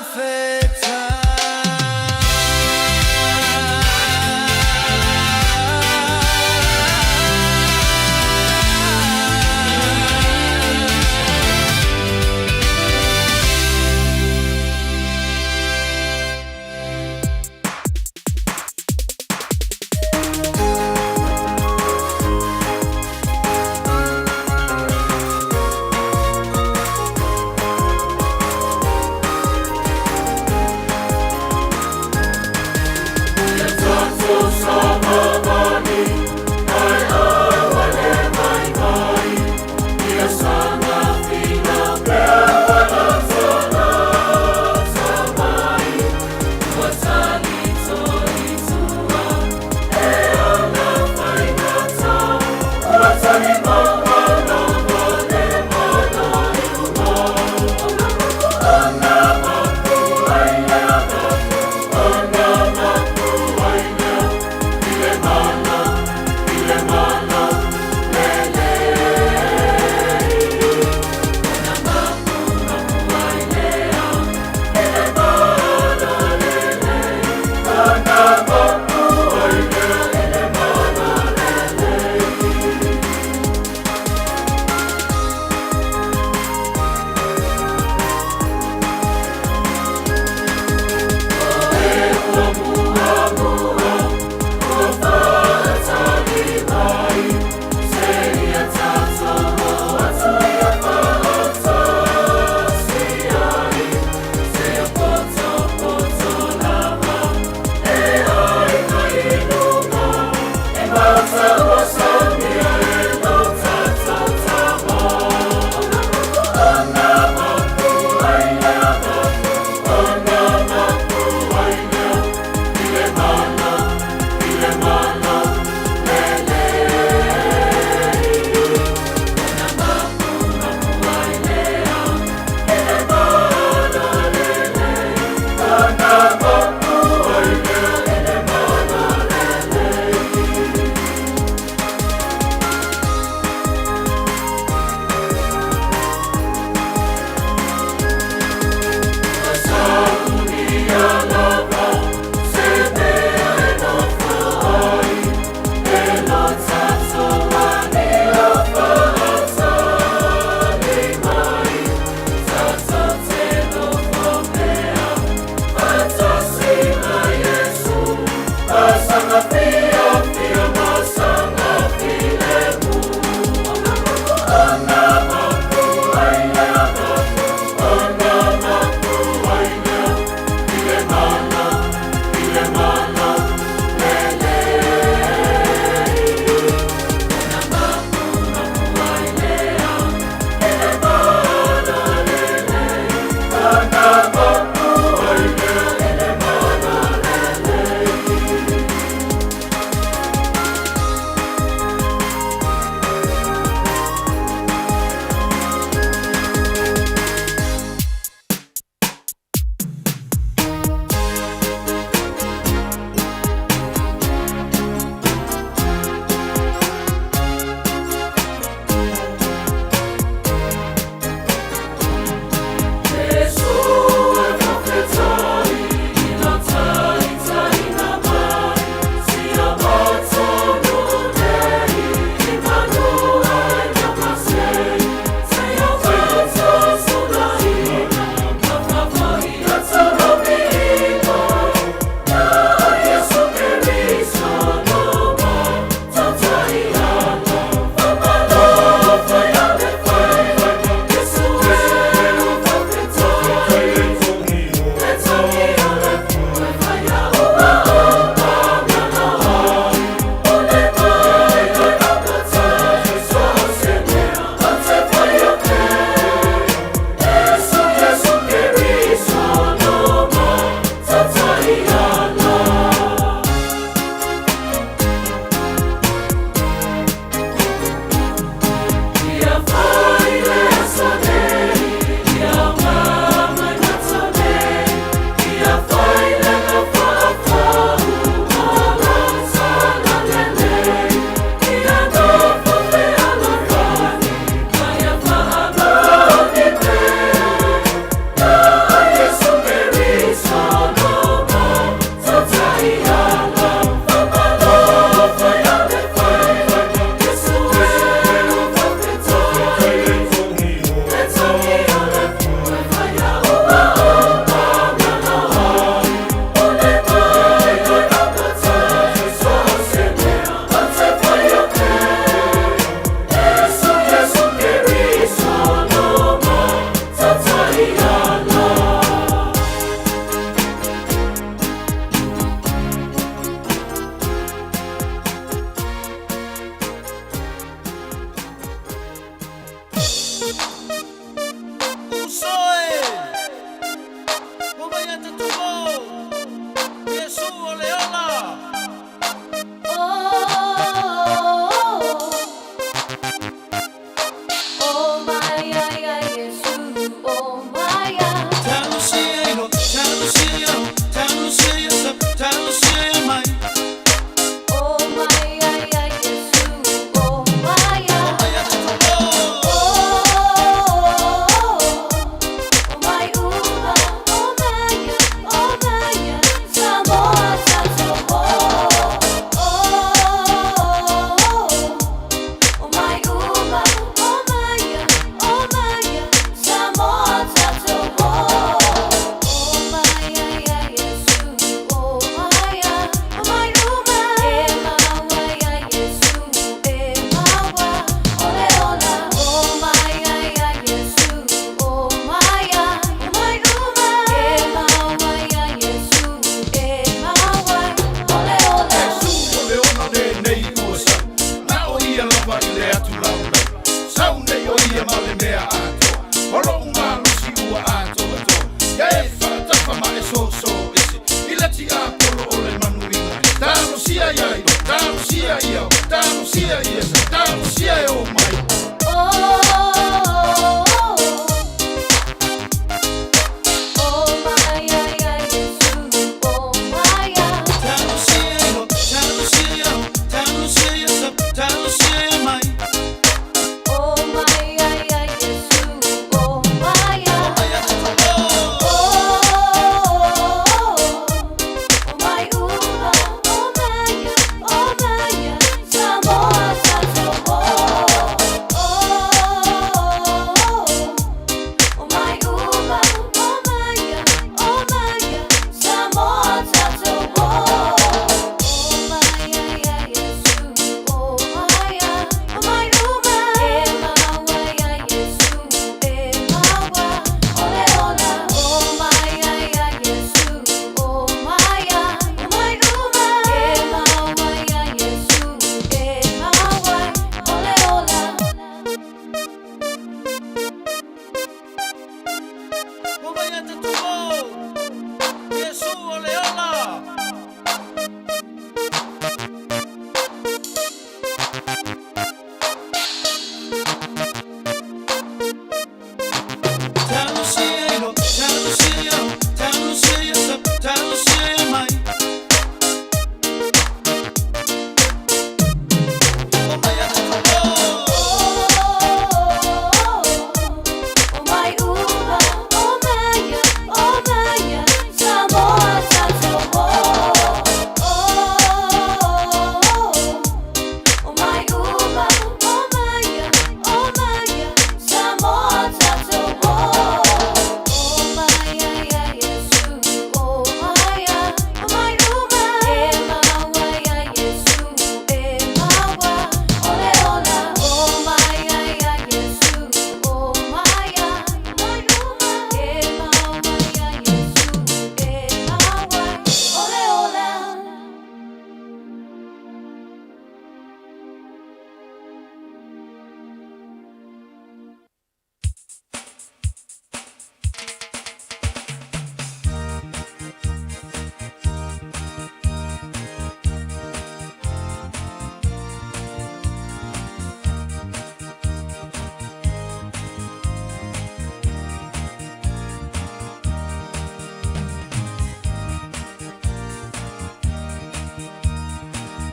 perfetta.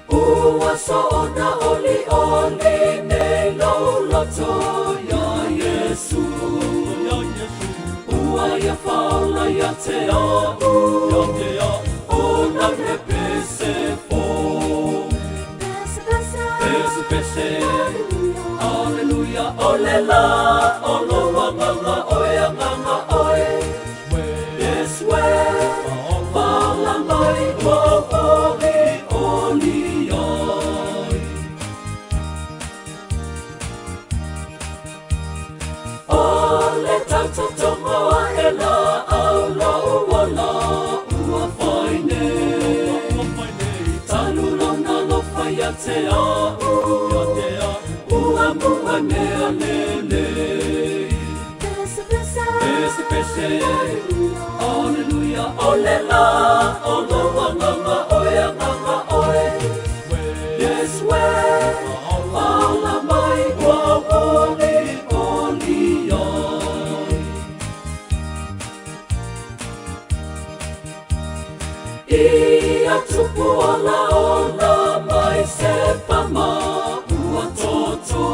Uwasaona oli neiloloto ya Yesu Uwaya faula yatea Onamne pese po Pese Alleluia olela Olowa nganga oya nganga oe Yes we Fala ngai oli Ole tatotonga ela aula uwala ua faine Talulona lo fayatea ua muane alele Pese Alleluia olela olowa nganga oya nganga oe yes we ala mai wa oli oli ia tupu ola mai se pama ua toto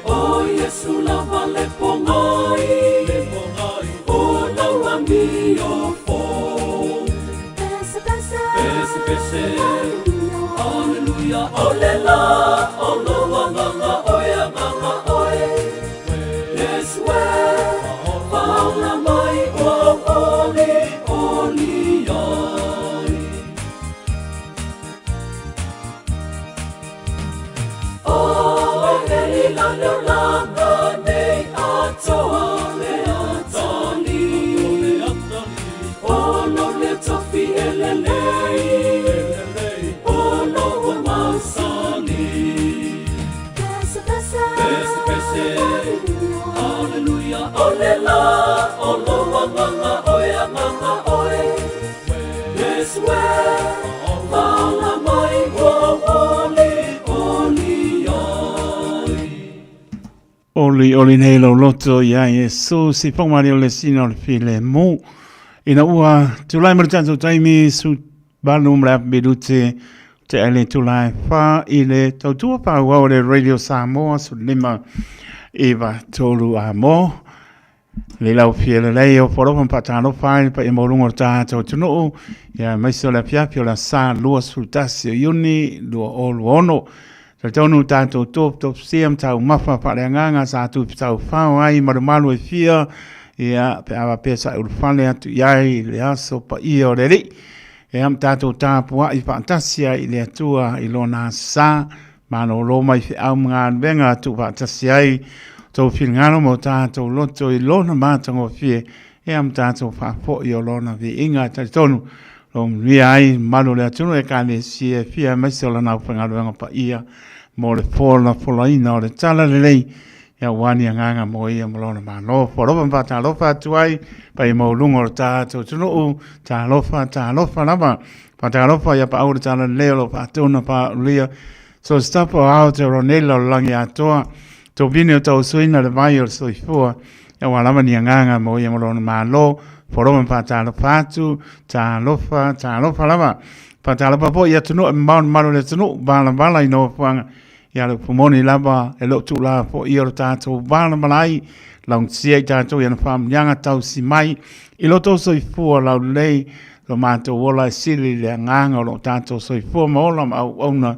o Yesu lava le pongai Hallelujah, olela, olowa nganga oya nganga oe yes we fauna mai o oli oli ai o heri la langa nei atoa le atali o lo le tofi elelei Hallelujah, olela, olowa nganga oya nganga oe yes we fauna mai o oli oli Oli oli nei lo loto ia Yesu si pongmari o le sino le file mo ina ua tulai martanto taimi su balum rap bedute te ele tulai fa ile tautua pa ua le Radio Samoa su lima Eva tolu a mo le lau fiele lei o foropan patano fai pa imolungo tātou tunu ia maiso la piapio la sa lua sultasi o yuni lua o luono sa tonu tātou top siam tau mafa pa leanganga sa tu tau whao ai marumalu e fia ia pe awa pesa urufale atu iai le aso pa ia o le li e am tātou tāpua i fantasia i le atua i lona sa mano lo mai fi au mga venga tu fantasia ai tau whingano mo tātou loto i lona mātango fie e am tātou whafo i o lona vi inga tai tonu Long ria ai malu le atunu e kane si e fia maise o la nau whangaro venga pa ia mo le fola ina o le tala le lei ia wani anganga mo ia molona mano foropa mpata alofa atuai pa i maulungo o tātou tunu ta alofa lama pata alofa ia pa aure tala leo lo pa atuna pa ulia so stapo au te ronela o langi atoa to vini o tau suina le vai o le soifua ia walama ni anganga mo ia molona malo Foroman patalo fatu, talofa lava. Patalo papo ia tunu malu le tunu bala ino fanga. Ia le pumoni lava e lo tu la po ia o tato bala malai. Laung sia tato ia na fam yanga tau si mai. I lo to soifua lau lei lo mato wola sili le nganga lo tato soifua maola au ona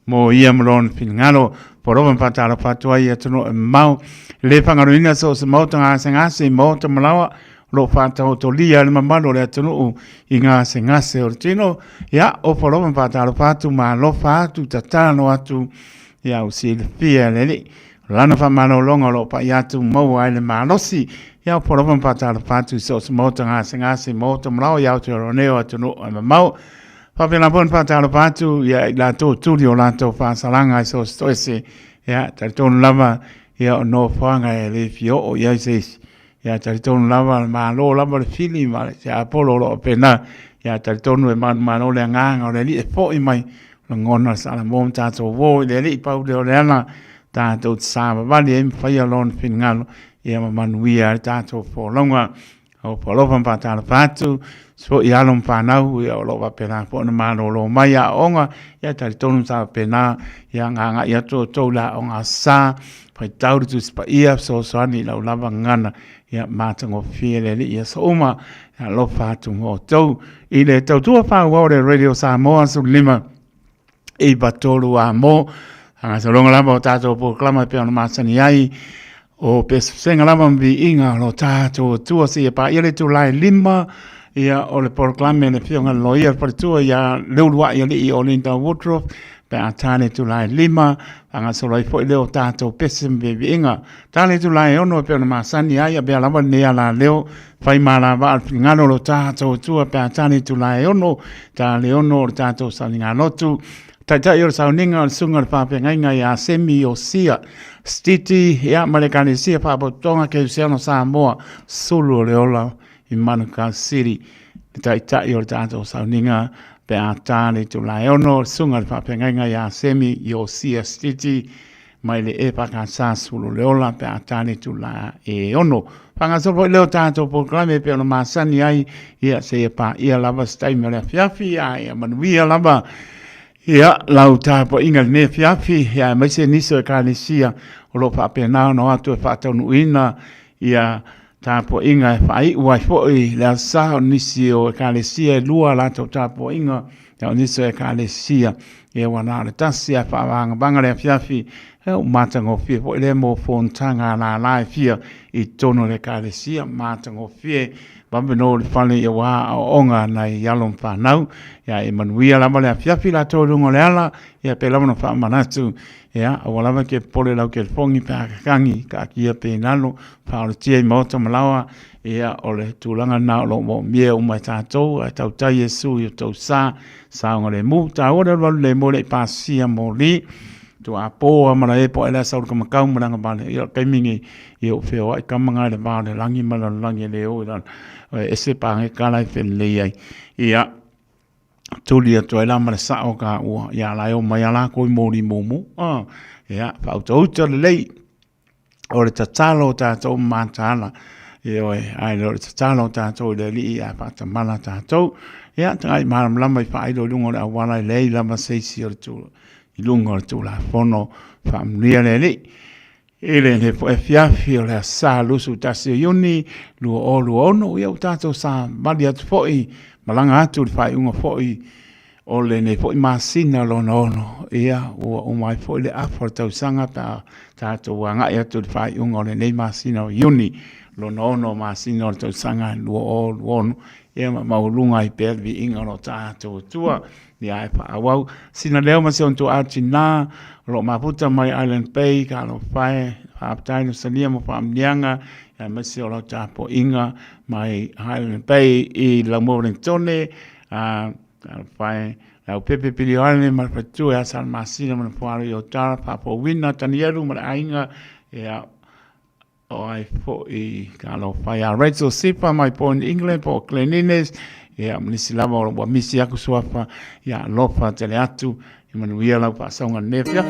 mo ia malon fingalo. Foroman patalo fatu ia tunu mau. Le fangaruina so se mauta ngase mauta malawa. Lo fatao to lia le mamalo le atunu i ngase o tino ia o foloman fatalo fatu ma lo fatu tatano atu ia o sil fia leli lana fa mano longa lo pa ia tu mo ai le malosi ia o foloman fatalo fatu so mota ngase mota mlao ia o te roneo atunu ma mau fa pena bon fatalo fatu ia la to studio la to fa salanga so stoese ia tarton lava ia no fanga e le fio o ia se ia taritonu lava malo lava le fili ma se apolo lo pena ia taritonu e mano le nganga o le li e po i mai lo ngona sala mom tato vo le li pa o le ana tato sama vali e fai alon fingalo ia manuia tato fo longa o polovan patala fatu so ia lon panau ia lo va pena po na mano lo mai a onga ia taritonu sa pena ia nganga ia to la onga sa pai tauru tu spa ia so ani la lava ngana ia matango fiele li ia soma ia lo fatu mo tau i le tau tua wha ua le Radio Samoa su lima i batolu a mo hanga sa longa lama o tātou po klama pe ona masani ai o pesu senga lama mbi inga lo tātou tua si e pa ia le tu lai lima ia o le porklame le fionga loia par tua ia leulua ia li i o Linda Woodruff pe a tane tu lai lima anga solai foi leo tātou pesim bebi inga. Tane tu lai ono pe ona masani ai a bea lava nea la leo fai mala wa alfingano lo tātou tua pe a tane tu lai ono ta le ono o tātou salinga lotu. Tai o sauninga o sunga le whapengainga i a semi o sia. Stiti ia malekani sia whapotonga ke usiano Samoa sulu le ola i Manukau City. Tai o tātou sauninga pe a tāne tu lai ono sunga le whapengainga ia semi i o Sia City mai le e paka sāsulu leola pe a tāne tu lai e ono. Whangasopo leo tātou proklame pe ono māsani ai ia se e pā ia lava stai me le fiafi ia manuia lava ia lau tāpo inga le ne fiafi ia maise niso e kālesia o lo whapenao no atu e whātaunu ina ia tāpo inga e whai uai fōi lea sā o nisi o e kālesia e lua lātou tāpo inga e o niso e kālesia e wana le tasi a whaavanga banga lea fiafi e o mātango fie fōi le mō fōntanga la lai fia i tono le kālesia mātango fie Bambino le whale i wā o onga nei yalom whanau ia e manuia lama lea fiafi la tōrungo le ala ia pe lama no wha manatu ia a walama ke pole lau ke fongi pe akakangi ka kia pe nalo whaole tia i maota malawa ia o le tūlanga na o lo mo mie o mai tātou a tau tai Yesu i o tau sā o le mu tā ora le mo le pāsia mo li tu a po amara e po ele sa ka makau maranga bale ia kaimingi i o feo ai kamanga le bale langi mala langi le o ila e se pa nge kala i fele ai ia tuli to ela mara sa o ka o ia la o mai ala ko mori momo ia fa auto le lei o le tatalo ta to mantala ia ai le tatalo ta to le li ia fa ta mala ta to ia tai maram lama i fa ai do lungo le awala le lama seisi o tu I lunga tu la fono familia le li. Ele ne po e fiafi o le sa lusu tasi yuni lu ono ia utato sa mali atu foi malanga atu le fai unga foi o le ne foi masina lo no ia o mai foi le afor tau sanga ta tato wanga ia tu le fai unga le ne masina yuni lo no masina o tau sanga lu ono ia maulunga I pervi inga no tato tua ia e pa awau sina leo ma se on tu atina lo maputa mai Island Bay ka lo fai aptai no salia mo pa mnianga ia ma se o lo tapo inga mai Island Bay I la Morningtone fai la pepe pilioane ma patu ia san masina ma fuaro yo tara pa po wina tanieru ma ainga ia o ai fo I ka lo fai a Rachel Sipa mai po in England po cleanliness ia mnisi lava o wa misi aku suafa ia lofa tele atu I manuia lau pa saunga nefia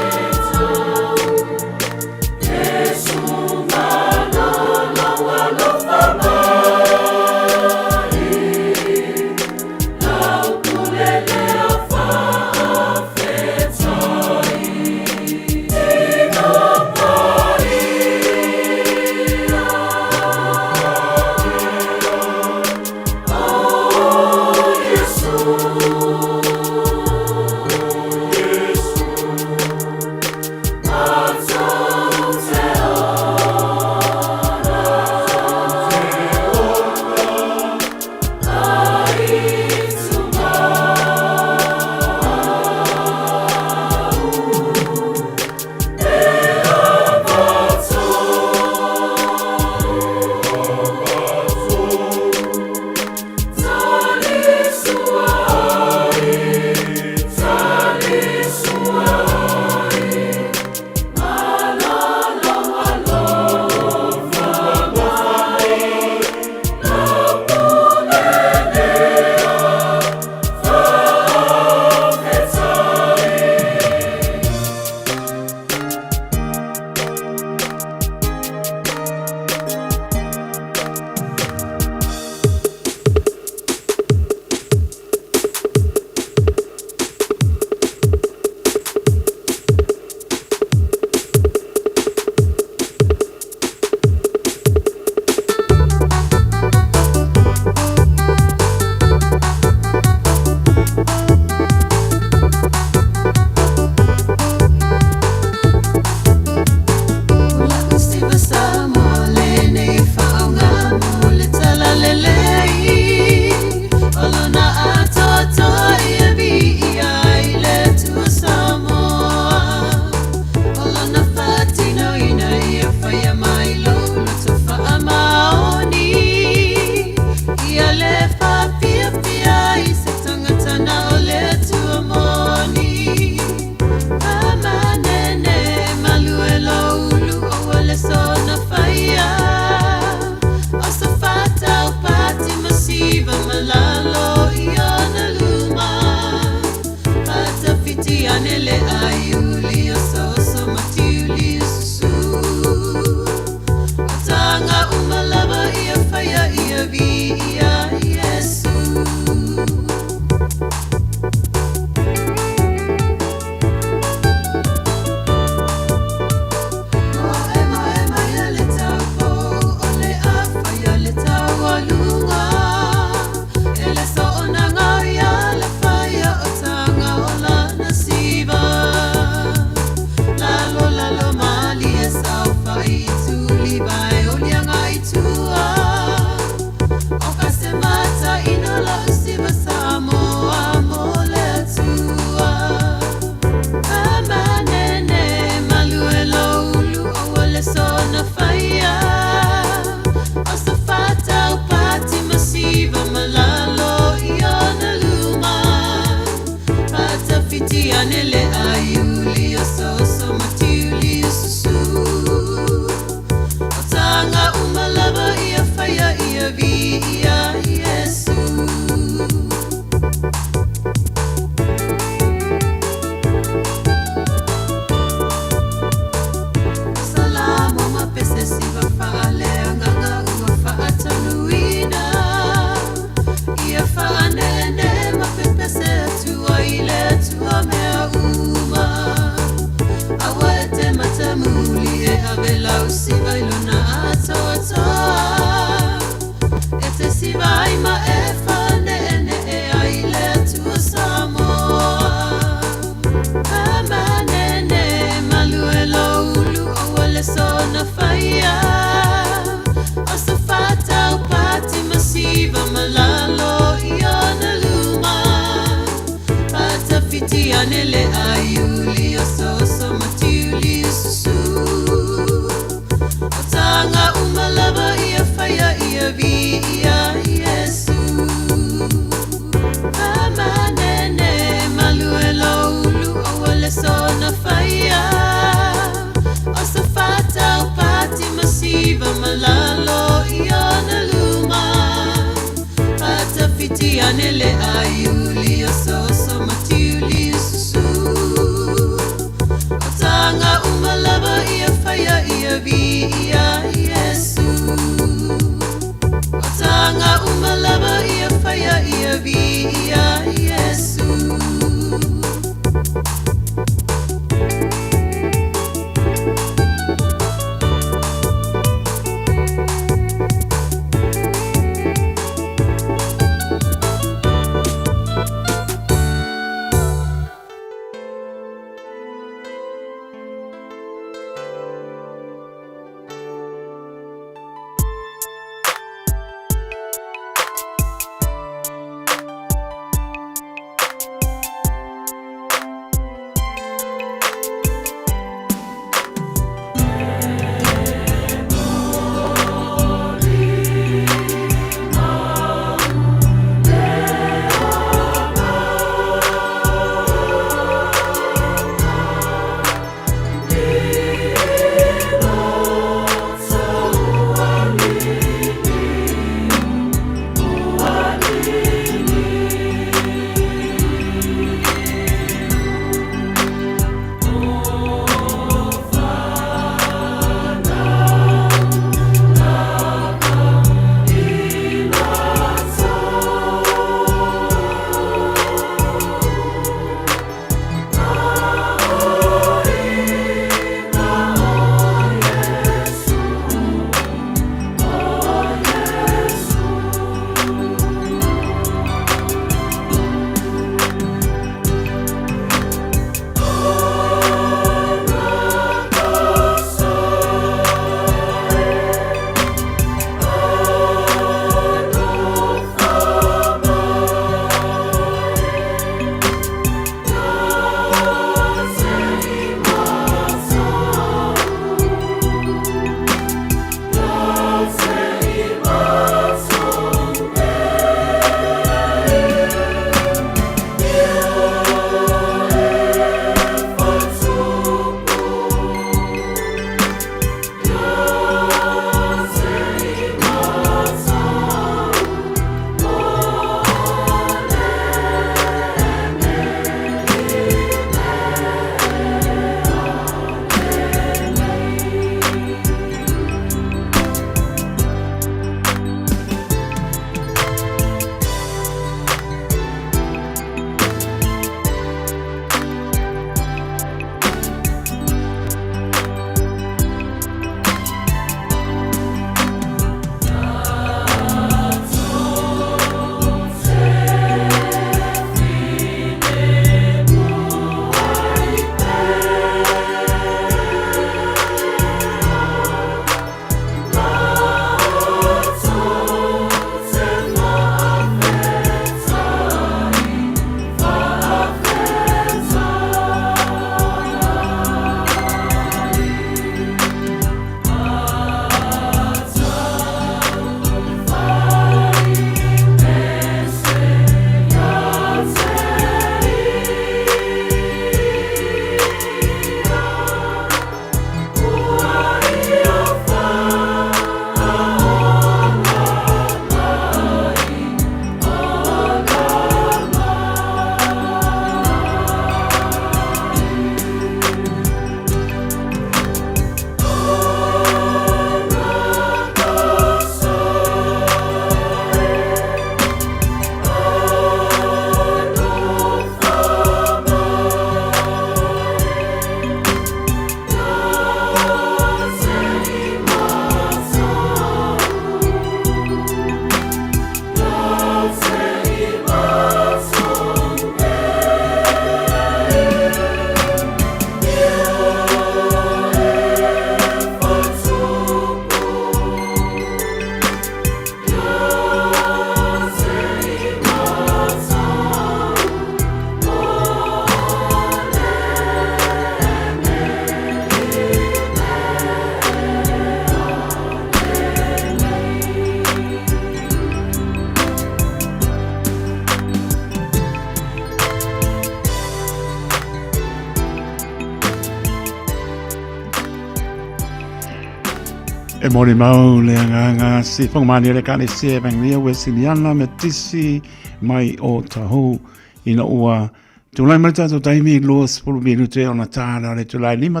E mori mau le nganga si whangamani le kane se Evangelia Wesleyan me tisi mai o tahu ina ua tulai marita to taimi los pulu binu te ona tāna le tulai lima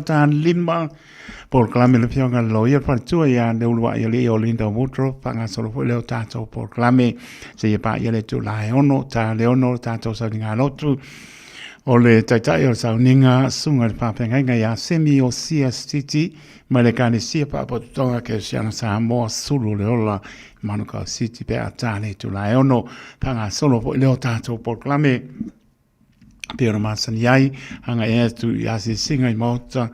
por klame le fionga lawyer partua ya le ulwa ya le olinda wotro panga solo fo le tato por klame se ya pa ya le tulai ono ta le ono tato sa ninga lotu o le taitai o sa ninga sunga le papenga ya semi o CSTT ma le kane sia pa po tonga ke siana sa mo sulu le ola manuka city pe atane tulai ono panga solo fo le tato por klame pero masan yai hanga e tu ya se singa i mota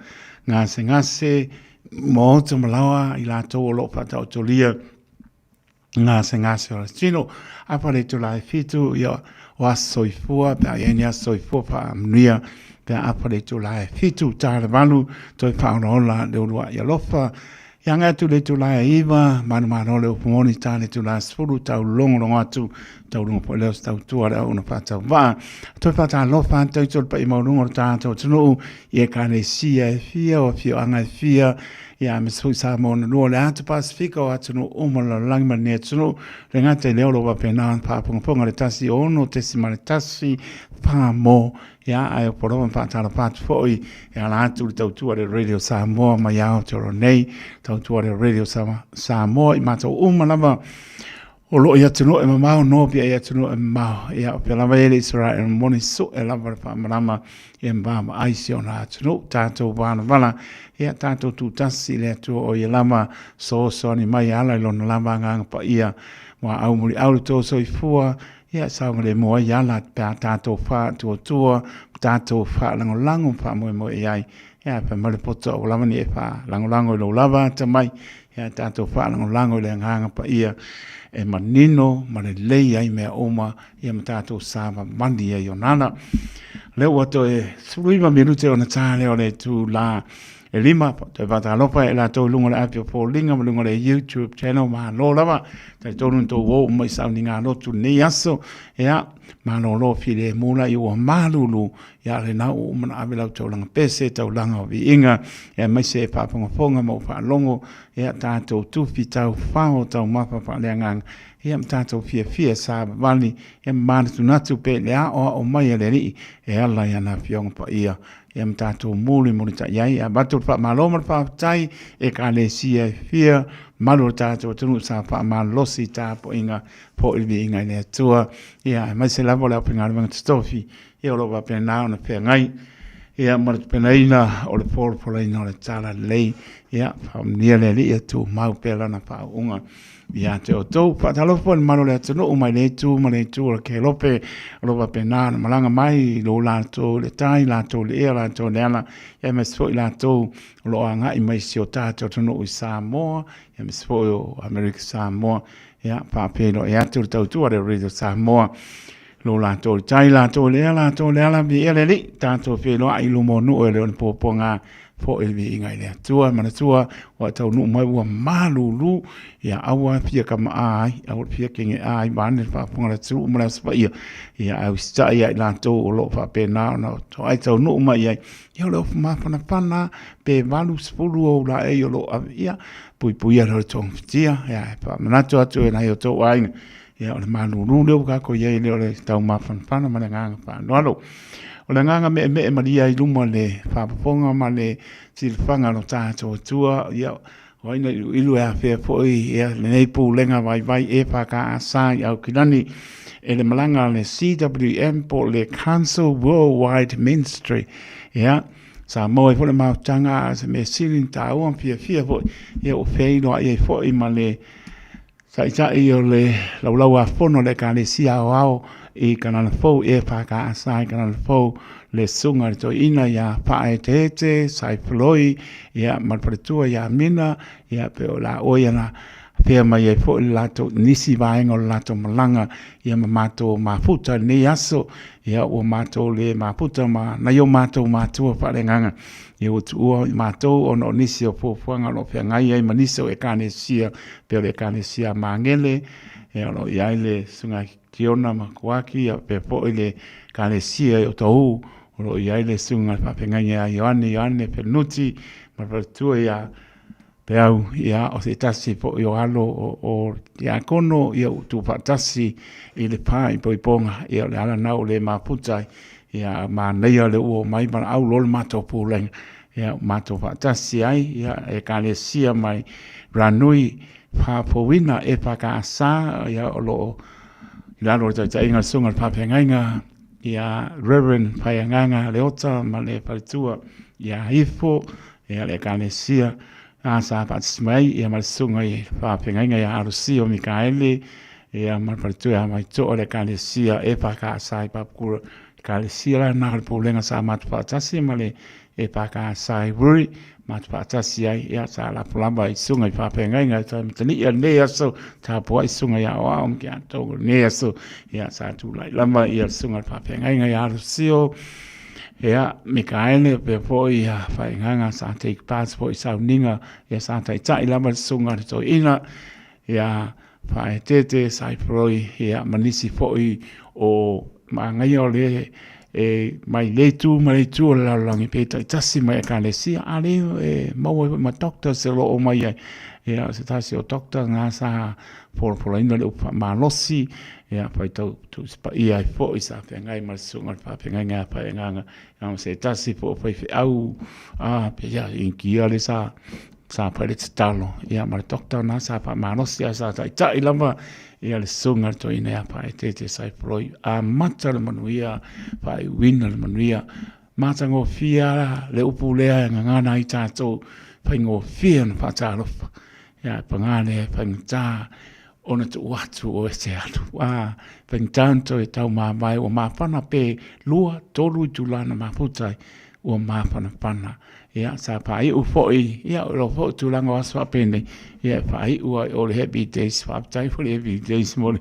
ngase mota malawa i la to lo pata otolia ngase o chino apare tu la fitu yo wa soifua pa yenya soifua pa mnia pe apare tu la fitu tare valu to pa ola de lo ya lofa yanga tu le tu la iva manu le pomoni tane tu la sfuru tau longo atu tau lungo po leo stau tuara una pata va to pata lofa tau tu pa ima lungo tato tunu ye kane sia fia o fio anga fia ya misu sa mon no le atu pacifico atu umala langma ne tunu le ngate leo lo va pena pa ponga le tasi ono tesimale tasi pa mo ya ai poro pa tala pat foi ya la tu tau tu le radio Samoa ma ya toro nei tau tu le radio Samoa i mato lava o lo ia tunu e mamau no pia ia tunu e mau ia pe lava ele Israel moni so e lava pa mama e mbama ai si ona tunu tato bana vala ia tato tu tasi le tu o ia lama so ni mai ala lo lava ngang pa ia wa au muri au to so i fua ia sa le mo ia la pa tato fa tu tato fa lango fa mo ia ia pa male poto o lava ni fa lango lo lava tamai ia tato fa lango le ngang pa ia e manino mane lei ai me oma ia matato sama mandi e yonana le wato e suima minute ona tale o le tu la e lima te vata lopa e la to lunga le apio po linga lunga le YouTube channel ma lo lava te tonu to wo mai sauninga lo tu ne aso ia ma lo file mula i o malulu ia le na o mana avela to langa pese to langa vi inga e mai se pa fonga mo fa longo ia tato tu fitau fao tau mapa pa le ngang ia tato fia sa vali e man tu natu pe le o mai le ni e ala ia na fiong pa ia ia tato muli ta iai a batu pa maloma pa tai e ka le sia fia malo tato tunu sa pa malosi ta po inga po ilvi inga le tua ia mai se la vola pinga le stofi ia lo va pena na pe ngai ia mar penaina o le por ina le tala lei ia fam nia le ia tu mau pela na pa unga ia te o tau patalo po malo le tunu o mai le tu ke lope lo va pena na malanga mai lo la to le tai la to le ia la to le ala ia me so la to lo anga i mai sio ta to tunu o Samoa ia me so o America Samoa ia pa pelo ia tu tu le radio Samoa lo la to tai la to le ala bi ele li tanto pelo ai lo mo no le po ponga po elvi inga ile tua mana tua wa tau nu mai wa malulu ya awa pia kama ai awa pia kinge ai bane fa ponga tu mala spa ia au sta ia la to lo fa pena no to ai tau nu mai ia yo lo ma pana pe valu spulu o la e yo lo ia pui ia lo tong tia ya pa mana tu na yo to ai ia le malulu le ka ko ia le tau ma pana mana nga pa no o le nganga me maria i luma le whapaponga ma le silwhanga no tātou tua ia o ina ilu e a whea poi ia le nei pū lenga vai e whaka a sāi au kilani e le malanga le CWM po le Council Worldwide Ministry ia sa moe po le mautanga se me silin tā uan fia poi ia o wheiloa ia poi ma le sa i o le laulau a whono le ka le sia au i kanana fau e whaka asai kanana fau le sunga to ina ia pae tete sai floi ia marparetua ia mina ia pe o la oiana pea mai e fo lato nisi vaenga o lato malanga ia mato mafuta ni aso ia o mato le mafuta ma na yo mato matua wharenganga ia o tua mato o no nisi o fuanga lo pea ngai ai maniso e kane sia pe le kane sia mangele ia lo iaile sunga kiona makuaki ia pe po ile kane sia o tau o iaile sunga pa penga ia Ioane penuti marparetua ia Peau ia o se tasi po i o alo o ia kono ia tu patasi i le pai po i ponga ia le ala nau le maputai ia ma neia le uo mai mana au lol mato puleng ia mato patasi ai ia e kalesia mai ranui pa powina e paka asa ia o lo ilano o ta inga sunga pa pengainga ia Reverend Paianganga Leota ma le palitua ia hifo ia le kalesia sa patsmai ia malsunga i fa pengainga ia arusio Mikaeli ia malpalitua mai to le kalesia e paka sai papkura kalesia la na polenga sa mat patasi male e paka sai wuri mat patasi ia sa la plamba i sunga i fa pengainga ta mitani ia ne so ta po i sunga ia wa kia to ne so ia sa tu lai lama ia sunga fa pengainga ia arusio ia Mikaele pe po ia whainganga sa take pass po i sauninga ia sa tai tai lama sunga to ina ia whae tete sai proi ia manisi po i o mangai o le mai le tu la langi pe tai tasi mai kalesia ale mau ma doctor se lo o mai ia se tasi o doctor nga sa por ina le ma losi ia pai tau tu spa ia fo isa pengai mal sunga pa pengai nga pa nga nga se tasi fo pai au pe ia inkia le sa pa le talo ia mal doctor na sa pa ma losi sa tai lama ia le sunga to ina pa te sai proi a mata le manuia pa win le manuia mata ngo fia le upulea nga na i tato pa ngo fia na pa talo ia pangane pangta ona tu watu o ese atu. Pentanto e tau mai o mapana pe lua tolu tulana maputai o mapana pana. Ia sa pai u foi, ia lo fo tulanga waswa pene. Ia pai u o le happy days, fapai for happy days mo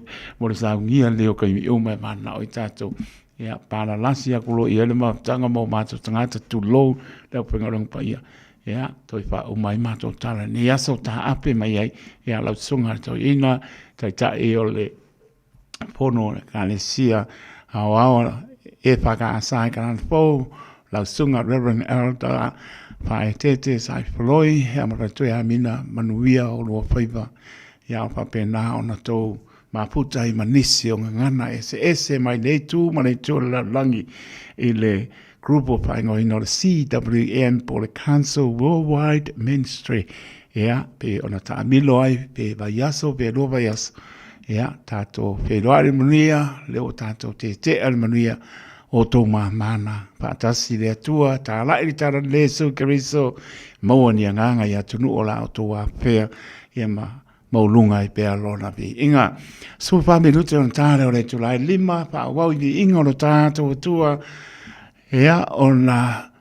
sa ngia leo kai o mai mana o tato. Ia para lasia kulo ia le matanga mo mato tangata tu low le pengarong pa ia. Ia toi fa o mai mato tala ni aso ta ape mai ai ia lau sunga to ina tai tai o le pono kalesia au e paka asai kan fo lau sunga Reverend Elder fa tete sai floi ia mara to ia mina manuia o lo faiva ia fa pena ona to maputa i manisi o ngana ese mai nei tu la langi ile grupo paingo ino le CWM po le Council Worldwide Ministry. Ia, pe ona ta amilo ai, pe vaiaso, pe lo vaiaso. Ia, tato pe lo ari manuia, leo tato te ari manuia, o tō mana, patasi le atua, ta lai tara le so keriso, maua ni anganga ia tunu o la o tō wapea, ia maulunga i pea lona pi. Inga, so pa me lute on tāre o le tulai lima, pa wau i inga o lo tato o tua, ia ona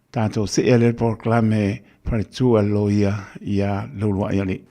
tato se ele proclame para tua loia ia lulua ia li.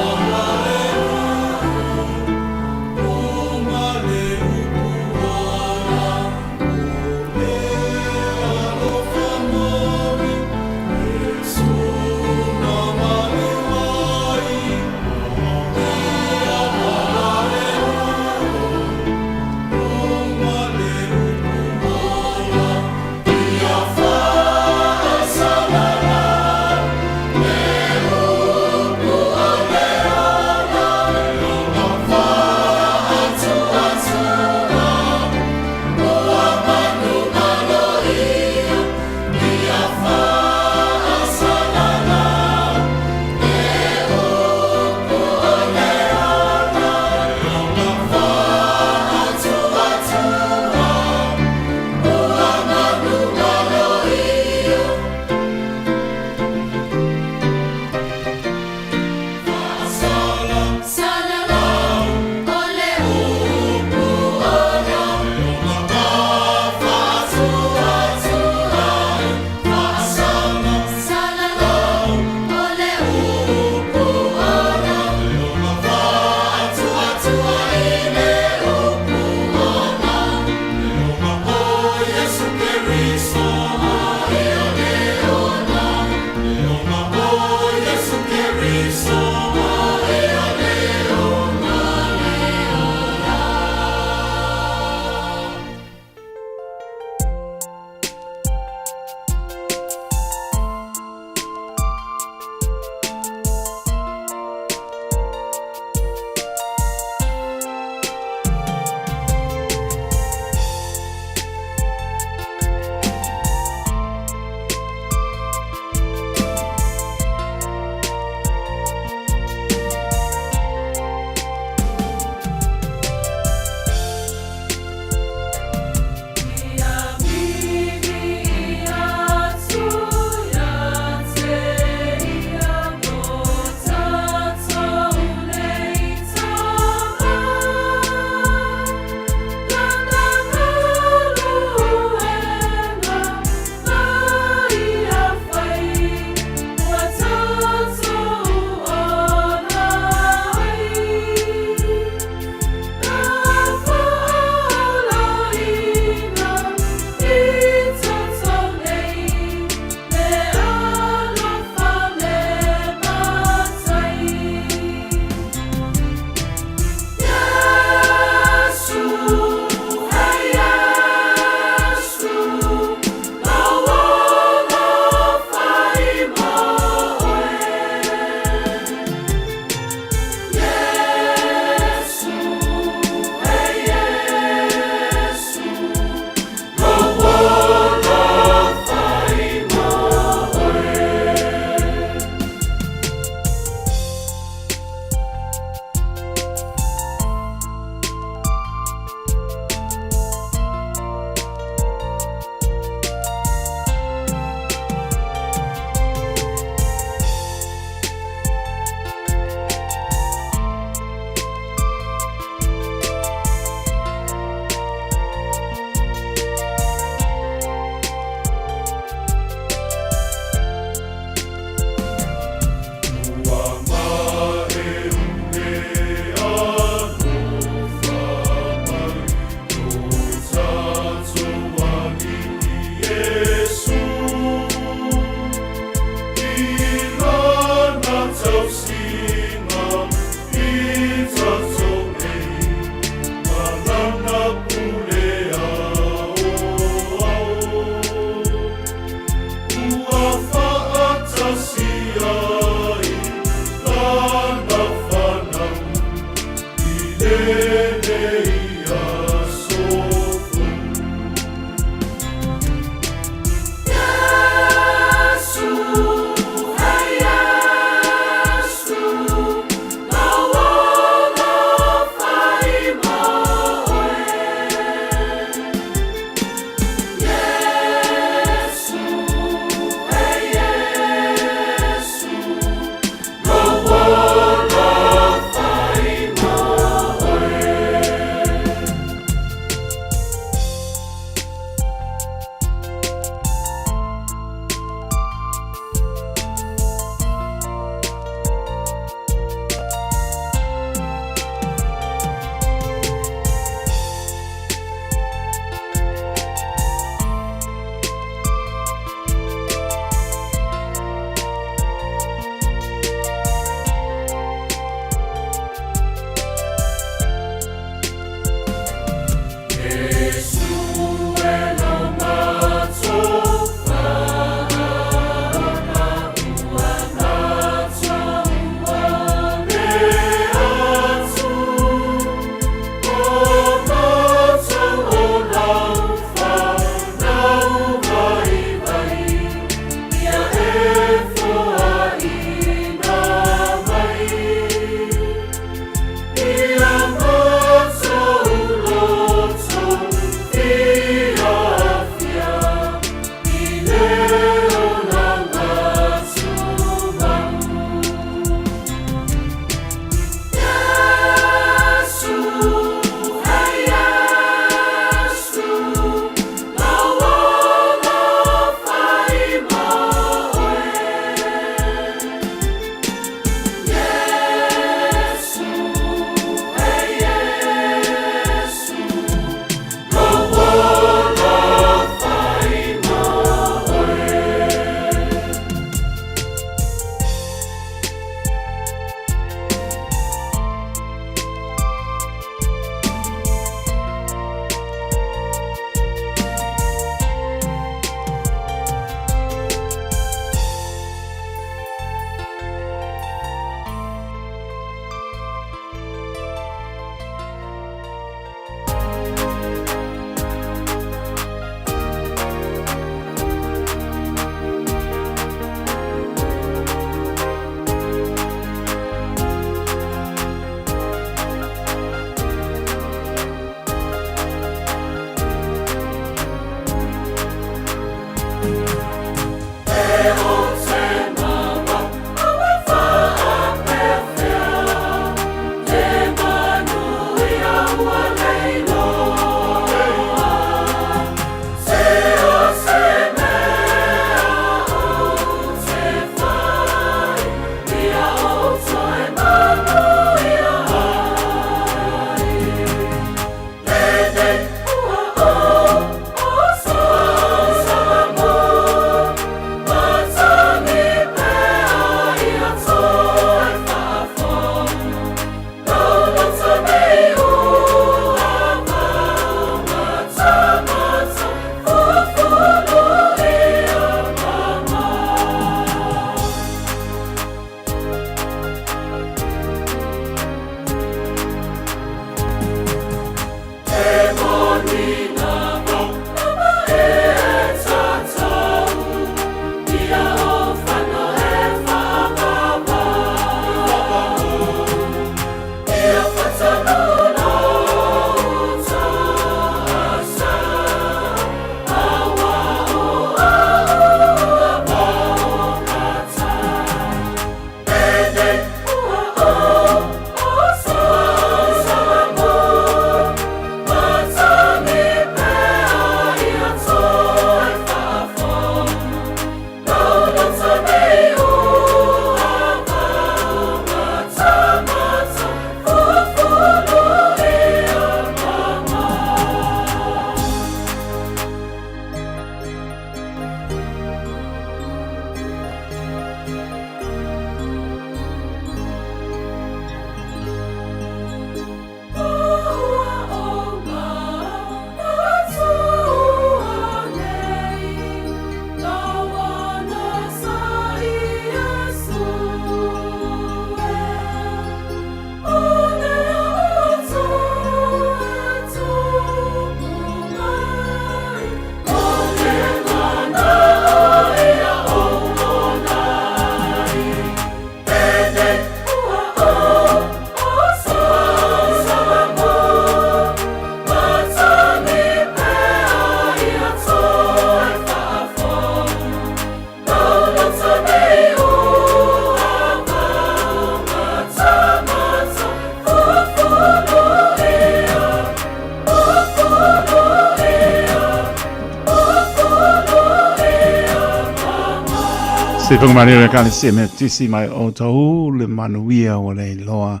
Se pangmani kali se me tisi mai o tau le manuia o le loa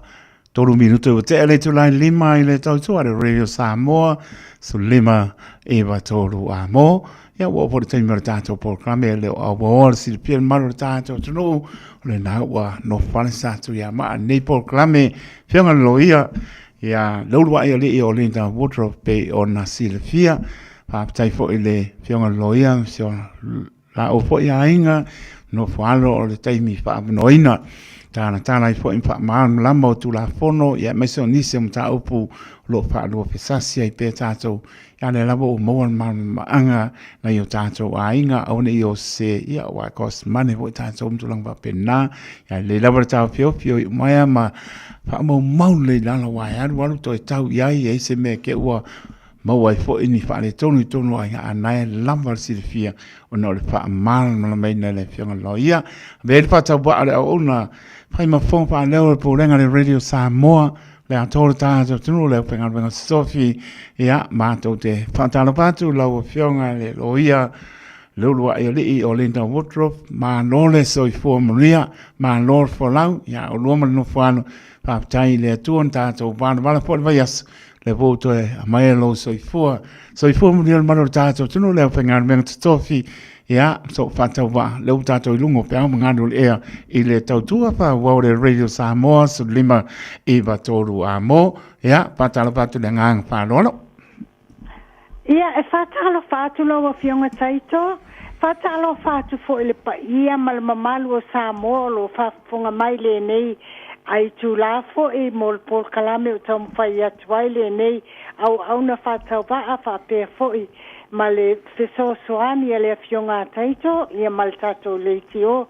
tolu minuto o te ele tu lai lima i le tau tua le Radio Samoa su lima e va tolu a mo ia wo por te mer tato por kame le o bo si pier mar tato tu no le na wa no fale sa tu ia ma nei por kame fianga loia ia lo wa ia le o le ta wardrobe pe o na silfia pa tai fo ile fianga loia so la o fo ia inga no falo o le taimi fa noina tana i fo in fa man lama o tu la fono ia meso ni se mta upu lo fa lo pesasi ai pe tato ya le lavo mo man anga na yo tato ainga o ne yo se ia wa kos mane vo tato mtu lang va pena ya le lavo ta fio mai ma fa mo le la wa ya wa to tau ya e se me ke wa ma wai fo ini fa le tonu ai ana lamba silfia o no le fa mal no me na le fianga loia ve fa ta ba le ona fai ma fon fa le po renga le Radio Samoa le atoro ta tonu le penga venga Sophie ya ma to te fa ta lo pa tu lo fianga le loia lo ai le o le ta wardrobe ma no le so fo maria ma lord for lau ya o lo no fa pa tai le tu on ta to ba fo vai le voto e mai lo soifua mo dia mano tato tu no le pengar men tofi ya so fata wa le tato lungo pe ngano le e le tautua pa wa le Radio Samoa su lima e va toru amo ya patalo patu le ngang fa lolo ia e fatalo fatu lo fionga taito fatalo fatu fo le pa ia mal mamalu o Samoa lo fa fonga mai le nei ai tu la fo e mol por kalame o tom fai atwaile nei au na fatau ba a fa pe fo i male feso soani ele fionga taito ia mal tato le tio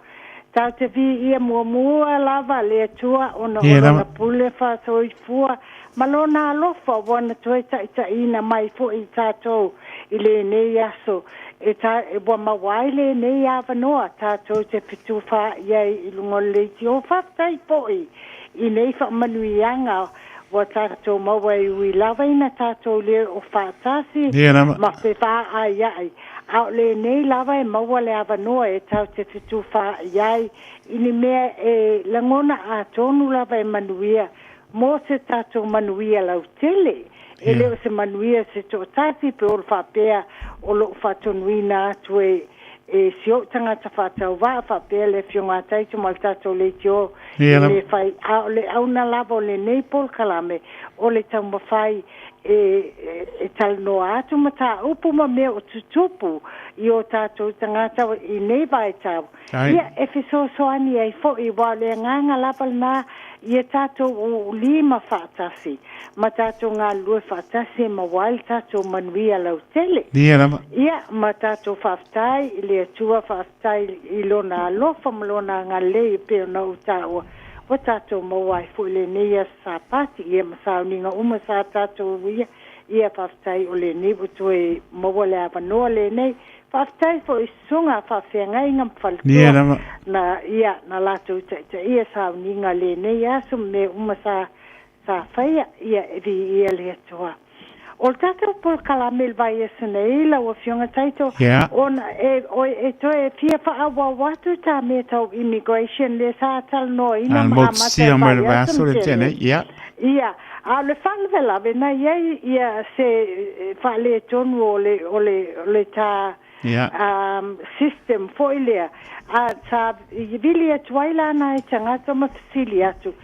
tate vi ia mua lava le tua ona pule fa so i fua malona alofa wana toe ina mai fo I tātou I le nei aso e wa mawai le nei awanoa tātou te pitu wha iai I lungo le ti o whaftai poi I nei whamanuianga wa tātou mawai ui lawa ina tātou le o whātasi ma te wha ai ai au le nei lawa e maua le awanoa e tau te pitu wha iai ini mea e langona a tonu lava e manuia mo se tātou manuia lau tele e leo se manuia se tō tāti pe o whapea o lo whatonuina atu e sio tangata whatau wā whapea le fionga taitu mal tātou le tio le whai le auna lava o le nei pol kalame o le tau mawhai e tal no atu mata upu ma mea o tutupu I o tātou tangata I nei vai tau ia e fiso soani ai fo I wā le nganga lapal nā ia tātou o lima whātasi ma tātou ngā lue whātasi ma wail tātou manuia lau tele ia ma tātou whaftai I le atua whaftai I lona alofa ma lona ngā lei peo na utaua o tātou mawai fo le neia sa pati ia masauninga uma sa tātou ia whaftai o le nei butu e mawale awanoa le nei whaftai fo I sunga whawhiangai ngam whaltua na ia na lātou ia sauninga le nei asu me uma sa whaia ia evi ia le atua o tātou por kalamel vai esene ila o fionga taito ona e toe fia wha watu tā me tau immigration le sa tal no ina mahamata vai esene ia a le whanvela vena ia se whale tonu o le tā system fo ilea a sa vili atu wailana e tangata ma fasili atu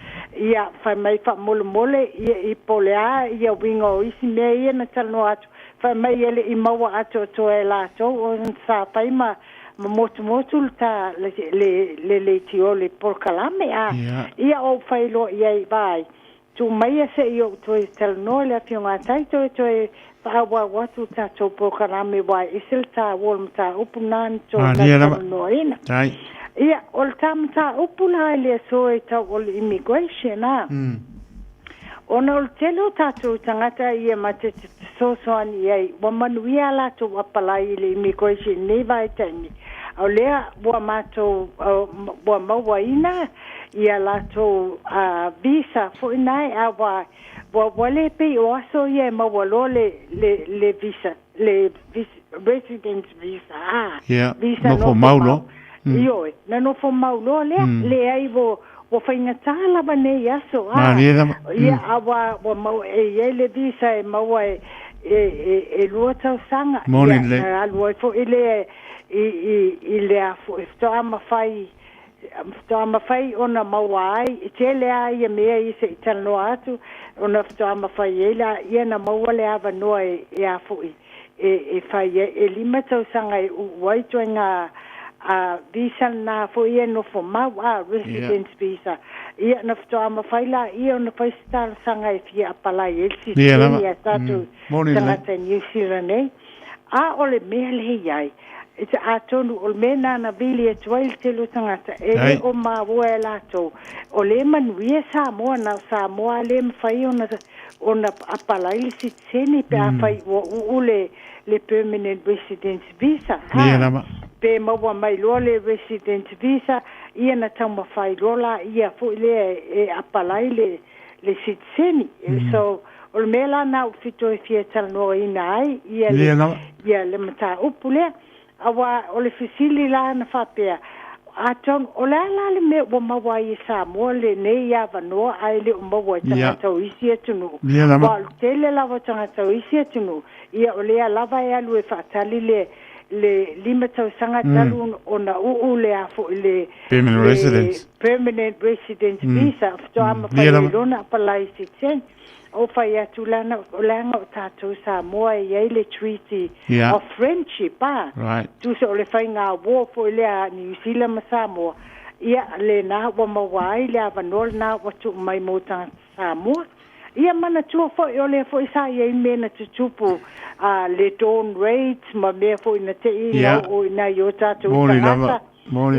ia whai mai wha mole ia I polea ia wingo isi mea ia na talno atu whai mai ele I maua atu to e lato o sa whai ma motu ta le tio le porkalame ia o whai lo ia I vai tu mai se io to e talno le fionga taito to e awa watu tātou pokarame wai isil tā wolmata upunan tō tātou ina. Ia, ol tāmata upula le so e tau ol immigration Ona ol telo tātou tangata ia mate te sosoani iai, wamanuia la tō wapalai le immigration nei vai taini. Au lea, bua mātou, bua maua ina, ia la tō visa fo inai awa wale pe o aso ia mawalo le visa le residence visa visa no maulo io na no fo maulo le ai wo fainga tala bane aso ia awa wo mau e le visa e mau e luota sanga ia alwo fo ile ile afo sto ama fai Tama fai ona mawai tele ai mea I se tano atu ona tama fai ela ia na mawale ava noa e afoi e fai e lima tau sanga wai toenga visa na fo ia no fo mau residence visa ia na tama fai la ia ona fai star sanga e fia apalai e si ia tatu sanga te New Zealand a ole mea le iai It's a tonu o mena na vili e tuail te lutangata e o maua e lato o le manuia Samoa na Samoa le mwhai ona apalaili si tseni pe a whai ule le permanent residence visa pe maua mai loa le residence visa ia na tau mawhai lola ia fo le e apalaili le si tseni so o le mela na ufito e fia talanoa ina ai ia le mata upulea awa o le fisili la na whapea atong o la le me o mawa I Samoa le nei ia wanoa ai le o mawa tangata o isi atunu wa tele lava tangata o isi atunu ia o lea lava e alu e whaatali le lima tau sanga talu o na le afo le permanent residence visa fto ama whailona apalai si tsen o fai atu lana o langa o tātou Samoa e le treaty of friendship tu se o le fai ngā wō fo lea New Zealand ma Samoa ia le nā wa mawai le avanol nā watu mai mo tātou Samoa ia mana tua fo o le fo isa ia mena tutupu le dawn raids ma mea fo ina te ina o ina yo tātou tangata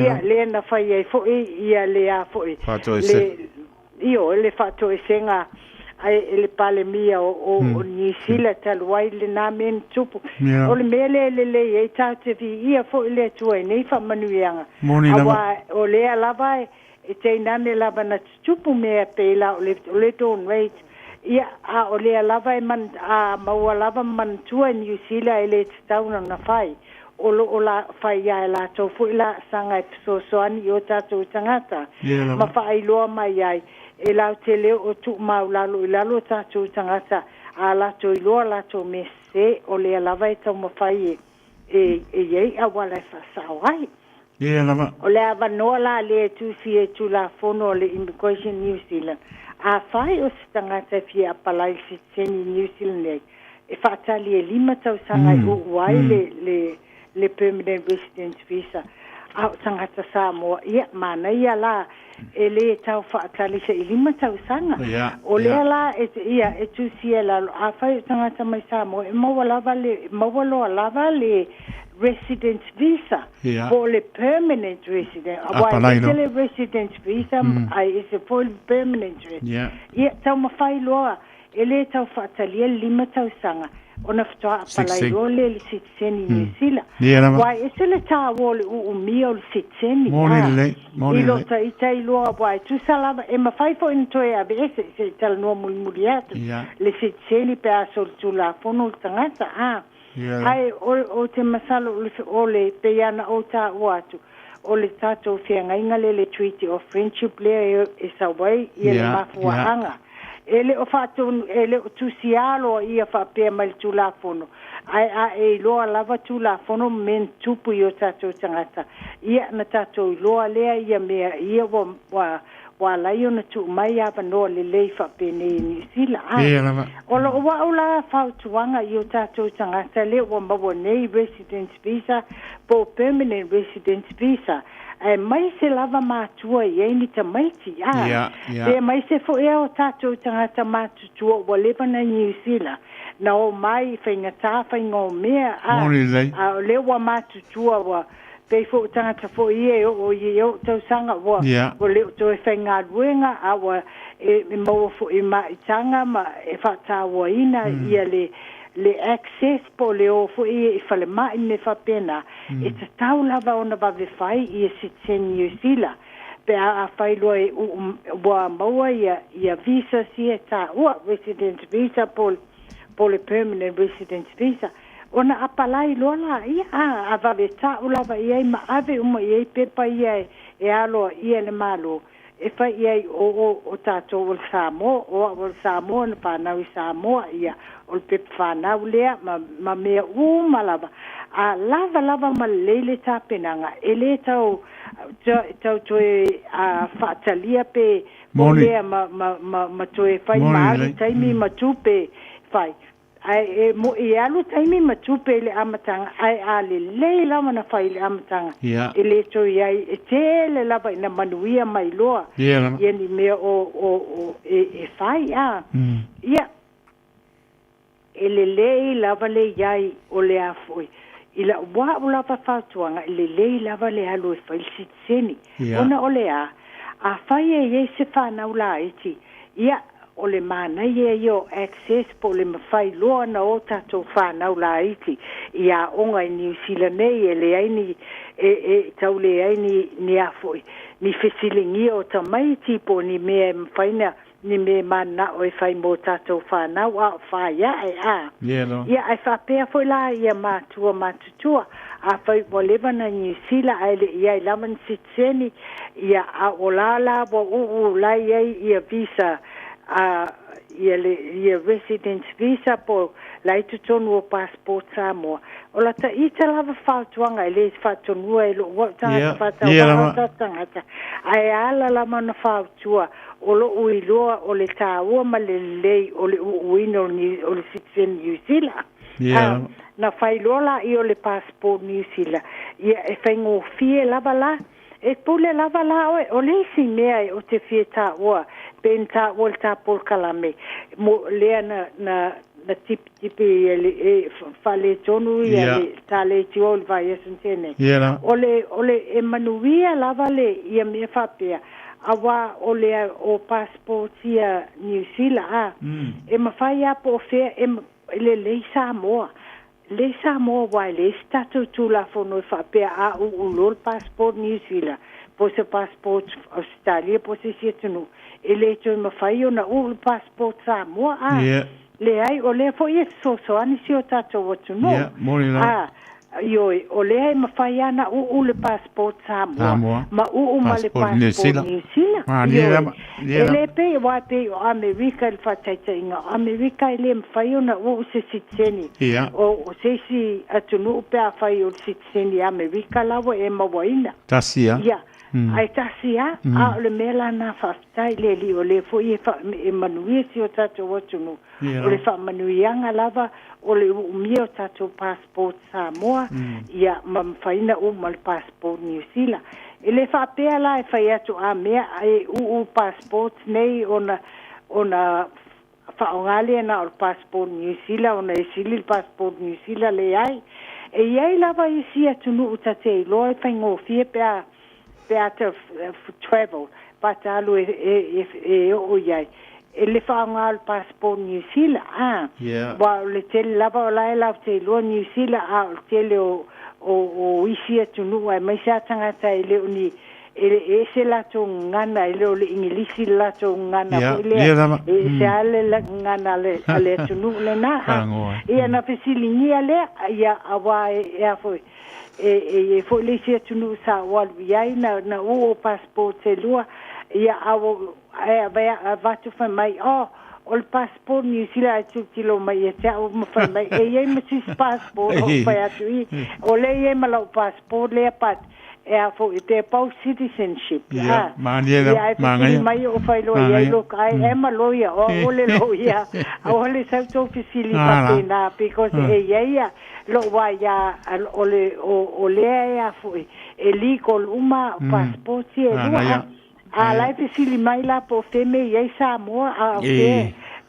ia le na fai fo ia le a fo le io le fato e senga ai le pale mia o New Zealand talwai le na men tupu Yeah. o le mele le e ta te vi ia fo le tua nei fa manuianga Moni lava. awa o le lava e te nane lava na tupu me pe la o le don rate ia a o le lava e man a maua lava man tua New Zealand e le tauna na fai o la fai ia la to fu la sanga so ani o tatu tangata Yeah, ma fai loa mai ai e la te le o tu maulalo i lalo tatu tangata a la to i loa la to me se o le lava e tau mawhai e iei a wala fa sawai Yeah, lava. o le ava noa la le tu si e tu la fono o le Immigration New Zealand a fai o se tangata fi a palai si teni New Zealand nei e whaatali e 5 tau sanga i uai le permanent residence visa a tangata Samoa ia mana ia la e le tau whaatali se i 5 tau sanga Yeah, o le yeah. la e tu si e la a fai o tangata mai Samoa e mawaloa lava le residence visa Yeah. for the permanent resident. Apalai no. Why residence visa is a for permanent resident. Yeah. Ia tau mawhai loa ele tau whaatalia 5 tau sanga ona ftoa apalai 16. loa le sitseni New Zealand. Yeah, lava. Wai e sele tā wole u mia o le sitseni. Moni le, moni Ilo le. ta itai loa wai tu salava e mawhai fo in toe abe se tala noa muri atu. Yeah. Le sitseni pe aso le tula fono tangata Yeah. Ai o te masalo o le peiana o tā watu o le tātou whiangainga le Treaty of Friendship le e sawai i le mafuaanga. Ele o whātou, ele o tusialo i a whapea mai tūlafono. Ai loa lava tūlafono men tupu i o tātou tangata. Ia na tātou loa lea ia mea ia wa lai ona tu mai ava no le lei whapene New Zealand. Yeah, lava. Ola o la whautuanga i o tātou tangata le o mawa nei residence visa po permanent residence visa. Mai se lava mātua i eini ta maiti. Yeah. E mai se fo ea o tātou tangata mātutua wa lepana New Zealand. Na o mai whaingatā whaingo mea. Moni le. Le wa mātutua wa pei fo tangata fo ie o tau sanga wa. Yeah. Wa leo to e whainga ruenga a wa e maua fo e maitanga ma e whatawa ina ia le access po le o fo e whale mai me whapena. E ta tau lava ona wawe whai i e sitsen New Zealand. Pe a whailua e ua maua ia visa si e ta ua residence visa po le permanent residence visa. Ona apalai lola ia a wawe ta ulava ia ma ave ia pepa ia e aloa ia le malo. E whai ia o tātou o Samoa, o Samoa na whanau i Samoa ia o le pepa whanau lea ma mea malava. A lava ma leile tā penanga. E le tau toe a whaatalia pe lea ma toe whai maari taimi ma tupe whai. Ai e alu taimi matupe le amatanga ai ale le lava na fai le amatanga le to ai e tele lava ina manuia mai loa ia ni me o fai ia le lava le iai o le afoi ila wa ula fa fatuanga le lava le alu e fai sitseni ona o le a fai e se fa na ula iti ia o le mana ia access po le mawhai loa na o tātou whanau la iti ia onga i New Zealand nei e le aini tau le aini ni afoi ni whesilingi o ta mai tipo ni mea mwhaina ni mea mana o e whai mo tātou whanau a whai ia ai whapea foi la ia mātutua a whai walewa na New Zealand ai le ia i laman sitseni ia a o la wa lai ia visa ia residence visa po lai tutonu o passport Samoa. O la ta ita lava whautuanga e le whautonua e lo tangata tangata. Ai ala lama na whautua o lo uiloa o le tāua ma le lei o le uino o le citizen New Zealand. Na whailola i o le passport New Zealand. Ia e whaingo fie lava la. E pule lava la o le si mea o te fie tāua. Penta volta por kalame mo lea na tipi e fale tonu ia tale tiol vai sentene ole e manuia lava le ia me fapea awa ole o passport ia New Zealand e mawhai apo o whea le Samoa le Samoa wai le statu tula fono whapea a ulol passport New Zealand po se passport Australia po se sietunu le tui mawhai o na passport Samoa le ai o le fo ia so ani si o tato watu no Ioi, o lea mawhai ana le passport Samoa. Ma ma le passport New Zealand. Ele pe wa pe o Amerika il whataita inga. Amerika ele mawhai ona se sitseni. O se si atunu pe a whai o sitseni Amerika lawa e mawaina. Tasia. Ia. Ai tasia, a le mela na whaftai le li o le fo e manuia si o tato watunu. O le wha manuianga lava o le umio tato passport Samoa ia mamwhaina ma le passport New Zealand. E le whapea la e whai atu a mea e passport nei ona whaongali na o passport New Zealand ona e sili passport New Zealand le ai. E iai lava i si atunu utate iloa e whaingo fie pea to travel patalu e o iai ele whaanga al passport New Zealand wa le tele lava o lai lau te loa New Zealand o tele o isi atunu ai mai sa tangata ele uni e se lato ngana ele o le ingilisi lato ngana e se ale la ngana le atunu le na ia na fesilingia le ia awa e afoi e fo le se tunu sa wal yai na o passport se lua ia awo a vatu fa mai o passport New Zealand tu kilo mai e ta o fa mai e ma si passport o fa atu o le ma lo passport le pat e fo te pau citizenship mangai mai o fa lo ia lo kai e ma lo ia o le lo ia o le sa to fisili patina because ia lo waya o le ya foi legal uma passport e a la fisili mai la po feme ia Samoa a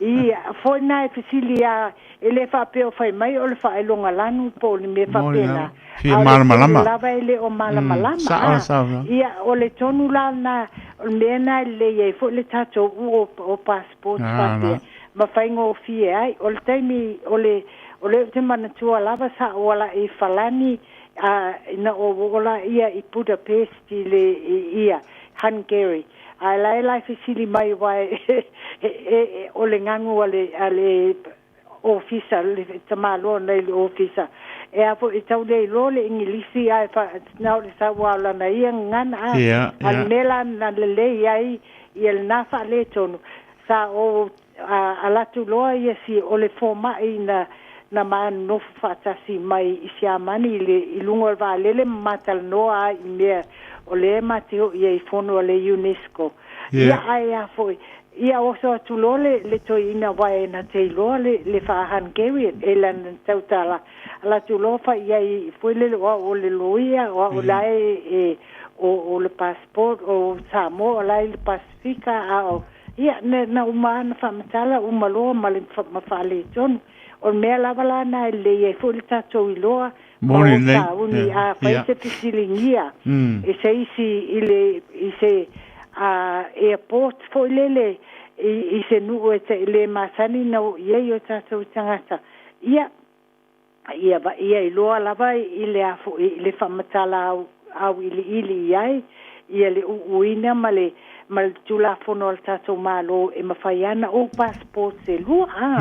i foi na fisili a ele fa pe o fai mai o le fa longa lanu po le me fa pena malama lava ele o malama ia o le tonu la na le na le ia foi le tato o passport fa ma faingo fie ai o le taimi o le te manatua lava sa ola e falani na o ola ia I Budapest le ia Hungary ai lai fisili mai wai o le ngangu ale ofisa le tamalo nei le ofisa e apo I tau le lo le ingilisi ai fa na le sa wala na ia ngana al mela na le ai ia na fa le tonu sa o ala tu loa ia si o le forma na man no fatasi mai isia mani le ilungo va le matal noa I mea o le matio ia I fono le UNESCO ia ai a foi ia o so tu le to ina vai na te lo le fa Hungary elan tautala ala tu lo fa ia I foi le o le loia o lai o le passport o Samoa lai le Pacifica o ia na umana fa matala umalo male mafale ton o mea lavala na le e foi tato iloa Morning late. Uni a faise pisilingia. E se i se airport foi lele i se nu e le masani no ye o tato tangata. Ia I loa lava I le afu I le famatala au ili ai ia le uina male mal tula fono al tato malo e mafaiana o passport se lua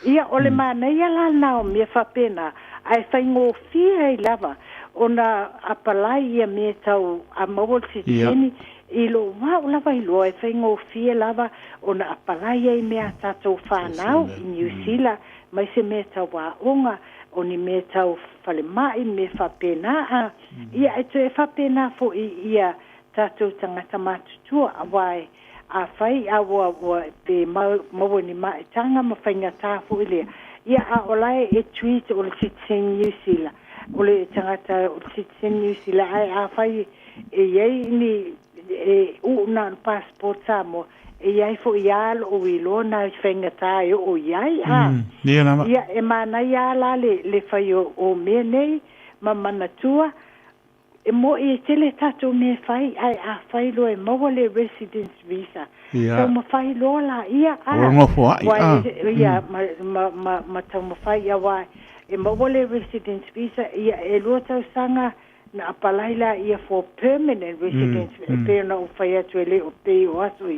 ia ole mana ia la na o me fa pena ai faingo fia I lava ona apalai ia me tau a mawol sitini I lo wa lava I lo ai faingo fia lava ona apalai ia me tato whanau I New Zealand mai se me tau wa onga oni me tau fale mai me fa pena ia e fa pena fo ia tato tangata matutua awai a fai awa pe mawa ni tanga mawhainga tāfu ile ia a olai e tweet o le citizen New Zealand o le tangata o le citizen New Zealand ai a fai e iei ni na passport Samoa e iai fo ial o ilo na whainga tā o iai ia e mana ia la le fai o mea nei ma manatua e mo e tele tatou me fai ai a fai lo e maua le residence visa tau ma fai lo la ia ia ma tau ma fai ia wa e maua le residence visa ia e lo tau sanga na apalaila ia for permanent residence pe na o fai atu ele o pe o asu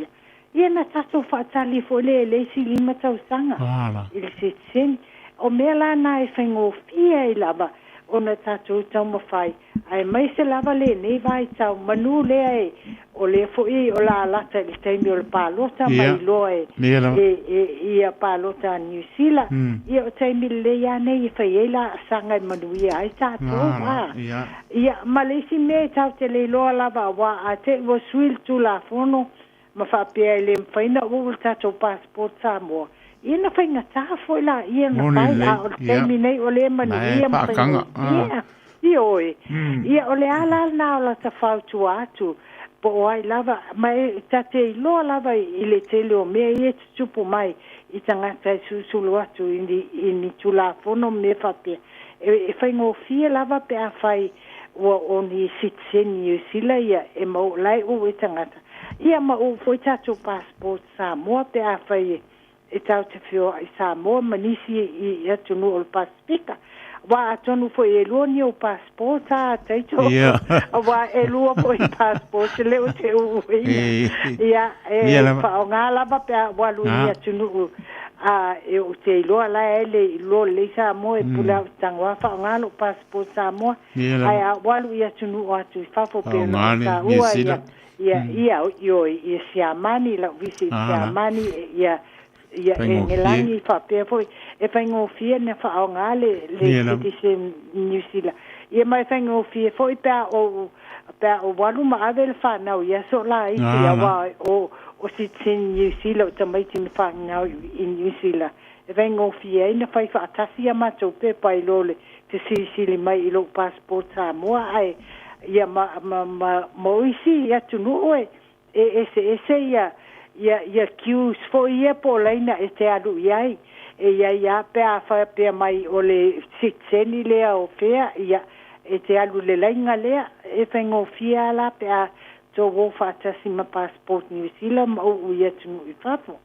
ia na tatou whaatali fo le si lima tau sanga il se sen o mea la na e whaingo fia i lava o na tatou tau mawhai. Ai mai se lava le nei vai tau manu lea e o le fo i o la alata i teimi o le pālota mai loa ia pālota New Zealand. Ia o teimi le ia nei i whai eila sanga i manu ia ai tatou ia malesi mea tau te le loa lava wa a te wa suil tu la fono ma whapea i le mwhaina o tatou passport Samoa. Ia na whainga tā foi la, ia na whai a o teimi nei o le manu ia mwhainga. Ia oe. Ia o le alal na o la ta whautu atu. Po o ai lava, mai tate i loa lava i le tele o mea i e tupu mai i tangata i susulu atu i ni tula fono me whapea. E whainga o fia lava pe a whai o ni sitseni i sila ia e mau lai o e tangata. Ia ma o foi tatu passport Samoa pe a whai e tau te whio i Samoa manisi i atunu o le Pasifika. Wa atonu foi e lua ni o passport a teito. Wa e lua foi passport le o te uia. Ia e whaonga lava pe a walu i atunu e o te iloa la e le ilo le Samoa e pula tangwa whaonga lo passport Samoa. Ai a walu i atunu o atu i whafo pe no sa ua ia i siamani la visi siamani ia ia e langi whapea foi e whaingo fia ne whaonga le citizen New Zealand ia mai whaingo fia foi pea o walu ma ave le whanau ia so la iti ia wa o citizen New Zealand o tamaiti ni whanau i New Zealand e whaingo fia ina whai whaatasi a matou pe pai lole te sili mai i lo passport Samoa ai ia moisi ia tunu oe e ia ia kius fo ia po laina e te alu iai e ia pe a fa pe mai o le sitseni lea o fea ia e te alu le lainga lea e whaingo fia la pe a to wo fatasi ma passport New Zealand o ia tunu i whafo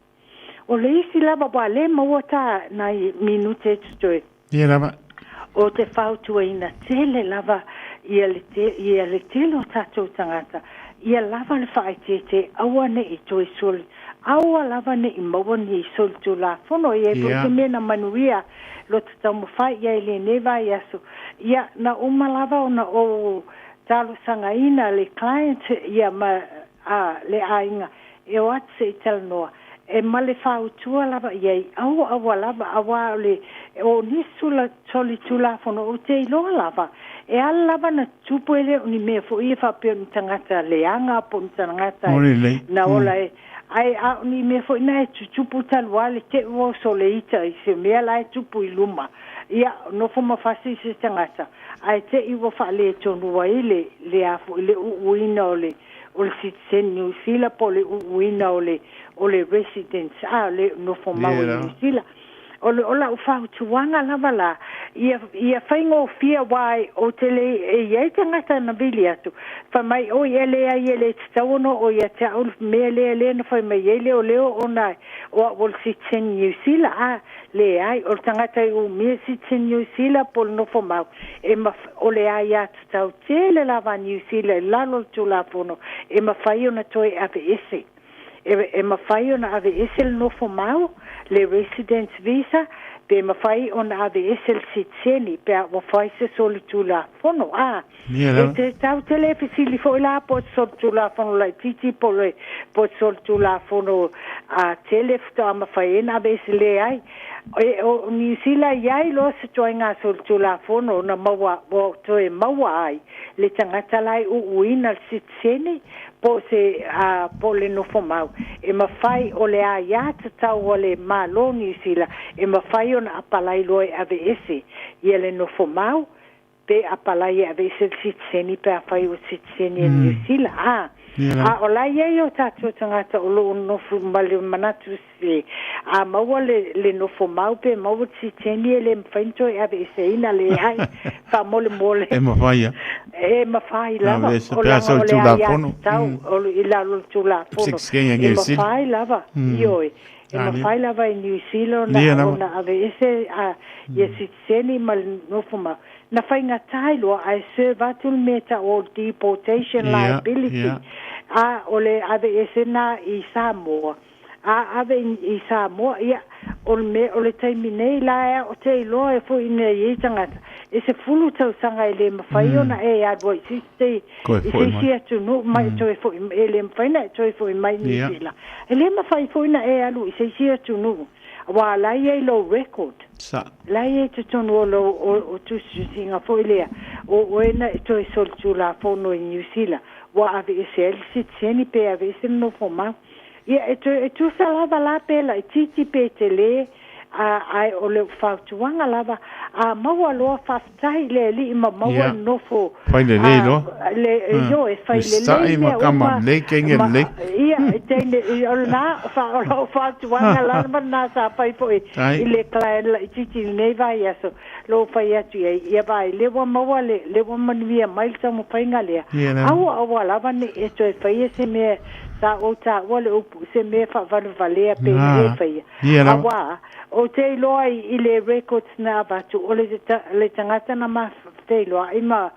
o le isi lava wa le mawata na minute tutoi o te whautua ina tele lava ia le tele o tatou tangata ia lava le whaitete aua ne i toi soli aua lava ne i maua ni i soli tu la fono ia te mena manuia lo te tau mawhai ia le neva ia so ia na uma lava o na o talo sanga ina le client ia ma le ainga e o atu se i tala noa e male whautua lava ia aua lava aua le o nisula soli tu la fono o te iloa lava e ala lava na tupu ele ni me fo ia fa pe ni tangata leanga po ni tangata na ola ai ni me fo na tupu talwale te wo soleita i se me ala tupu iluma ia no fo ma fasi se tangata ai te i wo fa le tonu wa ile le afo ile uina ole o le citizen New Zealand po le uina ole residence le no fo ma New Zealand ola o whautuanga lava la ia whaingo fia wai o tele e iei tangata na vili atu wha mai o ele titawono o ia te au mea le na whai mai ele o leo o nai o citizen New Zealand le ai o tangata o mea citizen New Zealand pol no fo mau o le ai atu tau tele lava New Zealand lalo tu la fono e ma whai ona toi ave ese e ma whai ona ave ese no fo mau le residence visa pe mawhai on ave esel sitseni pe a whai se solitula fono e te tau telefisili fo ila po solitula fono lai titi po solitula fono a telefto a mawhai ena ave esele ai o New Zealand iai lo se toi ngā solitula fono na maua o toi maua ai le tangata lai uina sitseni po se po le no fomau e mawhai o le a ia te tau o le malo New Zealand e mawhai o na apalai loe ave ese ia le no fomau pe apalai ave sitseni pe afai o sitseni New Zealand o la ye o tatu tangata o lo no fu male manatu se a maua le no fu mau pe mau sitseni le mfainto ave seina le ai fa mole e mawhaia e mawhai lava o la so tula fono o ila lo tula fono e mawhai lava ioi e mawhai lava i New Zealand na ave ese a ye sitseni mal no fu mau na whainga tailo ai servatul meta o deportation liability a ole ave esena i Samoa ave i Samoa ia ole taimine la o te lo e fo ina i tangata e se fulu tau sanga ele mawhai ona e adwa i si atu no mai toi fo ele mawhaina toi fo i mai ni sila ele mawhai fo ina e alu i si atu no wa la ye lo record sa la ye te tonu o tu singa fo ilea o ena to e sol tu la fo no in New Zealand wa ave sel sit seni pe ave sen no fo ma ia e tu sala la pela titi pe tele ai o le fautuanga lava a maua loa faftai le li ma maua nofo fai le lo le yo e fai le sai ma kama le kenge le ia tene o na fa o fautuanga lava na sa pai po i le klaen la titi nei vai aso lo fai atu ia vai le wa maua le wa manvia mai sa mo fai ngale au lava ne e to fai se me sa o ta wale o se me fa valea pe e fai awa o te loa i le records na batu o le tangata na ma te loa i ma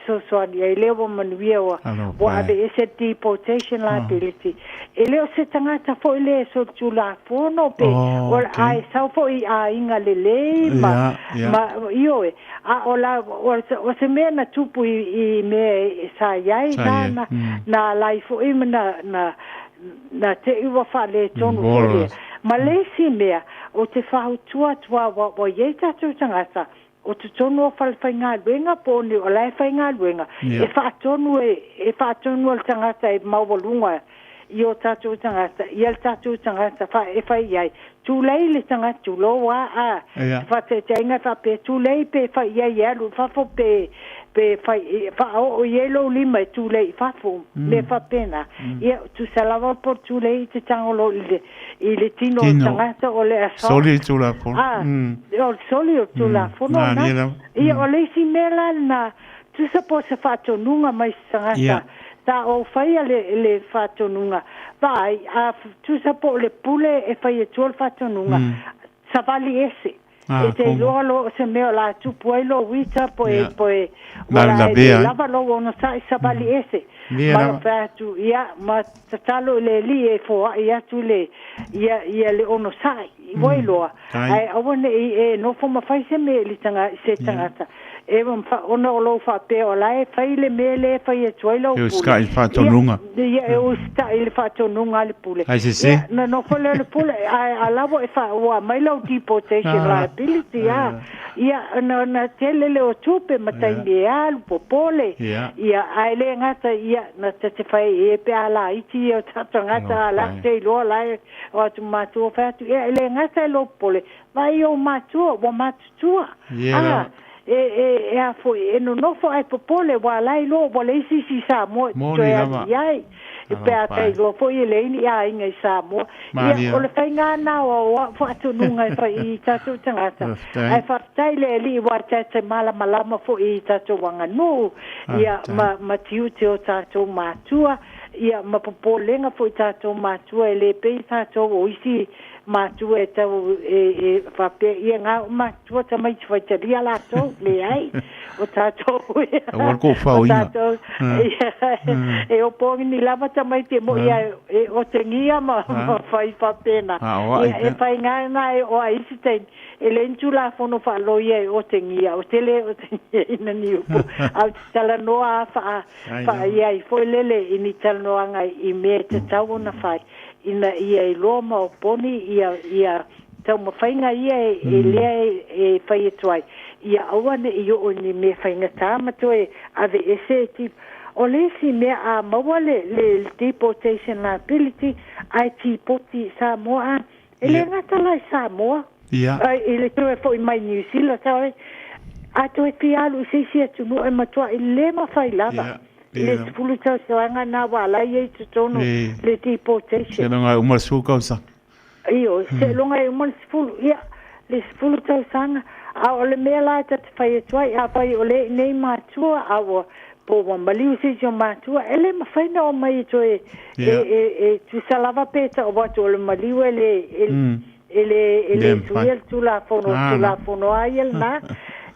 so ni e lewa manuia wa ave ese deportation liability e leo se tangata fo i le so tula fono pe o ai sa fo i a inga le ma io e a o se me na tupu i me sa iai na lai fo i na te iwa fa le tonu fo ma le si mea o te whautua tua wa ye tatu tangata o te tonu o whalwhainga luenga pōni o lai whainga luenga e whaatonu o tangata e mawalunga i o tatu tangata i al tatu tangata e whai iai tūlei le tangata tūloa whate te inga whape tūlei pe whai iai alu whafo pe fai o yelo lima tu lei fafo le fa pena ia tu salava por tu lei te tangolo ile tino tangata o le aso soli tu la fo o soli tu la fo no ia o le si mela na tu sapo se fato nunga mai tangata ta o fai le fato nunga vai a tu sapo le pule e fai tu fato nunga savali ese e te lolo se meo la tu puoi lo wita poi la bea lava lo ono sai sabali ese ma fatu ia ma tatalo le li e fo ia tu le ia le ono sai voi lo ai awone e no fo ma fai se me li tanga se tangata e ono lo fa pe o la e fai le mele fai e tuai lo pule skai fato lunga ia o sta il fato lunga le pule no fo le pule a lavo e fa o mai lo deportation liability ia na tele le o tupe matai me al popole ia ai le ngata ia na te fai e pe ala iti o tata ngata la te lo la o tu matu fa tu ia le ngata lo pole vai o matu o matu e a foi e no fo ai popole wa lai lo wa le si sa mo to ai e pe a kai lo fo i le ni ai ngai sa mo ia o le fai ngana o fo atu nunga fa i tatu tangata ai fa tai le li wa te mala ma fo i tatu wanga no ia ma tiu te o tatu matua ia ma popole nga fo i tatu matua le pe tatu o isi matua e tau e fape ia ngā matua ta mai fai te ria la tau le ai o tātou o ko fau ina e o pongi ni lava ta mai te mo ia o te ngia ma fai fapena e fai ngā e o a isi te e le intu la fono fa lo ia o te ngia o te le o te ngia ina ni upo au te tala noa fa ia i foi lele ini tala noa ngai i me te tau na fai ina ia i loma o poni ia tau mawhainga ia e lea e whai e tuai ia awane i o ni me whainga tāmato e ave ese tip o le si mea a maua le deportation liability ai ti poti Samoa e le ngata lai Samoa e le tue fo i mai New Zealand tau a to e pialu se tunu e matua i le mawhai lava. Le sepulu tau sanga na wala i te tono le deportation. Se longa umar suka usa. Iyo, se longa umar sepulu, ia, le sepulu tau sanga. A o le mea la te whai atuai, a whai o le nei mātua, a o po wa maliu se jo mātua, ele mawhaina o mai to e tu salava peta o watu o le maliu ele tuel tu la fono aiel na,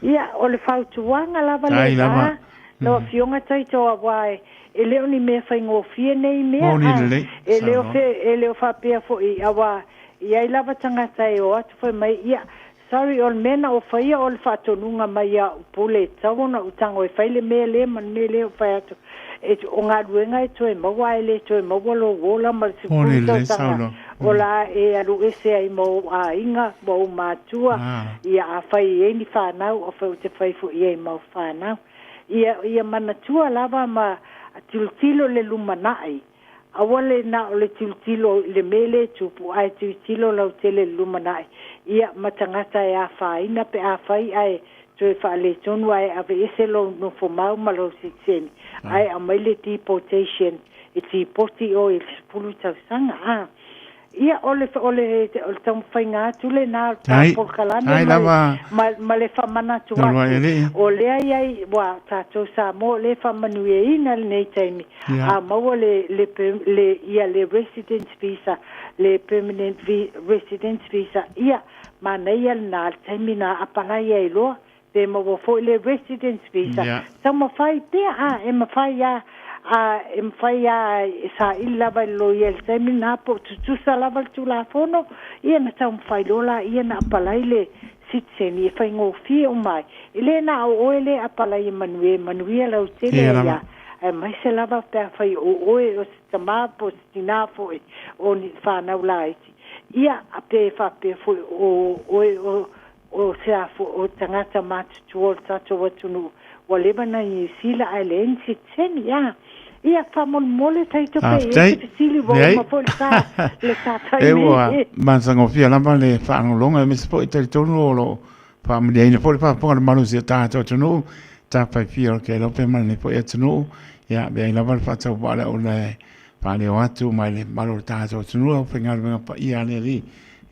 ia o le whautuanga lava le na, no fionga tai toa wai, ele o ni mea whaingo fie nei mea, ele o whapea fo i awa, ia i lava tangata e o atu whai mai, ia, sorry, ol mena o whaia o le whatonunga mai a upule tawona utango e whaile mea le man mea le o whai atu. E o ngā ruenga e toe maua e le toe maua lo wola ma se puta tanga. O la e alu ese ai mo a inga mo mātua. Ia a whai e ni whanau o whai te whai fu i e mau whanau. Ia manatua lava ma tiltilo le lumanai. Awale na o le tiltilo le mele tupu ai tiltilo lau tele lumanai. Ia matangata e a whaina pe a whai ai tue whaale tonu ai a ve ese lo no fomau malo sitseni. Ai a maile deportation e deporti o il spulu tau sanga. Ia ole tau whainga tule nā pokalane ma le whamana tuake. O lea iai wa tātou sa mo le whamanu e ina nei taimi. A maua le residence visa, le permanent residence visa. Ia ma nei al nā taimi nā apalai ai loa. Pe maua fo le residence visa. Sa ma whai pia e ma whai whai sa lava lo i el taimi nā po tutusa lava tu la fono, ia na tau mwhai lola, ia na apalai le sitseni, e whai ngō fie o mai. Ile na o oele apalai e manue lau tele ia. E mai se lava pia whai o oe o sitama po sitina fo e o ni whanau la iti. Ia ape whape fo o oe o sea fo o tangata matu o tato watunu wa lebana i Sila Island sitseni ia. Ia famon mole tai to pe e sili vo ma po le sa tai e mansango fia lamba le fango longa me spo te tono lo family ina po pa po manu se ta to no ta pa fia ke lo pe man le po e no ia be lamba fa ta wala o le pa le watu mai le malo ta to no pe ngal pa ia le ri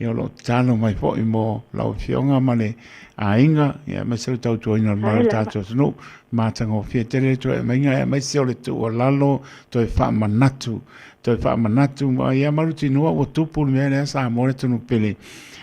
io lo tano mai po i mo la fionga mane a inga ia me se tau to ina malo ta to no matango fie tere to e mainga e mai se ole tu o lalo to e wha manatu ma ia maruti noa o tupu me le sa amore tunu pele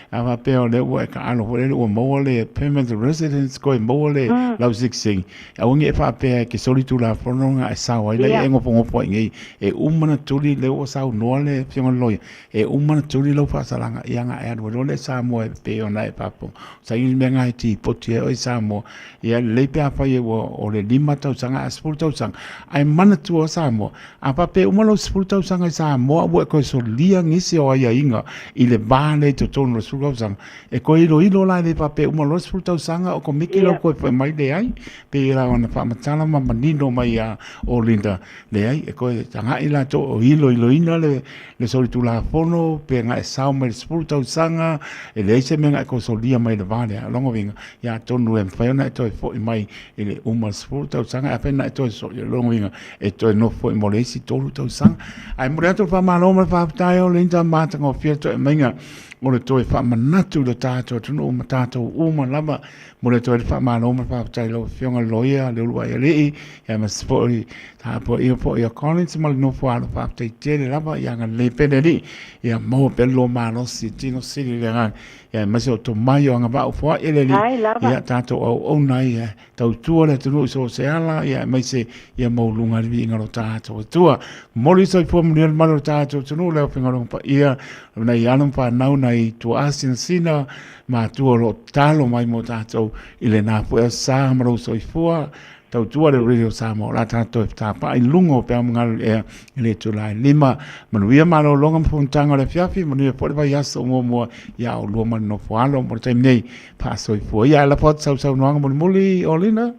a va peo le o e ka alo le o mo le permanent residence ko e mo le lau sixing a unge e fa pe ke solitu la fononga e sa wa le engo pongo po ngi e umana tuli le o sa no le fiona loia e umana tuli lo fa salanga ianga e ado le sa mo e pe ona e papo sa i me ngai ti poti e sa mo ia le pe a fa ye o le lima tau sanga a spul tau sanga ai mana tu o sa mo a pa pe umalo spul tau sanga sa mo a ko so lia ngisi o ia inga i le bale to tono sanga e ko ilo la le pape uma lo sfruta sanga o ko miki lo ko mai de ai pe la ona fa matala ma manino mai a o linda le ai e ko tanga ila to o ilo ina le solitu la fono pe nga e sao mai sfruta sanga e le se menga ko solia mai de vale a longo vinga ya tonu em fa na to fo mai ele uma sfruta sanga a pena to so longo vinga e to no fo mo le si tolu to sanga ai mo reto fa malo ma fa taio linda mata ngo fieto e menga mo le toi fa manatu le tato tunu o matato uma lama mo le toi fa malo ma fa tai lo fionga loia le ulwa ele ya ma spori ta po io collins mal no fa lo fa tai tele lama ya nga le peneli ya mo pelo malo si tino si le nga ya ma so to mayo nga ba fo ele ya tato o nai ya tau tu le tunu so se ala ya mai se ya mo lunga vi nga lo tato tua mo li so fo mo le malo tato tunu le finga lo pa ia na ya no pa nai tu asin sina ma tu lo talo mai mo tato ile na po sa maro so fua tau tu le radio sa mo la tato ta pa i lungo pe ngal e le tu la lima manuia malo longa puntanga le fiafi manuia po va ya so mo ya o lo man no falo mo tai nei pa so fua ya la pot sa no mo muli olina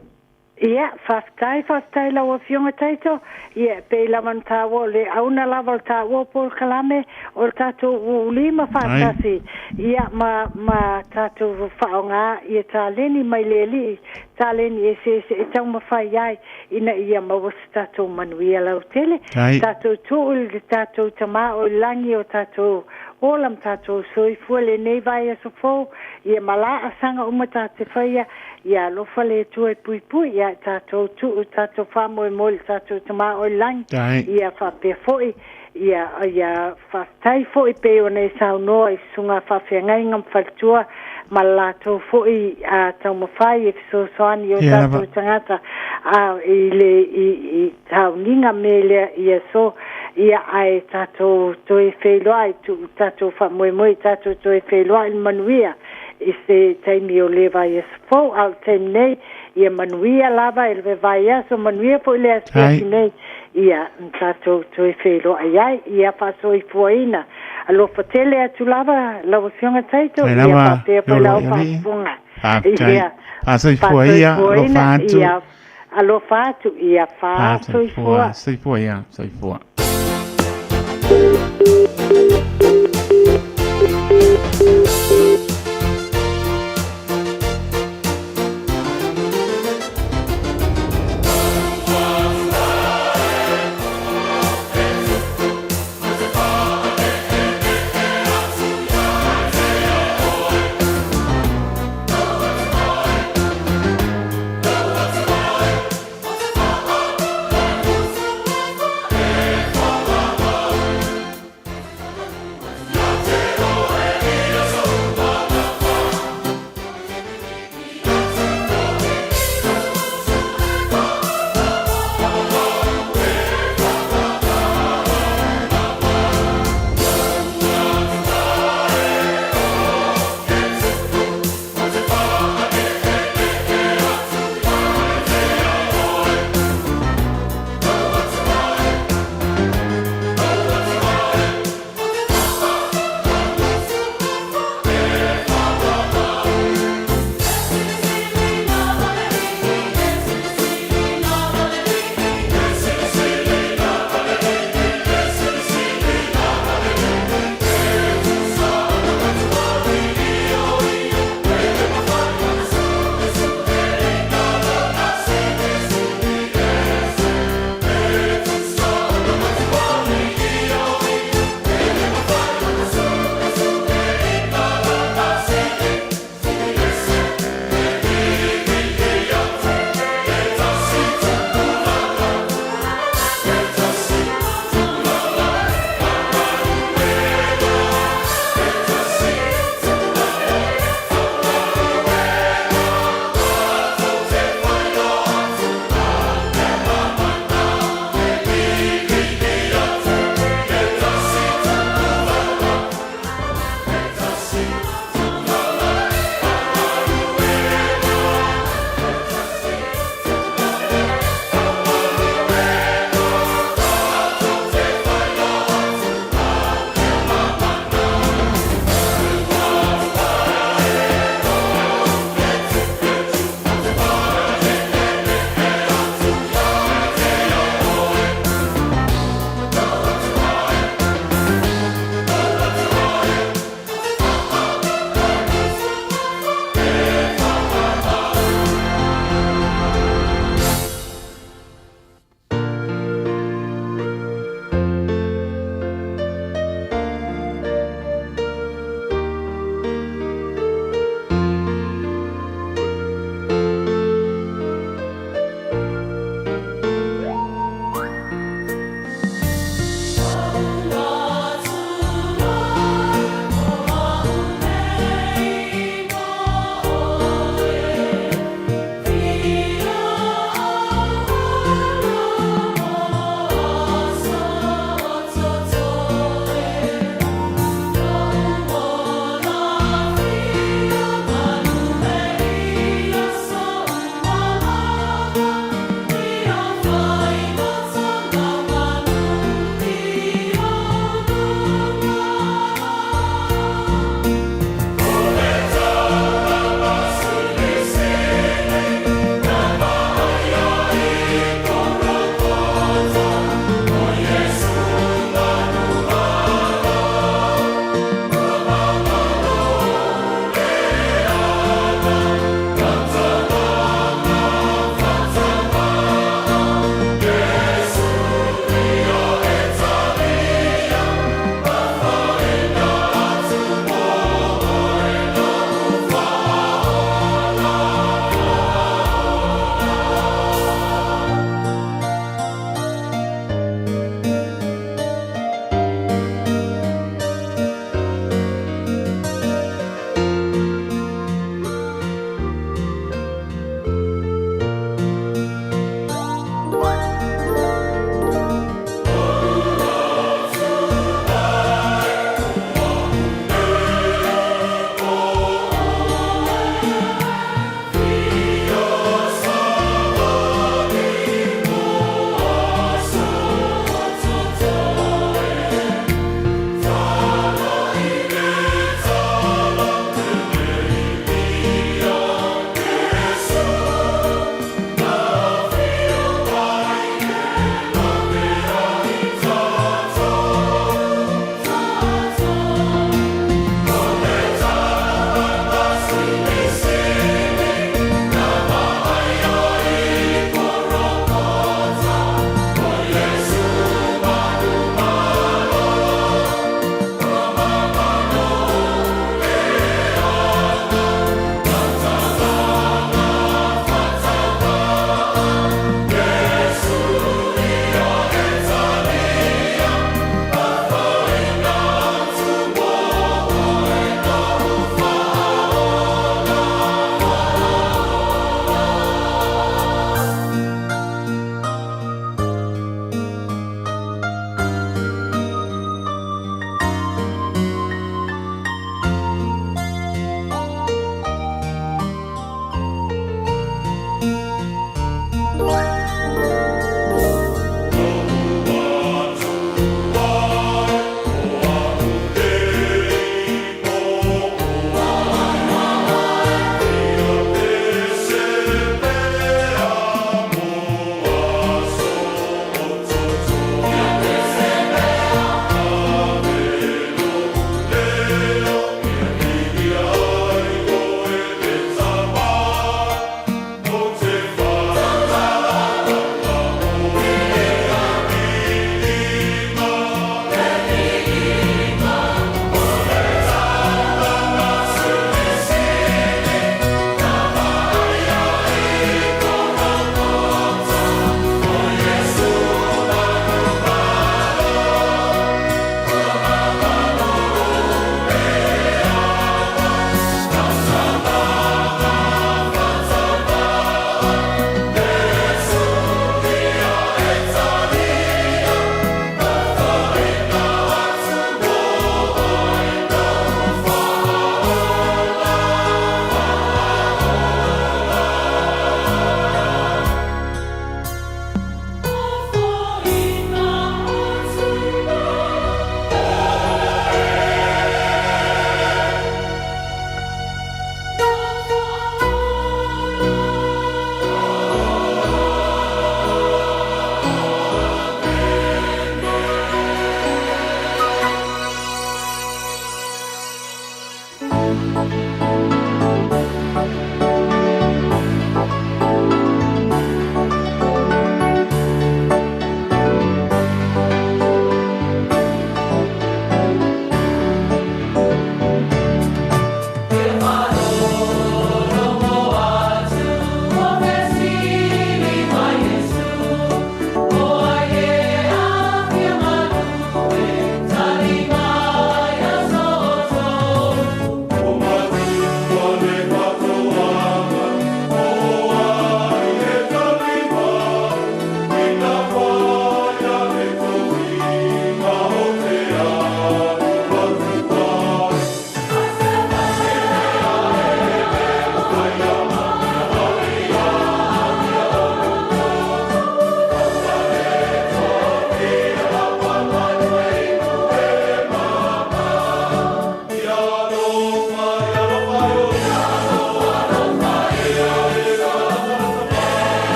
Ia, whaftai lawa fionga taito. Ia, pe laman tawo le auna lava o tawo por kalame o tato ulima whatasi. Ia, ma tato whaonga ia taleni mai leli. Taleni e se e tau mawhai ai ina ia mawas tato manuia lau tele. Tato tuul tato tama o langi o tato olam tato soifua le nei vai a sofo. Ia mala asanga umatate whaia. Ia lofa le tue pui pui ia tato tu tato famo e mol tato tama o lang ia fa pe foi ia fa tai foi pe o nei sau no i sunga fa fengai ngam faltua malato foi a tau mafai e so soani o tato tangata a i tau ninga mele ia so ia ai tato toi feiloi tu tato fa moi moi tato toi feiloi manuia i se taimi o le vai espo au taimi nei ia manuia lava e le vai aso manuia po le aspeti nei ia tato toi felo ai ia paso i fuaina alo fatele atu lava lau fionga taito ia papea po lau pafunga ia paso i fuaia lo fatu ia alo fatu ia faso i fua so i fuaia so i fua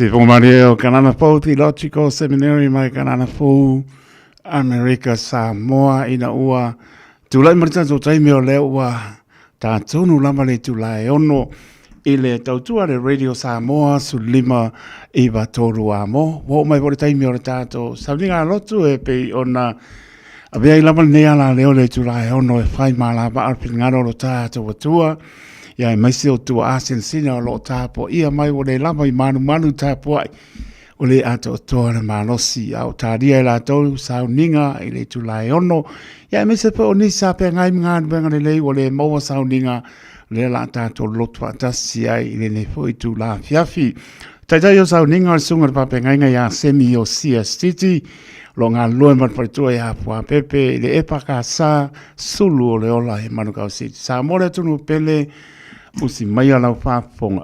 Se Mario Kanana Fou Theological Seminary mai Kanana Fou America Samoa ina ua tulai marita so taimi o leo ua ta tonu lama le tulai ono ile tautua le Radio Samoa sulima iwa toru amo wo mai vore taimi o le tato sauninga lotu e pe ona avea i lama nea la leo le tulai ono e fai mala ba arpingaro lo tato watua ya mai se o tua asen sina o lo tapo ia mai o le lama i manu tapo ai o le ato toa na malosi au taria i la tau sauninga i le tulai ono ya mai se pe o nisa pe ngai mga benga le lei o le maua sauninga le la tato lotu atasi ai i le ne foi tu la fiafi taitai o sauninga o sunga le pape ngai ngai a semi o CSTT lo ngā lue marparitua i hapua pepe i le epaka sa sulu o le ola he manukau siti sa more tunu pele usi mai alau whaponga.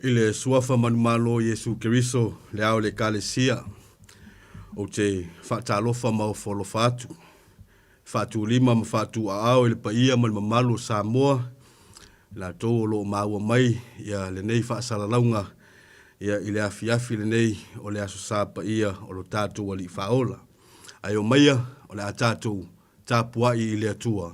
I le suafa manumalo Yesu Keriso le au le kalesia o te whaatalofa mau wholofa atu. Whaatu lima ma whaatu a au i le paia ma le mamalo Samoa la tō lo maua mai ia le nei whaasaralaunga ia i le afiafi le nei o le aso sa paia o lo tātou wali whaola. Ai o maia o le a tātou tāpuai i le atua.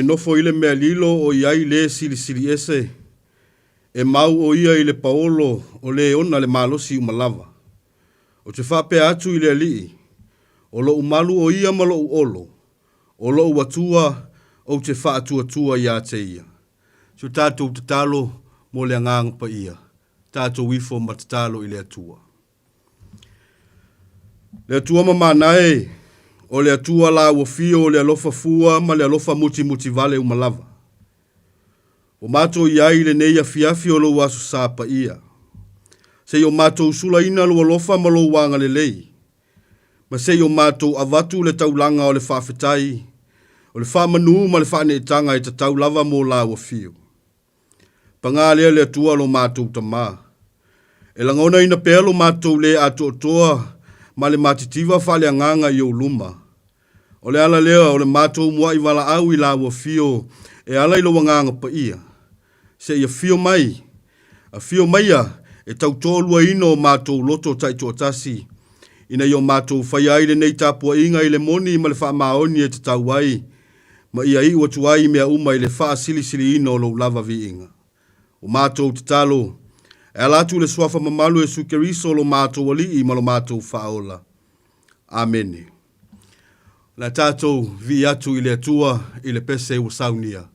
Nofo ile mea lilo o iai le sili ese. E mau o ia ile paolo o le ona le malosi umalava. O te whape atu ile alii. O lo umalu o ia malo uolo. O lo uatua o te whaatua ia te ia. So tātou te talo mo le ngang pa ia. Tātou wifo ma te talo ile atua. Le atua mamanae. O le atua la uafio o le alofa fua ma le alofa muti vale umalava. O mato iai le nei afiafi o lo wasu sapa ia. Se o mato usula ina lo alofa ma lo wanga le lei. Ma se o mato avatu le taulanga o le whawhetai. O le whamanu ma le whaneitanga i ta taulava mo la uafio. Panga le atua lo mato tama. E langona ina pea lo mato le ato toa ma le matitiva fale anganga i o luma. O le ala lea o le matou mua i wala au i la uafio e ala i lo wanganga pa ia. Se ia fio mai. A fio maia e tautolua ino o matou loto taito atasi. Ina i o matou whai le nei tapua inga i le moni ma le wha maoni e te tauai. Ma ia i watuai mea uma i le wha sili ino o lo lava vi inga. O matou te talo. E alatu le swafa mamalu e sukeriso lo matou wali i ma lo matou whaola. Amene. La tātou vi atu i le atua i le pese o saunia.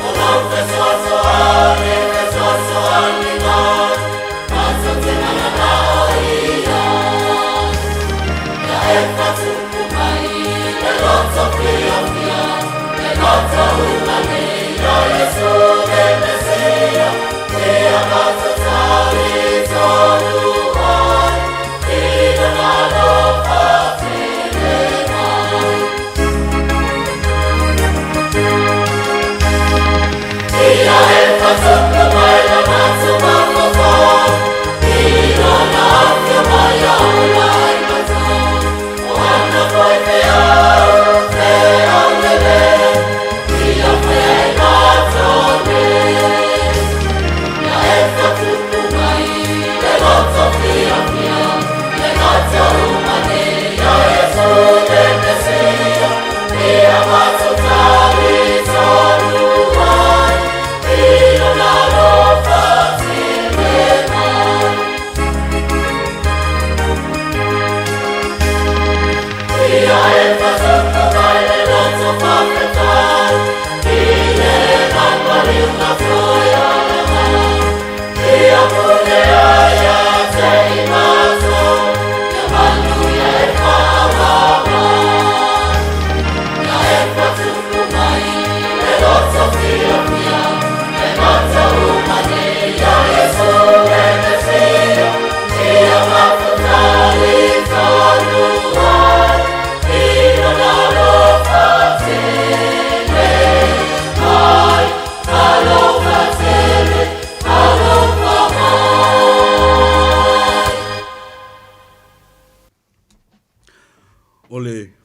Oh,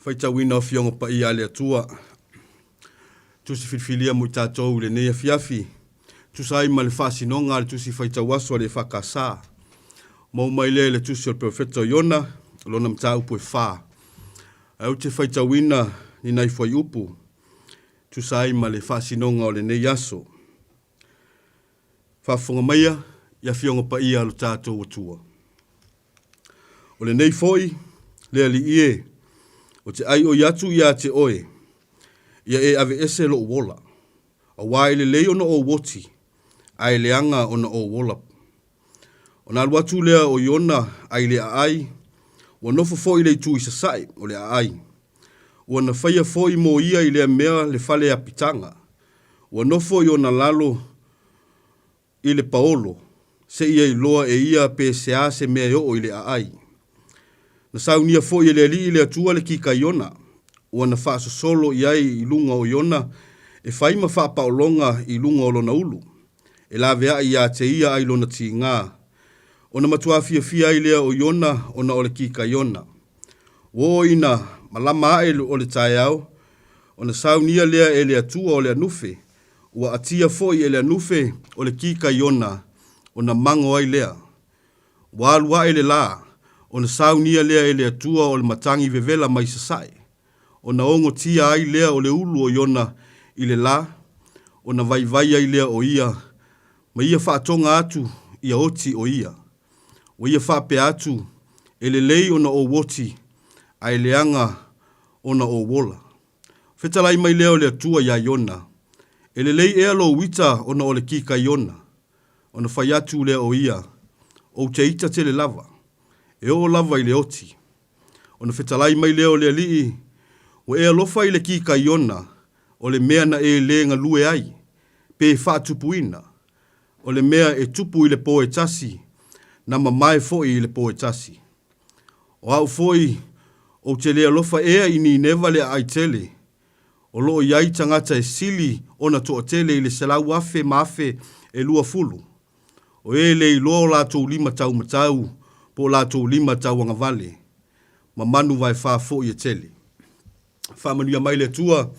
Faitauina o fionga pa ia le atua. Tusi filfilia mo tātou le nei fiafi. Tusai ma le whasinonga le tusi faitauaso le whakasa. Mau mai le tusi o profeta Iona, lona mta upo e wha. Au te faitauina ni nai fwai upu. Tusai ma le whasinonga o le nei aso. Whafunga maia, ia fionga pa ia lo tātou atua. O le nei foi, le ali ie, o te ai o yatu ia te oe, ia e ave ese lo wola. A wai le lei ona o woti, ai le anga ona o wola. O na watu lea o Iona ai le ai, o nofo foi le tu isasai o le ai. O na faya foi mo ia i le mea le fale a pitanga. O nofo Iona lalo i le paolo, se ia i loa e ia pe se mea o i le ai. Na saunia fo i le li i le atua le kika Iona, ua na wha solo i ai i lunga o Iona, e whaima wha paolonga i lunga o lona ulu. E la vea i a te ia ai lona ti ngā. O na matua fia i lea o Iona, o na o le kika Iona. Wo ina malama ae o le tae au, o na saunia lea e le atua o le anufe, ua atia fo i le anufe o le kika Iona, o na mango ai lea. Walua e le la, o na saunia lea e le atua o le matangi vevela mai sasai. O na ongo tia ai lea o le ulu o Iona i le la, o na vai ai lea o ia, ma ia whaatonga atu ia oti o ia. O ia whape atu, e le lei o na o woti, ai leanga o na o wola. Whetalai mai lea o le atua ia Iona, e le lei ea lo wita o na o le kika Iona, o na whai atu lea o ia, o te ita te le lava. E o lava i le oti. O na whetalai mai leo le alii, o e alofa i le kika Iona, o le mea na e le nga lue ai, pe e wha tupuina, o le mea e tupu i le po e tasi, na mamae foi i le po e tasi. O au foi, o te le alofa ea i ni neva le ai tele, o loo iai tangata e sili o na to tele i le selau afe maafe e lua fulu. O e le i loa la tau lima tau matau, po la tau lima tau anga vale. Ma manu vai wha fo i e tele. Wha manuia mai le tua,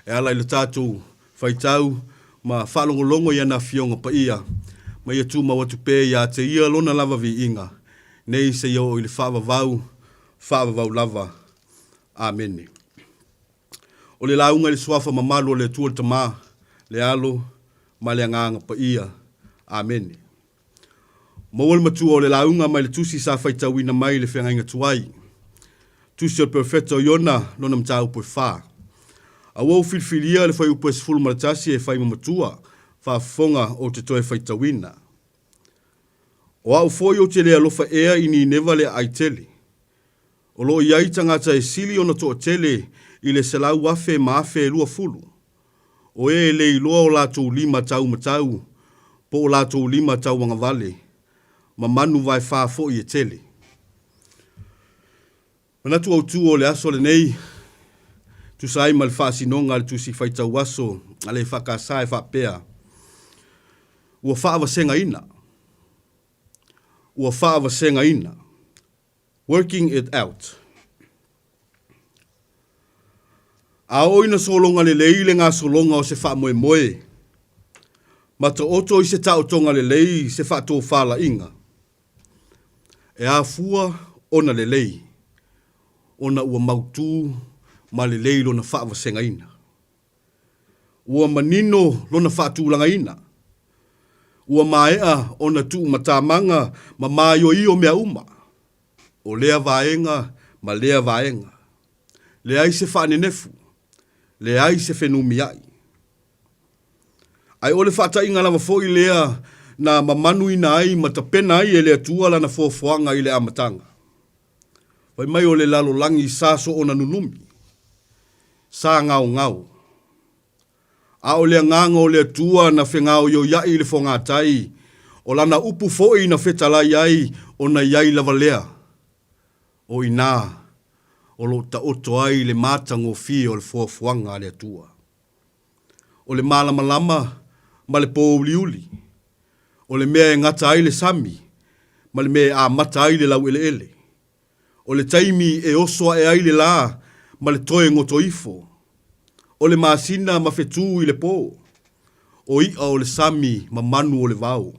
e ala i le tātou whaitau, ma whalongolongo i ana fionga pa ia. Ma ia tu ma watu pē ia te ia lona lava vi inga. Nei se iau i le whaavavau lava. Amen. O le launga le swafa mamalu o le tua le tama, le alo, ma le anganga pa ia. Amen. Mawal matua o le launga mai le tusi sa whaitauina mai le whenga inga tuai. Tusi o perfecto Iona lona mta upo e wha. A wau filfilia le whai upo e sifulu maratasi e whai mamatua, wha fonga o te toe whaitauina. O au foi o te lea lofa ea ini neva le aitele. O lo iai tangata e sili ona to tele i le selau afe maafe e lua fulu. O e le iloa o lato lima tau matau, po o lato lima tau wanga vale. Ma manu vai wha fo i e tele. Manatu au tu o le aso le nei, tu sai mal wha sinonga le tu si whaitau aso, ale whakasa e whapea. Ua wha senga ina. Ua wha senga ina. Working it out. A oina solonga le leile ngā solonga o se wha moe moe. Mata oto i se tau tonga le lei se wha tō whala inga. E a fua ona le lei, ona ua mautu ma le lei lona whaava senga ina. Ua manino lona whaatulanga ina. Ua maea ona tu matamanga ma maio i mea uma. O lea vaenga ma lea vaenga. Le ai se whaanenefu, le ai se whenumi ai. Ai ole whaata inga lava foi lea na mamanu ina ai matapena ai ele atua lana fofoanga i le amatanga. Wai mai o le lalo langi sa so ona nunumi. Sa ngau. A o le nganga o le atua na whengao yo iai le whongatai. O lana upu foi na whetala iai o na iai lava lea. O ina. O lo ta oto ai le matango fi o le fofoanga le atua. O le malama ma le pouliuli. O le mea e ngata ai le sami, ma le mea a mata ai le lau ele ele. O le taimi e osoa e ai le la, ma le toe ngoto ifo, o le masina ma fetu i le po, o ia o le sami ma manu o le vau.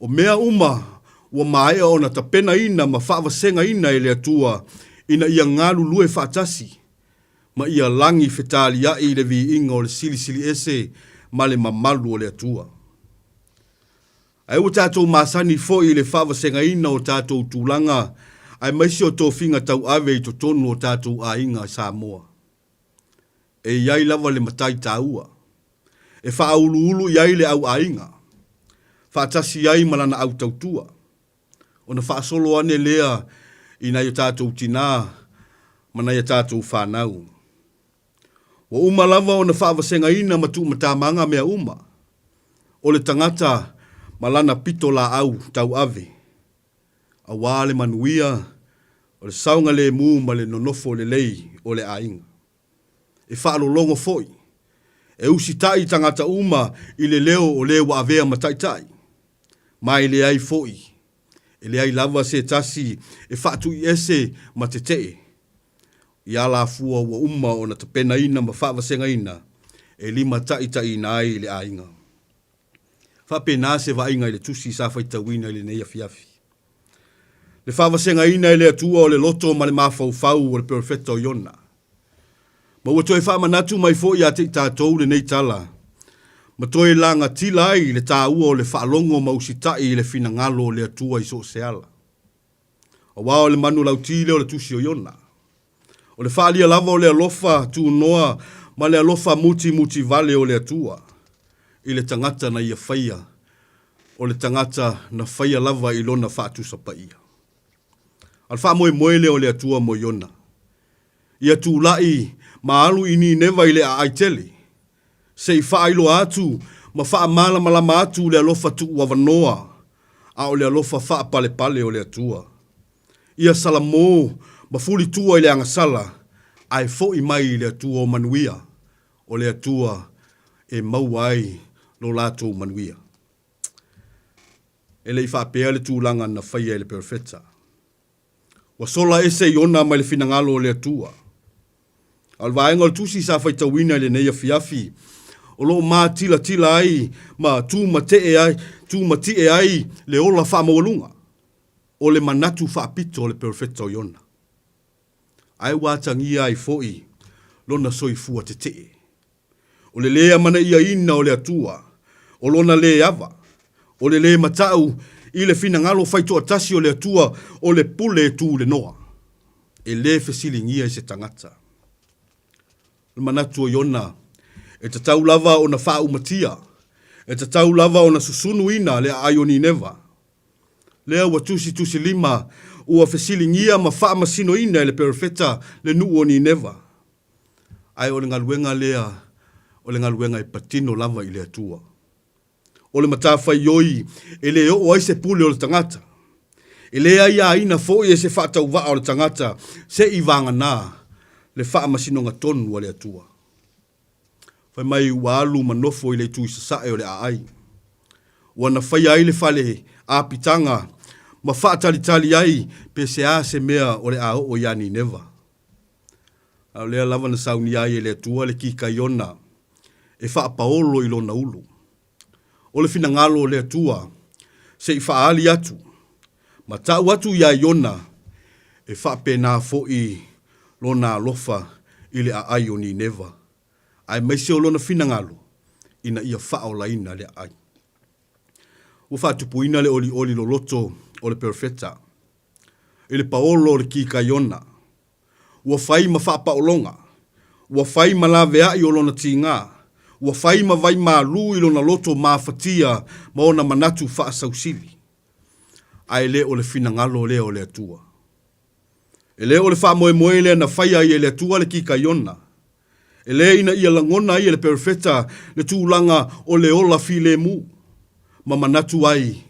O mea uma, ua maea o na tapena ina ma whaawasenga ina i le atua, ina ia ngalu lue whaatasi, ma ia langi fetali ia i le vi inga o le sili ese, ma le mamalu o le atua. Ai o tātou masani fo i le whaawasenga ina o tātou tūlanga, ai maisi o tō whinga tau ave i to tonu o tātou a inga Samoa. E iai lava le matai tāua. E wha ulu iai le au a inga. Wha atasi iai malana au tautua. O na wha solo ane lea i na i tātou tina, mana i tātou whanau. Wa uma lava o na wha wasenga ina matu matamanga mea uma. O le tangata malana pito la au tau ave. A wale manuia, o le saunga le mu ma le nonofo le lei o le ainga. E whaalo longo foi. E usitai tangata uma i le leo o le wa avea mataitai. Mai le ai foi. E le ai lava se tasi e whaatu i ese ma te tee. I ala fua wa uma o na tapena ina ma whaawasenga ina. E lima taitai na ai le ainga. Whapena se wa inga i le tusi sa whaitawina i le neia fiafi. Le whaawasenga ina i le atua o le loto ma le mawhau o le perfecto o Iona. Ma ua toi whaamanatu mai fo i a te tātou le nei tala. Ma toi langa tila ai le tāua o le whaalongo ma usitai i le finangalo o le atua i so seala. O wao le manu lautile o le tusi o Iona. O le whaalia lava o le alofa tu noa ma le alofa muti vale o le atua. I le tangata na ia whaia. O le tangata na whaia lava i lona whaatu sapaia. Al wha moe le o le atua mo Iona. Ia tu lai ma alu ini neva i le a aitele. Se i wha ailo atu, ma wha mala malama atu le alofa tu wavanoa. A o le alofa wha pale o le atua. Ia salamo, ma fuli tua i le angasala. Ai fo i mai i le atua o manuia. O le atua e mauai lo lato manuia. E le i wha pea le tūlanga na whaia i le perfecta. Wa sola ese Iona mai le finangalo o le atua. Al vaenga o tusi sa whaitawina i le neia fiafi. O lo ma tila ai, ma tu mati e ai le ola wha mawalunga. O le manatu wha apito o le perfecta o Iona. Ai watangia ai foi, lona soi fua te te. O le lea mana ia ina o le atua. O lona le ava. O le matau i le finangalo whaito atasi o le atua o le pule tu le noa. E le fesilingia i se tangata. Le manatu o Iona, e te tau lava o na wha umatia. E te tau lava o na susunu ina le aioni neva. Lea wa tusi lima ua fesilingia ma wha masino ina le perfecta le nuo ni neva. Ai o le ngaluenga lea, o le ngaluenga i patino lava i le atua. O le matafa ioi, e le o ai se pule o le tangata. E le ai a ina fo i e se wha tau o le tangata, se i vanga nā, le wha masinonga tonu o le atua. Whai mai ua alu manofo i le tui sasae o le aai. Ua na whai ai le whale a pitanga, ma wha tali ai, pe se a se mea o le a o yani neva. Au lea lava na sauni ai e le atua le kika Iona, e wha paolo i lona ulu. O le finangalo le atua, se i whaali atu. Ma tau atu ia Iona, e whapena fo i lona alofa i le aai o ni neva. Ai maise o lona finangalo, ina ia whao laina le ai. Ua whatupuina le oli lo loto o le perfecta. I le paolo le kika Iona. Ua whai ma whapaolonga. Ua whai ma la vea i o lona tinga. Ua whai ma vai ma lu i lona loto ma fatia ma ona manatu wha sausili. Ai le o le finangalo le o le atua. E le o le wha moe le na whai ai e le atua le kika Iona. E le ina ia langona i le perfecta le tūlanga o le ola fi le mu. Ma manatu ai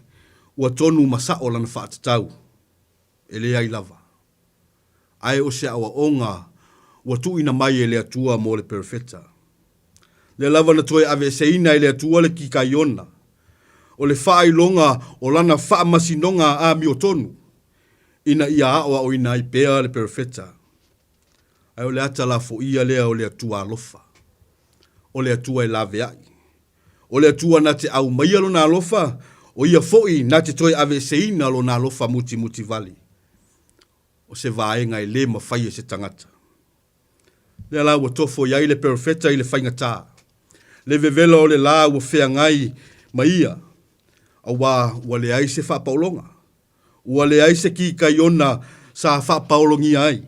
ua tonu masao lana whaatatau. E le ai lava. Ai o se awa onga ua tuina mai e le atua mo le perfecta. Le lava na toe ave seina i le atua le kika Iona. O le whailonga o lana wha masinonga a mi o tonu. Ina ia awa o ina i pea le perfecta. Ai o le ata la fo ia lea o le atua alofa. O le atua I lave ai. O le atua na te au maia lo na alofa, o ia foi na te toi ave seina lo na alofa muti muti vali. O se vaenga I le mawhai se tangata. Le la ua tofo iai le perfeta I le whaingata. Le vevela o le la ua whea ngai maia. A ua le ai se wha paulonga. Ua le ai se ki ka iona sa wha paulongi ai.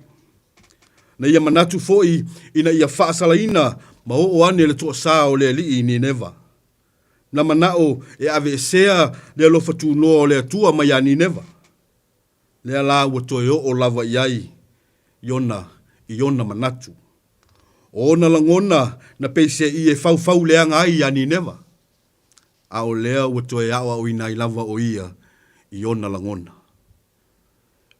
Na ia manatu foi ina ia wha salaina ma o ane le toa sa o le li ni neva. Na manao e ave sea le alofa tu noa o le atua mai ani neva. Le la ua toi o lava iai iona manatu. O na langona na peise I e fau leanga ai ani neva. A o lea ua toi awa o ina I lava o ia iona langona.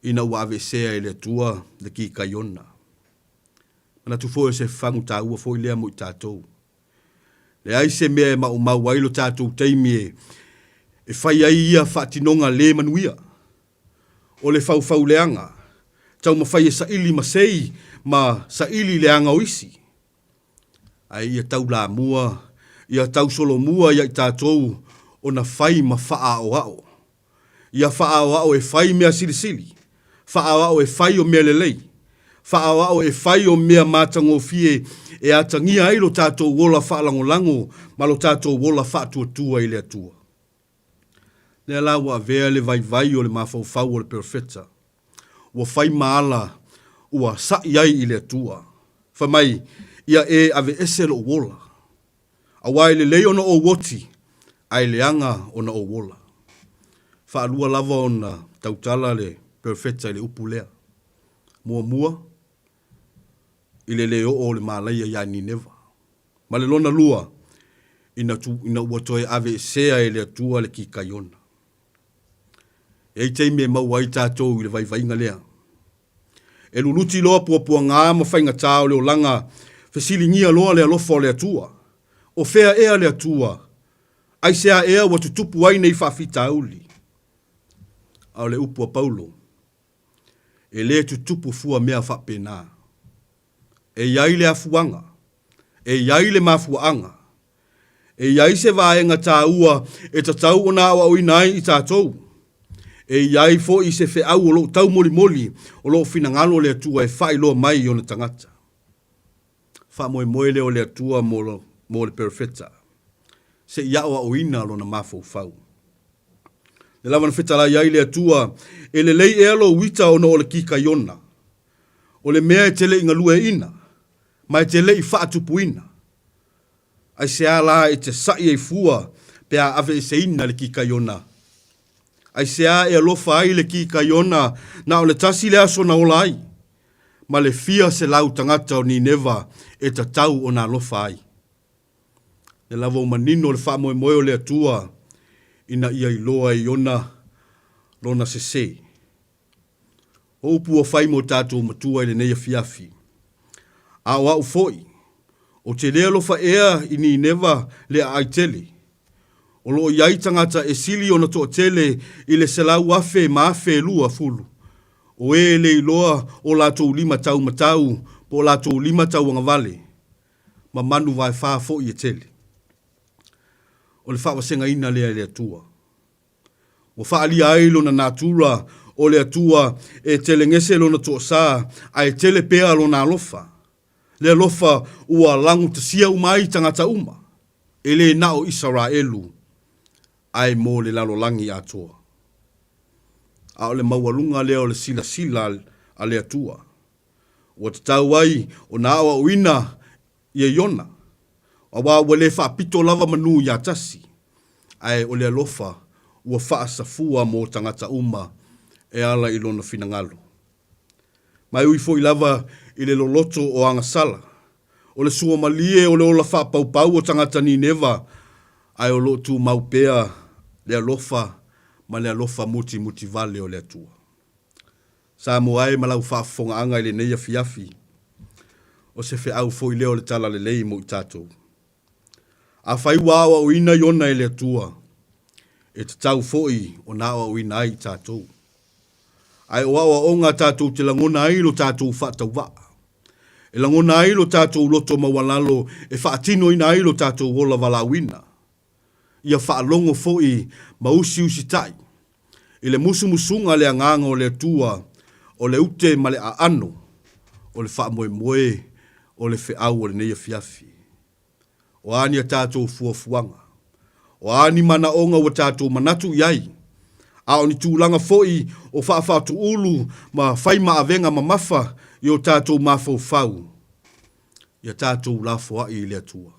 Ina ua ave sea I le atua le ki ka iona. Ana tu fo se fangu ta ua fo lea mo I tātou. Le ai se mea mau wailo tātou teimi e whai ai ia whaatinonga le manuia. O le fau leanga. Tau ma whai e sa ili ma sei ma sa ili leanga o isi. Ai ia tau la mua, ia tau solo mua ia I tātou o na whai ma wha o ao. Ia wha o ao e whai mea silisili. Wha o ao e whai o mea lelei. Whaawao e whai o mea mātango fie e atangia ai lo tātou wola whaalangolango ma lo tātou wola whaatuatua I le atua. Lea la wa vea le vai o le mawhauwhau o le perfeta. Ua whai maala ua sai ai I le atua. Whamai ia e ave ese lo wola. Awai le lei ona o woti ai leanga ona o wola. Whaalua lava ona tautala le perfeta I le upulea. Mua. Ile leo o le malaya ya ni neva. Ma le lona lua, ina ua toe ave sea e le atua le ki kaiona. E te me mau ai tātou I le vai lea. E luluti loa pua ngā ma whainga tāo leo langa, fesili ngia loa le alofa o le atua. O fea ea le atua, ai sea ea wa tutupu ai nei whawhita auli. Au le upua Paulo, e le tutupu fua mea whapena. E iai le afuanga, e iai le mafuanga, e iai se vaenga tā ua e tatau o nā awa o inai I tātou. E iai fo I se fe au o lo tau moli o lo finangalo le atua e whai loa mai o na tangata. Wha moe leo le atua mo le perfeta. Se iawa o ina lo na mafau fau. Le lava na whetala iai le atua e le lei e alo wita o na o le kika iona. O le mea e tele inga lue ina. Mai te lei whaatupu ina. Ai se ala e te sai e fua pea ave e se ina le ki kaiona. Ai se a e alofa ai le ki kaiona na o le tasi le aso na ola ai. Ma le fia se lau tangata o ni neva e ta tau o na alofa ai. Le lava o manino le wha moe o le atua ina ia iloa I ona lona se. O upu o whai mo tātou matua I le neia fiafi. A o au foi, o te lea lofa ea I ni neva le ai tele. O lo iai tangata e sili o na to tele I le selau afe ma afe lua fulu. O e le iloa o lato lima tau matau, po lato lima tau angavale. Ma manu vai faa fo I e tele. O le faa wasenga ina lea le atua. O faa li ailo na natura o le atua e tele ngese lo na to sa, ai tele pea lo na alofa. Le alofa ua langu te sia umai tangata uma. E le nao Israelu ai mo le lalolangi atua. A o le maualunga leo le sila a le atua. Ua te tau ai o na awa uina I e iona. A wa le wha pito lava manu ia tasi. Ai o le alofa ua wha safua mo tangata uma e ala ilona finangalo. Mai ui fo I lava I le loloto o angasala. O le sua malie o le ola wha pau o tangata ni neva. Ai o lo tu maupea le alofa ma le alofa muti vale o le atua. Sa mo ai malau wha fonga anga I le neia fiafi. O se fe au fo I leo le tala le lei mo I tātou. A whai wawa o ina iona I le atua. E te tau foi o nawa o ina ai tātou. Ai o awa o ngā tātou te langona ai lo tātou whatau wa. E langona ai lo tātou loto mawalalo e whaatino ina ai lo tātou wola walawina. Ia whaalongo foi mausi usi tai. I le musunga le anganga o le tua o le ute ma le aano o le whaamoe moe o le whiau o le neia fiafi. O ani a tātou fuafuanga. O ani mana onga wa tātou manatu iai. A o ni tūlanga foi o whaafatu ulu ma whaima avenga ma mafa i o tātou mafau. Ia tātou la foa i le atua.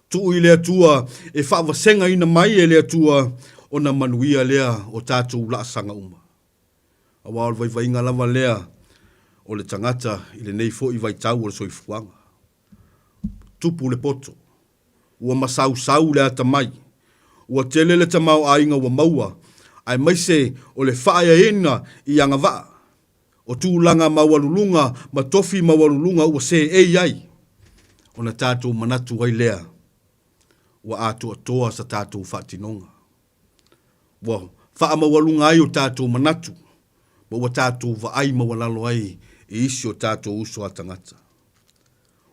Tu i le atua e whaawasenga ina mai e le atua o na manuia lea o tātou la sanga uma. A wāo vai vai inga lava lea o le tangata i le nei fo i vai tau o le soifuanga. Tupu le poto. Ua masau sau le ata mai. Ua tele le tamau a inga ua maua. Ai maise o le whaia ena i anga waa. O tūlanga mawalulunga, ma tofi mawalulunga ua se e ai. O na tātou manatu ai lea. Ua atu atoa sa tātou whaatinonga. Ua wha mawalunga ai o tātou manatu. Ma ua tātou wa ai mawalalo ai e isi o tātou uso atangata.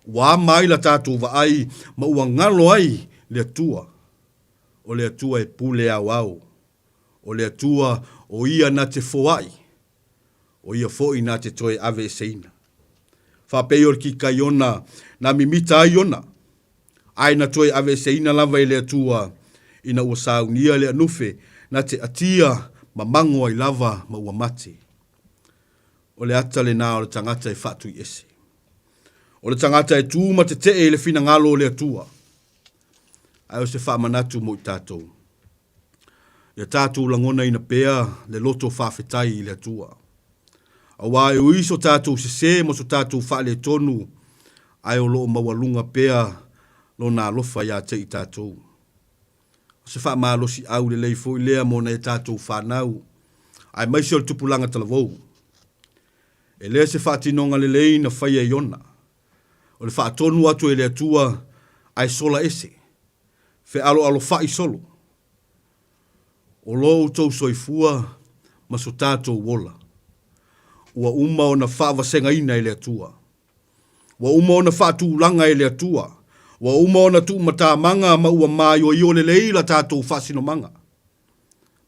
Ua mai la tātou wa ai ma ua ngalo ai le atua. O le atua e pule au au. O le atua o ia na te foai. O ia foi na te toe ave e seina. Whapeo ki kai ona na mimita ai ona. Ai na toe ave e seina lava i le atua ina ua saunia le anufe na te atia ma mango ai lava ma ua mate. O le ata le nā o le tangata e whatu i ese. O le tangata e tūma te e le fina ngalo o le atua. Ai o se whaamanatu mo i tātou. Ia tātou langona ina pea le loto whawhetai i le atua. A wā e uiso tātou se mo so tātou whaale tonu ai o loo mawalunga pea lo nā lofa ia te i tātou. O se whaamalosi au le leifo i lea mo na e tātou whanau ai maisi o le tupulanga talavou. E lea se whaatinonga le lei na whaia i ona. O le whaatonu atu e le atua ai sola ese. Fe alo whai solo. O lo tau soifua ma so tātou wola. Ua uma o na whaawasenga ina i le atua. Ua uma o na whaatūlanga i le atua. Ua uma o na tūmata manga ma ua mai o iole leila tātou whasino manga.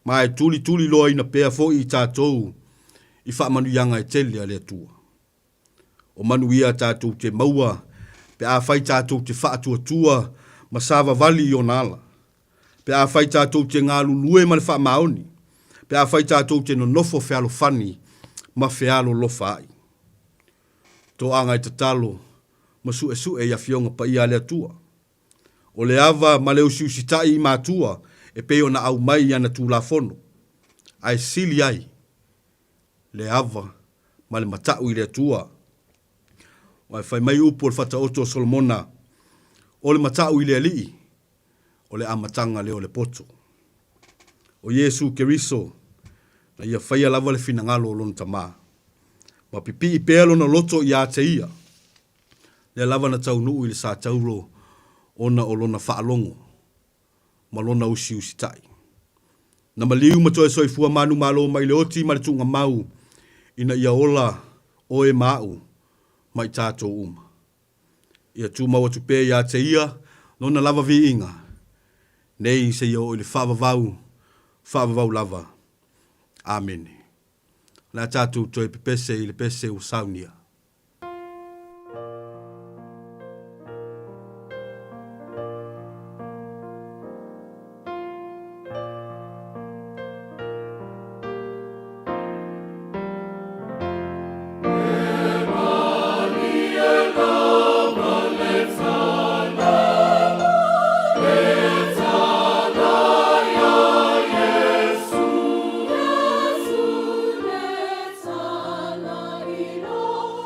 Mai tuli loa ina pea fo i tātou i whaamanuianga e tele a le atua. O manuia tātou te maua pe a whai tātou te whaatua ma sāwa vali i o nala. Pe a whai tātou te ngā lulue ma le wha maoni. Pe a whai tātou te no nofo whialo whani ma whialo lofa ai. Tō anga i tatalo ma su e ia fionga pa ia le atua. O le ava ma le usi tai i mātua e peo na au mai ana tū la fono. Ai sili ai. Le ava ma le matau i le atua. O ai whai mai upo le whata oto Solomona. O le matau i le alii. O le amatanga le o le poto. O Yesu Keriso, na ia whaia lava le fina ngalo o lona tamā. Ma pipi i pēlo na loto i a te ia. Le lava na tau nuu i le sā tauro ona o lona whaalongo. Ma lona usi tai. Na maliu matoe soifua manu malo mai le oti ma le tunga mau. Ina ia ola o e mau mai tātou uma. Ia tūma watu pē i a te ia, lona lava vi inga. Nei se yo le whaavavau lava. Amen. La tātou toi pepese i le pese o saunia. Lord.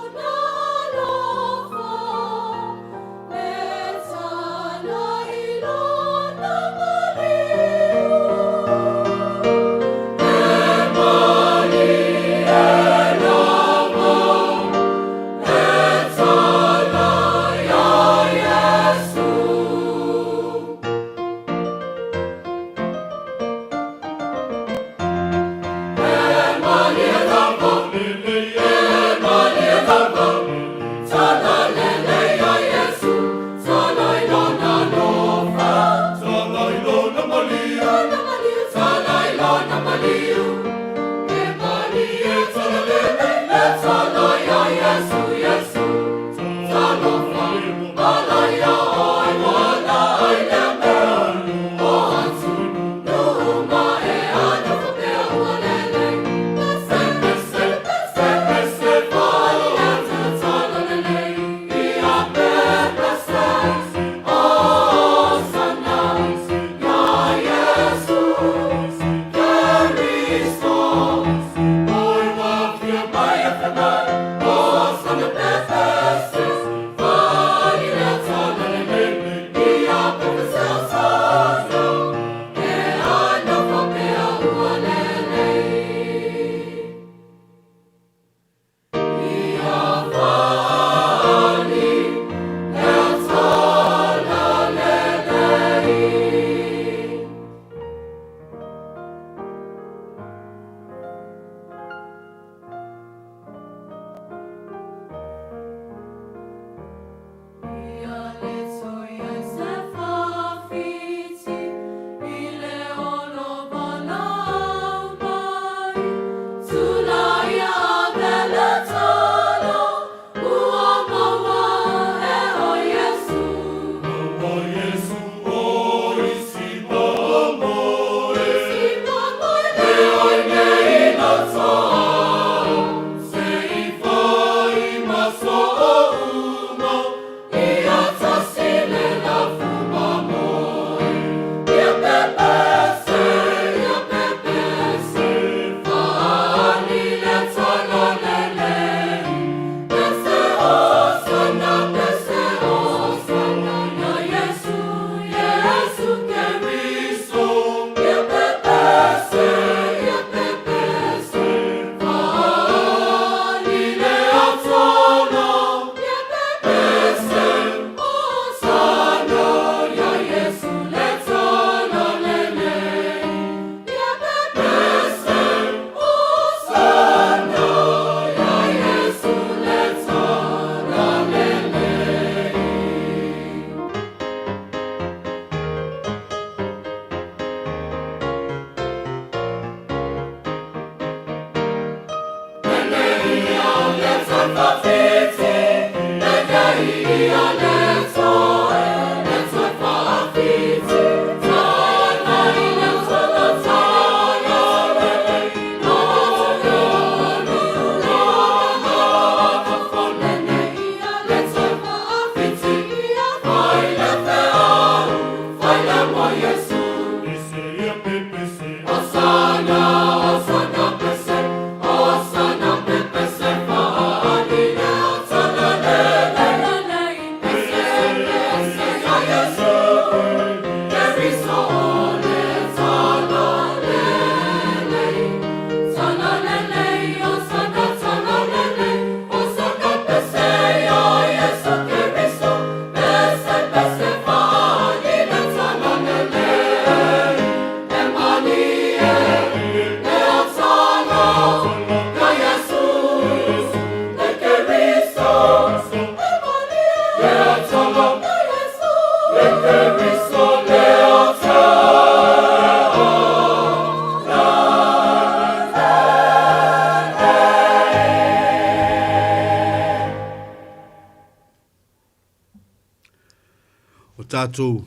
tātou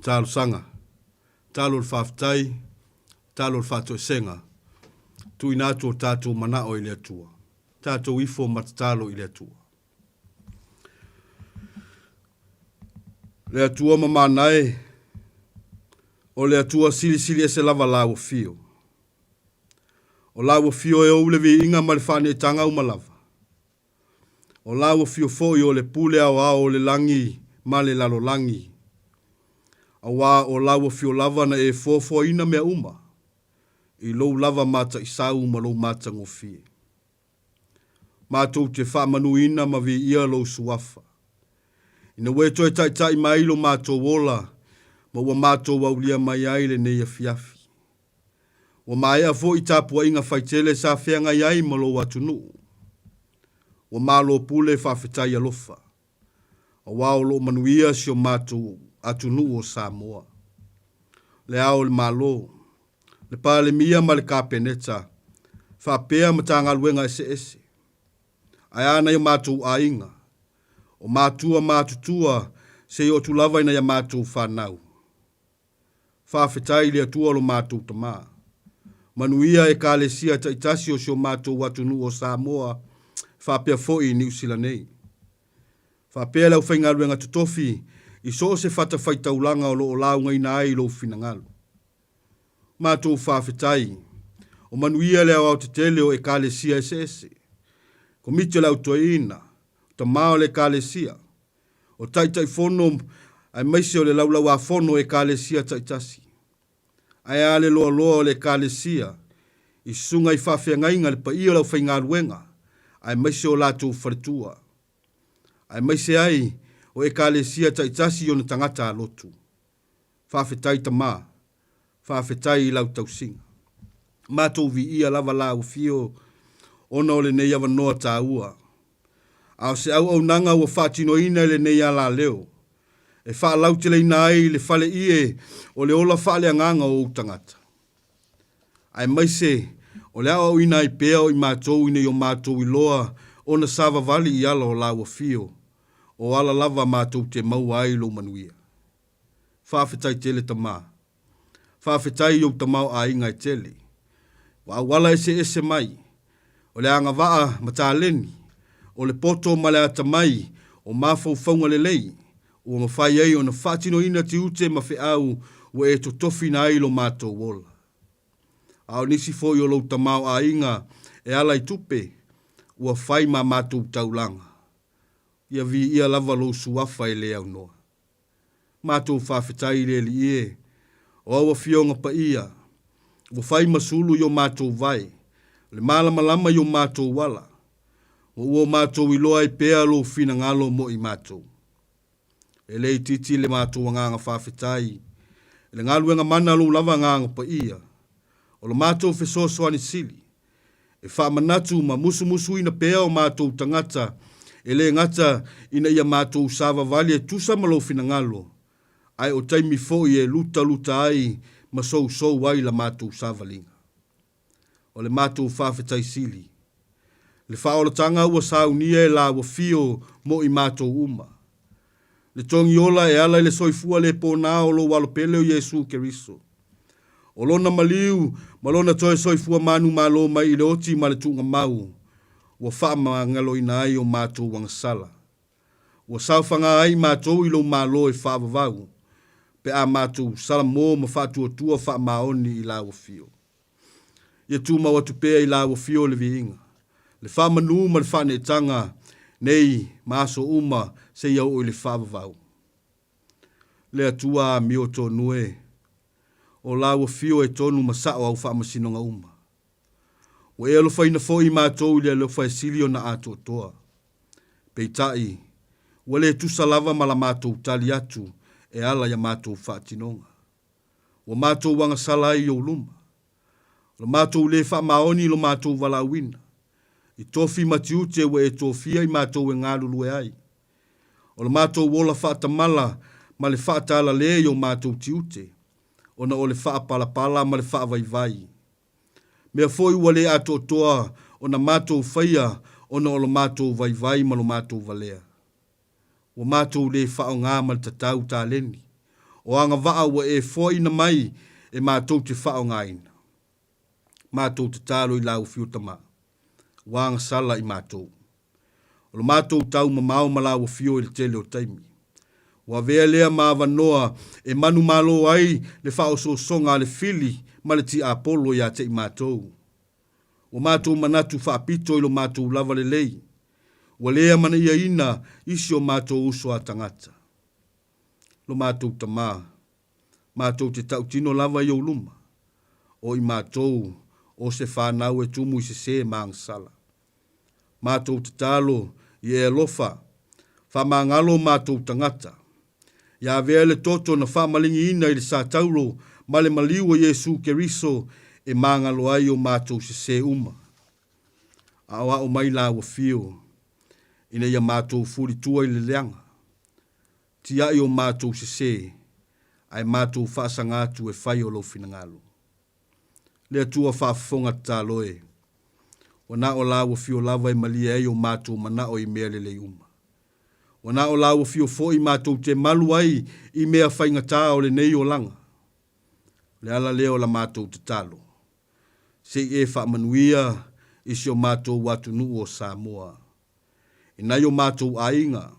tālo sanga, tālo le whaftai, tālo le whato senga, tui nātou tātou manao i le atua, tātou ifo matatalo i le atua. Le atua mamanae, o le atua sili e se lava lawa fio. O lawa fio e oule vi inga ma le whane tanga umalava. O lawa fio foi o le pule au le langi, ma le lalo langi. Awa o lawa fio lava na e fofo ina mea uma. I lou lava mata i sau ma lou mata ngofie. Mātou te wha manu ina ma vi ia lou suafa. Ina weto e tai mailo mātou wola, ma ua mātou waulia mai aile nei a fiafi. Wa mai a fo i tapua inga faitele sa whianga iai ma lo atunu. Wa malo pule whawhetai alofa. A wao lo manuia si o mātou atunu o Samoa. Le ao le malo. Le pale mia ma le kapeneta. Whapea matanga luenga ese. Ayana i mātou a inga. O mātua mātutua se o tulava ina ya mātou whanau. Whawhetai le atua lo mātou tamaa. Manuia e kālesia ta itasi o sio mātou watunu o Samoa, whapea foi ni usila nei. Whapea lau whaingaru nga tutofi, i so se whata whaitaulanga o loo launga ina ai lo whinangalu. Mātou whawhetai, o manuia leo au te tele o e kālesia ese. Komite lau toina, ta mao le kālesia, o taitai fono, ai maise o le laulau a fono e kālesia ta itasi. Ai ale loa le kālesia, i sunga i whawhia ngainga le pa ia lau whaingaruenga, ai maise o lātou wharetua. Ai maise ai, o e kālesia ta itasi o na tangata a lotu. Whawhetai ta mā, whawhetai i lau tausinga. Mātou vi ia lava lau fio, ona o le nei awa noa tā ua. Ao se au nanga ua whātino ina le nei ala leo. E wha lautele ina ai le fale ie o le ola wha le anganga o utangata. Ai maise, o le au ina i pea o i mātou ina i o mātou i loa o na sava vali i ala o laua fio, o ala lava mātou te mau ai lo manuia. Whawhetai tele ta mā. Whawhetai i o ta mau a inga i tele. Wa wala ese mai, o le anga waa mataleni, o le poto ma le atamai, o mafau faunga le lei, o mawhai ei o na whatino ina ti ute ma whi au wa e to tofi na ailo mātou wola. Ao nisi fo i o lau tamau a inga e ala i tupe ua whai ma mātou taulanga. Ia vi ia lava lo suafa e le au noa. Mātou whawhetai le li e, o awa fionga pa ia, ua whai masulu i o mātou vai, le malama i o mātou wala, o ua mātou i loa i pea lo fina ngalo mo i mātou. E lei titi le mātou nganga whawhetai. E le ngaluenga mana lo lava nganga pa ia. O le mātou whesoso ani sili. E whamanatu ma musu ina pea o mātou tangata. E le ngata ina ia mātou sava vali e tusa malo fina ngalo. Ai o taimi fo i e luta ai ma sou ai la mātou sava linga. O le mātou whawhetai sili. Le whaolatanga ua saunia e la ua fio mo i mātou uma. Le tongi ola e ala le soifua le pōnā o lo walopele o Yesu Keriso. O lona maliu, malona toe soifua manu malo mai i le oti ma le tunga mau. Ua whaama ngalo ina ai o mātou wangasala. Ua saufanga ai mātou i lo malo e whaavavau. Pe a mātou sala mō ma whātua tua whaamaoni i la wafio. Ia tu mawatu pea i la wafio le viinga. Le whaamanu ma le whane tanga nei maso uma se iau o le whaavavau. Le atua mi o tō nue. O lawa fio e tonu masao au whaamasinonga uma. O e alofa ina fo i mātou le alofa e silio na ato toa. Peitai, wale tu salava mala mātou tali atu e ala ya mātou whaatinonga. O mātou wanga sala i o luma. Lo mātou le whaamaoni lo mātou walawina. I tofi matiute we e tofia i mātou e ngārulu e ai. O le mātou wola whaatamala ma le whaatala le o mātou tiute. O na o le whaapalapala ma le whaavaivai. Mea foi ua le ato toa o na mātou whaia o na o le mātou vaivai ma lo mātou valea. O mātou le whao ngā ma le tatau tā leni. o anga waa wa e foi na mai e mātou te whao ngaina. Mātou te tālo i lau whiutama. Wanga sala i mātou. O lo mātou tau mamau malau whio i le tele o taimi. Wa vea lea mawanoa e manu malo ai le whao so songa le fili ma le ti apolo ia te i mātou. O mātou manatu whaapito i lo mātou lava le lei. Wa lea mana ia ina isi o mātou uso a tangata. Lo mātou tamā. Mātou te tau tino lava i o luma. O i mātou o se whanau e tumu i se māngsala. Mātou te talo i e lofa. Whamangalo mātou tangata. Ia vea le toto na whamalingi ina i le sa tauro ma le maliu o Yesu Keriso e mangalo ai o mātou se uma. Awa o mai la wa fio. Ina ia mātou furi tua i le leanga. Tia i o mātou se ai mātou whaasangatu e whai o lo finangalo. Lea tua whaafonga tāloe. Wana o la wa fio lava i malia e o mātou mana o i mea le uma. Wana o la wa fio fo i mātou te malu ai i mea whainga tā o le nei o langa. Le ala leo la mātou te talo. Se e whaamanuia isi o mātou watu nuu o Samoa. Inai o mātou ainga.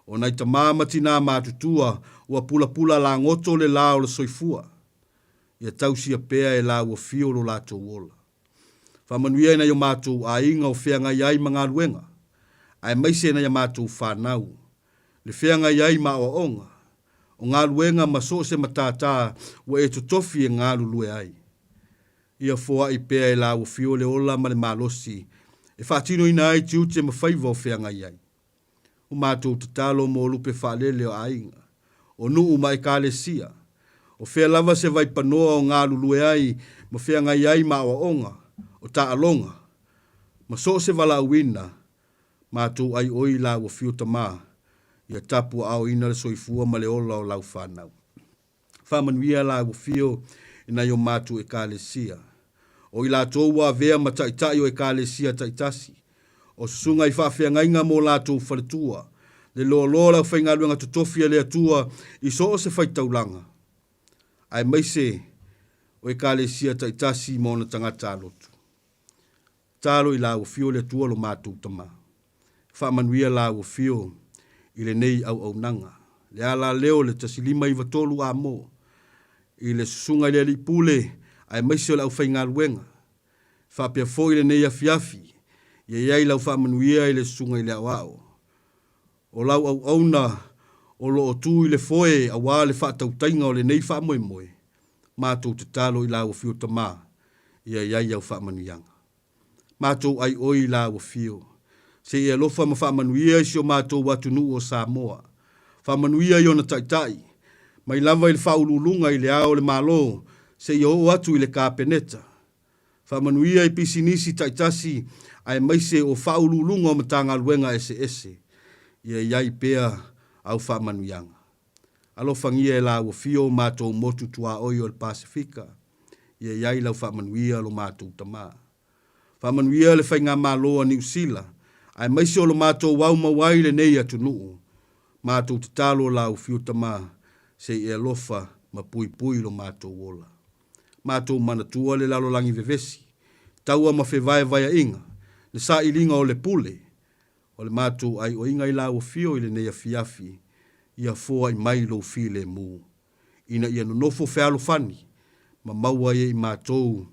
O nai ta māmati nā mātutua ua pula pula la ngoto le la o le soifua. Ia tausia pea e la ua fio lo lātou wola. Whamanuia inai o mātou ainga o whianga iai mga luenga. Ai maise na ia mātou whanau. Le whianga iai ma o onga. O ngā luenga maso se matata wa e tutofi e ngā lulue ai. Ia fua i pea e la ua fio le ola ma le malosi. E whaatino ina ai tiu te mawhaiva o whianga iai. O mātou te talo mo lupe whaalele o ainga. O nuu mai kāle sia. O whea lava se vai panoa o ngā lulue ai ma whianga iai ma o onga. O ta alonga. Maso se wala uina. Mātou ai oi la ua fio tamā. Ia tapu au ina le soifua ma le ola o lau whanau. Whamanuia la ua fio ina yo mātou e kāle sia. O ila tōua vea ma taitai o e kāle sia taitasi. O sunga i whawhia ngainga mō lātou whaletua. Le loa loa lau whainga luenga tutofia lea tua i so o se whaitaulanga. Ai maise o e kāle sia taitasi mō na tangata alotu. Tālo i la ua fio lea tua lo mātou tamā. Whamanuia la ua fio i le nei au nanga. Le ala leo le tasilima i watolu a mō. I le susunga i le li pule ai maise o lau whainga luenga. Whapia fo i le nei afiafi. Ia iai lau whamanuia i le susunga i le awao. O lau au na o lo o tū i le foe a wā le whaatautainga o le nei whamoe moe. Mātou te talo i lau fio tamā. Ia iai au whamanuianga. Mātou ai oi lau fio. Se ia lofa ma whamanuia i sio mātou watu nuu o Samoa. Whamanuia i ona taitai. Mai lava i le whaululunga i le ao le malo. Se ia o atu i le kāpeneta. Whamanuia i pisinisi taitasi ai maise o whaululunga o matanga luenga ese. Ia iai pea au whamanuianga. Alo whangia e la ua fio mātou motu tua oi o le Pasifika. Ia iai lau whamanuia lo mātou tamā. Whamanuia le whainga māloa New Zealand. Ai maise o lo mātou wau mawai le nei atu nuu. Mātou te talo lau fio tamā. Se e lofa ma pui lo mātou wola. Mātou manatua le lalo langi vevesi. Taua ma whewai vai inga. Le sa ilinga o le pule. O le mātou ai o inga i lau fio i le nei a fiafi. Ia foa i mai lo fi le mu. Ina ia no nofo whealo fani. Ma maua i mātou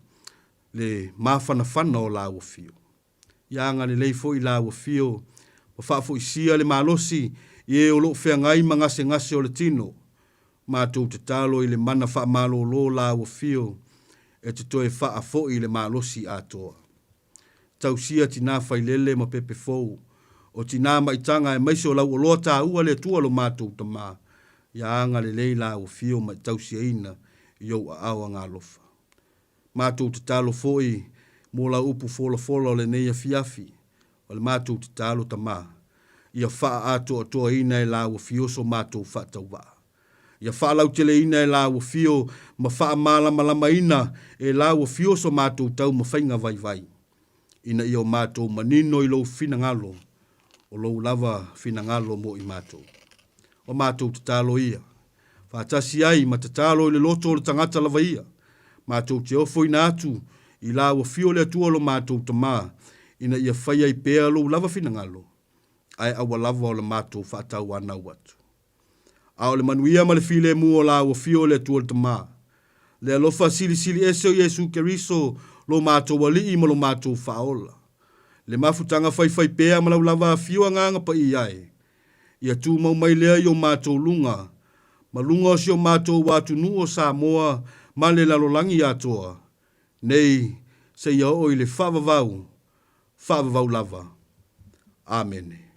le mawhana o lau fio. Ia nga le leifo i lau fio. Ma whaafo i sia le malosi. Ie o lo whengai ngase o le tino. Mātou te talo i le mana wha malo lo lau fio. E te toe wha fo i le malosi atoa. Tau sia tina whailele ma pepe fou. O tina maitanga e maise o lau o loa tā ua le tua lo mātou tamā. Ia anga le lei lau fio ma tau sia ina i au a awa ngā lofa. Mātou te talo foi mo la upu fola le nei a fiafi. O le mātou te talo tamā. Ia wha atoa ina e lau fio so mātou wha tau waa. Ia wha lau tele ina e lau fio ma wha malama ina e lau fio so mātou tau ma whainga vai. Ina i o mātou manino i lo finangalo. O lo lava finangalo mo i mātou. O mātou te talo ia. Whaatasi ai matatalo i le loto o le tangata lava ia. Mātou te ofo ina atu i la ua fio le atua lo mātou tamā ina ia whaia i pēa lo lava fina ngalo. Ai awa lava o le mātou whaatau ana watu. A o le manuia ma le file mu o la ua fio le atua le tamā. Le alofa sili sili ese o Yesu Keriso lo mātou wali i ma lo mātou whaola. Le mafutanga whai pēa ma lau lava fio nganga pa i ai. Ia tū mau mai lea i o mātou lunga. Ma lunga o si o mātou watu nu o Samoa ma le lalolangi atoa. Nei, se ia o i le whaavavau lava. Amen.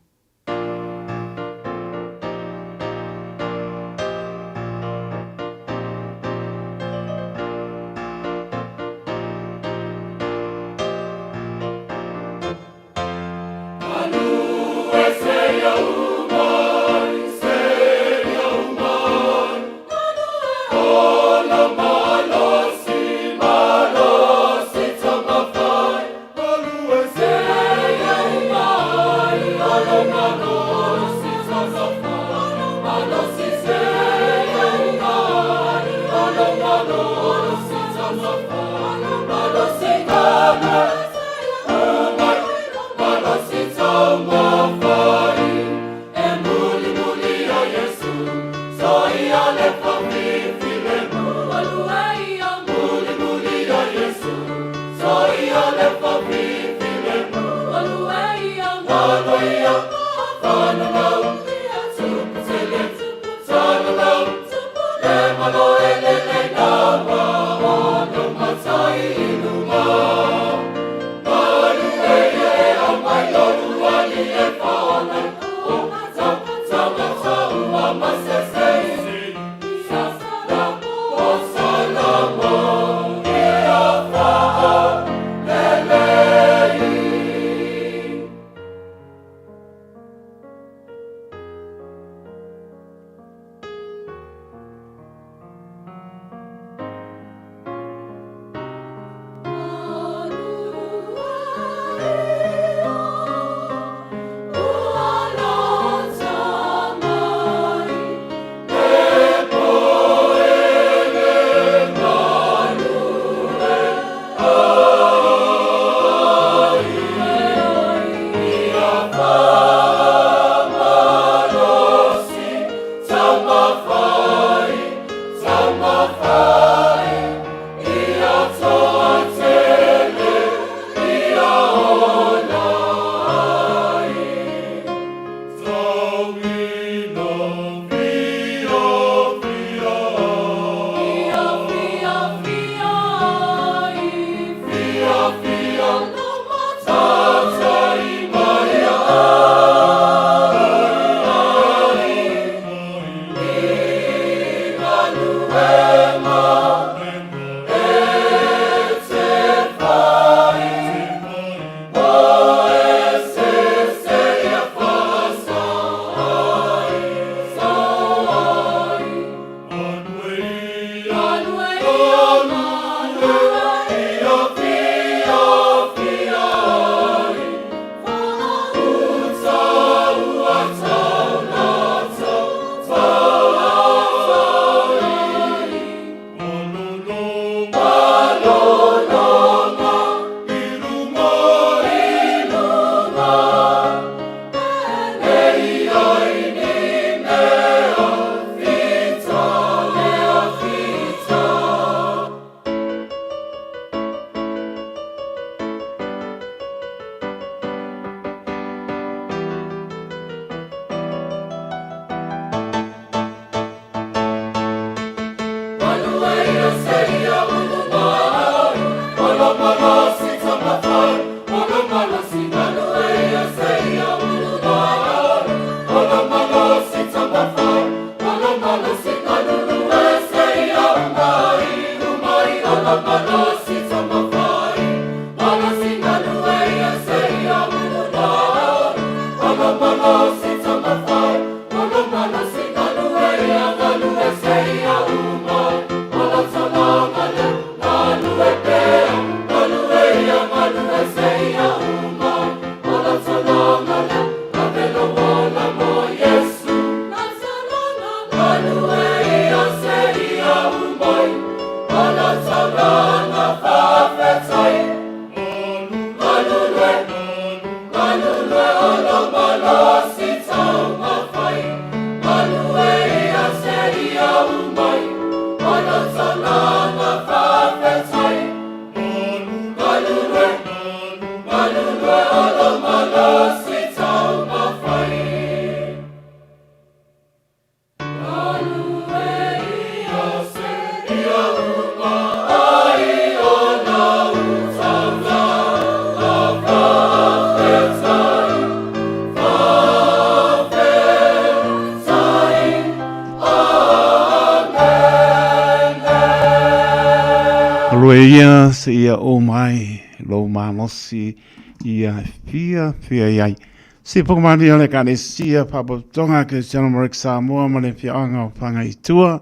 Ia se ia o mai lo manosi ia fia iai. Se pokamani ole ka le sia papotonga ke General Marek Samoa ma le fianga o whanga i tua.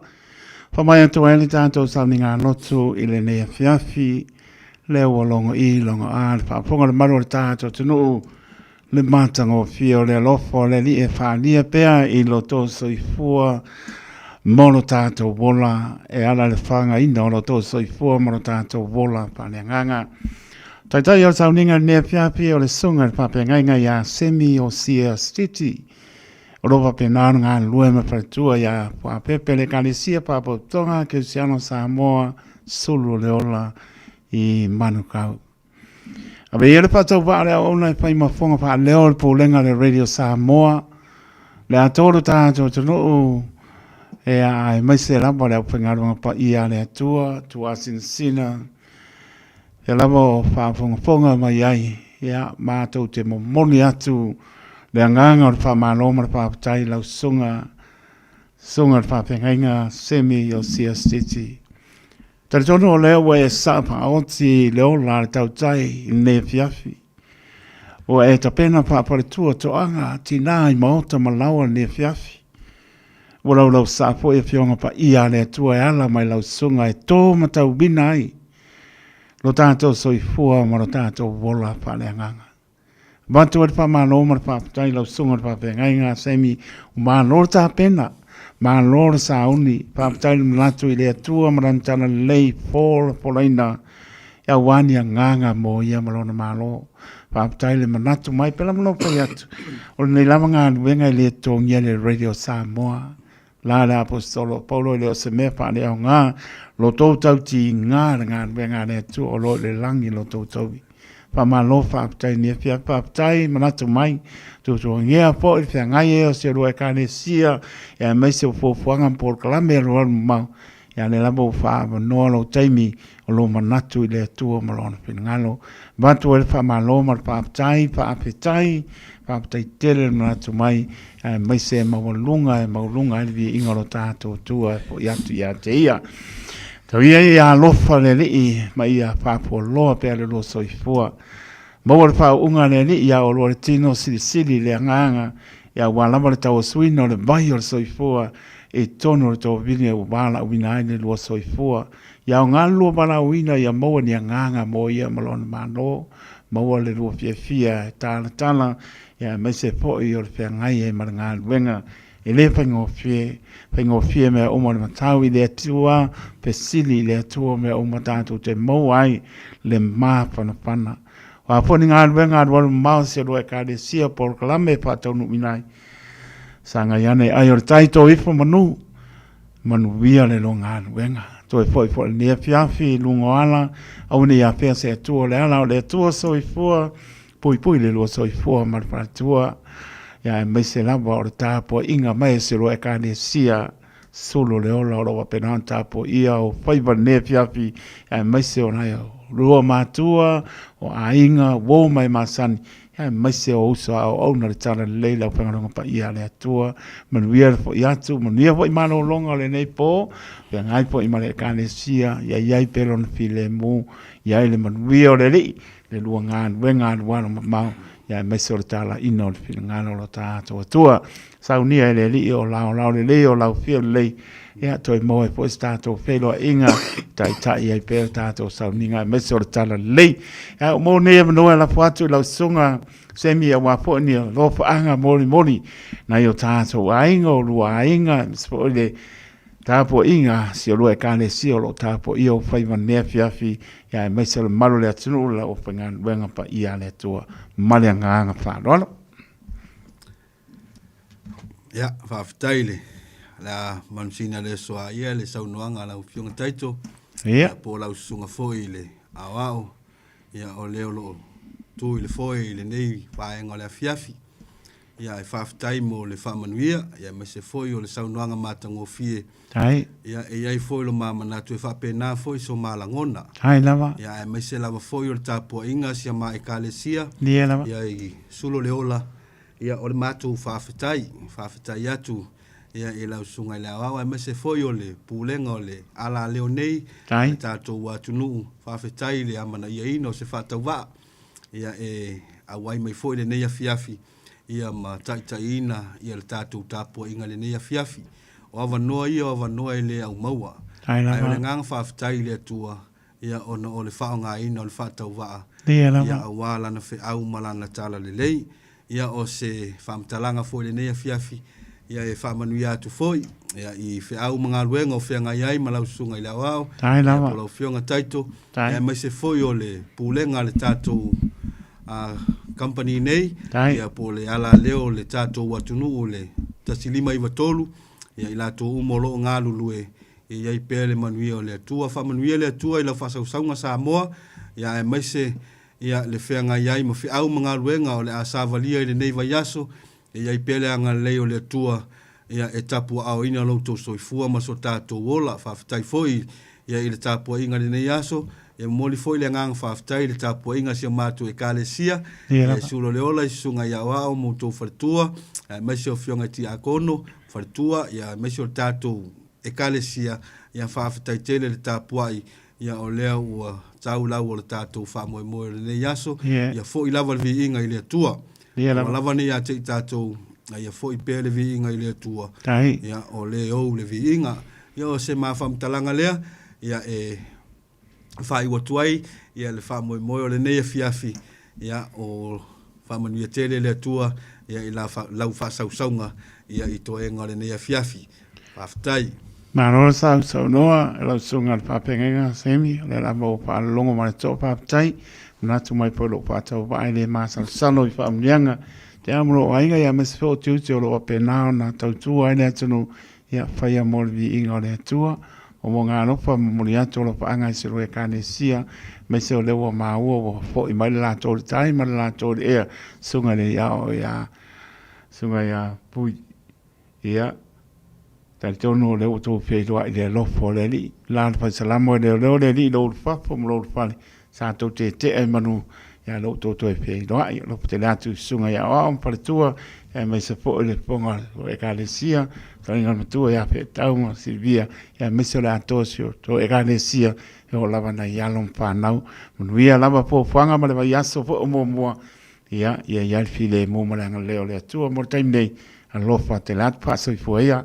Whamai atu ele tātou sauninga notu i le nea fiafi leo o longo i longo a le whaponga le maru o le tātou tunu le matanga o fia o le alofo le li e whania pea i lo toso i fua mono tātou wola e ala le whanga ina o lo toso i fua mono tātou wola pāneanganga. Taitai o sauninga nea fiafi o le sunga le papengainga ia semi o sia stiti. O ropa penāru ngā lue me whaitua ia whapepe le kālesia papotonga ke Siano Samoa sulu le ola i Manukau. Awe i le patau whaare au ona i whai mafonga wha leo le pōlenga le Radio Samoa. Le atoro tātou tunu e a mai se lapa le au whengarunga pa ia le atua, tua sinsina. E lapa o whafonga mai ai, ia mātou te momoni atu le anganga o le whamaloma le whapatai lau sunga le whapengainga semi o sia stiti. Tare tono o leo e sapa oti leo la le tautai i ne fiafi. O e tapena whaparetua toanga tina i maota malaua ne fiafi. O lau sapo e fionga pa ia le atua e ala mai lau sunga e tō matau bina ai. Lo tātou soifua ma lo tātou wola whaleanganga. Bantu e whamaloma le whapatai lau sunga le whapengainga semi o mālora tā pena. Mālora sa uni, whapatai le mlatu i le atua marantana lei fōra polaina ia wani a nganga mo ia malona mālo. Whapatai le manatu mai pela mano pai atu. O le nei lama ngā nuenga i le tōngia le Radio Samoa. La le apostolo Paulo le o se me wha le au ngā lo tōtau ti ngā le ngā nuenga le atu o lo le langi lo tōtau. Whamalo whapatai nia fia whapatai manatu mai. Tutu ngea po i whia ngai e o se rua e kāne sia e a meise o fōfuanga por kalame e rua mau. Ia le labo whaapa noa lo taimi o lo manatu i le atua malona whingalo. Bantu e whamalo ma whapatai, whaapetai tere le manatu mai. E meise e maulunga e vi ingaro tātou tua po i atu i a te ia. Tau ia i a lofa le li ma i a whaapo loa pēr le lo soifua. Maua le whao unga le li ia o lo le tino sili le anganga. Ia walama le tau suino le vai o le soifua. E tono le tau vini e wala uina ai le lua soifua. Ia o ngā lua wala uina ia maua ni anganga mo ia malona mano. Maua le lua fia e tala. Ia meise po i o le fia ngai e mara ngā luenga. E le whaingo fie mea oma le matau i le atua. Pesili le atua mea oma tātou te mau ai le maa whanapana. Wa poni ngā luenga walu mau se loe kāre sia por kalame pātau numinai. Sanga iane ai o le taito ifo manu via le lo ngā luenga. Toi foi le nea fiafi lungo ala au ne ia fea se atua le ala o le atua soifua pui le lua soifua maraparatua. Ia e meise lava o le tāpua inga mai se loe kāre sia solo le ola o roa penan tāpua ia o whaiva nea fiafi ia e meise o nai au. Rua mātua o ainga wō mai māsani. Ia maise o uso au na le tala leila o whangaronga pa ia le atua. Manuia fo i atu, manuia fo i mana o longa le nei pō. Pea ngai fo i male kāne sia, ia iai pelo na file mū. Ia le manuia o le li, le lua ngānu, we ngānu wano mau. Ia maise o le tala ina o le file ngānu o le tātou atua. Saunia e le li o lao le li o lau fia le lei. Ia toi moe po is tātou whelo inga tai ai pēr tātou sauninga mese o le tala lei. Ia o mō nea manoa la fuatu lau sunga semi a wapo ni o lofa anga mori na i o tātou ainga o lua ainga o le tāpo inga si o lua e kāne si o lo tāpo i o whaiva nea fiafi ia mese o le maru le atunu la o whangan wenga pa ia le atua male anga anga whanolo. Ia, whawhitaile. La mansina le soa ia le saunoanga la ufionga taito. Ia. Po la usunga foi le awao. Ia o leo lo tu i le foi i le nei whaenga le afiafi. Ia e whawhitai mo le whamanuia, ia me se foi o le saunuanga matango fie. Tai. Ia e ai foi lo mamana tu e whapena foi so malangona. Tai lava. Ia e me se lava foi o le tapua inga sia ma e kalesia. Lia lava. Ia i sulo le ola. Ia o le matu whawhitai atu. Ia e lau sunga i le awawa. E me se foi o le pulenga o le ala leo nei. Tai. Tātou watunu whawhitai le amana ia ino se whatau waa. Ia e awai mai foi le nei afiafi. Ia ma taitaina ia le tātou tāpua inga le nei afiafi. O awanoa ia o awanoa i le au maua. Tai lava. Ai o le ngang whawhitai le atua. Ia ona o le whaonga ina o le whatau waa. Lia lava. Ia awa lana whi au malana tala le lei. Ia o se whamtalanga foi le nei afiafi. Ia e whamanuia atu foi. Ia i whi au mga luenga o whianga iai malau sunga i lau au. Tai lava. Ia polau whionga taito. Tai. Ia mai se foi o le pulenga le tātou company nei. Tai. Ia po le ala leo le tātou watunu o le tasilima iwa tolu. Ia i lato umolo ngā lulue. Ia i pēle manuia o le atua. Whamanuia le atua i lau whasausaunga Samoa. Ia e mai se ia le whianga iai ma whi au mga luenga o le asavalia i le nei vai aso. Ia i pele anga lei o le atua. Ia e tapua au ina loutou soifua ma so tātou ola. Whawhitai foi ia i le tapua inga le nei aso. Ia moli foi le ngang whawhitai le tapua inga sia mātu e kālesia. Ia e sulo le ola i sunga ia wao moutou wharitua. Ia mai se o whionga ti akono wharitua. Ia mai se o tātou e kālesia. Ia whawhitai tele le tapua i. Ia o lea ua tau lau o le tātou whamoe moe le nei aso. Ia fo i lava le vi inga i le atua. Ia lava ni a te i tātou. Ia fo i pēle vi inga i le atua. Tai. Ia o le ou le vi inga. Ia o se maa whamtalanga lea. Ia e whai watuai. Ia le whamoe moe o le nei afiafi. Ia o whamanuia tele le atua. Ia i lau whasausaunga. Ia i toenga le nei afiafi. Whaftai. Marora sau noa, lau sunga le papengenga semi, le la mo pa longo ma to pa tai, na tu mai polo pa tau ba ile ma salo i fa mlianga. Te amro ainga ya mes fo tu lo pe na na tau tu ai le tunu ya fa ya mo vi inga le tua, o mo nga no fa mo ya to lo pa anga se ro e kanesia, me se o le wa ma o fo i mai la to tai ma la to e sunga le ya sunga ya pui ya tal tono le o fe lo ai le lo fo le li la fa salamo le le li lo fa fo lo fa sa to te e manu ya lo to fe lo ai lo te la tu sunga ya o pa tua e me se fo le ponga e kalesia ta inga tu ya fe tau ma Silvia ya me se la to e kalesia e o lava na ya lo pa nau manu ya lava fo fanga ma le va yaso fo mo ya file mo ma le tu mo time day a lo fa te la pa so fo ya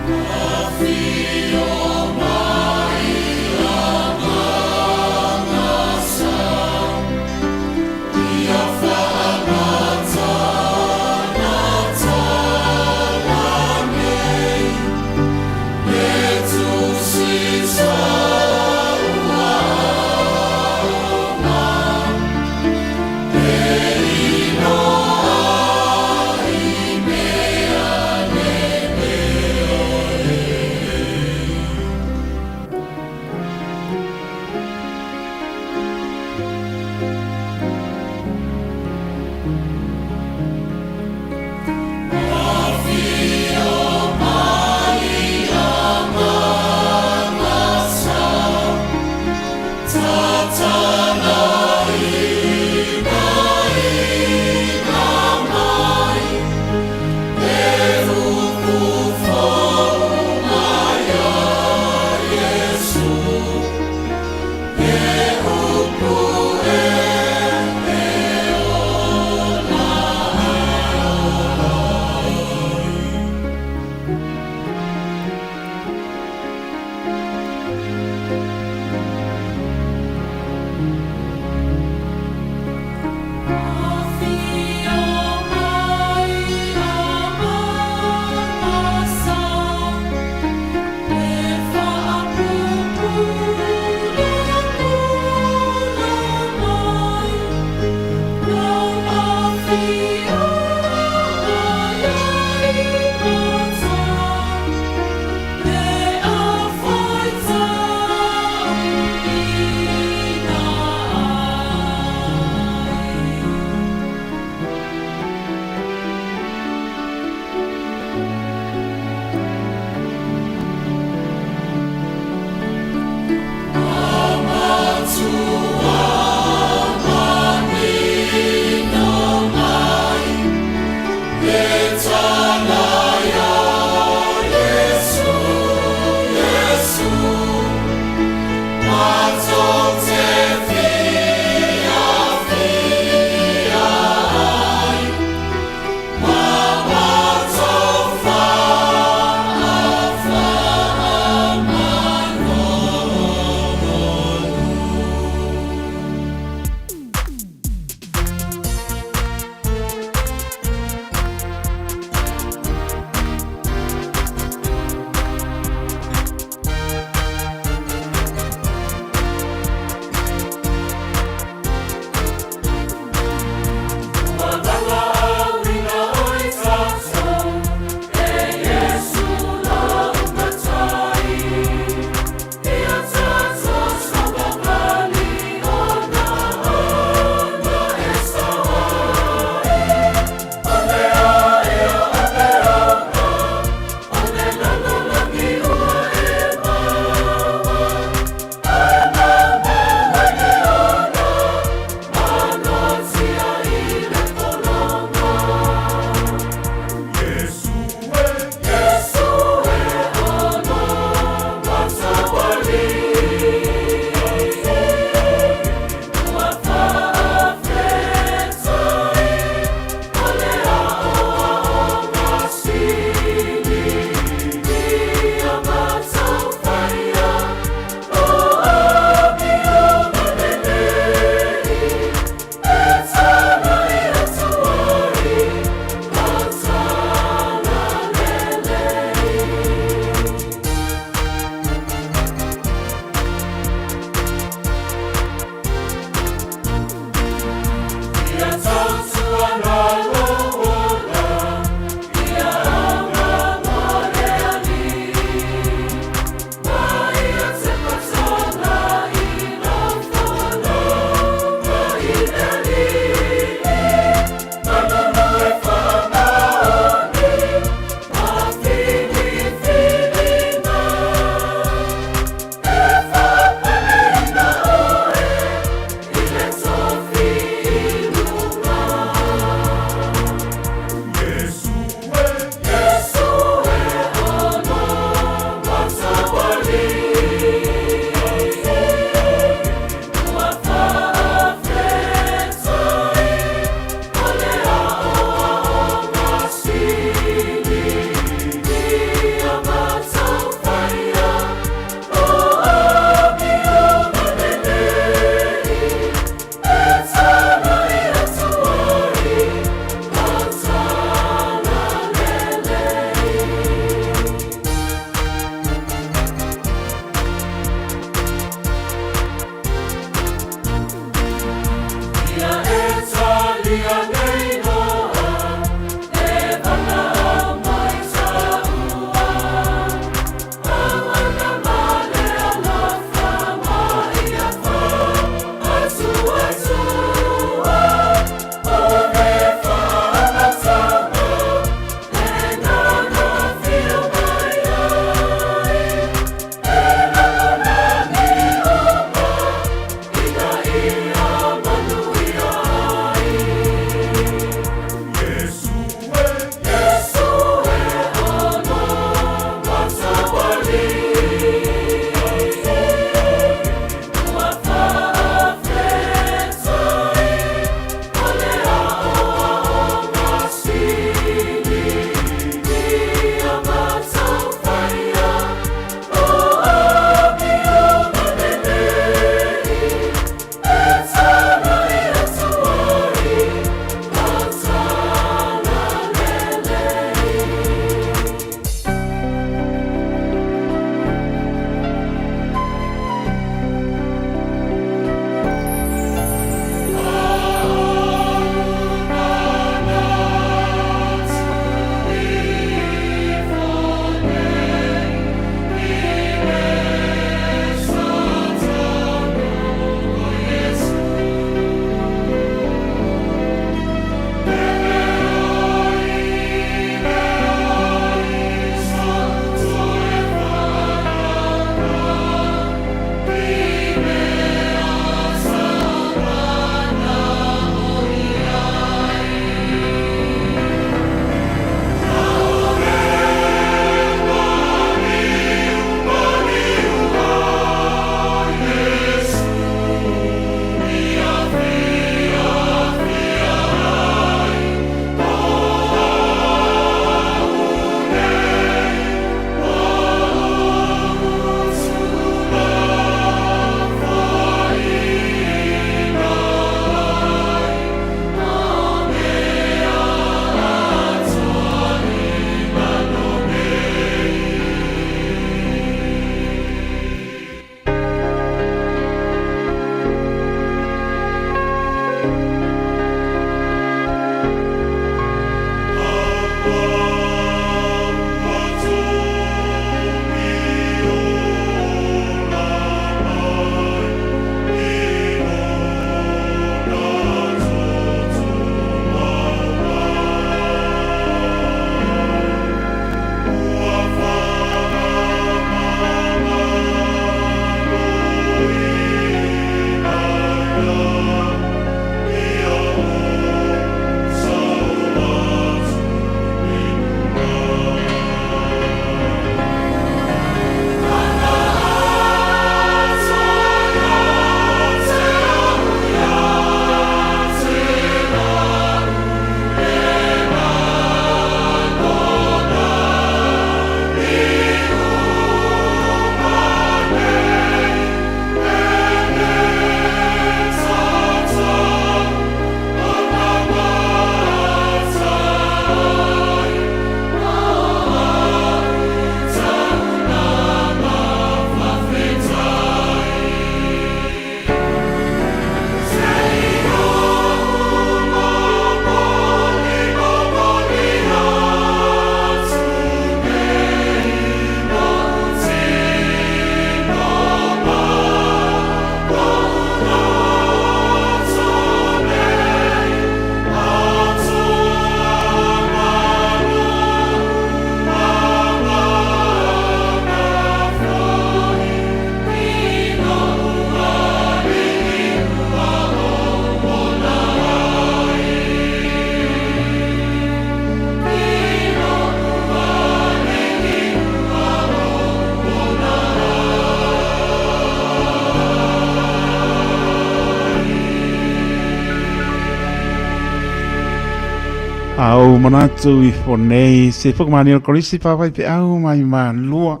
au manatu I fonei se whakamani o korisi whawai pe au mai ma lua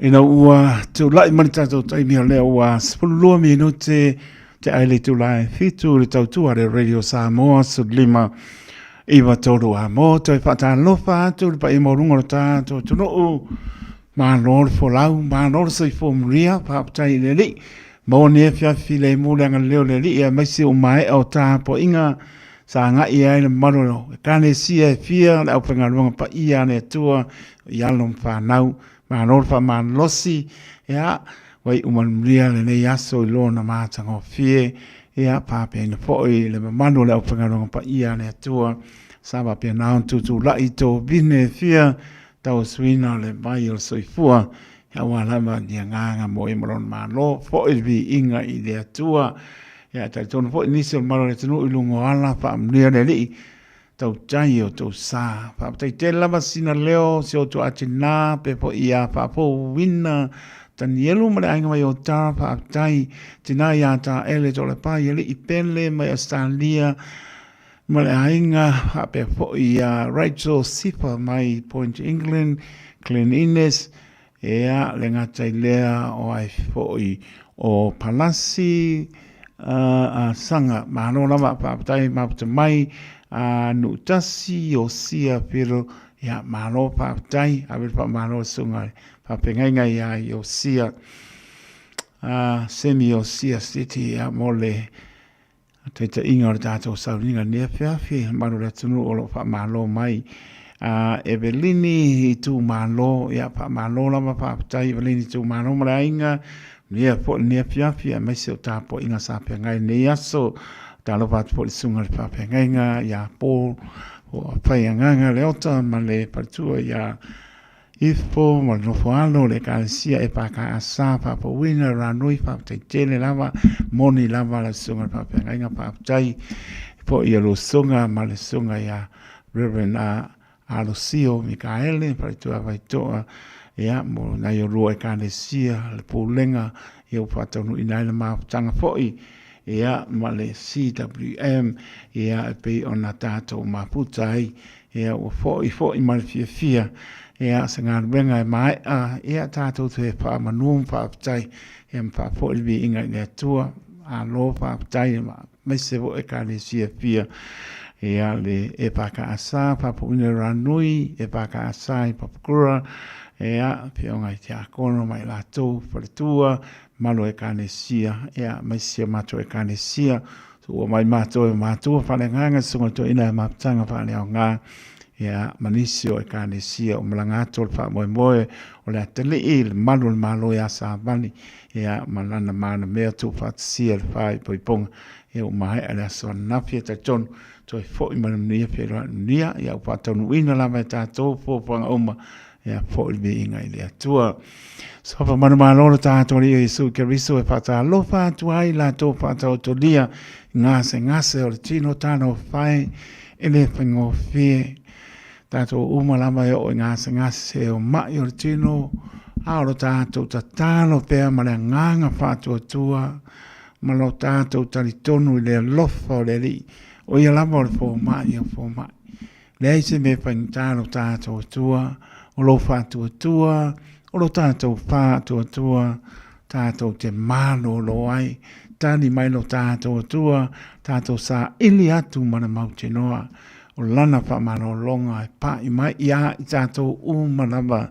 ina ua tu lai manitato taimi o leo ua sepululua minute te aile tu lai fitu le tautua le Radio Samoa Sudlima iwa tolu a mo toi whata lofa atu le pa i morunga o tātou tunuu ma lor fo lau ma lor soi fo mria whaaptai le li mo ne fiafi le muleanga leo le li ia maisi o mai au tā po inga sa nga ia le maro kane sia fia le au pengalunga pa ia ne tua yalom fa nau ma lor fa ma losi ya wai uman mria le ne yaso lo na ma tango fie ya pa pe no foi le mano le au pengalunga pa ia ne tua sa va pe na tu la ito vine fia tau swina le mai o soifua ya wala ma dia nga mo imron ma lo foi vi inga I le tua ya ta ton fo ni se maro le tunu ilungo ala fa mria le li tau tai o tau sa fa tai te lava sina leo se o tu atina pe po ia fa po winna tan yelu ma le mai o ta fa tai tina ya ta ele to le pa yele I pele mai Australia ma le ainga fa pe po ia Rachel Sipa mai Point England Clean Ines ea le ngatai lea o ai po I o Palasi a sanga mano lava papai mapta mai a nutasi o sia pero ya mano papai ave pa mano sunga pa penga ya o sia semi o sia city ya mole te inga dato sauringa ne fiafi mano le tunu o pa malo mai Evelini tu malo ya pa malo lava papai Evelini tu malo marainga Nia po nia fiafia mai se o tapo inga sa pe ngai ne aso talo pat po sunga pa pe ngai nga ya po o pai nga le ota ma le partua ya ifo ma no foalo le kansia e pa ka asa pa po wina ranui pa te tele lava moni lava la sunga pa pe ngai nga pa tai po ia lo sunga ma le sunga ya Reverend Alosio Mikaele partua vai toa ya mo na yo ro e kanesia le pulenga yo patonu ina le ma tanga foi ya ma le CWM ya pe ona tato ma putai ya o foi ma fia ya sanga benga mai ya tato te pa manum pa putai ya pa foi bi inga ne tua a lo pa putai ma se vo e kanesia fia ya le e pa ka asa pa puina ranui e pa ka asa pa kura ea pionga I te akono mai la tau whaletua malo e kanesia ea mai sia mato e kanesia so ua mai mato e matua whale nganga sunga to ina e maptanga whale au ngā ea manisio e kanesia o malangato le wha moe moe o le atele I le malo e asa vani ea malana mana mea tu whatsia le whai poiponga ea o mahe ale aso nafi e taitonu to e fo I manamnia pia nia ea o patonu ina lava e tātou fōpanga oma ya po be inga I le atua so fa mana malo ta to ri Yesu Kristo e pata lo fa tu ai la to pata to dia ngase o tino tano fai ele pengo fie tato uma lama o ngase o ma o tino a o tato tatano pe ma nganga fa to tua ma lo tato talitonu le lofa le ri o ia lama fo ma le se me pantano tato tua o lo fatu tua o lo tato fatu tua tato te malo lo ai tani mai lo tato tua tato sa ili atu mana mau te noa o lana pa mano longa e pa I mai ia I tato manaba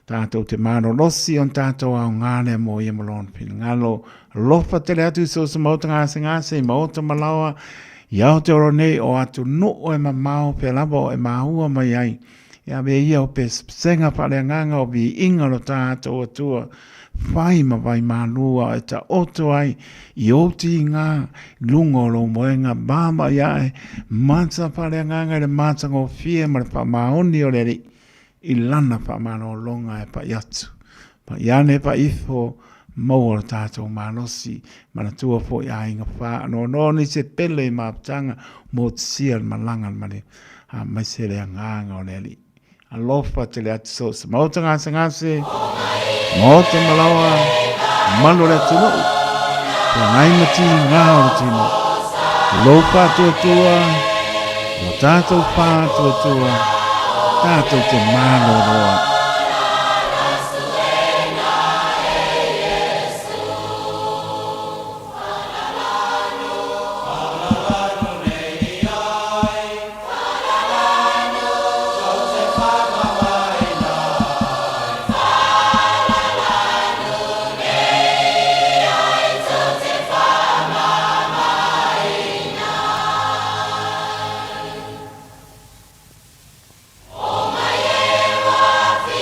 tato te mano losi on tato au ngane mo I malon pin ngalo lofa tele atu so sa mauta ngase mauta malawa iau te oro nei o atu no o e mamau pe labo e mahua mai ai ia me ia o pe senga pale nganga o bi inga lo tātou atua whai ma vai mālua e ta oto ai I oti ngā lungo lo moenga bama ia e mata pale nganga le mata ngō fie ma le pa maoni o le ri I lana pa mano longa e pa iatu pa iane pa ifo mau o tātou manosi mana tua fo ia inga wha no ni se pele I maptanga mo tsia malanga mani mai se le nganga o le ri alofa te le atu so mauta ngase mauta malawa malo le tunu te ngai mati ngā o tino lopa tua O tātou pātua, tātou te malo roa. Oh, my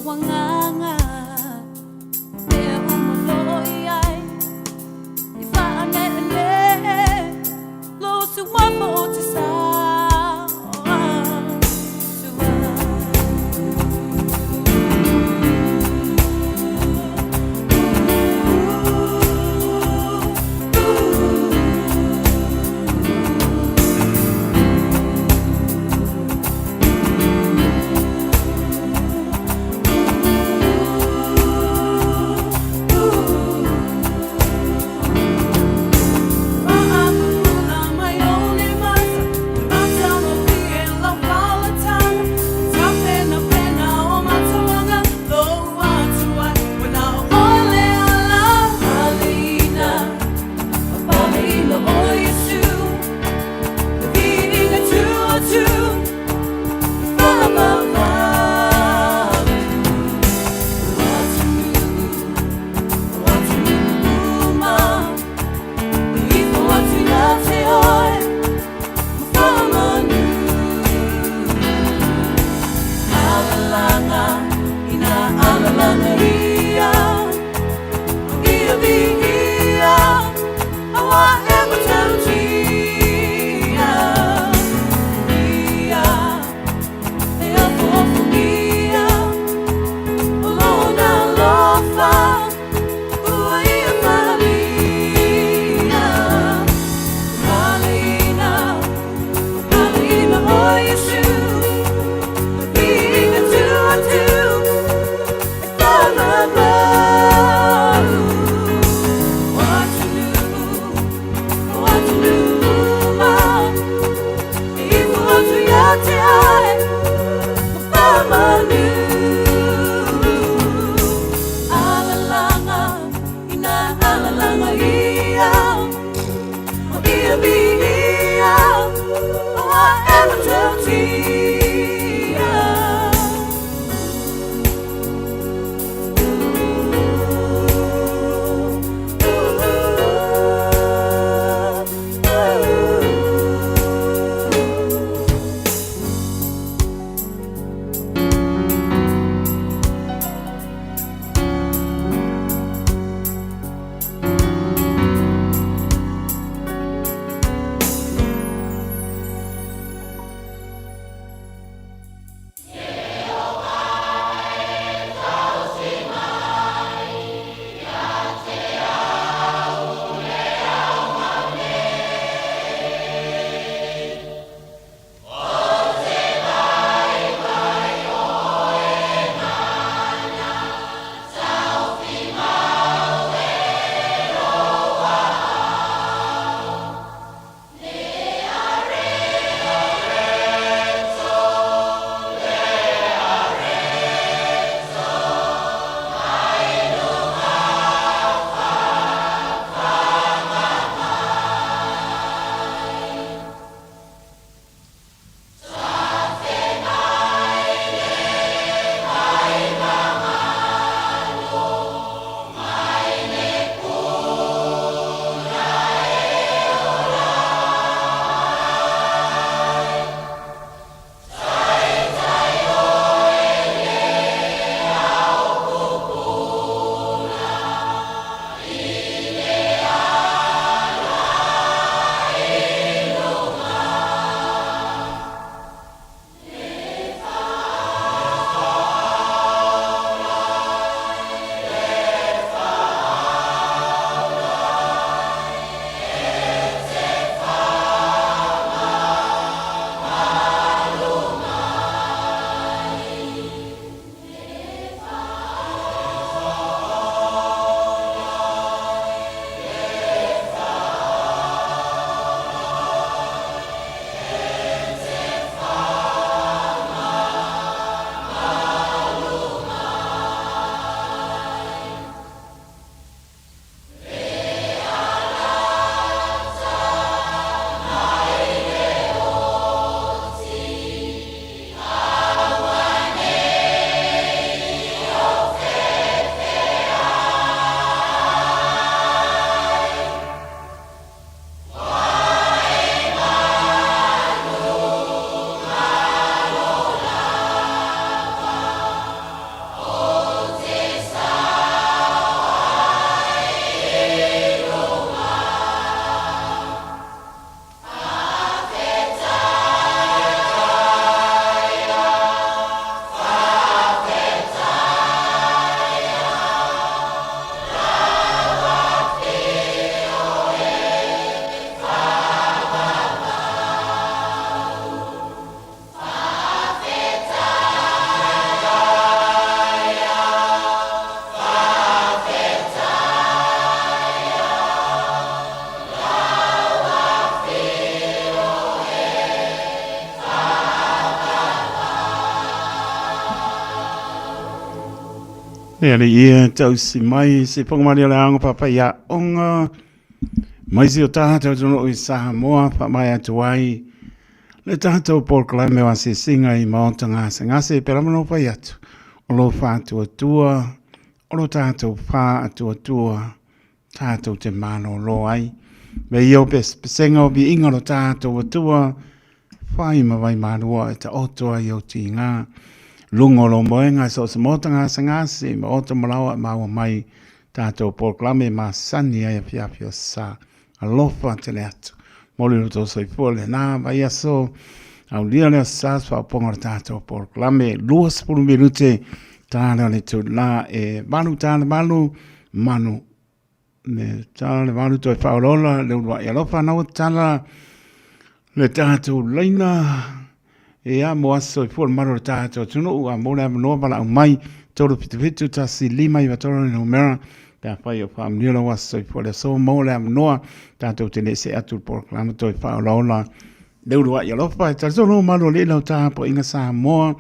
Follow Le ia tau si mai se pongmari o le ango papa ia onga. Mai si o tātou tono i Samoa pa mai atu ai. Le tātou porklame wa se singa i maota ngase ngase peramano pa iatu. O lo whātua tua, o lo tātou whā atua tua, tātou te mano lo ai. Me i o pesenga o bi inga lo tātou atua, whai mawai manua e ta otoa i o ti ngā. Lungo lo moenga so se mota ngase ngase, ma oto malawa maua mai tātou porklame ma sani ai a fiafio sa. Alofa te le atu. Moli lo to soifua le nā, vai aso, au lia lea sās wha ponga tātou porklame, lua sepulu minute, tāna le tu la e manu tāna manu, manu, ne tāna le manu toi whaolola, le unwa i alofa nau tāna, le tātou leina, e a mo aso i fual maro le tātou tunu, ua mo lea manoa pala au mai, toro pitipitu tasi lima i watoro ni numera, ta fai o fam nila waso i fual so mo lea manoa, tātou te se atu porklama toi whaolola, leurua i alofa, e tātou maro le lau tāpo inga Samoa,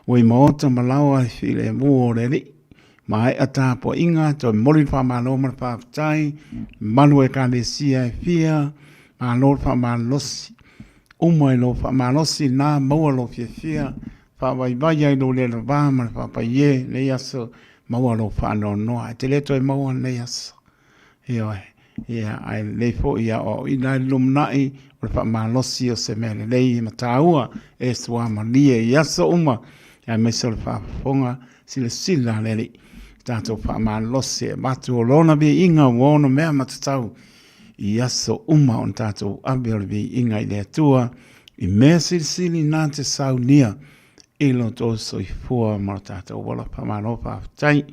oi maota malawa i while mua le li, mai a tāpo inga, toi mori whamalo mara whaafitai, manu e kāne sia e whia, malo whamalosi, umai lo whamalosi nā maua lo whia, whawai vai ai lo le la vāmara whapaie, le aso, maua lo whano noa, te le toi maua le aso, ioi. Ia ai le fo ia o ina lumnai o fa malosi o se mele le mataua e swa malie ia so uma ia me so fa fonga sila le tato fa malosi matu o lona bi inga wono me matau ia so uma on tato abel bi inga le tua i me sili nante saunia e lo to so i fo mortato wala fa malofa tai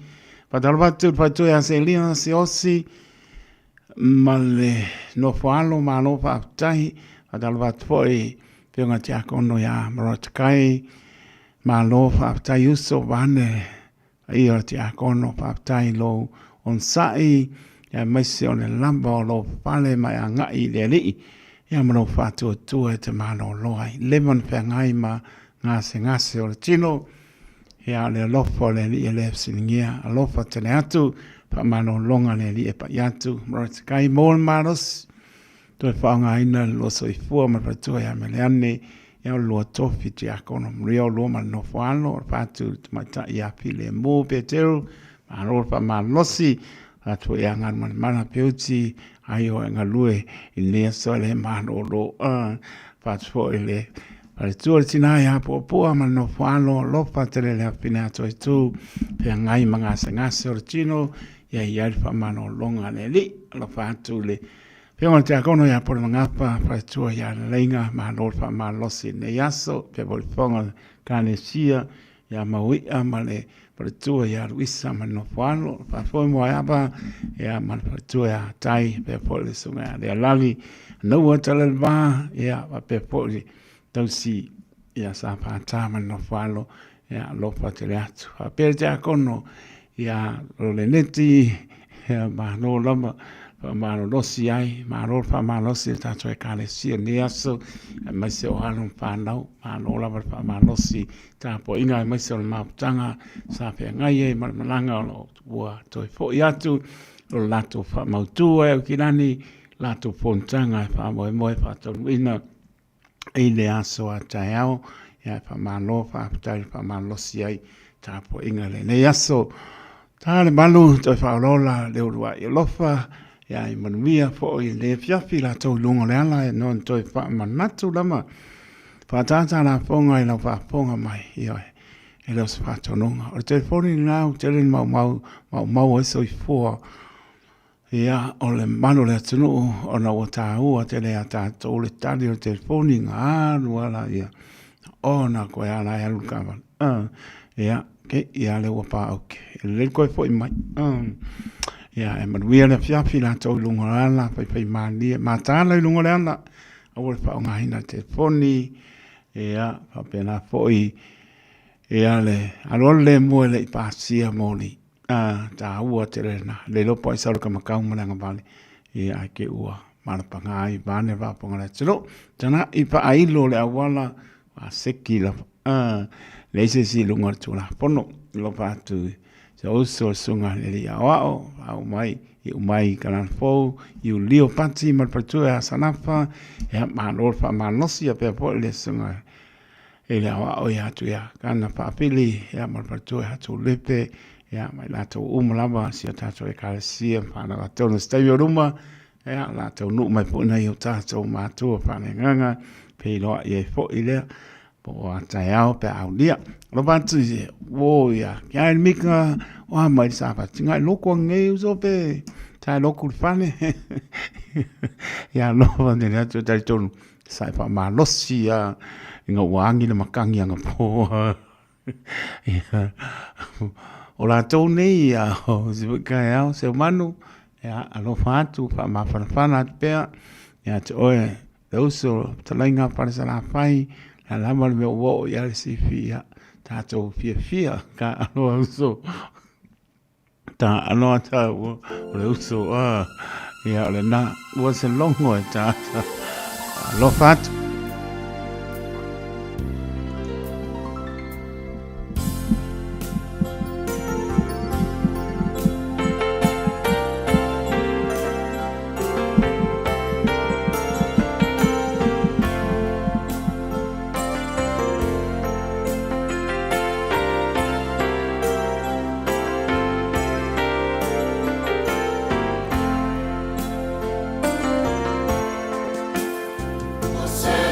pa dalvatu pa tu ya se lina se osi male no falo ma no fa tai adalvat foi penga tia kono ya marotkai ma lo fa tai uso vane io tia kono fa tai lo on sai ya mesi on lamba lo pale ma anga i le li ya mo fa tu te ma no lo ai lemon pe ngai ma ngase o tino ya le lo fo le li le singia lo fa te atu pa mano longa le li e pa yatu morot kai mol maros to fa nga ina lo so i fu ma pa to ya me le ane ya lo to fit ya kono rio lo ma no falo pa tu ma ta ya pile mo petero ma ro pa ma losi a to ya nga mana peuti ayo nga lue in le so le ma no lo pa to le ale tu tina ya po ma no falo lo pa tele le pina to tu pe ngai manga sanga sortino ya ya fa mano longa le li lo fa tu le pe on te kono ya por ngapa pa tu ya lenga ma no fa ma lo si ne yaso pe vol fonga kane sia ya maui amale por tu ya wisa ma no falo pa fo mo ya ba ya ma por tu ya tai pe por sunga de lali no hotel va ya pe por tau si ya sa pa ta ma no falo ya lo fa te atu pe ja kono ia roleneti ia mano lama mano losi ai mano fa mano si tato e kale si ni aso ma se o hanu fa nau mano lama fa mano si tapo inga ma se o maptanga sa pe ngai e malanga lo wa to fo iatu lo lato fa mautu e kinani lato fontanga fa mo fa to ina e le aso a taiao ia fa mano fa tai fa mano si ai tapo inga le ne aso Tale malu to faolola le urua i lofa ya i manuia fo i le fiafi la tau lunga le ala e non to fa manatu lama fa tata la fonga i la fa fonga mai io e lo fa tonunga o telefoni na te le mau so i fo ya o le malu le tunu o na wata u te le ata to le tali o telefoni nga wala ya o na ko ya la ya luka ya ke ia le wapa oke le ko foi mai ia e manuia le fiafi la tau lunga ala pai mani mata la lunga ala o le fa nga hina telefoni ia fa pena foi ia le alol le mo le pasia moli ta ua te le lo poi sa ka makau mana ngavale ia ke ua mana pangai bane va ponga le tro tana i pa ai lo le awala a sekila le se si lunga tu la pono lo pa tu se oso sunga le awao au mai i umai kanan fo i lio pati mal patua a sanafa e ma lor fa ma nosi a pe po le sunga e le awao ya tu ya kana pa pili ya mal patua tu lepe ya mai la tu umlava sia tato e kalesia fa na tonu stavio ruma ya la tu nu mai po na yo tato ma tu fa nganga pe lo e fo ile po atayao pe aulia lo bantu wo ya ya mika wa mai sa pa tinga loko nge uso pe ta loko fane ya no vande na tu tal ton sai pa ma losi ya nga wangi le makangi nga po o la tone ya o se ka ya se manu ya alo fatu fa ma fa pe ya to e uso talinga para sa la fai la lama me wo ya si fia tato fia ka alo uso ta alo ta wo le uso ya le na was a long way ta alo fat Say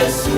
Yesu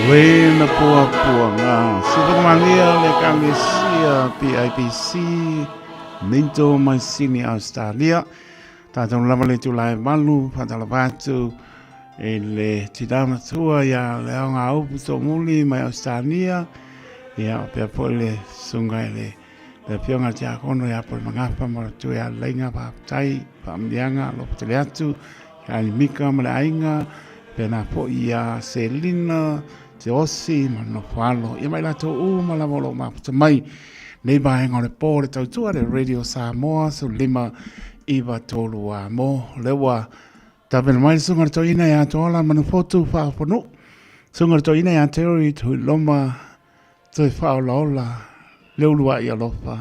Wena pua ngā. Sipa malia le kangesia PIPC. Minto mai sini Australia. Tātou lava le tūlai malu, patala pātu. E le tidama tua ia le aonga upu tō muli mai Australia. Ia o pia po le sungai le pionga tia kono ia po le mangapa mara tu ia leinga pāptai, pāmdianga, lopo tele atu. Ia ni mika ma le ainga. Pia nā po ia Selina, te osi, ma no whalo. Ia mai lato ma la molo maputa mai. Nei bahenga le pō le tautua le Radio Samoa, so 5 iwa tolu a mo. Lewa, tapena mai sunga to ina ia toala manufotu whaaponu. Sunga to ina ia teori tu loma toi whaolaola. Leulua ia lofa.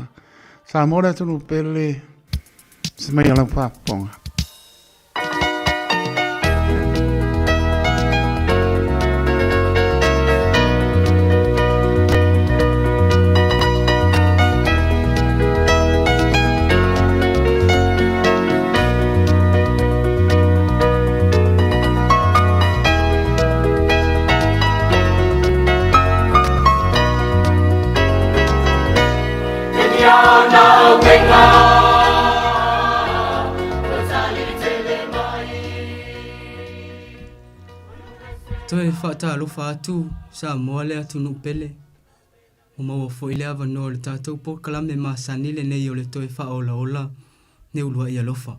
Samoa le tunu pele, se mai ala whaaponga. Toi whata alofa atu, sa moa lea tunu pele. O maua fo ile ava no le tātou po kalame ma sanile nei o le toi wha ola ola, ne ulua ia lofa.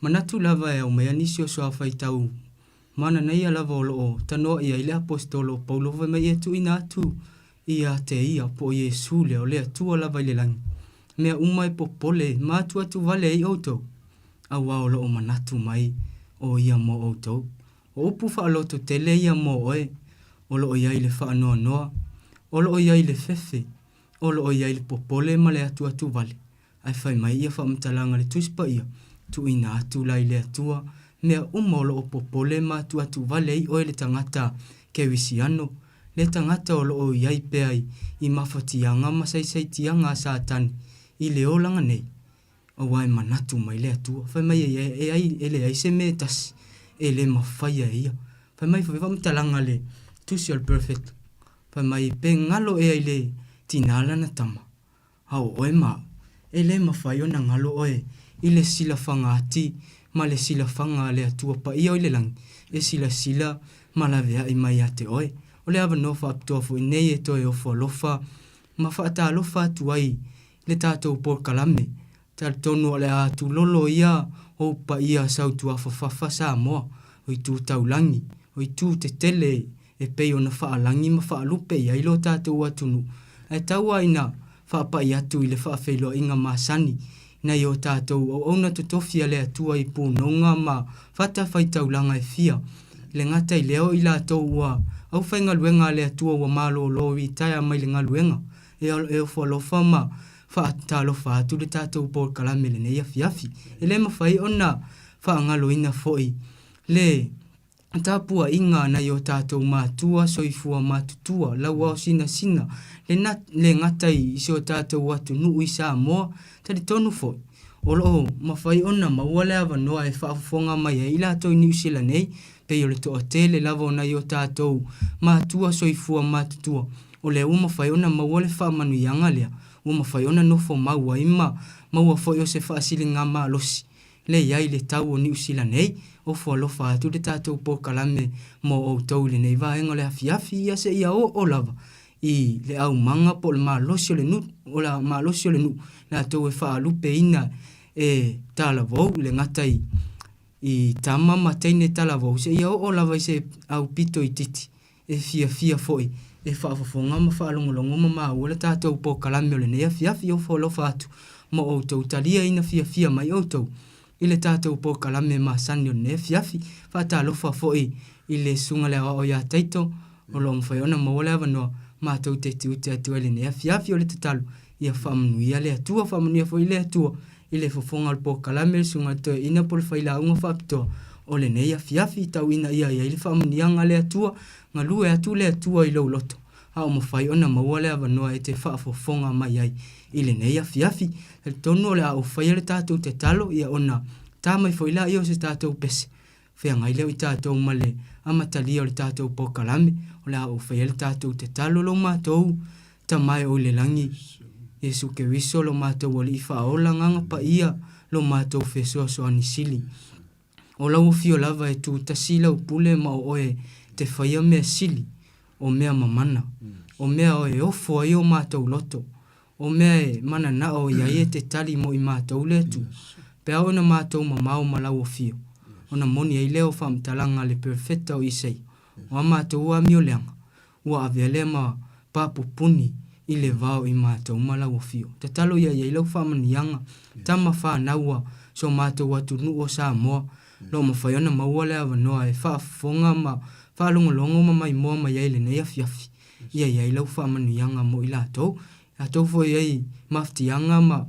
Manatu lava e au mea nisi o soa whaitau. Mana nei a lava olo o, tanoa ia ile apostolo Paulo vai mai e tu ina atu. Ia te ia po Yesu le o lea tua lava ile langi. Mea umai po pole, mātua tu vale ei outou. Awa olo o manatu mai, o ia mo outou. O upu whaaloto te le ia mo oe, olo o iai le whaanoa noa, olo o iai le fefe, olo o iai le popole ma le atu vale. Ai whai mai ia whaamtalanga le tuspa ia, tu ina atu lai le atua, mea olo o popole ma atu vale i oe le tangata ke wisiano, le tangata olo o iai peai i mawhatianga masaisai tianga sa tani, i le olanga nei. O wai manatu mai le atua, whai mai e ai se me tasi. E le mawhaia ia. Whai mai whamtalanga le tusial perfect. Whai mai pe ngalo e ai le tinala na tama. Hau oe ma. E le mawhaio na ngalo oe. I le sila whanga ati. Ma le sila whanga le atua pa ia o le langi. E sila ma la vea i mai ate oe. O le ava no whaaptoa fu i nei e toi o whalofa. Ma whaata alofa atu ai. Le tātou por kalame. Tal tonu o le atu lolo ia. O pa ia sautu afafafa sa moa, o i tū taulangi, o i tū te tele e pei o na whaalangi ma whaalupe i ailo tātou atunu. E taua ina whaapa i atu i le whaafeilo inga māsani, nei o tātou o ona tutofia le atua i pūnonga ma whata whai taulanga e fia. Le ngata i leo i la tau ua, au whai ngaluenga le atua ua malo o lowi taia mai le ngaluenga, e o whalofa ma, whaatalofa atu le tātou por kalame le nei afi. E le mawhai ona whaangalo ina foi. Le tāpua inga nei o tātou mātua, soifua mātutua, laua o sina. Le ngatai isi o tātou atu nuu i sa moa, tari tonu foi. O loo mawhai ona maua le awa noa e whaafonga mai e ila tau New Zealand nei, pe o le toa tele lava o nei o tātou mātua, soifua mātutua. O le mawhai ona maua le whaamanu ianga lea. Uma whai ona nofo maua ima, maua fo o se whaasili ngā mālosi. Le iai le tau o New Zealand nei, o whalofa atu le tātou po kalame mo o tau le nei vaenga le afi ia se ia o lava. I le au manga po le mālosi o le nu, o la mālosi o le nu, le atou e whaalupe ina e talavou le ngatai. I tama mateine talavou se ia o lava i se au pito i titi, e fia foi. E whaafafonga ma whaalongolongo ma maua le tātou po kalame o le nei afi o whalofa atu mo outou talia ina fia mai outou i le tātou po kalame ma sani o nei afi whaatalofa foi i le sunga le o ia taito o lo mwhai ona maua le avanoa mātou te tiu te atua le nei afi o le tatalo ia whaamanuia le atua whaamanuia foi le atua i le fofonga o po kalame le sunga toe ina po le whaila unga whaapitoa o le nei afi tau ina ia i le whaamanianga le atua nga lue atu le atua i lau loto. Hao mawhai ona maua le avanoa e te whaafofonga mai ai i le nei afi. Le tonu o le au whai le tātou te talo ia ona tā mai whaila i o se tātou pese. Whea ngai leo I tātou male amatalia o le tātou pokalame, o le au whea le tātou te talo lo mātou, ta mai o le langi. Yesu ke wiso lo mātou o le iwha aola nganga pa ia, lo mātou whesua so anisili. O lau fio lava e tu tasila upule ma o oe te whaia mea sili, o mea mamana, o mea oe ofo ai o mātou loto, o mea e mana na o ia te tali mo I mātou le tu, pea o na mātou mamau malau o fio, o na moni ai leo whamtalanga le perfecta o isei, o a mātou ua mio leanga, ua avele ma papupuni I le vao I mātou malau o fio. Te talo ia iei lau whamanianga, tama whanaua, so mātou atu nu o Samoa, lo mawhaiona maua le awanoa e whaafonga ma whaalongolongo ma mai moa ma iei le nei afiafi. Ia iei lau whamanianga mo I lātou, lātou fo iei maftianga ma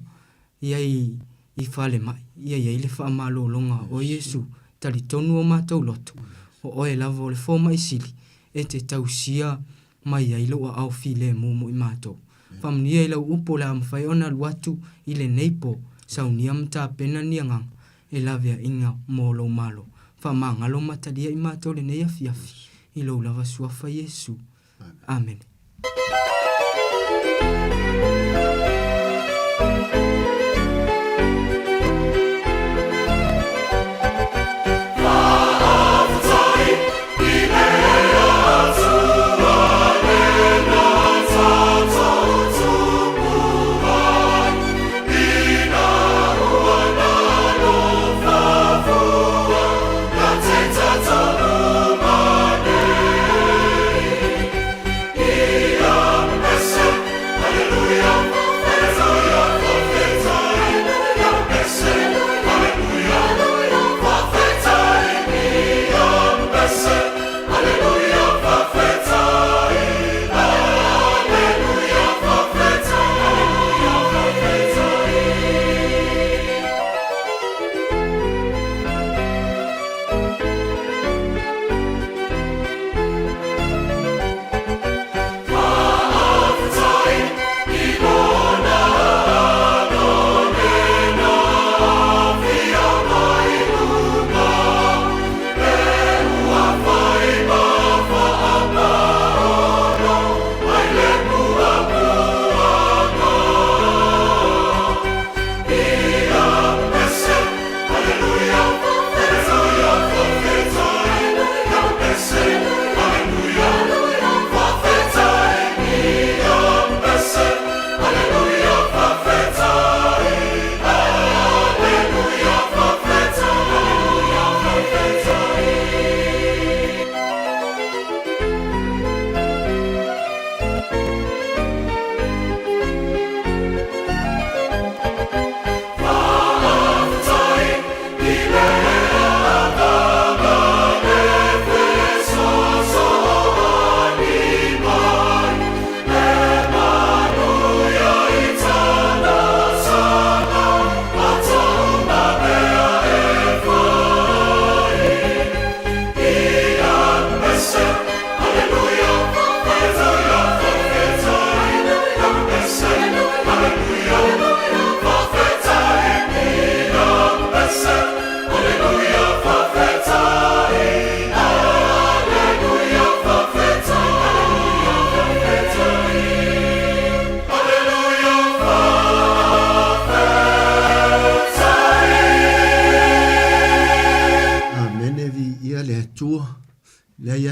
iei I whale mai, iei le whaamalolonga o Yesu, tali tonu o mātou loto, o oe lava o le fōma isili, e te tausia mai iei lau au file mumu I mātou. Whamani iei lau upo le amwhaiona luatu I le neipo, saunia mta pena niangang, e lavea inga molo malo. Whamangalo matalia I mātou le nei afiafi, I lau lava suafa Yesu. Amen.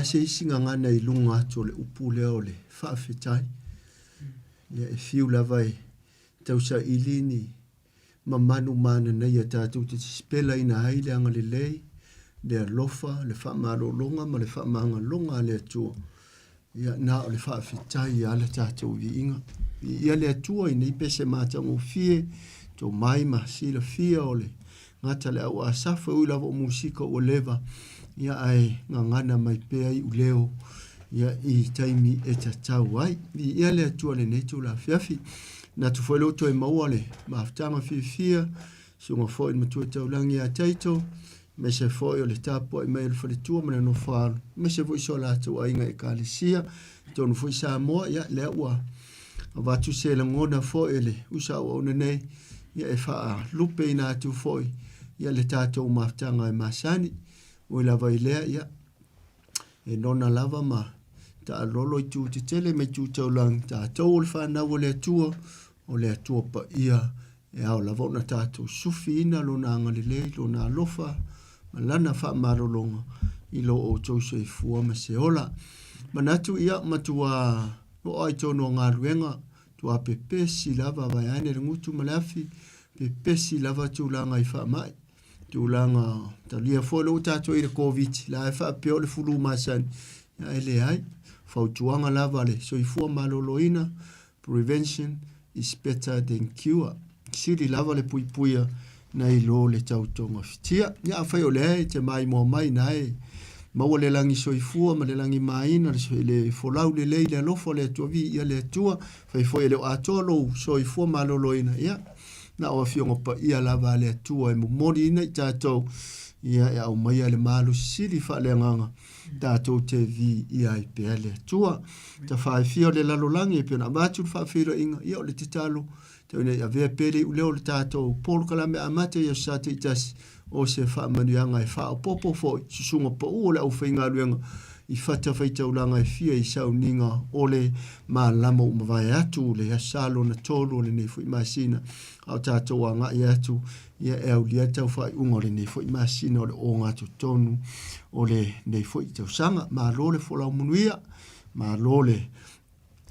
se singa ngana I lunga atu le upu leo le whaafetai. Ia e fiu lava e tausa ilini ma manu mana na ia tātou te spela ina haile anga le lei, le alofa, le whaamaro longa, ma le whaamanga longa le atua. Ia na o le whaafetai ia ala tātou vi inga. Ia le atua ina ipese mātango fie, tō mai ma sila fia o le ngata le au asafa ui lava o musika o leva. Ia ai ngangana mai pea I uleo ia I taimi e tatau ai. Ia le atua le netu la fiafi. Na tu foi loto e maua le maafutanga fia sunga foi matua taulangi a taito me se foi o le tapo I mai le whaletua mana no whaaro me se foi so la tu ainga e kālesia tonu foi Samoa ia le ua avatu se la ngona foi le usa o nei ia e wha lupe ina tu foi ia le tātou maafutanga e masani o lava i lea ia e nona lava ma ta lolo i tu te tele me tu tau lang ta tau o le whanau o le atua pa ia e au lava o na tātou sufi ina lo na angalile lo na alofa ma lana wha marolonga i lo o tau se fua ma se ola manatu ia matua o ai tono ngā ruenga tua pepesi lava vai ane ngutu malafi pepesi lava tūlanga i wha mai tūlanga talia folo tātou i le COVID la e wha peo le fulu masan ya ele ai fautuanga lava le so i fua maloloina prevention is better than cure siri lava le puipuia na i lo le tautonga fitia ya whai o le te mai mo mai nai maua le langi soifua ma le langi maina le folau le leile alofo le tuavi ia le tua fai foi le atolo soifua maloloina ia na o fionga pa ia lava le tua e mori ina i tātou ia e au mai le malu siri fa le nganga tātou te vi ia i pea le tua ta fai fio le lalolangi e pia na matu fa firo inga ia o le titalo te une a vea pere u leo le tātou polo kalame amate ia sa te itasi o se wha manuanga e wha o popo fo susunga pa ua le au whainga luenga i whata whaitaulanga e fia i sauninga o le maa lama o mawai atu le asalo na tolo le nei fui masina au tātou a ngai atu ia e au lia tau whai unga le nei fui masina o le o ngātu tonu o le nei fui tau sanga maa lo le folau munuia maa lo le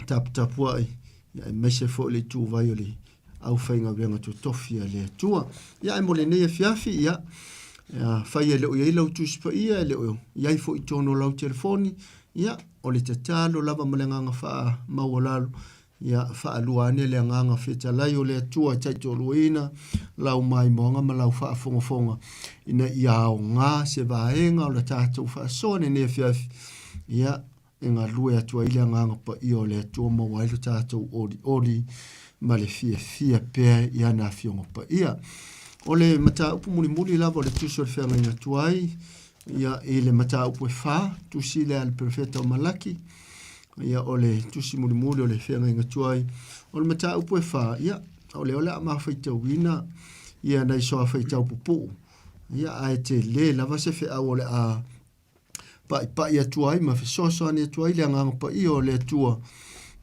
taputapua ia e mese fo le tu vai o le au whainga wenga tu tofia le tua. Ia e mole nei e fiafi, ia whai e leo iei lau tuspa ia, e leo iei fo i tono lau telefoni, ia o le tatalo lava malenganga wha maua lalo, ia wha aluane le anganga wheta lai o le tua taito luina, lau mai monga ma lau wha fonga ina ia o ngā se vaenga o le tātou wha sone nei e fiafi, ia e ngā lue atua ile anganga pa i o le tua mawailu tātou ori ma le fia pea ia na fionga pa ia. O le mata upu muli lava o le tuso le whenga ina tuai, ia i le mata upu e wha, tusi le al perfeta o malaki, ia o le tusi muli o le whenga ina tuai, o le mata upu e wha, ia o le a maa whaita wina, ia na isoa whaita upu po, ia a te le lava se whea o le a pa ia tuai, ma whesoa ni tuai le anganga pa ia o le tua,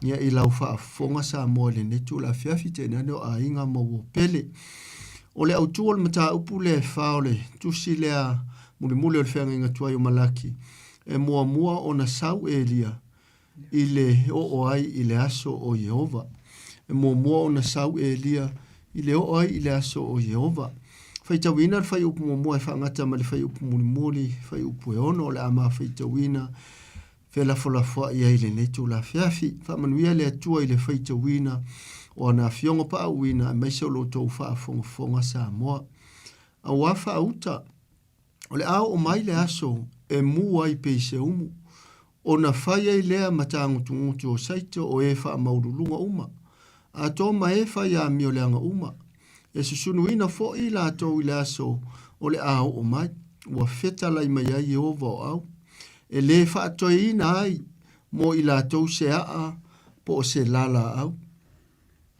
ia i lau whaafonga sa moa le netu la fiafi te nane o a inga maua pele. O le autua le mata upu le whao le tusi lea muli o le whenga inga tuai o malaki. E mua o na sau e lia i le o ai i le aso o Jehova. E mua o na sau e lia i le o ai i le aso o Jehova. Whaitawina le whai upu mua e whangata ma le whai upu muli, whai upu e ono o le ama whaitawina. Fela fola ia ile netu la fiafi fa manuia le atua ile feita wina o na fionga pa wina mai se lo to fa fonga sa mo a wafa uta ole au o mai le aso e mu ai pe se umu o na faia ile matangu tungu o saito o e fa maululunga uma a to mai fa ya mi ole anga uma e susunu ina fo ila to ile aso ole au o mai wa feta lai mai ai over au e le whaatoina ai mo i la tau se a po se lala au.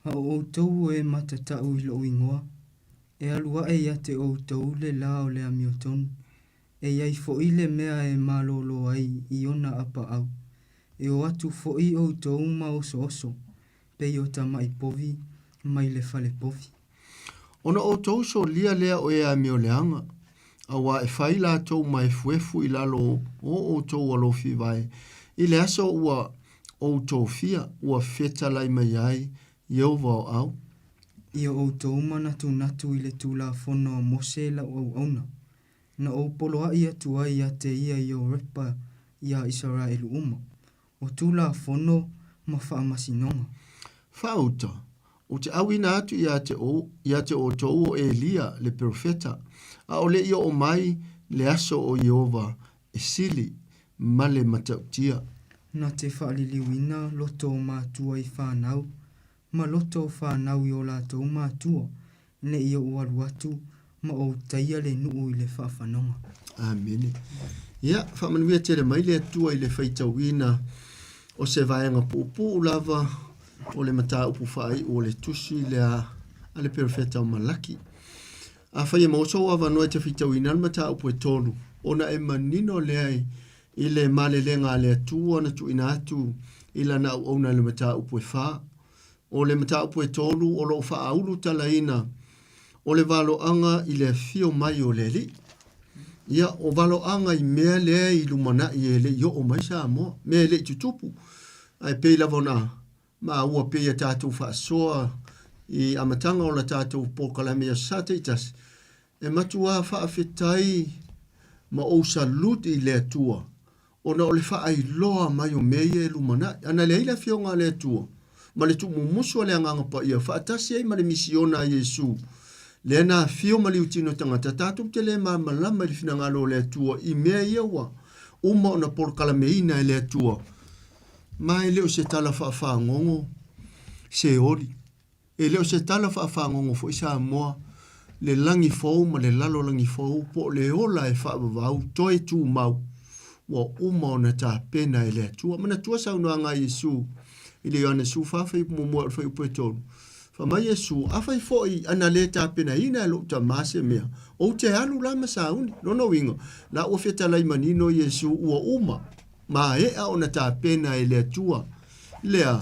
Ha o tau e matatau i lo ingoa. E alua e ia te o tau le la o le amiotonu. E iai fo i le mea e malolo ai i ona apa au. E o atu fo i o tau ma oso. Pe i o ta mai povi, mai le fale povi. Ona o tau so lia lea o e amio leanga. Awa e whai la tau mai fuefu i lalo o tau alofi vai. I le aso ua o tau fia, ua feta lai mai ai, iau vau au. Ia o tau natu i le tula fono mose la o auna. Na o poloa ia tua ia te ia i o repa ia Israelu uma. O tula fono ma wha masinonga. Whauta, o te awina atu ia te o tau o Elia le profeta. A ole ia o mai le aso o Jehova e sili ma le matautia. Na te whaaliliwina loto o mātua i whanau, ma loto o whanau i o lātou mātua, ne ia o aruatu, ma o taia le nuu i le whawhanonga. Amen. Ia, whamanuia tere mai le atua i le whaitawina o se vaenga pupu lava o le mata upu whai o le tusi le a le perfeta o malaki. A whai e mauso a wanoe te whitawina al mata upu e tolu. ona e manino leai i le malelenga le atua na tu ina atu ila na ona le mata upo e wha. O le mata upo e tolu o lo wha aulu talaina o le valo anga i le fio mai o le li. Ia o valo anga i mea lea i lumana i ele i o mai sa mo. Mea le tutupu. Ai pei lavona ma ua pei a tātou wha soa i amatanga o la tātou pokalame a sateitas. E matua wha awhetai ma o salut i le atua. O na o le wha ai loa mai o mea e lumana. Ana le ila fionga le atua. Ma le tumu musu le anganga pa ia. Wha atasi ai ma le misiona a Yesu. Le na fio ma le utino tangata. Tātou te le ma malama le fina ngalo le atua. I mea ia wa. Uma o na pokalame ina le atua. Mai leo se tala wha ngongo se ori. E leo se tala wha ngongo fo isa moa le langi fau ma le lalo langi fau po le ola e wha wau toi tu mau wa uma o na ta pena e le atua. Mana tua sa unua ngā Yesu i le ana su whawhai mo mua whai upo e tonu. Wha mai Yesu awhai fo i ana le ta pena ina e lo ta mase mea. O te alu lama sa uni. Nono wingo. La ua feta lai manino Yesu ua uma. Ma e a ona ta pena e le atua. Lea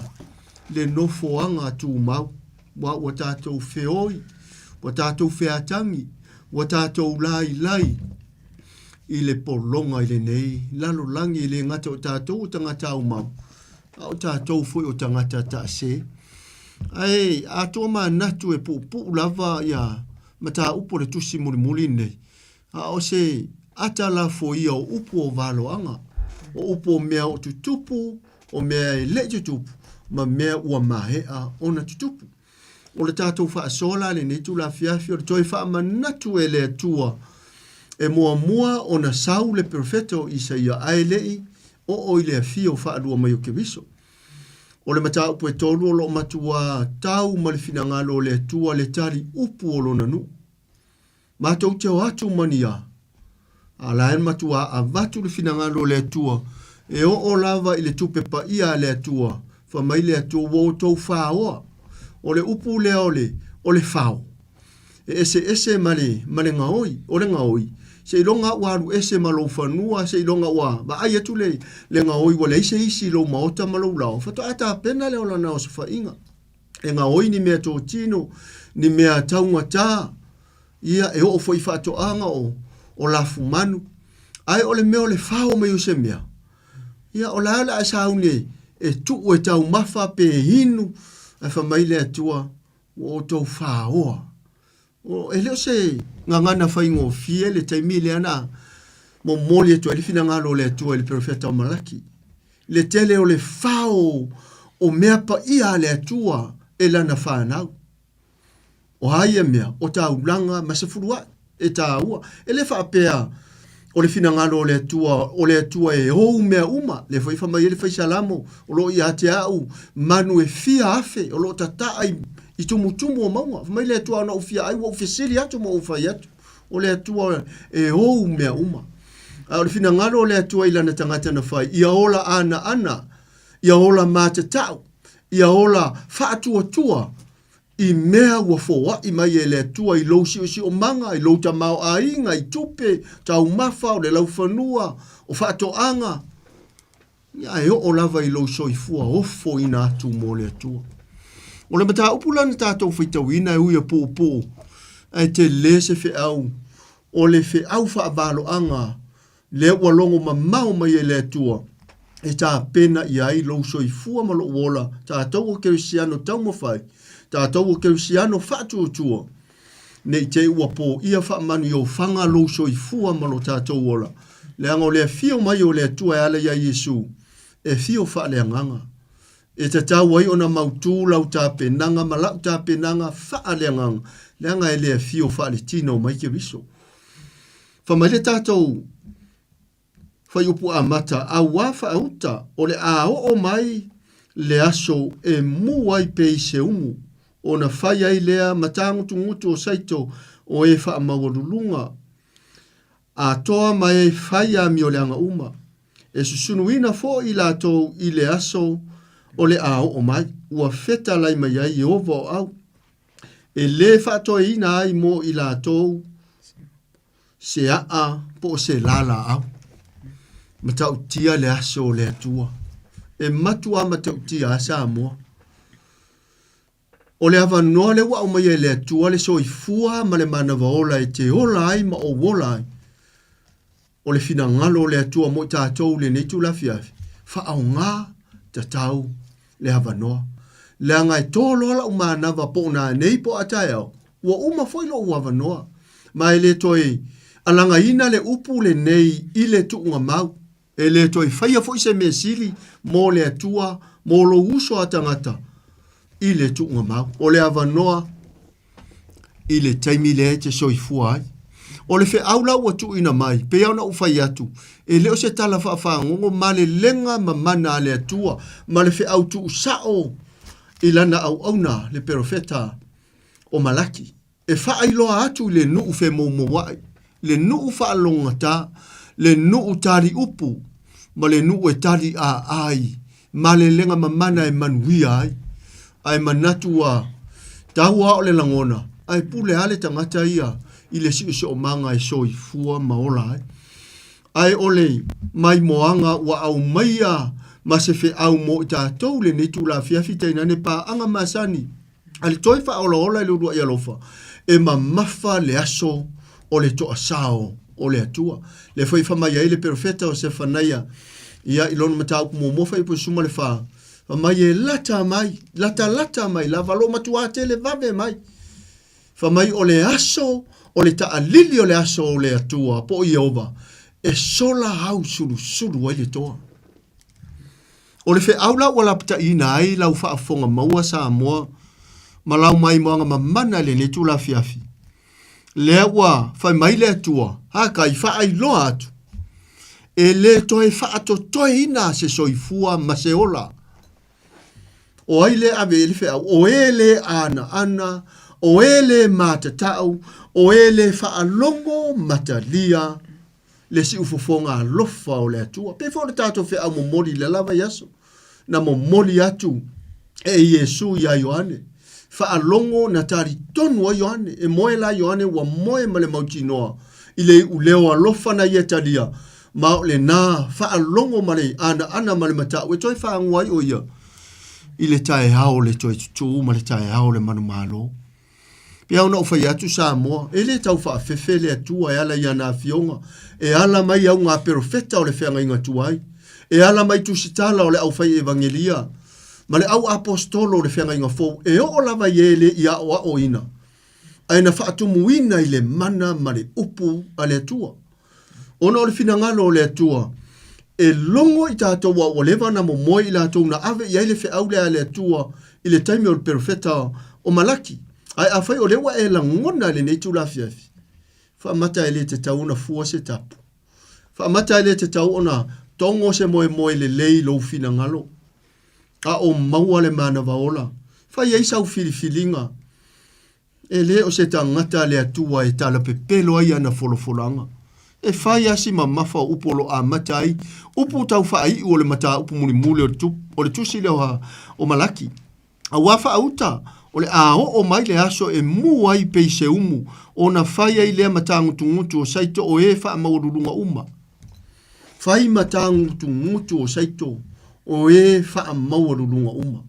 le nofoanga tu mau. Wa tātou feoi. Wa tātou featangi. Wa tātou lai. I le polonga i le nei. Lalo langi i le ngata o tātou tangata o mau. O tātou foi o tangata ta se. Ai, atua ma natu e pupu lava ia. Mata upo le tusi muli nei. O se atala foi o upo o valo anga. O upo mea o tutupu, o mea e le tutupu, ma mea ua mahea o na tutupu. O le tātou wha sola le netu la fiafi o le toi wha manatu e le atua. E mua o na sau le perfeto Isaia aelei o i le afio wha alua mai o ke viso. O le mata upo e tolu o lo matua tau ma le finangalo le atua le tali upu o lo nanu. Matou te o atu mania. Ala en matua a vatu le finangalo le atua. E o lava i le tupe pa ia le atua. Fa mai le atua wo tau whaoa. O le upu le o le whao. E ese male ngaoi, o le ngaoi. Se ilonga waru ese malo whanua, se ilonga wa. Ba ai atu le ngaoi wa le isi lo maota malo lao. Fato ata pena le ola nao sa whainga. E ngaoi ni mea tō tino, ni mea taunga tā. Ia e o foi fato anga o la fumanu. Ai ole meo le whao me use mea. Ia o la ala a saune e tuu e tau mafa pe hinu a whamaile atua o tau whaoa. O e leo se ngangana whaingo fie le taimile ana mo moli atua li fina ngalo le atua le profeta o Malaki. Le tele o le whao o mea pa ia le atua e lana whanau. O haia mea o tau langa masafurua e tāua. E le whaapea o le finangalo o le atua e hou mea uma. Le whaifa mai ele whaisalamo o lo i ate au manu e fia afe o lo tata i tumutumu o maunga. Mai le atua ona ufia ai wa ufesili atu mo ufai atu. O le atua e hou mea uma. O le finangalo o le atua ilana tangata na whai. Ia ola ana. Ia ola matatau. Ia ola whaatua i mea ua foa i mai e le atua i lau si o manga, i lau ta mau a inga, i tupe, tau mafa o le lau whanua, o whaatoanga. Ia e o lava i lau soifua ofo ina atu mo le atua. O le mata upulana tātou whaitawina e uia pōpō, ai te le se whi au, o le whi au whaavalo anga, le walongo ma mau mai e le atua, e tā pena i ai lau soifua malo wola, tātou o kerisiano tau mawhai, tātou o kerisiano whātuatua. Nei te ua pō ia whaamanu i o whanga lo soifua malo tātou ola. Le anga o lea fio mai o lea tua e ala ia Yesu. E fio wha lea nganga. E te tau ai o na mautu lau tāpenanga, ma lau tāpenanga wha lea nganga. Le anga e lea fio wha le tino mai ke viso. Whamaile tātou whai upu a mata a wafa auta o le a o mai le aso e muai pei se umu. O na whai ai lea matangutu o saito o e wha mawarulunga. A toa mai e whai a mi o leanga uma. E susunuina fo i lato i le aso o le ao o mai. Ua feta lai mai ai i ova o au. E le whatoa ina ai mo i lato se a po se lala au. Matau tia le aso le atua. E matua matau tia asa mua. O le awa noa le wa umai le atua le so i fua ma le mana vaola e te ola ai ma o wola ai. O le fina ngalo le atua mo tātou le neitu la fiafi. Fa au ngā ta tau le awa noa. Le angai tōlo ala umanawa po na nei po atai au. Ua uma foi lo ua noa. Ma le toi alanga ina le upu le nei i le tuunga mau. E le toi whaia foi se me sili mo le atua mo lo uso atangata i le tuunga mau. O le awa noa i le taimi le te soifua ai. O le fe aula ua tu ina mai, pe au na ufai atu. E leo se tala whaafāngongo ma le lenga ma mana le atua, ma le fe au tu sao i lana au auna le perofeta o Malaki. E whaailoa atu le nuu fe moumoai, le nuu whaalongata, le nuu tari upu, ma le nuu e tari a ai, ma le lenga ma mana e manui ai, ai manatu a taua o le langona, ai pule ale tangata ia, i le si o manga e so i fua maola ai. Ai ole mai moanga wa au maia ma se fe au mo i tātou le netu la fiafi teina ne pa anga masani. Ali toi fa ola ola le urua i alofa. E ma mafa le aso o le toa sao o le atua. Le foi fa mai ai le perfeta o se fanaia. Ia ilona matau kumo mofa i po suma le fa. Fa mai e lata mai, lata mai, la valo matuate le vave mai. Fa mai o le aso o le taalili o le aso o le atua po i ova. E sola hau suru ai le toa. O le fe aula wala pita ina ai lau whaafonga maua sa moa ma lau mai moanga mamana le netu la fiafi. Lea ua whai mai le atua haka i whaai loa atu. E le toe whaato toe ina se soifua ma se ola. O ai le ave le fe au, o e le ana, o e le matatau, o e le whaalongo matalia, le si ufofonga alofa o le atua. Pe fo le tato fe au momoli le lava yaso. Na momoli atu e Yesu ya Yohane. Whaalongo na tari tonu a Yohane. E moe la Yohane wa moe ma le mauti noa. I le uleo alofa na ietalia. Ma le na whaalongo ma le ana ma le mata. We toi whaanguai o ia. I le tae hao le toi tutu ma le tae hao le manu malo. Pe au na ufai atu sa moa. E le tau whaafefe le atua e ala iana fionga. E ala mai au ngā perofeta o le whenga inga tuai. E ala mai tusitala o le au fai evangelia. Ma le au apostolo o le whenga inga fōu. E o lava iele i a oa o ina. Aina whaatumuina i le mana ma le upu a le atua. Ona o le finangalo o le atua. E longo i tātou wa o lewa na mo moi i lātou na ave i aile whe aule a le atua i le taimi o le perofeta o Malaki. Ai a whai o lewa e la ngona le neitu la fiafi. Whaamata e le te tau na fua se tapu. Whaamata e le te tau ona tongo se moe le lei lo fina ngalo. A o maua le mana vaola. Whai ei sau filifilinga. E le o se tangata le atua e tala pepelo ai ana folofolanga. E whai asi ma mafa upolo a matai. Upu tau whai o le mata upu muli muli o le tusi leo o Malaki. A wafa auta. O le o mai le aso e muai pei se umu. O na whai ai lea matangutungutu o saito o e wha maururunga uma. Whai matangutungutu o saito o e wha maururunga uma.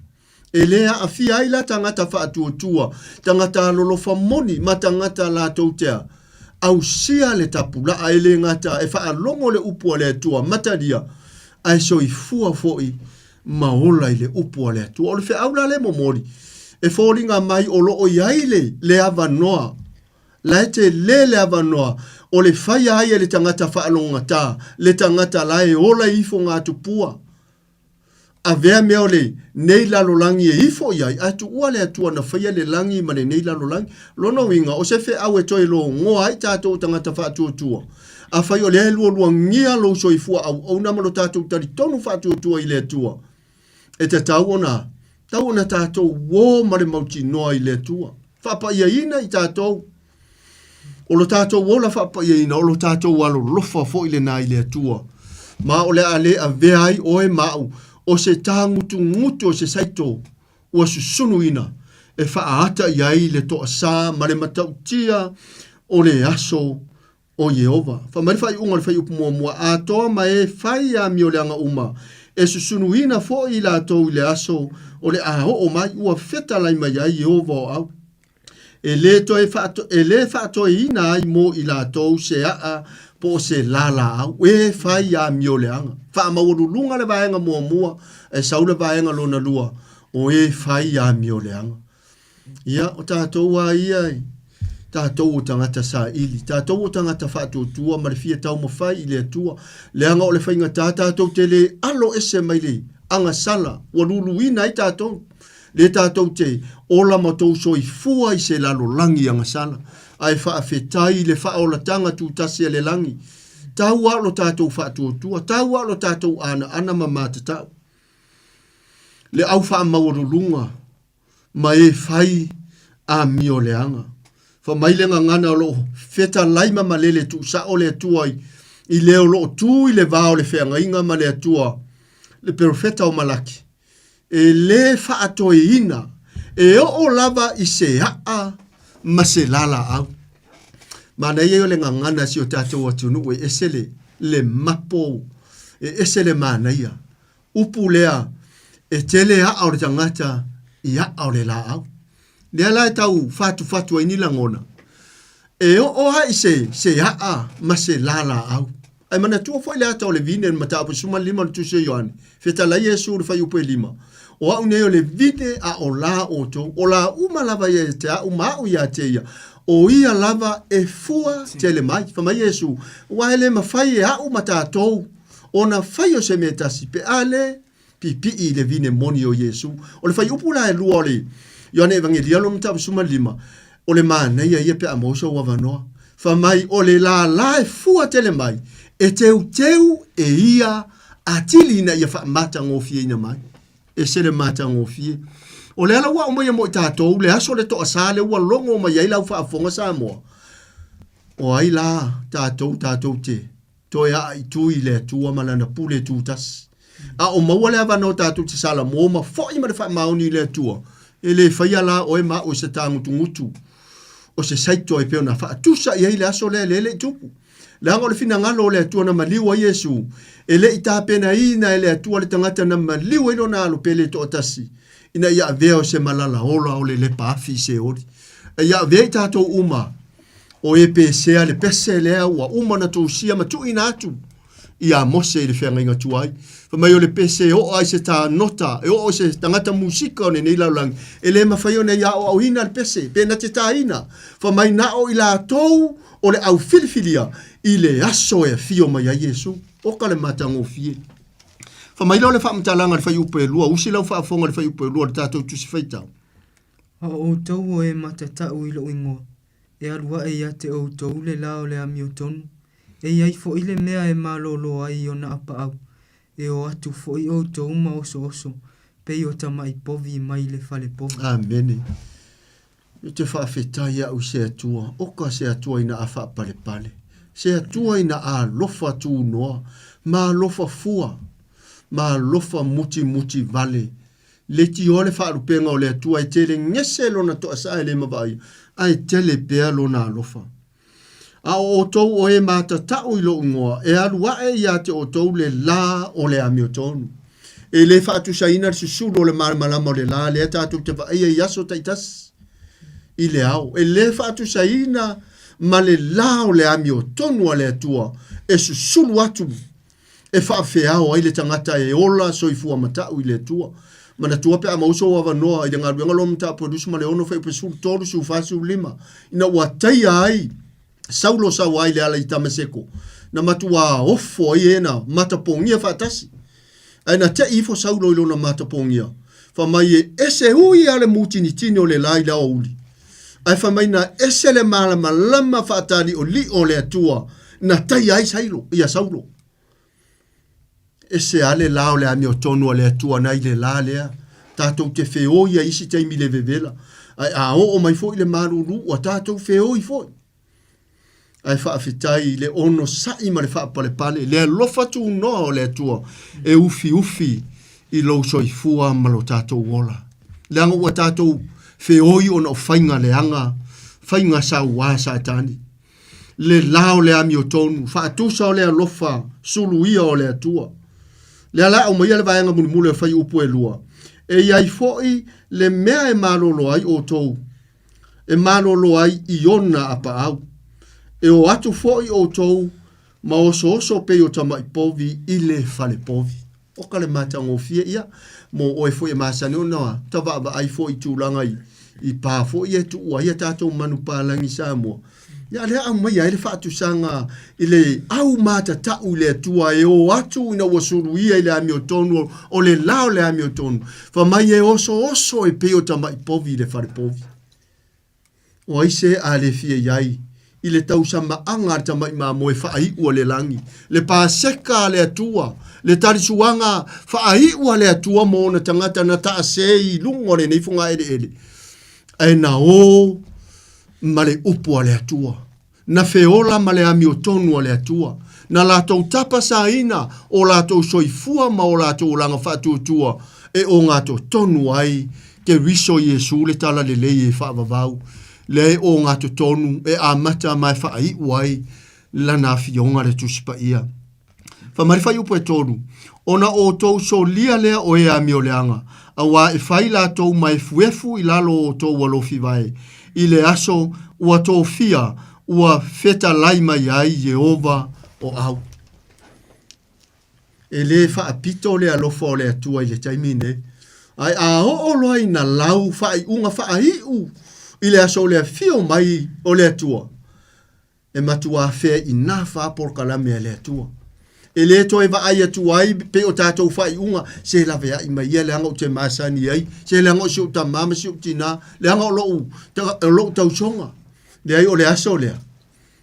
E lea a fi ai la tangata wha atuatua. Tangata lolofa moni ma tangata la tautea. Au sia le tapula a ele ngata e wha longo le upua le atua mataria. Ai so i fua foi maola i le upua le atua. O le wha aula le momori. E fōringa mai o lo o iaile le avanoa. Laete le avanoa. O le whai ai le tangata whaalonga tā. Le tangata lae ola ifo ngā tupua. A vea mea le nei lalo langi e ifo iai. Atu ua le atua na whaia le langi ma le nei lalo langi. Lono winga o se fe au e toi lo ngoa ai tātou tangata whaatua. A whai o le lua ngia lo so ifua au namalo tātou tari tonu whaatua i le atua. E te tau ona. Tau na tātou wō mare mauti noa i le tua. Whapa ia ina i tātou. O lo tātou wō la whapa ia ina. O lo tātou walo lofa fo i le nā i le tua. Ma o le ale a veai o e mau. O se tā ngutu o se saito. Ua susunu ina. E wha ata i ai le toa sā mare matautia o le aso o Yehova. Whamari whai unga le whai upu mua a toa ma e whai a mi o le anga uma. E susunuina fo i la tau i le aso o le aho o mai ua feta lai mai ai Yehova o au. E le whaato e ina ai mo i la tau se a po se lala au. E whai a mi o le anga. Wha maurulunga le vaenga mua e sau le vaenga lona lua. O e whai a mi o le anga. Ia o tātou a ia tātou o tangata sa ili. Tātou o tangata whaatua tua ma le fia tau mawhai i le atua. Le anga o le whainga tātou te le alo ese mai le anga sala. Walulu ina i tātou. Le tātou te ola matou so i fua i se lalo langi anga sala. Ai whaafetai le whaolatanga tu tasi le langi. Tau alo tātou whaatua tua. Tau alo tātou ana mamata tau. Le au wha maurulunga. Ma e whai a mio le anga. Fa mai le ngana lo feta laima ma lele tu sa o le tua i leo lo tu i le vao le whenga inga ma le atua le profeta o malaki. E le whaato e ina e o lava i se haa ma se lala au. Mana i le ngana si o tātou atunu e esele le mapo e esele mana ia. Upu lea e tele haa o le tangata i haa o le la au. Lea lai tau fatu ai nila ngona. E o hai se haa ma se lala au. Ai mana tua fwoi lea tau le vine ma tau suma lima le tuse yoane. Feta la Yesu le fai upe lima. O au neo le vine a o la o to. O la uma lava ia te a uma au ia te ia. O ia lava e fua te le mai. Fama Yesu. Waele ma fai e au ma tātou. O na fai o se me tasi pe ale. Pipi i le vine moni o Yesu. O le fai upula e lua le. Yoane evangelia lo mta suma lima. O le mana ia pe amosa wa vanoa. Fa mai o le la e fua tele mai. E teu e ia atili na ia fa mata ngofie ina mai. E se le mata ngofie. O le ala wa o mai mo tatou le aso le to asale wa longo mai ai lau fa afonga sa mo. O ai la tatou te. To ia i tu i le tua malana pule tu tas. A o maua le avano tatou te sala mo ma fo i ma le fa mauni le tua. E le whaia la o e ma o se tangutungutu. O se saito e peo na wha atusa i le aso le tupu. Le anga o le fina ngalo le atua na maliwa Yesu. E le ita pena ina e le atua le tangata na maliwa ilo na alo pele to otasi. Ina ia avea o se malala ola o le paafi se ori. E ia avea i tato uma. O e pe sea le pese lea ua uma na to usia ma tu ina atu. Ia mose i le whenga inga tuai. Mai o le pese o ai se ta nota, e o se tangata musika o ne nei laulang, e le mawhai o ne ia o au hina le pese, pena te ta ina. Mai na o i la tou o le au filifilia, i le aso e fio mai a Yesu, o ka le matango fie. Mai lau le whaamtalanga le whai upe lua, usi lau whaafonga le whai upe lua, le tātou tusi whaitau. A o tau o e matatau i lo ingoa, e alua e ia te o tau le lao le ami o tonu, e iai fo ile mea e malolo ai o na apa au. E o atu fo i o to uma oso pe o tamai povi mai le fale povi. Amene. I te whaafetai au se atua, oka se atua ina a wha pale. Se atua ina a lofa tu noa, ma lofa fua, ma lofa muti vale. Le ti ole whaarupenga o le atua i tele ngese lona to asa e le mawai, ai tele pea lona lofa. A o tou o e mata tau ilo ungoa, e alua e ia te o tou le la o le ami o tonu. E le whaatu sa ina susulu o le malamalama o le la, le tatu te wha ia iaso taitas i le au. E le whaatu sa ina ma le la o le ami o tonu a le atua, e susulu atu, e whaafeao ai le tangata e ola soifua matau i le atua. Mana tua pe ama uso wa noa, i le ngaruenga lo mta produsu ma le ono whai pesul toru su fasu lima. Ina watai ai, Saulo sa wai le ala i tamaseko. Na matua ofo i ena matapongia whaatasi. Aina te ifo Saulo ilo na matapongia. Whamai e ese hui ale mutini tini o le lai la ouli. Ai whamai na ese le malama lama whaatari o li o le atua. Na tai ai sailo, ia Saulo. Ese ale la o le ami o tonu o le atua na i le la lea. Tātou te wheo ia isi teimi le vevela. Ai a o mai fo i le maruru o tātou wheo i fo. Ai whaafitai le ono sai ma le whaapale le lofa tu noa o le atua e ufi i lo soifua ma lo tātou wola. Le anga ua tātou wheoi o na whainga le anga, whainga sa ua sa tani. le lao le ami o tonu, wha atusa o le alofa, sulu ia o le atua. Le ala o maia le vaenga muni mule whai upu e lua. E iai foi le mea e malolo ai o tou. E malolo ai i ona apa au. E o atu foi o tou, ma oso oso pe o tamai povi i le fale povi. O ka le matanga o fia ia, mo o e foi e masane o nawa, tawa aba ai foi tūlanga i pā foi e tu ua ia tātou manu pālangi sa mua. Ia lea au mai ai le whaatusanga i le au mata tau le atua e o atu ina ua suruia i le ami o tonu o le lao le ami o tonu. Fa mai e oso oso e peo tamai povi le fale povi. O aise a le fia iai i le tau sama anga tamai ma moe whaai ua le langi. Le pāseka le atua, le tarisuanga whaai ua le atua mo na tangata na taa sei lungo le neifunga ele ele. E na o ma le upu a le atua. Na feola ma le ami o tonu a le atua. Na lātou tapa sa ina o lātou soifua ma o lātou langa whatuatua e o ngātou tonu ai ke riso Yesu le tala le lei e whaavavau. Le o ngātou tonu e amata mai whaai uai lana fionga le tusipa ia. Whamariwhai upu e tonu. Ona o tou so lia lea o e ami o leanga. A wā e whai lātou mai fuefu i lalo o tou walofi vai. I le aso ua tō fia ua feta laima iai Jehova o au. E le whaapito le alofa o le atua i le taimine. Ai a o loai na lau whai unga whai u i le aso le fio mai o le atua. E matua fea i nā whapor kalame le atua. E le toi va ai atu ai pe o tātou whai unga se la vea i mai le anga o te masani ai se le anga o siu ta mama siu tina le anga o lo tau songa le ai o le aso lea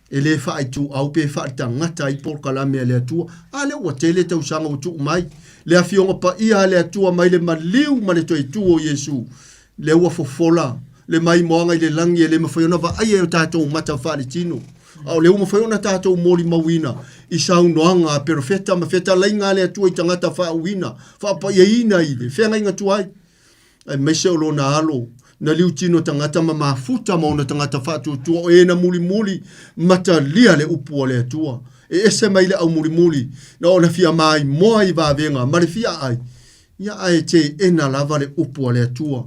e le whai tu au pe whai ta ngata i por kalame le atua a le ua tele tau sanga o tu mai le a fionga pa ia le atua mai le maliu ma le toi tu o Yesu le ua fofola le mai moanga i le langi e le mawhaiona va ai e o tātou mata whai tino au le uma whaiona tātou mori mawina i saunoanga a perofeta ma feta lainga le atua i tangata whaauina whaapa iaina i le whenga inga tuai ai meise o lo na alo na liu tino tangata ma mafuta ma ona tangata whaatu tua o e na muli muli mata lia le upu o le atua e ese mai le au muli muli na ona fia mai moa i vavenga ma le fia ai ia ai te ena lava le upu o le atua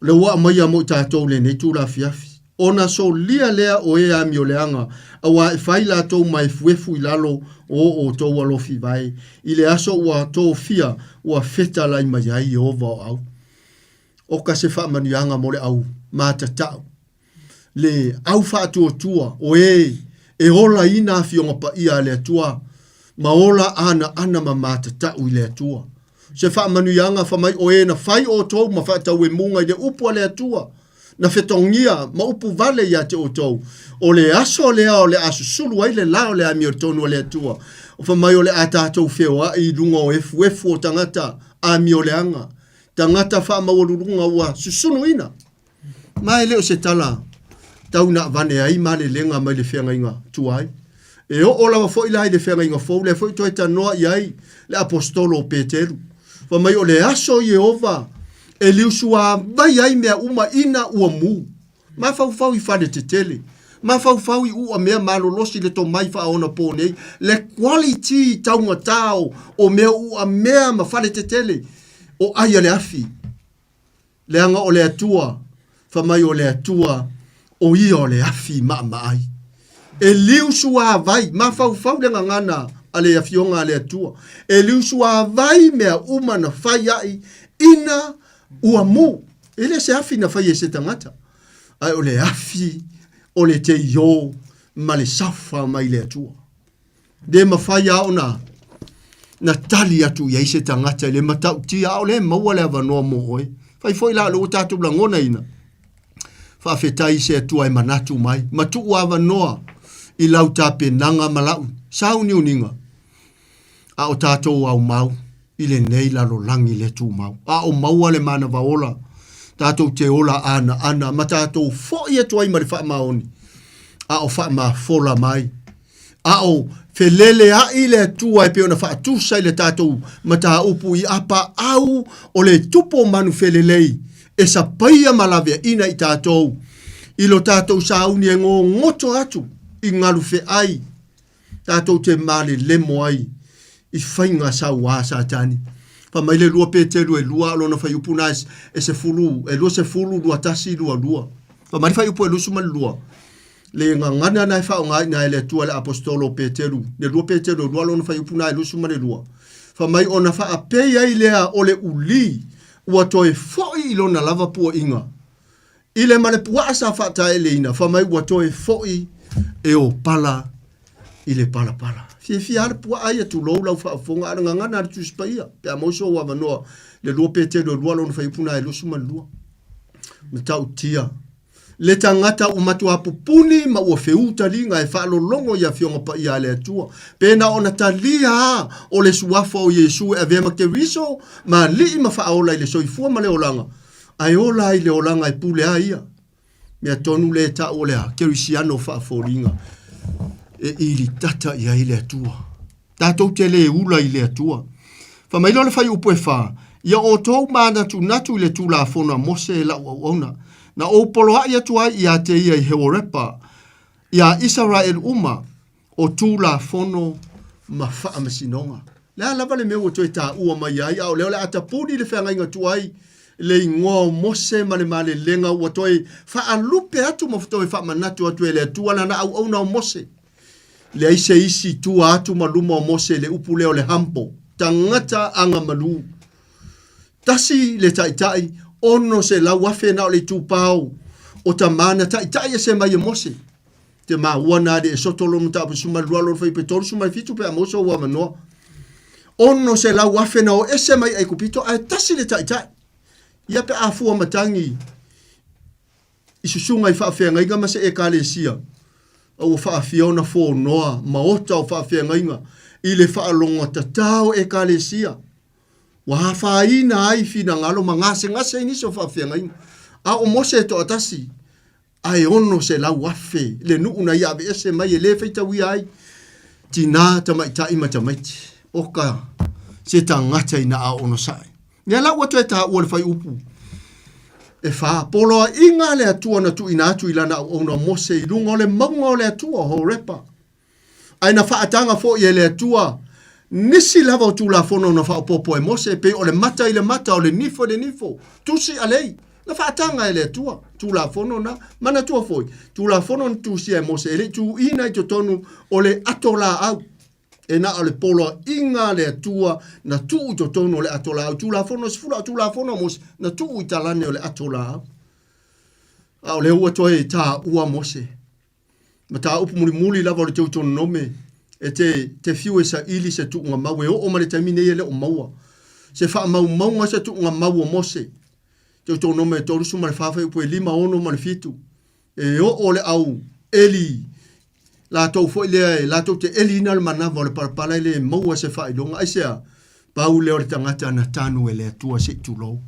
le wa mai a mo tātou le nei tūra fiafi ona so lia lea o e ami o leanga a wa e whai la tau mai fuefu i lalo o tau alofi vai i le aso ua tau fia ua feta lai mai ai Jehova o au o ka se wha manianga mo le au mata tau le au whaatua tua o e ola ina fionga pa ia le atua ma ola ana ma mata tau i le atua se wha manianga wha mai o na whai o tau ma wha tau e munga i le upu le atua na fetongia ma upu vale ya te otou o le aso lea o le aso sulu ai le lao le ami o tonu o le atua o fa mai o le atatou feoa i lunga o efu o tangata ami o le anga tangata wha maururunga ua susunu ina mai leo se tala tau na vane ai ma le lenga mai le whenga inga tuai e o lawa fo ilai le whenga inga fo le fo i toi tanoa iai le apostolo Peteru fa mai o le aso Jehova e liusua vai ai mea uma ina ua mu. Ma fau i whare te tele. Ma fau i ua mea malolosi le to mai wha ona pōnei. Le quality taunga tau o mea ua mea ma whare te tele. O aia le afi. Le anga o le atua. Whamai o le atua. O ia o le afi ma ai. E liusua vai. Ma fau le ngangana a le afionga a le atua. E liusua vai mea uma na whai ai ina ua mu, ele se afi na whai e se tangata. Ai o le afi, o le te io, ma le safa mai le atua. De ma whai au na tali atu ia i se tangata, le matau tia au le maua le avanoa mo oe. Whai foi la lo tatu blangona ina. Whawhetai se atua e manatu mai. Matu ua avanoa i lau tape nanga malau. Sau ni uninga. A o tātou au mau. Ile nei lalo langi le tu mau. A o maua le mana vaola. Tātou te ola ana. Ma tātou fo i atu ai mari wha maoni. A o wha ma fola mai. A o felele a i le tua e peona wha atusa i le tātou. Ma tā upu i apa au o le tupo manu felelei. E sa paia malavea ina i tātou. Ilo tātou sauni e ngō ngoto atu i ngalu fe ai. Tātou te male lemo ai i whainga sa wā sa tani. Pa mai le lua Petelu e lua alona whai upuna e se fulu, e lua se fulu lua tasi lua lua. Pa mai whai upu e lusu mali lua. Le ngana nai whao ngai nai le tua le apostolo Petelu. Le lua Petelu e lua alona whai upuna e lusu mali lua. Fa mai ona wha a pei ai lea o le uli ua toe foi ilona lava pua inga. Ile male pua asa whata e leina. Fa mai ua toe foi e o pala ile pala pala. Fie ala pua ai atu lou lau whaafonga ara ngangana atu spaia. Pea mauso wa manoa le lua Petelu e lua alona whai upuna e lusu mali lua. Me tau tia. Le tangata umatu apupuni ma ua feuta linga e whaalo longo ia fionga pa ia le atua. Pena ona talia o le suafa o Yesu e vema ke riso ma li ma whaola i le soifua ma le olanga. Ai ola i le olanga i pule a ia. Mea tonu le ta o lea kerisiano whaaforinga. E ili tata ia i le atua. Tatou te le ula i le atua. Whamailo le whai upu e wha. Ia o tau mana tu natu i le tula fona mose e lau au ona. Na o poloa ia tua ia te ia i Heorepa, ia Israel uma o tula fono ma faa masinonga. Lea lava le meo toi ta ua mai ai, au leo le atapuni le whenga inga tuai, le ingoa mose male lenga ua toi faa lupe atu ma toi faa manatu atu e le atua na au au na o mose. Le aise isi tua atu maluma o mose le upu leo le hampo, tangata anga malu. Tasi le taitai, ono se la wafe na o le tupau o ta mana taitai e se mai e mose. Te maa wana de e sotolo no tapu suma lualo fai petoro suma fitu pe amoso ua manoa. Ono se la wafe na o ese mai e kupito a tasi le taitai. Ia pe afua matangi isusunga i whaafea ngaiga ma se e kale sia. O whaafea na fo noa maota o whaafea ngaiga i le whaalonga tatao e kale sia. Wa hawhaina ai fina ngalo ma ngase iniso whaafea ngai. A o mose to atasi. Ai ono se la wafe. Le nuuna ia ave ese mai e le feita wi ai. Tina tamaitai ma tamaiti. Oka se tangata ina a ono sai. Nia la watu e ta ua le fai upu. E wha poloa inga le atua na tu ina atu ilana au ona mose i lunga o le maunga o le atua ho repa. Ai na whaatanga fo i le atua. Nisi lava o tula fono na whaopopo e mose pe o le mata o le nifo tusi alei na whaatanga e le tua tula fono na mana tua foi tula fono tusi e mose ele tu ina i tonu o le atola au e na o le polo inga le tua na tu tonu o le atola au tula fono sifura tula fono mose na tu italane o le atola au le ua toe ta ua mose ma ta upu muli lava o le teu tonu nome e te fiu e sa ili se tu nga mau e o ma le taimine ele o maua. Se wha mau nga se tu nga mau o mose. Te tau nome e torusu ma le whawhai upo e 5 ono ma le fitu. E o le au eli. La tau fo ile la tau te eli ina le manava o le parapala ele maua se wha ilonga. Ai sea pau leo le tangata na tanu e le atua se tulou.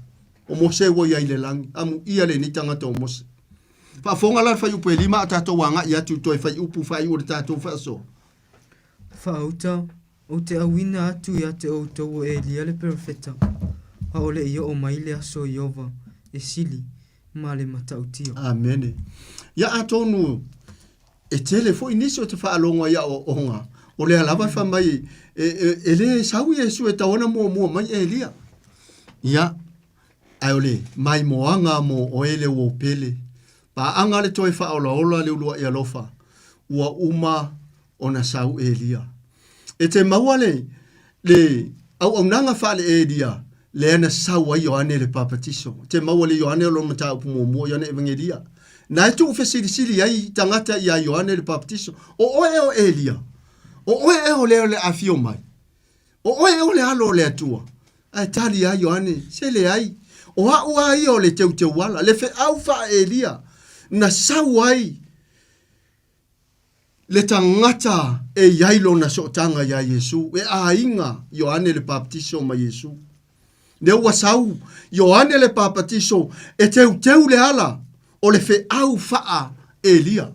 O mose wo ia ile langi. Amu ia le ni tangata o mose. Wha fonga la whai upo e 5 a tato wanga i atu toi whai upu whai ure tato whaso. Whaauta, o te awina atu ia te outou o Elia le perfeta. A ole ia o maile aso Iova, e sili, ma le matautia. Amene. Ia atonu, e tele fo iniso te whaalonga ia o onga. O le alava wha mai, e le sau Yesu e taona mua mai Elia. Ia, ai ole, mai moanga mo o ele o pele. Pa anga le toi whaola le ulua ia lofa. Ua uma ona sau Elia. E te maua le au nanga whale Elia, le ana sau a Ioane le papatiso. Te maua le Ioane o lo mata upu mua Ioane evangelia. Na e tu ufe sili ai tangata ia Ioane le papatiso. O oe o Elia. O oe o leo le afio mai. O oe o le alo le atua. Ai tali a Ioane, se le ai. O a ua ai o le teu wala. Le fe au wha Elia. Na sau ai. Le tangata e yailo na sotanga ya Yesu. E a inga Ioane le papatiso ma Yesu. Ne ua sau Ioane le papatiso e teu le ala. O le fe au faa Elia.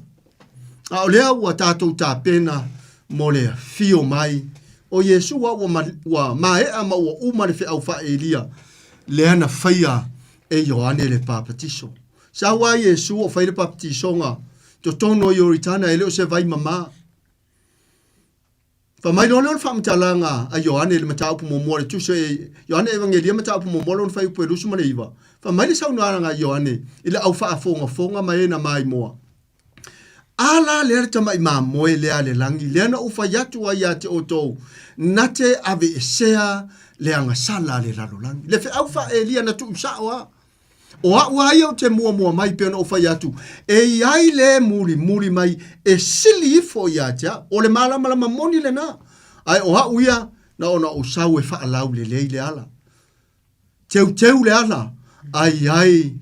A o lea ua tātou tā pena mo le fio mai. O Yesu ua maea ma ua uma le fe au faa Elia. Le ana whaia e Ioane le papatiso. Sa wa Yesu o fai le baptisonga. To tono yo ritana ele o se vai mama. Fa mai lo le fa mtalanga a Yohane le mata upu mo le tu se Yohane evangelia mata upu mo lo fai upu lusu male iva. Fa mai le sauna nga Yohane ile au fa fonga mai na mai mo. Ala le tama ima mo le ale langi le na ufa yatu wa yate oto nate ave esea le anga sala le lalo langi. Le fe au fa elia na tu usawa. O a ia o te mua mai pe o fai atu. E iai le muri mai e sili fo iatea o le malama moni le na. Ai o a uia na ona o sau e faa lau le le ala. Teu le ala. Ai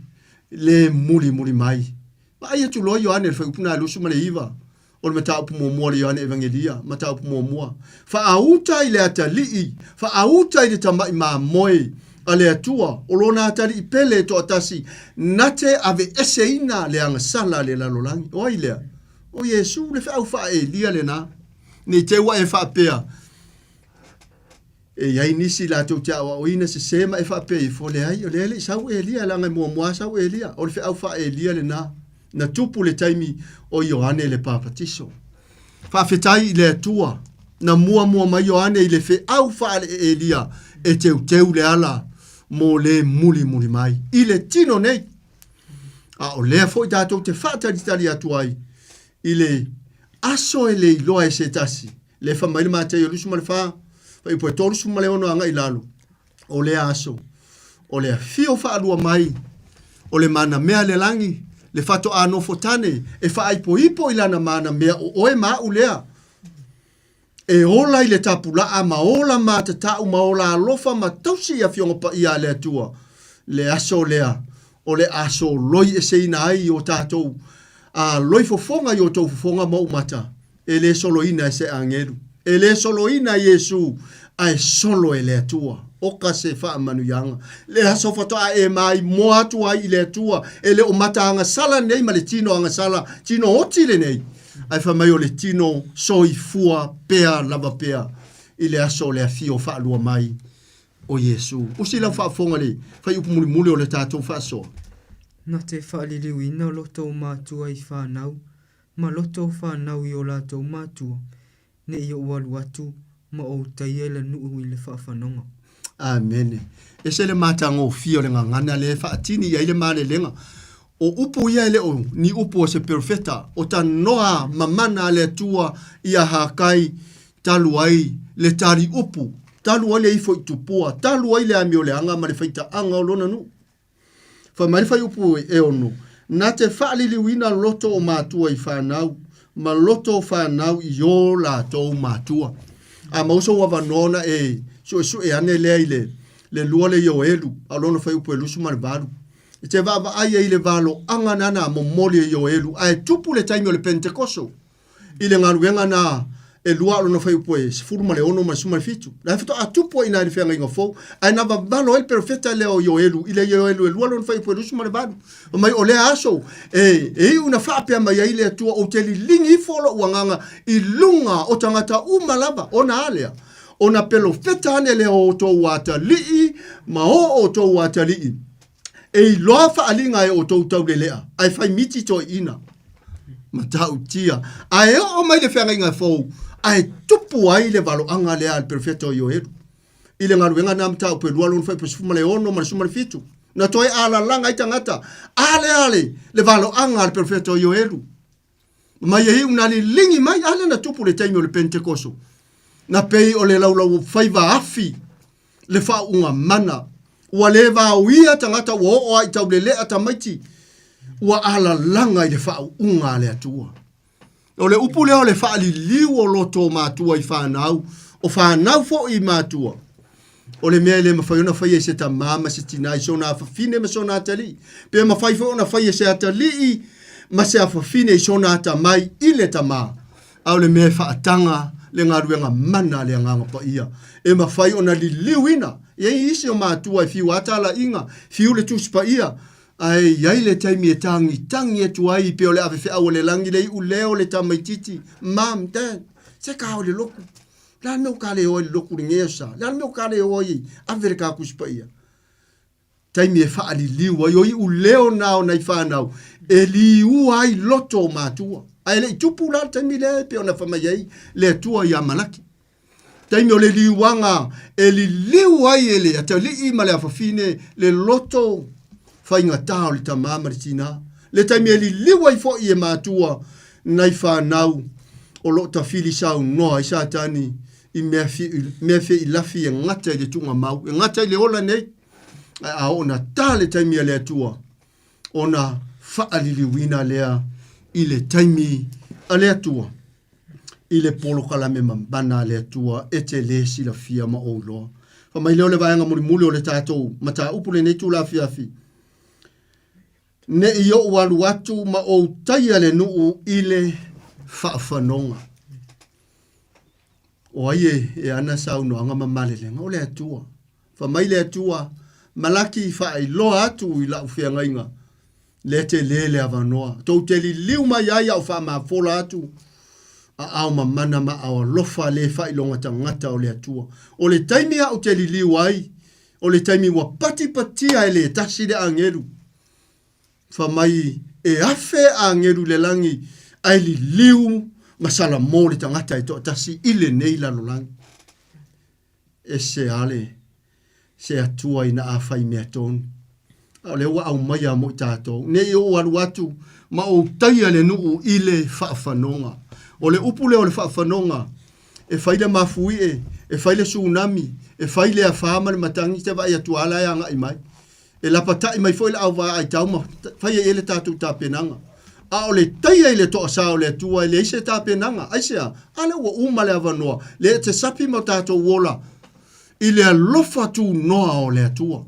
le muri mai. Ma ai atu loa Ioane le fai upuna alusu ma le iva. O le mata upu mua le Ioane evangelia. Mata upu mua. Fa auta i le ata lii. Fa auta i le tamai ma moe. Ale atua, o lona atari i pele to atasi, nate ave eseina le anga sala le lalolangi. O ai lea, o Yesu le fea ufa e lia le na, ne te wa e faa pea. E iai nisi la tau tia wa oina se sema e faa pea i fo le ai, o le ele sau e lia langa mua sau e lia, o le fea ufa e lia le na tupu le taimi o Ioane le papatiso. Faa fetai le atua, na mua mai Ioane i le fe au faa le e lia, e teu le ala, mo le muli mai. I le tino nei. A o lea foi tātou te whātaritari atu ai. I le aso e le iloa e se tasi. Le whamaile mātai o lusu ma le whā. Whai poe tōrusu ma le ono anga i lalo. O lea aso. O lea fio whaalua mai. O le mana mea le langi. Le whato ano fotane. E whaipo ipo ilana mana mea o oe maa u lea. E ola i le tapula a maola ma te tau maola alofa ma tausi a fionga pa ia le atua. Le aso lea. O le aso loi e seina ai o tātou. A loi fofonga i o tau fofonga mau mata. E le solo ina e se angeru. E le solo ina Yesu. Ai solo e le atua. Oka se wha manu yanga. Le aso fatoa e mai mo atua i le atua. E le o mata anga sala nei ma le tino anga sala. Tino oti le nei. Ai fa mai o le tino soi fua pea lava pea i le aso le afio fa lua mai o Yesu. O sila fa fonga le fa upu muli o le tātou fa so. Na te whaaliliwina o loto o mātua i whānau, ma loto o whānau i o lātou mātua, ne i o walu atu, ma o taia le nuu i le whaafanonga. Amen. E se le mātanga o fio le ngangana le whaatini i le male lenga. O upo ia ele o ni upo se perfeta o ta noa mamana le tua ia hakai talu ai le tari upu talu ai le ifo tupua talu ai le amio le anga ma le faita anga o lona nu fa mai fa upu e onu na te fali liwina loto o matua i whanau ma loto o whanau i o la tau matua a mauso wa vanona e so e ane le lua le yo elu a lona fa upu e lusu marbaru e te vava ai e le valo anga nana mo moli e yo elu ai tupu le taimi o le Pentekoso i le ngaruenga na e lua alo na fai upoe se furu ma le ono ma suma le fitu na fito a tupu ina le whenga inga fau ai na valo el perfeta le o yo elu i le yo elu e lua alo na fai upoe lusu ma le vadu o mai o le aso e una whapea mai ai le atua o te li lingi folo uanganga i lunga o tangata umalaba o na alea o na pelo fetane le o to wata lii ma o to wata lii e loa whaalinga e o tau le lea. Ai whai miti to ina. Ma tau tia. Ai o mai le whenga inga fau. Ai tupu ai le valo anga lea al perfeto yo eru. I le ngaruenga na mtau pe lua lun whai pe sufuma le ono ma le suma le fitu. Na toi ala langa i tangata. Ale le valo anga al perfeto yo eru. Mai e una li lingi mai ale na tupu le taimi o le Pentekoso. Na pei o le laulau whaiva afi. Le wha unga mana. Ua le vauia tangata ua o ai tau le lea tamaiti. Ua ala langa i le whau unga le atua. O le upu leo le whaali liu o loto mātua i whanau. O whanau fo i mātua. O le mea le mawhaiona whai e se ta mama se tina i sona awhawhine ma sona atali. Pea mawhai fo na whai e se atali i ma se awhawhine i sona atamai i le tama. Au le mea whaatanga le ngaruenga mana le nganga pa ia. E mawhai ona li liuina. Iei isi o mātua i fiu atala inga, fiu le tuspa ia. Ai, iai le taimi e tangi e tuai pe o le awewhi au le langi le u leo le tamaititi. Mam, dad, se ka o le loku. Lan meu ka le oi le loku ringesa. Lan meu ka le oi avere ka kuspa ia. taimi e whaali liu ai oi u leo nao nei whanau e liu ai loto mātua ai le tupu la taimi le pe ona whamaiei le tua ia manaki taimi o le liuanga e li liu ai e le ata li i ma le awhawhine le loto whainga tau le tamama le tina le taimi e li liu ai fo i e mātua nei whanau o lo ta fili sau noa i sa tani i mea fi i lafi e ngata i le tunga mau e ngata i le ola nei a ona tale taimi a le atua ona whaarili wina lea i le taimi a le atua i le polo kalame mambana le atua e te le sila fia ma o loa mai leo le vaianga muli o le tātou mata upule nei tu la fia fi ne i o walu atu ma o taia le nuu i le whaafanonga o aie e ana sau no anga mamalelenga o le atua mai le atua malaki fai lo atu i la ufianga inga le te lele avanoa to te li liu mai ai au fa ma fola atu a au mamana ma au lofa le fai longa tangata o le atua o le taimi au te li liu ai o le taimi wa pati ai le tasi le angeru fa mai e afe angeru le langi ai li liu masala mo le tangata i to tasi ile nei la lolangi e se ale se atua ina a fai mea tonu. O le wa au mai a mo tātou. Ne i o aru atu, ma o taia le nuu i le whaafanonga. O le upule o le whaafanonga, e fai le mafui e fai le tsunami, e fai le a whaama le matangi te vai atu ala e anga i mai. E lapatai mai foi le au wa ai tauma, fai e le tātou tāpenanga. A o le taia i le toa sa o le atua, le ise tāpenanga, aisea, ale ua uma le avanoa, le te sapi ma tātou wola, i le alofa tu noa o le atua.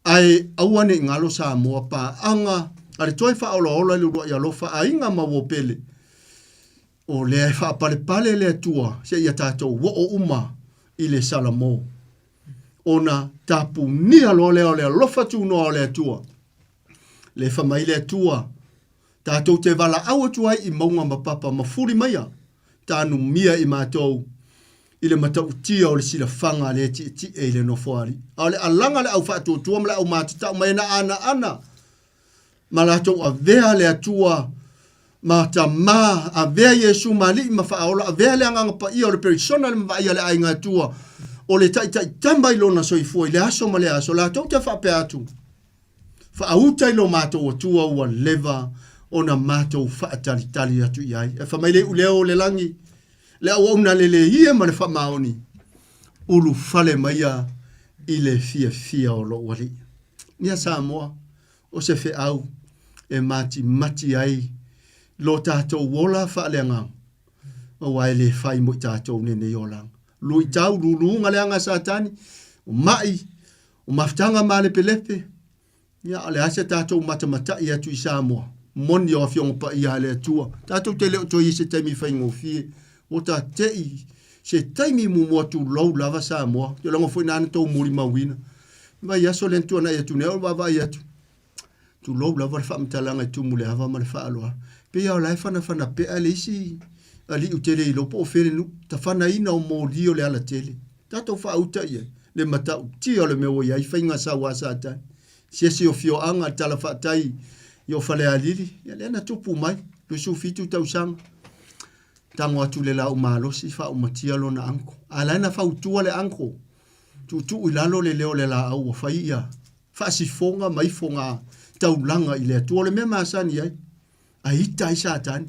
Ai awane ngalo sa moa pa anga, ale toi fa ola ola le rua i alofa a inga mawo pele. O le fa pale pale le atua, se ia tātou wo o uma i le salamo. Ona tapu ni alo le o le alofa tu noa o le atua. Le fa mai le atua, tātou te wala au atua i maunga mapapa mafuri maia, tānu mia i mātou. Ile matau tia o le sila fanga le ti e le no foari. A le alanga le au whaatua tua mla au mātita o mai na ana. Ma la tau a vea le atua ma ta ma a vea Yesu ma li ma whaaola a vea le anganga pa ia o le perisona le ma ia le ainga atua o le tai tambai lona soifua i le aso ma le aso la tau te whape atu. Whaauta ilo mātou atua ua leva o na mātou whaatalitali atu iai. E whamaile uleo le langi le au una lele hia ma le whamaoni. Ulu fale maia i le fia o lo wali. Nia Samoa, o se fe au e mati ai lo tātou wola whaaleanga. O wai le whai mo tātou nene i olang. Lui tau lulunga leanga satani, o mai, o maftanga ma le pelepe. Nia ale ase tātou matamata i atu i Samoa. Moni o fionga pa i ale atua. Tātou te leo to i se taimi whaingo fie. O ta tei, se taimi mua tu lau lava Samoa, te lango foi nana tau muri mawina. Vai aso lentua na etu neo, vai atu. Tu lau lava le whaamtalanga i tu mule hava ma le whaaloa. Pe au lai whana pe ale isi, ali utele i lopo o where nu, ta whana ina o mo lio le ala tele. Tato wha auta ia, le matau, ti o le meo iai, whainga sa wasa atai. Sesi o fio anga, tala whaatai, i o whale alili, ia le ana tupu mai, lu su fitu tau sanga. Tango atu le lau malosi fa umatia lo na anko. Alaina fa utua le anko. Tu ilalo le leo le la au fa ia. Fa si fonga mai fonga taulanga i le atua le mea masani ai. A ita i satani.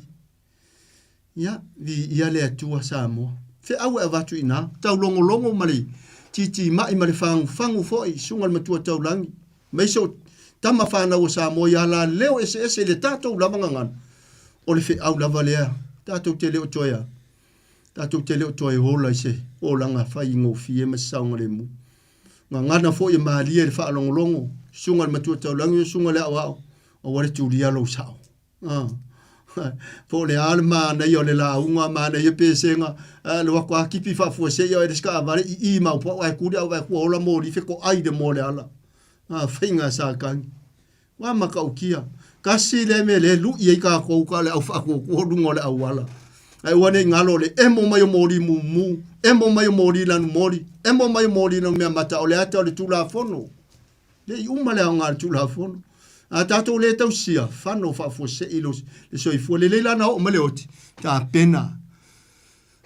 Ia, vi ia le atua Samoa. Fe au e vatu ina. Tau longo mali. Titi mai mali fangu foi. Sungal matua taulangi. Mai so tama whana o Samoa ia la leo ese le tatou lavangangan. O le fe au lava lea. Tātou te leo toia. Tātou te leo toia hola i se. O langa whai ngō fie ma saunga le mu. Ngā ngana fo i maalia le wha alongolongo. Sunga le matua taulangi o sunga le au au. O wale tu rialo sao. Fo le alma na i o le launga ma na i pesenga. Le wako akipi wha fua se i o ereska avare i mau po ai kuri au ai kua hola mōri fe ko ai de mō le ala. Whainga sa kangi. Wa maka ukia. Kasi le me le lu i ka ko ka le au fa ko rungo le au wala. Ai wane ngalo le emo mai mori mu, emo mai mori lan mori, emo mai mori no me mata o le ata o le tula fono. Le uma le ngar tu la fono. A tato le tau sia fano fa fo se ilo le soifua le lana o male oti. Ta pena.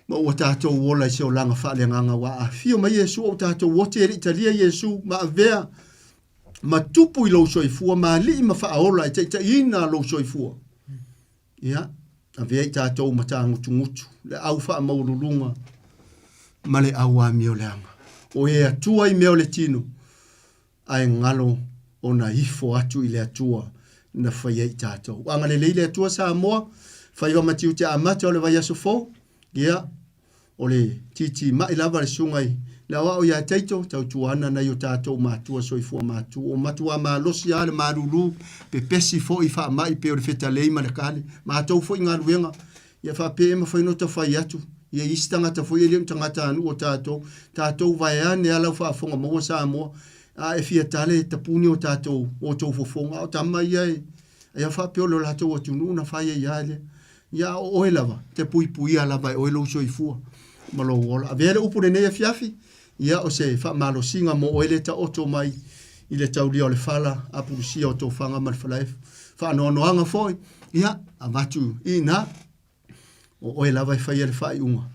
Ma o tato wola se o langa fa le nganga wa a fio ma Yesu o tato wote ri Italia Yesu ma vea ma tupu i lo soifua ma li ma fa ola i te ina lo soifua. Ia, a vea i tato mata ngutu le au fa maululunga ma le au a mio leanga. O e atua i meo le tino ai ngalo o na ifo atu i le atua na whaia i tātou. Anga le leile atua sa moa, whaiwa matiu te amata o le vai aso fo, ia, o le titi mai lava le sungai, le awa o ia teito, tau tuana na i o tātou mātua soifua mātua, o matua mā losi a le maruru, pe pesi fo i wha mai pe o le feta leima le kale, mātou fo i ngā ruenga, ia wha pe ema whainota whai atu, ia isi tangata fo i leo tangata anu o tātou vai ane alau wha afonga maua sa moa, a e fia tale tapuni o tātou o tau fofonga o tama ia e a wha peo lo latou o tunu na whaia ia le ia o oe lava te pui pui a lava e oe lo so i fua malo wola a vele upu le nea fiafi ia o se wha malo singa mo oe le ta oto mai i le tau lia o le fala a purusia o tau whanga mal whalaef wha anoa noanga foi ia a matu i na o oe lava i whaia le whai unga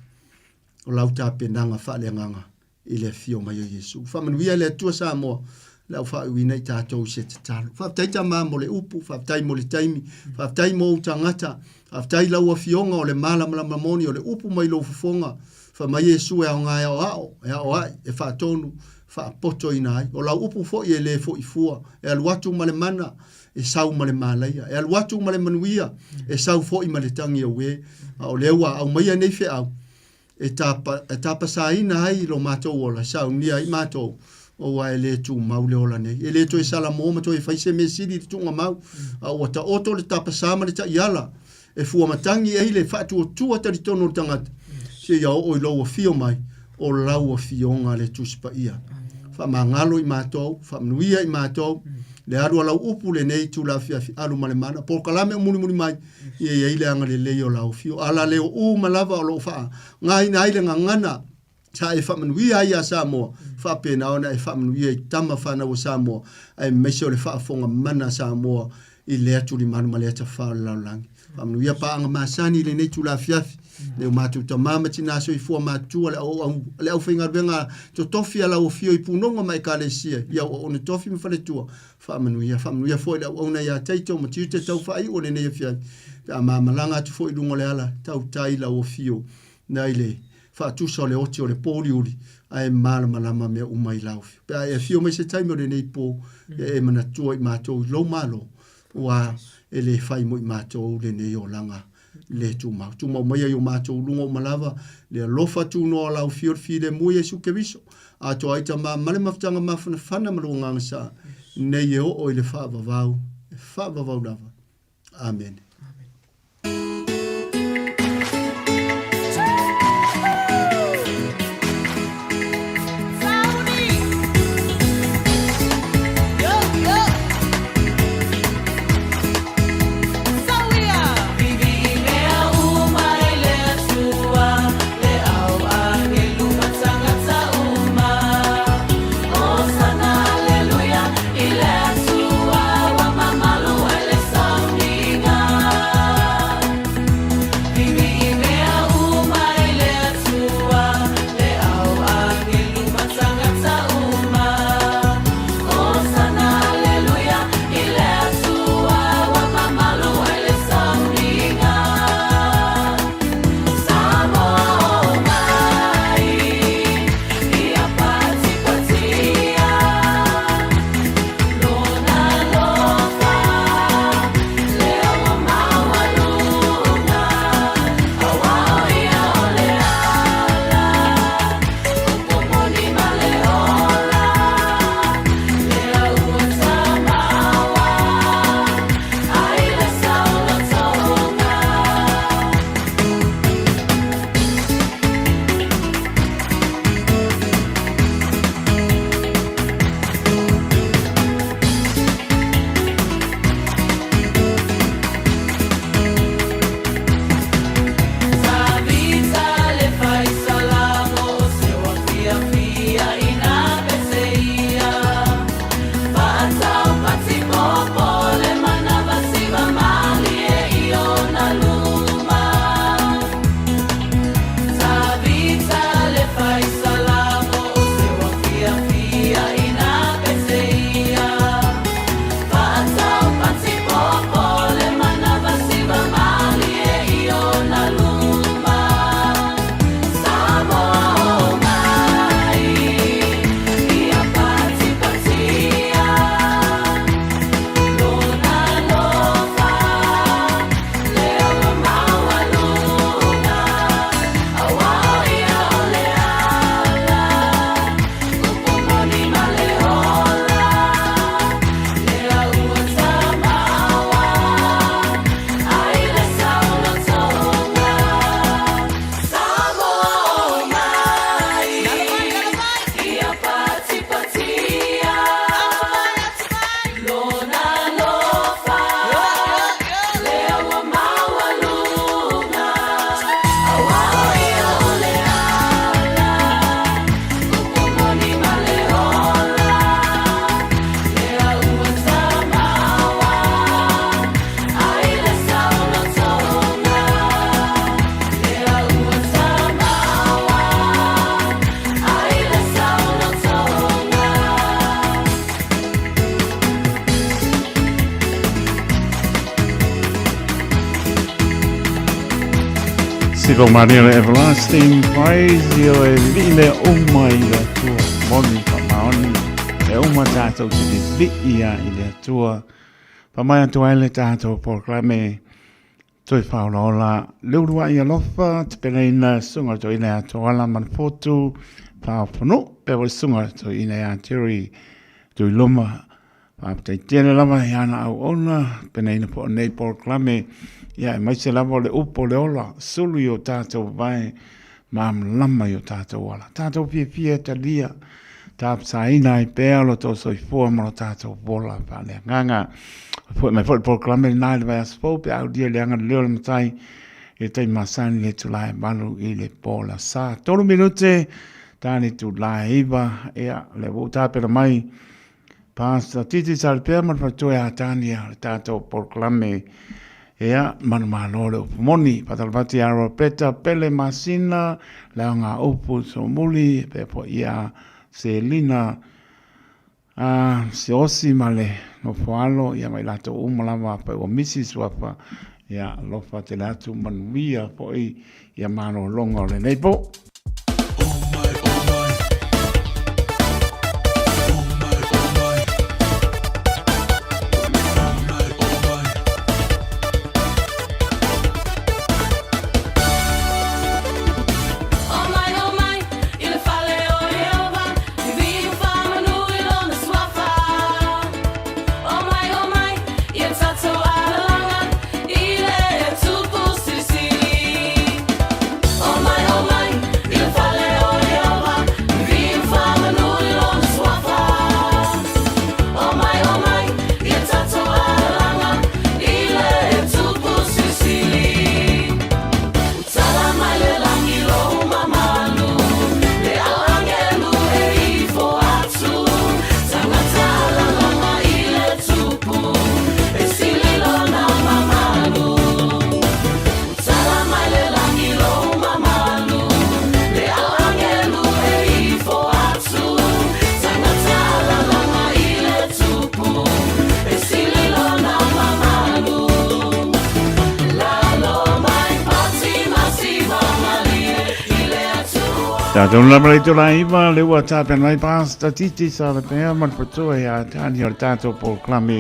o lau tā penanga wha le nganga i le fio mai o Yesu. Whamanuia le atua sa moa, lau whauina i tātou se te talo. Whaptai ta mā mo le upu, whaptai mo le taimi, whaptai mo utangata, whaptai lau a fionga o le malama moni o le upu mai lo fufonga, whamai Yesu e ao ngai ao ai, e whaatonu, whaapoto i nai. O lau upu fo i e le fo i fua, e aluatu ma le mana, e sau ma le malaia, e aluatu ma le manuia, e sau fo i ma le tangi au e, o le ua au maia nei fe au. E tapa sa ina ai lo mātou ola, sa unia i mātou o wa e le tu mau le ola nei. E le to e sala mo matou e whaise me siri te tunga mau, a o ta oto le tapa sa ma le ta iala, e fua matangi e le whatu o tua tari tono tangata, se ia o i lau a fio mai, o lau a fionga le tuspa ia. Wha mangalo i mātou, wha mnuia i mātou, le aru alau upu le nei tu la fia alu male mana por kalame muni mai ia ile anga le leo lau fio ala leo u malava o lo fa ngai nai le ngana sa e fa manuia ia sa mo fa pena ona e fa manuia i tama fa na o sa mo ai meso le fa fonga mana sa mo i le atu li manu male ta fa la lang fa manuia pa anga masani le nei tu la fia le matu ta mama tina so i fo matu le au finga benga to tofi ala o fio i punonga mai kalesia ia o ne tofi me fale tua fa manuia fo le ona ia taito mo tite tau fa i o ne ne fia a mama langa tu fo i lungo le ala tau tai la o fio na ile fa tu so le oti o le poliuri ai mal malama me o mai lau pe ai fio me se tai mo le nei po e mana tu i mato lo malo wa ele fai mo i mato le nei o langa le tu mau mai yo mato lungo malava le lofa tu no la fio fide mo Yesu ke viso a to ai tama male maftanga mafana fana malunga sa nei yo o ile fa vavau dava amen. Aleluya, ile atua wa mamalu ele sauninga. Sipo Maria le everlasting praise yo e vile uma i le tua moni pa maoni e uma tātou te vi ia i le tua pa mai atu ai le tātou proclame toi whaola leurua i alofa te pereina sunga to ina ato ala manfotu pa whanu pe wa sunga to ina atiri tui loma pa te tēne lama i ana au ona pereina po nei proclame ia mai se lava le upo le ola sulu yo tātou vai mam lama yo tātou ala tātou pia ta lia tāp saina i pēa lo tō soi fua maro tātou bola pa lea nganga mai fo le proclame nai le vai asfo pe au dia le anga leo le matai e tei masani le tulai malu i le pola sa tolu minute tani tulai iwa ea le wuta pera mai pasta titi salpea man fatoi a tani le tātou proclame ea manu malore upu moni patalvati aro peta pele masina leanga upu so muli pepo ia selina se osi male no foalo ia mai lato umalama pa o Mrs. Wapa ia lofa te latu manuia po ia mano longa le neipo Tātou la marito la iwa le ua tāpia nai pāsta titi sa le pēa man patua ia tāni o tātou proclame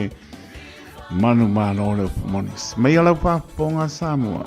manu mālo le upumonis. Mei alau pāponga Samoa.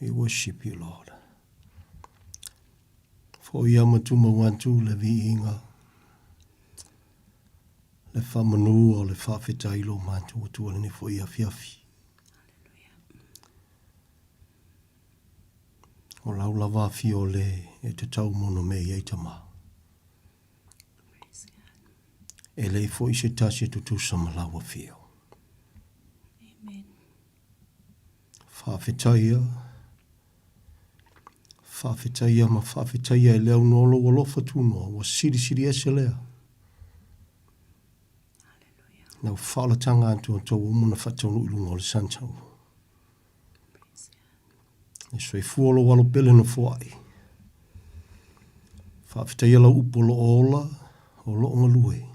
We worship you, Lord. For yamatu mawantu le viinga. Le whamanu o le whawhetailo mātu o tuanini fo ia fiafi. O lau lava fio le e te tau mono me i eitama. E le fo i se tasi e tutusa ma laua fio. Amen. Whawhetaia ma whawhetaia e leo nolo o lofa tūnoa wa siri ese lea. Nau whalatanga atu o tau umuna whatau ilunga o le santau. E soi fuolo walo pele no fuai. Whawhetaia lau upolo o ola o lo ngalue.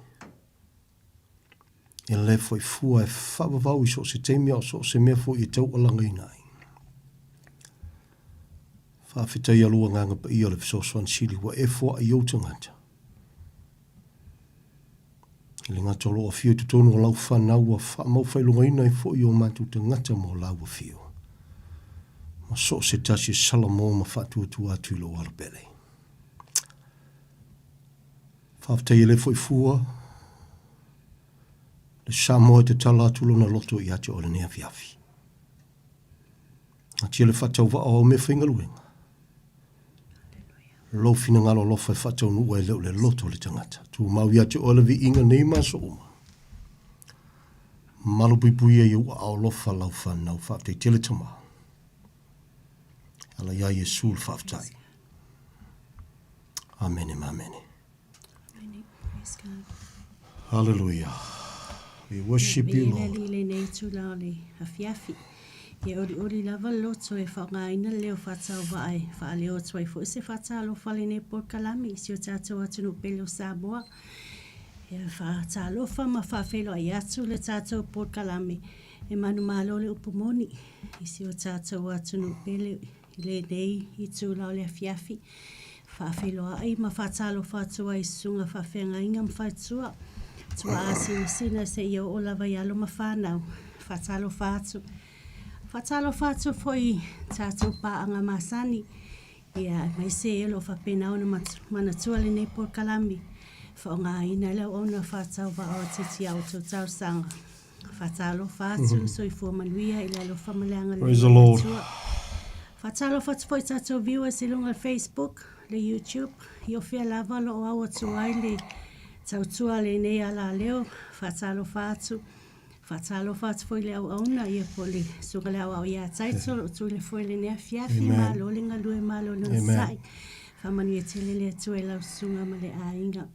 E le foi fua e whawawau i so se teimia o so se mea fo i tau alanga inai. Whawhitai alua nganga pa ia le fisosoan sili wa e fua i outangata. Le ngata loa fio tutonu o lau whanau wa whamau whailunga inai fo i o matu te ngata mo lau wa fio. Ma so se tasi salamo ma whatuatua atu lo warapele. Whawhitai le foi fua le Samoa te tala atulo na loto i ate o le nea fiafi. A tia le whatau wa o me whingaluenga. Lo fina ngalo lofa e whatau nua e leo le loto le tangata. Tu mau i ate o le vi inga nei maso uma. Malu pui e iu ao lofa lau whanau whawtai tele tama. Ala ia Yesu le whawtai. Amen e mamene. Praise God. Hallelujah. We worship you, Lord. Le nei tu laole a fiafi. E ori lava loto e whangaina leo whatau vae. Wha leo tuai fo se whatalo whale nei por kalami. Si o tātou atunu pelo Samoa. E whatalo wha ma whawhelo ai atu le tātou por kalami. E manu malo le upumoni. I si o tātou atunu pelo le nei i tu laole a fiafi. Whawhelo ai ma whatalo whatua i sunga whawhenga inga mwhaitua. Tua asi sina se ia o lava ialo ma whanau. Whatalo whatu. Whatalo whatu foi tātou pāanga masani. Ia mai se elo whapenau na manatua le nei por kalami. Whaonga ina leo ona whatau wa o titi au tau tau sanga. Whatalo whatu so i fuamanuia ila lo whamaleanga le. Praise the Lord. Whatalo whatu foi tātou viewers i lunga Facebook, le YouTube. I o whia lava lo o au atuai le tautua le nei ala leo, whatalo whatu. Whatalo whatu foi le au auna, ia po le sunga le au au ia taitolo, tu le foi le nea fiafi, malo le ngalue malo le sai. Whamanu e tele le atu e lau sunga ma le ainga.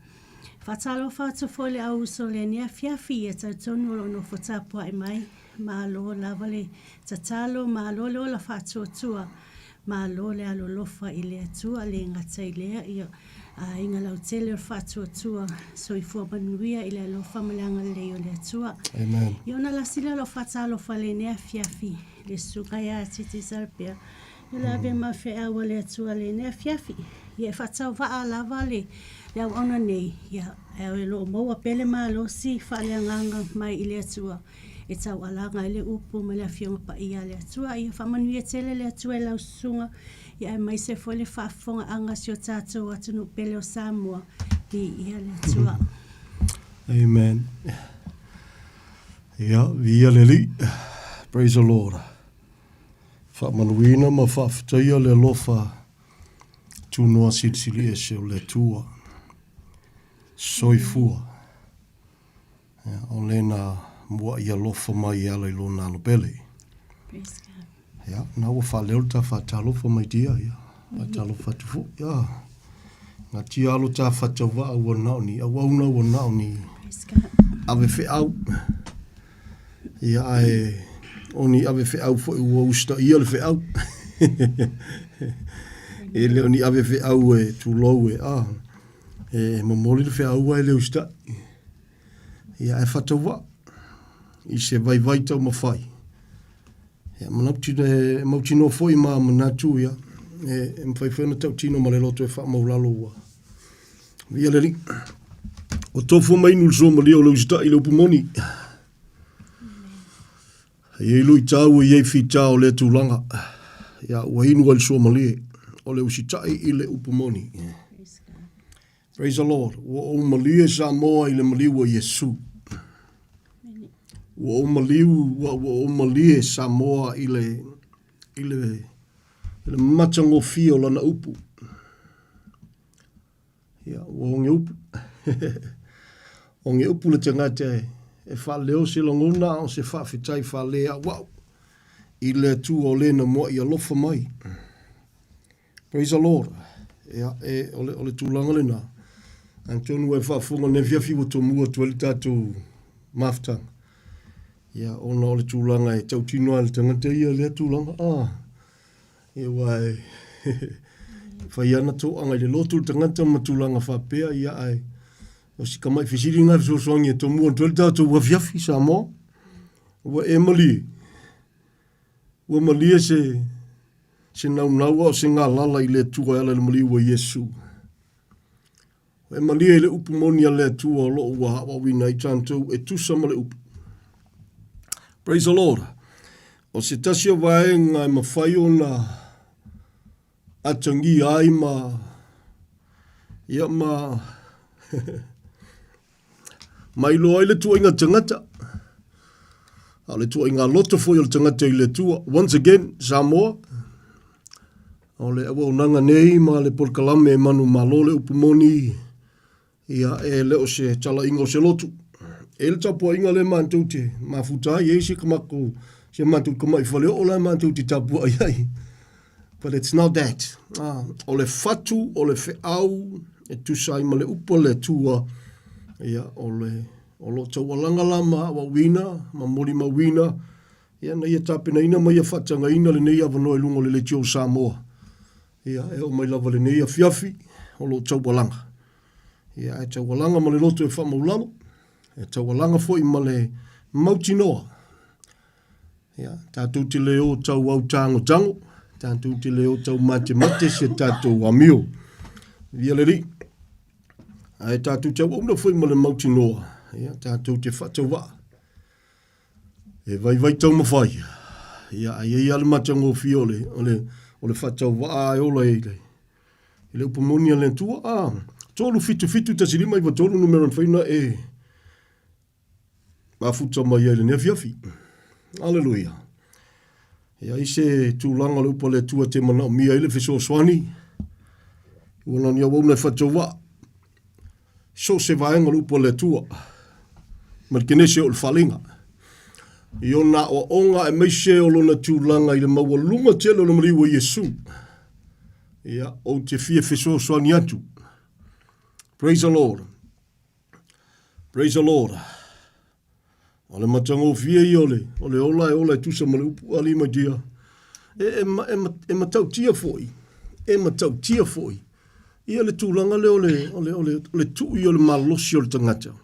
Whatalo whatu foi le au uso le nea fiafi, ia tautonu lo no whatapua e mai, malo lava le tatalo, malo le ola whatu atua, malo le alolofa i le atua, le ngata i lea, ia inga lau tele o whatu atua, so i fuamanuia i le alofa malanga leo le atua. Amen. Iona la sila lo whatalo whale nea fiafi, le suka ia titi sarpea. Ila ave mawhi awa le atua le nea fiafi. Ia whatau waa lava le au ona nei. Ia e lo maua pele maa lo si whale anganga mai i le atua. E tau alanga i le upu ma le afionga pa ia le atua. Ia whamanuia tele le atua e lau sunga. Ia mai se foi le whafonga anga si o tātou atunu pele o Samoa i ia le atua. Amen. Ia, via le li. Praise the Lord. Whamanuina ma whawhitaia le lofa tūnoa sitisili e se o le tua. Soifua. O le na mua ia lofa mai ala i lona alopele. Praise God. Ja, nou we valeu ta fatalo for my dia ja. Fatalo fatu ja. Na tia lo ta fatawa o nauni, a wona o nauni. Ave fe au. Ja ai oni ave fe au fo o sta ia le fe au. Ele oni ave fe au e tu lowe a. E mo moli le fe au e le usta. Ja e fatawa. I se vai tau mafai. Ja, manauti no foi ma manatu ya. E mwhai whena tau tino ma le loto e wha maulalo ua. Via le ri. O tofu mai nul so ma leo leusita i leo pumoni. Ia ilu i tau i ei fitao le tūlanga. Ia ua inu al so ma leo. O leusita i le upumoni. Praise the Lord. Ua o malie sa moa i le maliwa Yesu. Ua o malie Samoa i le Le matango fio lana upu. Ia, onge upu. Onge upu le tangata e wha leo se langona o se wha whitai wha lea wau. I le tu o le na mua i alofa mai. Praise the Lord. Ia, ole tūlanga le nā. Antonu e whaafunga ne whiawhi wa tō mua tuali tātou maftanga. Ia, ona ole tūlanga e tau tinoa le tangata ia lea tūlanga. Ia wai, whai ana tō anga le lotu le tangata ma tūlanga whapea ia ai. O si kamai whisiri ngā whisosongi e tō mua tuali tātou wa whiawhi sa mō. Wa e mali. Wa mali e se naunaua o se ngā lala i le tua ala le mali wa Yesu. E malia i le upu moni a le tua o lo ua hawa wina i tātou e tusa ma le upu. Praise the Lord. O se tasio vaenga e mawhai o na atangi ai ma ia ma mai loa i le tua inga tangata. A le tua inga loto foi o le tangata i le tua. Once again, Samoa. O le awa unanga nei ma le porkalame e manu malole upu moni ia e leo se tala ingo se lotu. E le tapua inga le mantou te mafutai e se kamako se mantou kamai whaleo o le mantou te tapua ai. But it's not that. O le fatu, o le feau, e tusai ma le upo le tua ia o lo tawalanga lama wa wina, ma mori ma wina ia na ia tapena ina ma ia fatanga ina le nei avano e lungo le tio Samoa. Ia e o mai lava le nei a fiafi o lo tawalanga. Ia e tawalanga ma le loto e whamaulalo. E tawalanga foi ma le mautinoa. Ia tātou te leo tau au tango tango. Tātou te leo tau mate mate se tātou amio. Via le ri. E tātou tau au na foi ma le mautinoa. Ia tātou te whatawa. E vai tau mawhai. Ia e ale matango fiole. O le whatau waa e ola e le. I le upamonia le tua, tolu fitu ta sirima i wa tolu numeron whaina e mafuta mai e le nea fiafi. Alleluia. Ia ise tūlanga le upa le tua te mana o mia i le fiso swani. Wana ni awau na whatau waa. So se vaenga le upa le tua. Markenese o le whalinga. I ona o onga e meise o lona tūlanga i le maua lunga tele o le mariwa Yesu. Ia o te fia feso soani atu. Praise the Lord. Praise the Lord. O le matango fia i ole ola e tusa ma le upu ali ma dia. E matau tia foi. E matau tia foi. Ia le tūlanga le ole tu i ole malosi o le tangata.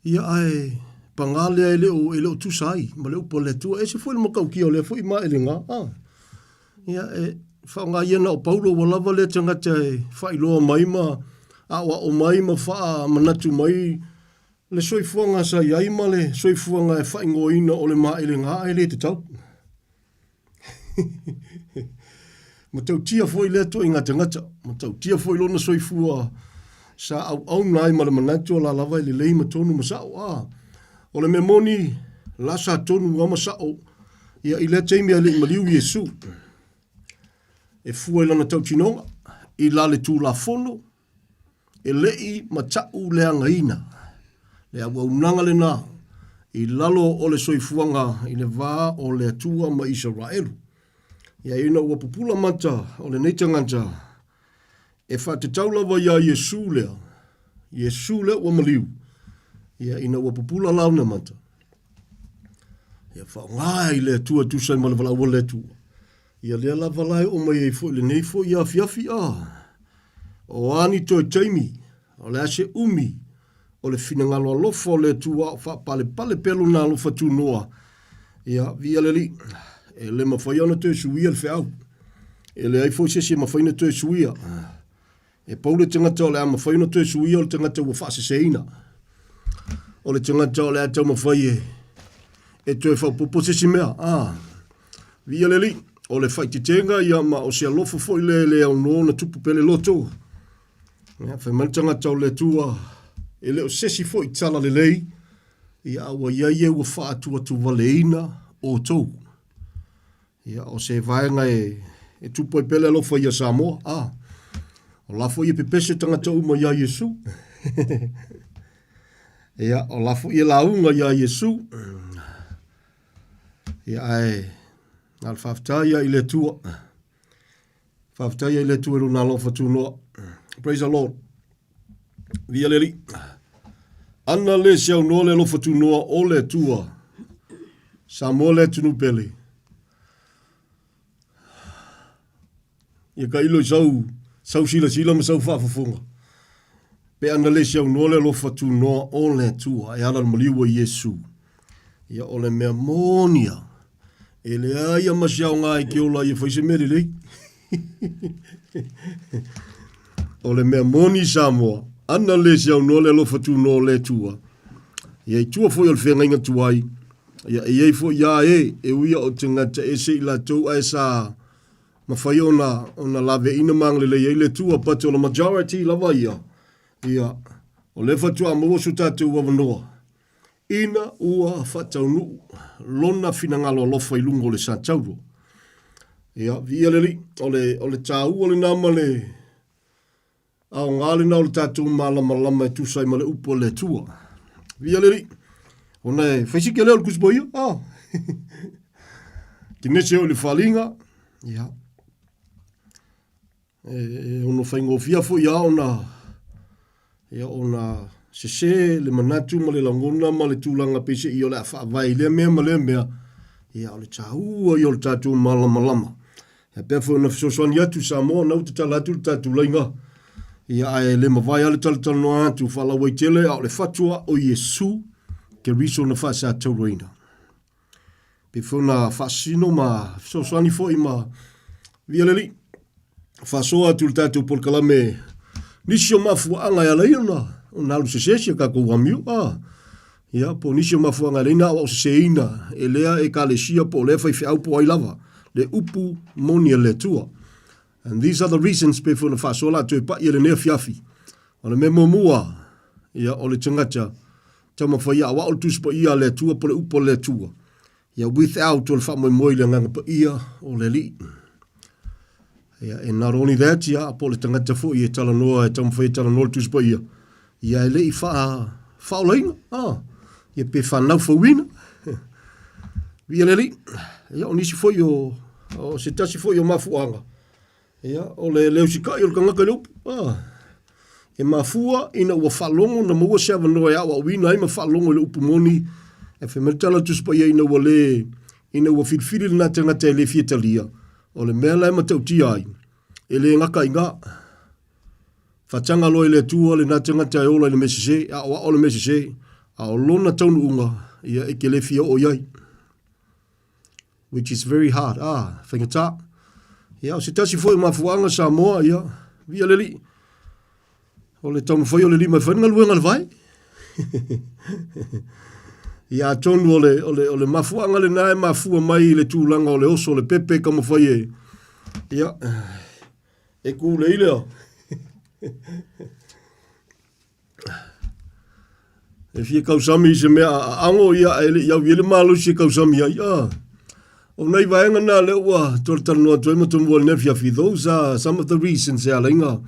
Ia ai pangale e leo tusai, ma leo po le tua, e se foi le makau kia o le foi ma ele ngā. Ia e whaonga iana o Paulo walawa le tangata e whailoa mai ma, awa o mai ma wha manatu mai, le soifuanga sa iai ma le soifuanga e whaingo ina o le ma ele ngā, e le te tau. Ma tau tia foi le to inga tangata, ma tau tia foi lona soifua sa au nai ma le manatu o la lava ele lei ma tonu ma sao, o le memoni lasa tonu wa masao ia i le teimi ale maliu Yesu e fua ilana tau tinonga i la le tū la fono e lei matau le angaina le awa unanga le nā i lalo o le soifuanga i le vā o le atua ma Israelu ia ina ua pupula mata o le neitanganta e whatetau lava ia Yesu lea ua maliu ia ina ua pupula launa mata. Ia whaonga i le atua tusai ma le walaua le atua. Ia lea la walai o mai e fo le nei fo ia fiafi O ani toi taimi, o le ase umi, o le finangalo alofa o le atua, o pale pelo na alofa tu noa. Ia via le li, e le mawhaiana toi suia le whiau. E le ai fo se mawhaina toi suia. E paule tangata o le a mawhaina toi suia o le tangata ua whaase seina. O le tangata o le atau mawhai e toi whaupopo se si mea. Via le li, o le whaititenga ia ma o se alofa foi le au no na tupu pele loto. Whaimantanga tau le tua e leo sesi foi tala le lei ia awa iaie ua whaatua tu waleina o tau. Ia o se vaenga e tupo e pele alofa ia Samoa. O lafo ia pepese tangata uma ia Yesu. Ia, o lafo ia launga ia Yesu. Ia ai, al whaftaia i le tua. Whaftaia i le tua runa alofa tūnoa. Praise the Lord. Via leri. Ana le siau noa le alofa tūnoa o le tua. Samoa le tunu pele. Ia ka ilo sau sila ma sau whaafafunga. Pe ana le siau noa le alofa tūnoa o le tua. E ala maliwa Yesu. Ia o le mea monia. E le aia masiau ngai ke ola ia whaise meri lei. O le mea moni Samoa. Ana le siau noa le alofa tūnoa le tua. Ia i tua foi o le whenga inga tuai. Ia e ei fo ia e uia o te ngata e se ila tau ai sa ma whai ona lave ina mangle le ia le tua pate o la majority lava ia. Ia o le fatua mawasu tātou wawanoa. Ina ua whatau nuu lona finangalo lofa i lungo le sa tauro. Ia via leli o le tāu o le nama le au ngāle na o le tātou malama e tusai ma le upo le tua. Via leli ona e whaisike leo le kusboia. Kinese o le whalinga. Ia. Ono whaingo fiafo ia ona se le manatu ma le langona ma le tūlanga pese i o le awhaavai le mea ma le mea. Ia o le tāua i o le tātou malama. Ia pefo na fisoswani atu Samoa nau te talatu le tātou lainga. Ia ai le mawai ale talatano atu whala waitele au le fatua o Yesu ke riso na whasa tauroina. Pefo na whasino ma fisoswani fo i ma vialeli. Whasoa atu le tātou polkalame nisio mafuanga ia leina. O nalu se sesia ka kou wamiu. Ia, po nisio mafuanga leina o se seina. E lea e ka le sia po le whai whiau po ai lava. Le upu monia le tua. And these are the reasons pe funa whasola tu e pa ia le nea fiafi. O le memo mua. Ia, o le tangata. Tama whai a wao tus pa ia le tua po le upo le tua. Ia, without o le whamoi moi le nganga pa ia o le li. Ia, and not only that, ia, po le tangata fo ia talanoa e tama whai talanoa tus pa ia. Ia ele i whaolaina. Ia pe whanau whauina. Ia leli. Ia o nisi foi o se tasi foi o mafuanga. Ia o le leo sikai o le kangaka leupu. E mafua ina ua whalongo na maua sewa noa ea wa wina ima whalongo le upu moni. E whemeritala tuspa ia ina ua le ina ua whirwhiri le nata ngata e le fietalia. O le mea lai matau ti ai. E le ngaka inga. Fatanga loe le tua le nata ngata e ola le mesese. A oa o le mesese. A o lona taunu unga. Ia e ke le fia o iai. Which is very hard. Whengata. Ia, o se tasi foi mafuanga Samoa, ia. Via leli. O le tamu foi o le lima whananga luenga le vai. Ia, tonu o le mafuanga le nae mafua mai le tūlanga o le oso, le pepe kama whai e. Ia. E ku le ileo. E fia kausami se mea ango ia ele iau ele malo se kausami ia. O nei vaenga na le ua tortano no atu ema tomu ne fia fi. Those are some of the reasons e alenga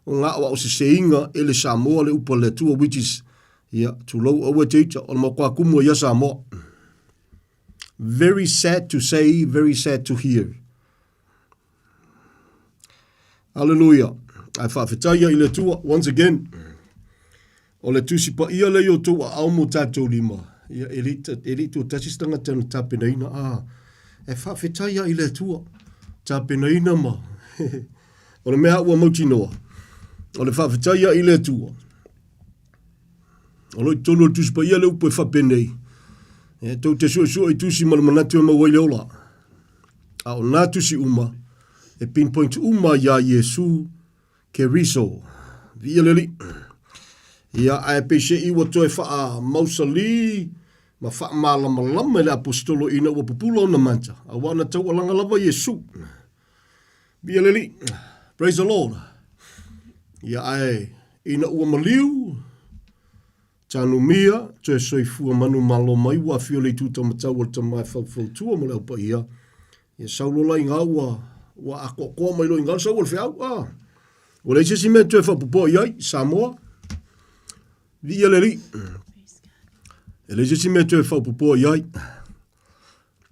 o ngā o se seinga ele Samoa le upa le tua, which is to low over teacher o makwa kumu ia Samoa. Very sad to say, very sad to hear. Hallelujah. Ai whawhetaya i le tua once again. O le tusi pa ia le o tua au mo tātou lima. Ia erita o tasistanga tana tāpenaina. E whawhetaya i le tua. Tāpenaina ma. O le mea ua mauti noa. O le whawhetaya i le tua. O le tono tusi pa ia le upo e whapenei. E tau te sua i tusi malamanatu e mawai leola. A o nā tusi uma. E pinpoint uma ia Yesu ke riso. Via leli. Ia ai pese i wa toi wha mausali. Ma wha malama le apostolo ina ua pupulo na manta. A wana tau alanga lava Yesu. Via leli. Praise the Lord. Ia ai ina ua maliu. Tanu mia. Toi soifua manu malo mai wa fio le tuta matau al tamai whautua ma leo pa ia. Ia saulo lai ngā ua Wa ako mai lo ingal sa wol fe au. O le se me tu fa popo yai Samoa. Vi ele li. Ele se me tu fa popo yai.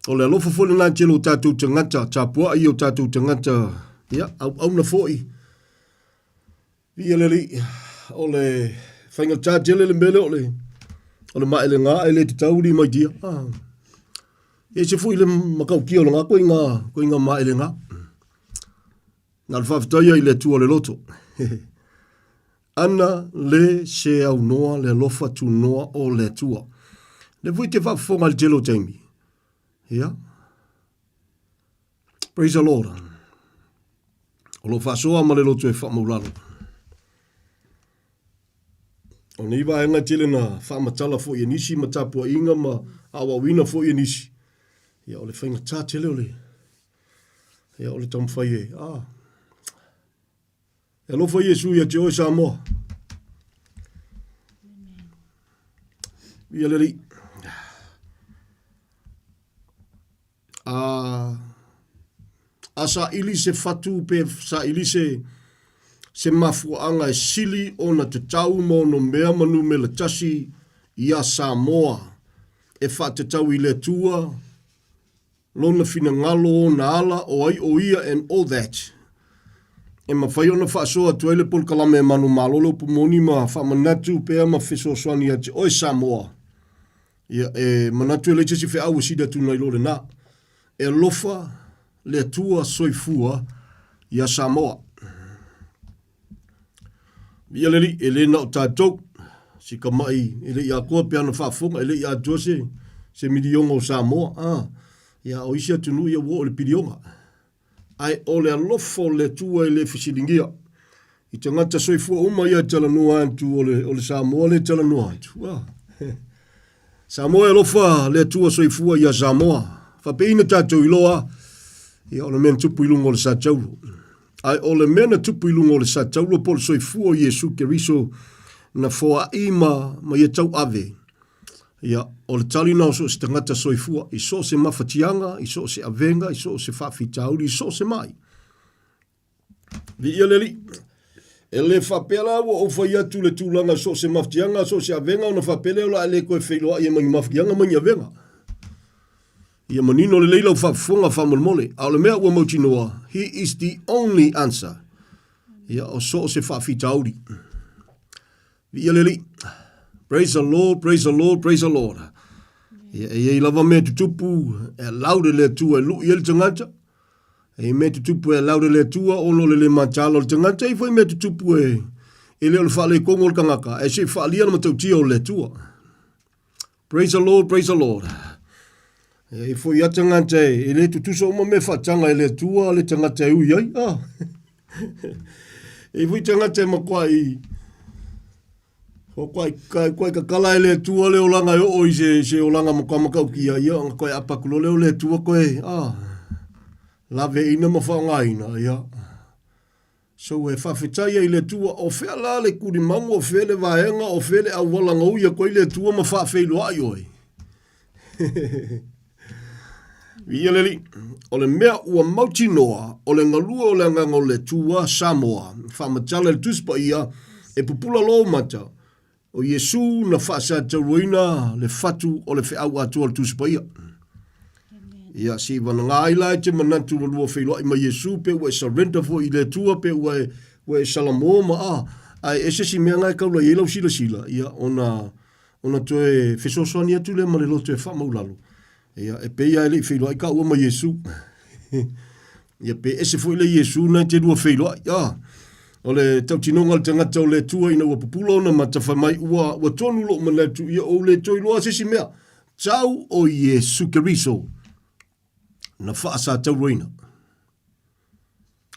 O le alofa fo na telo tatu tangata tapua i o tatu tangata. Ya, au na foi. Vi ele li. O le fainga tatele le mele o le maele nga ele te tauri mai dia. E se foi le makau kia o nga ko inga maele nga. Nga whawhitaya i le tua le loto. Ana le se au noa le lofa tu noa o le tua. Le vui te whawhonga le jelo taimi. Yeah. Praise the Lord. O lo whasoa ma le loto e whamaulalo. O ni wa enga tele na whamatala fo i nisi ma tapua inga ma awa wina fo i nisi. Ya o le whainga tā tele o le. Ya o le tamwhai e. E lofa Yesu ia te oe Samoa. Ia leri. Asa ili se fatu pe sa ili se mafuanga e sili o na te tau mo no mea manu me le tasi ia Samoa. E fa te tau i le tua. Lona fina ngalo na ala o ai o ia and all that. E mawhai ona whaasoa tuaile pol kalame manu malolo pumoni ma whamanatu pea ma wheso swani ati oi Samoa. Ia e manatu e le tesi whe awa sida tu nai lore na. E lofa le tua soifua ia Samoa. Ia leri e le na o tātou si ka mai e le ia koa pea na whaafonga e le ia tuase se midionga o Samoa. Ia o isia tunu ia wo o le pidionga. Ai o le alofo le tua i le fisilingia. I te ngata soifua uma ia tala nua antu o le Samoa le tala nua antu. Samoa e lofa le tua soifua ia Samoa. Whapeina tātou iloa. Ia o le mena tupu ilunga o le Sātaulo. Ai o le mena tupu ilunga o le Sātaulo po le soifua Yesu Keriso na foa ima ma ia tau ave. Ia o le talina o so se tangata soifua, i so se mawhatianga, i so se avenga, i so se whawhitauri, i so se mai. Vi ia leli, e le whapela o whai atu le tūlanga so se mawhatianga, so se avenga, o na whapele o la ele koe whailoa ia mangi mawhatianga mangi avenga. Ia manino le leila o whawhonga whamolmole, au le mea ua mautinoa, he is the only answer. Ia o so se whawhitauri. Vi ia leli, praise the Lord, praise the Lord, praise the Lord. E lava me tutupu e laude le tua e lui el tangata. E me tutupu e laude le tua ono le matalo le tangata. E foi me tutupu e le o fale kongo le kangaka. E se falia na matautia o le tua. Praise the Lord, praise the Lord. E foi a tangata e le tutuso uma me fatanga e le tua le tangata e ui ai. E foi tangata e makwai o koe ka kala e le tua le olanga e o se olanga makamaka uki ia nga koe apakulo le o le tua koe lave ina mawhanga ina ia so e whawhitaia i le tua o whea la le kuri mangu o whea le vaenga o whea le awalanga uia koe le tua ma whawheilu ai oi ia leli o le mea ua mauti noa o le ngalua o le nganga o le tua Samoa whamatala le tuspa ia e pupula lo mata o Yesu na whaasa tauruina le fatu o le whiau atua le tuspaia. Ia si wana ngā ila e te manatu o lua whailoi ma Yesu pe ua e surrender fo i le tua pe ua e salamo ma ai e sesi mea ngai kaula i elau sila sila. Ia ona toe whesosoani atu le ma le loto e whamaulalo. Ia e pe ia e le whailoi ka ua ma Yesu. Ia pe ese fo i le Yesu na te lua whailoi. Ia o le tautinonga le tangata o le tua ina ua pupulo na matawha mai ua tonu lo manatu ia o le toi loa sesi mea. Tau o Yesu Keriso na whaasa tauroina.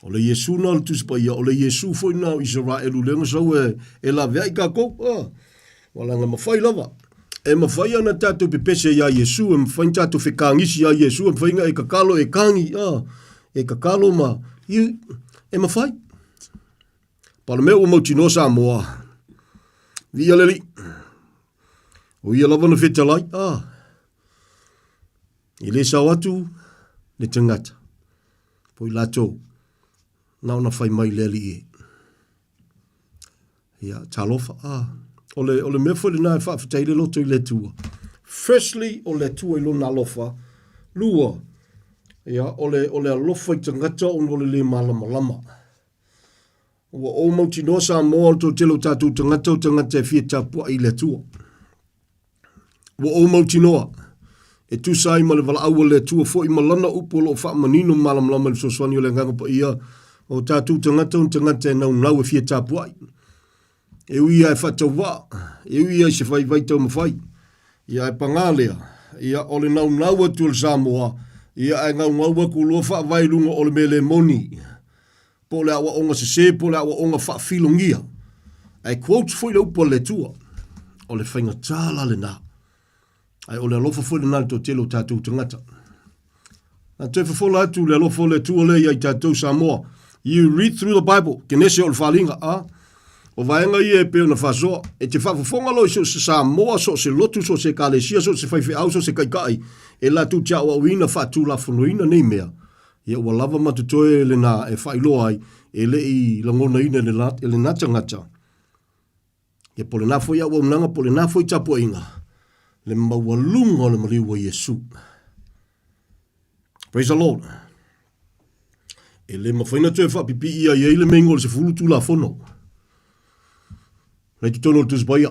O le Yesu na le tusipa ia, o le Yesu foi na o Israelu lenga sau e la vea i kako. Walanga mawhai lava. E mawhai ana tātou pepese ia Yesu, e mawhai tātou whekangisi ia Yesu, e mawhai nga e kakalo e kangi, e kakalo ma, e mawhai. Pala mea ua mautino Samoa. Via leli. O ia lava na whetalai. I le sao atu le tangata. Po I lato. Na ona fai mai leli e. Ia, talofa. Ole mea fwere na e whaafitai loto I le tua. Firstly, o le tua I lona alofa. Lua. Ia, ole alofa I tangata o le malama. Ua o mauti noa sa moa to telo tātou tangata o tangata e fia tāpua I le tua. Ua o mauti noa. E tu sai ma le wala aua le tua fo I malana upo lo wha manino malamlama le soswani o le nganga pa ia. O tātou tangata o tangata e nau e fia tāpua I. E uia e whatawa. E uia e se whai tau mawhai. Ia e pangalea. Ia ole nau atu le Samoa. Ia e ngau ku loa wha vairunga ole mele moni. Po le awa onga se po le awa onga wha filongia. Ai quotes foi le upo le tua. Ole whainga tāla le nā. Ai ole alofa foi le nā to telo tātou tangata. Na te whawhola atu le alofa le tua le iai tātou Samoa. You read through the Bible. Kenese o le whalinga O vaenga I e peo na whasoa. E te whafafonga lo so se Samoa so se lotu so se kalesia so se whaiwhi au so se kaikai. E la tu tia wa wina whatu la whanuina nei mea. Ia ua lava matutoe le nā e whailoa ai e le I langona ina e le natangata. Ia pole nā fwoi au unanga pole nā fwoi tapo inga. Le mawalunga o le mariwa Yesu. Praise the Lord. E le mawhaina tue whapipi ia i le mengo le se fulu tu la fono. Lai tu tono tus baia.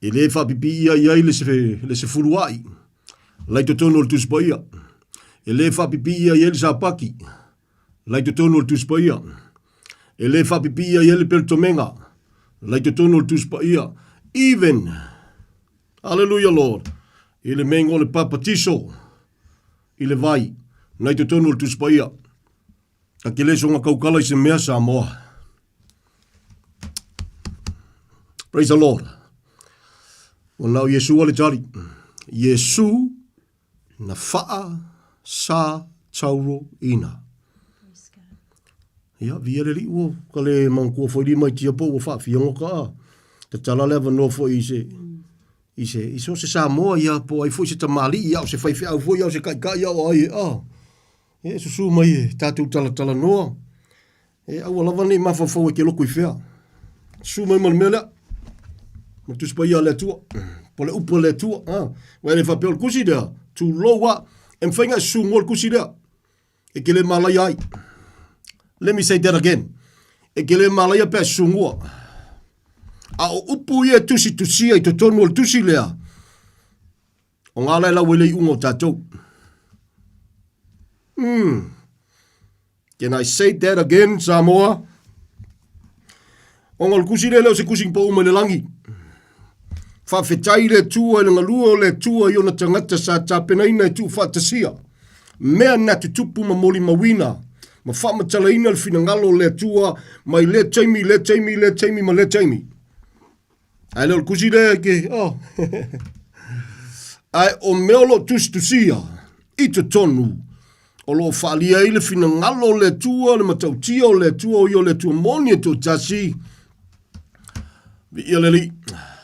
E le whapipi ia i le se fulu ai. Lai tu tono tus baia. E le whapipi ia i le sapaki. Lai tu tono tus baia. E le whapipi ia i le peltomenga. Lai tu tono tus baia. Even. Hallelujah, Lord. I le mengo le papatiso. I le vai. Lai tu tono tus baia. A ke le songa kaukala I se mea Samoa. Praise the Lord. O nau Yesu ale tari. Yesu na faa sa tauro ina. Ia, via le riu, ka le mangkua whairi mai tia po o wha whiongo ka. Te tala lewa no fo I se o se Samoa ia po ai fo I se tamali ia o se whaiwhi au fo ia o se kai au ai e susu mai e tātou tala noa. E au alawa nei mawhawhau e ke loko I whea. Susu mai man mele. Ma tuspa ia le tua. Po le upo le tua. Wai le whapeo le kusi dea. Tu loa. E mwhainga susu ngol kusi dea. E ke le malai ai. Let me say that again. E ke le malai pe susu ngua. A o upu ia tusi ai to tonu al tusi lea. O ngā lai la wele I ungo tātou. Can I say that again, Samoa? O ngā kusi leo se kusi po umane langi. Whawhetai le tua le ngalua le tua I ona tangata sa tāpenaina I tu whatasia. Mea na te tupu ma moli mawina. Ma whamatalaina le finangalo le tua. Mai le taimi ma le taimi. Ai leo kusi le ke. Ai o meolo tustusia. I te tonu. O lo whaalia I le finangalo le tua. Le matautia o le tua. O io le tua moni e to tasi. Vi ia le li.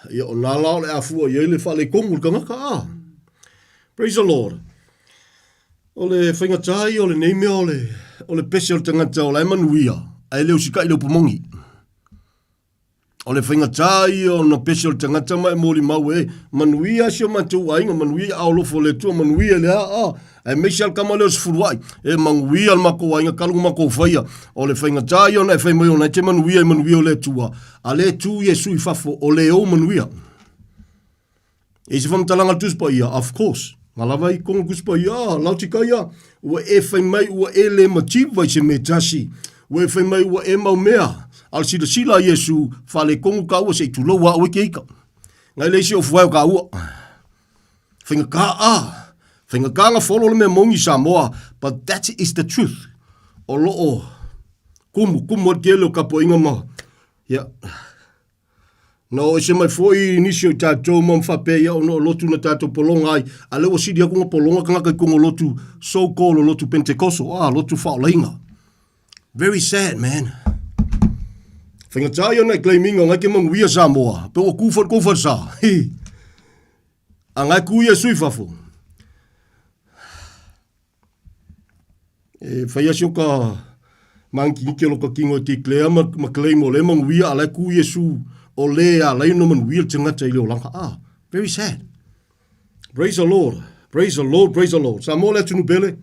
Ia o nā lao le afua ia le whale kongu kangaka. Praise the Lord. O le whaingatai, o le neimea, o le pese o le tangata, o le manuia. Ai leo sika I leo pumongi. O le whaingatai, o na pese o le tangata mai mōri mau e. Manuia si o matou ainga, manuia au lofo le tua, manuia le ai meisi al kama leo sifuruai. E manuia al mako ainga, kalungu mako whaia. O le whaingatai, o na e whaimai o na te manuia o le tua. A le tu Yesu I fafo o le o manuia. E se whamtalanga tuspa ia, of course. Ngalawa I kongo kuspa ia, lautika ia. Ua e whaimai, ua e le mativa I se me tasi. Ua e whaimai, ua e mau mea. Al sila Yesu, whale kongo ka ua se I tulo wa ue keika. Ngai leisi o fuai o ka ua. Whainga ka Whainga ka nga wholo le mea mongi Samoa. But that is the truth. O loo. Kumu at kele o kapo inga ma. Yeah. No, se mai foi inisio tātou mam whape ia o no lotu na tātou polonga ai. A lewa sidi a kunga polonga kanga kai kunga lotu so-called lotu Pentecoso. Lotu whaolinga. Very sad, man. Whaingatai ana claiminga ngai ke manguia Samoa. Pe o kufar sa. A ngai kuia sui whafo. Whai asio ka mangi ke lo ka kingo te klea ma klei mo le manguia ala ku Yesu o le a lai no manguia tangata i leo langa. Very sad. Praise the Lord. Praise the Lord. Praise the Lord. Sa mo le tunu bele.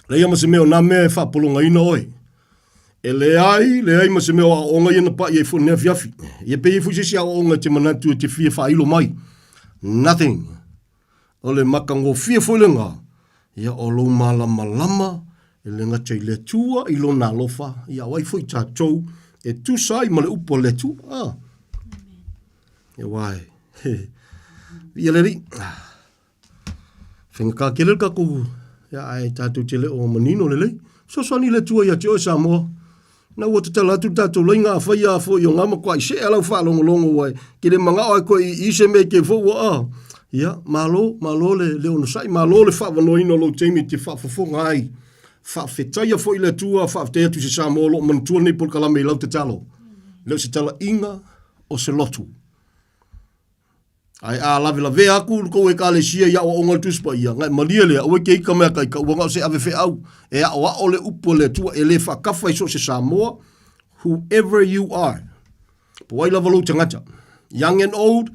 Le ia ma se meo na me fa polonga ina oi. E le ai ma se meo a onga ina pa ye fu ne fiafi. Ye pe fu se a onga te manatu te fia fa ilo mai. Nothing. O le makango fia fu lenga. Ia o lo malama. E le ngata i le tua i lo na lofa. Ia wai fu i tātou. E tu sai ma le upo le tu. E wai. Ia le ri. Whenga ka kere ka kuhu. Ia ai tātou te le o manino le lei. So sani le tua ia te o Samoa. Na ua te talatu tātou lei ngā whai a fo i o ngama kwa i se alau whaalongo wai. Ki le mga oi ko i se me ke fo wa. Ia, malo le ono sai. Malo le whaavanoina lo teimi te whaafafonga ai. Whaafetaia fo i le tua, whaafetea tu se Samoa lo mantua nei por kalame i lau te talo. Leo se tala inga o se lotu. Ai a lawe la vea aku ko e ka le sia ia o onga tuspa ia ngai malia le o ke ka me ka wanga se ave fe au e a o ole upo le tua e le fa ka fai so se Samoa whoever you are po ai lava lo tangata young and old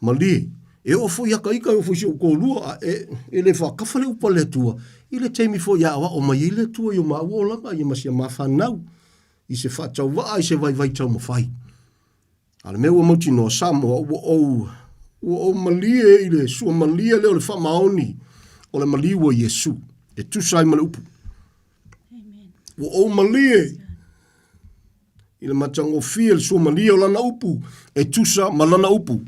malia e o fo ia ka o fo si ko lua e le fa ka fai upo le tua i le taimi fo ia o mai le tua yo ma o la ia ma se ma fa nau i se fa tau va i se vai tau mo fai ala me o mo tino Samoa o malia i le sua malia leo le whamaoni o le maliwa Yesu. E tu sai ma le upu. O malia i le matango fia le sua malia o lana upu. E tu sa ma lana upu.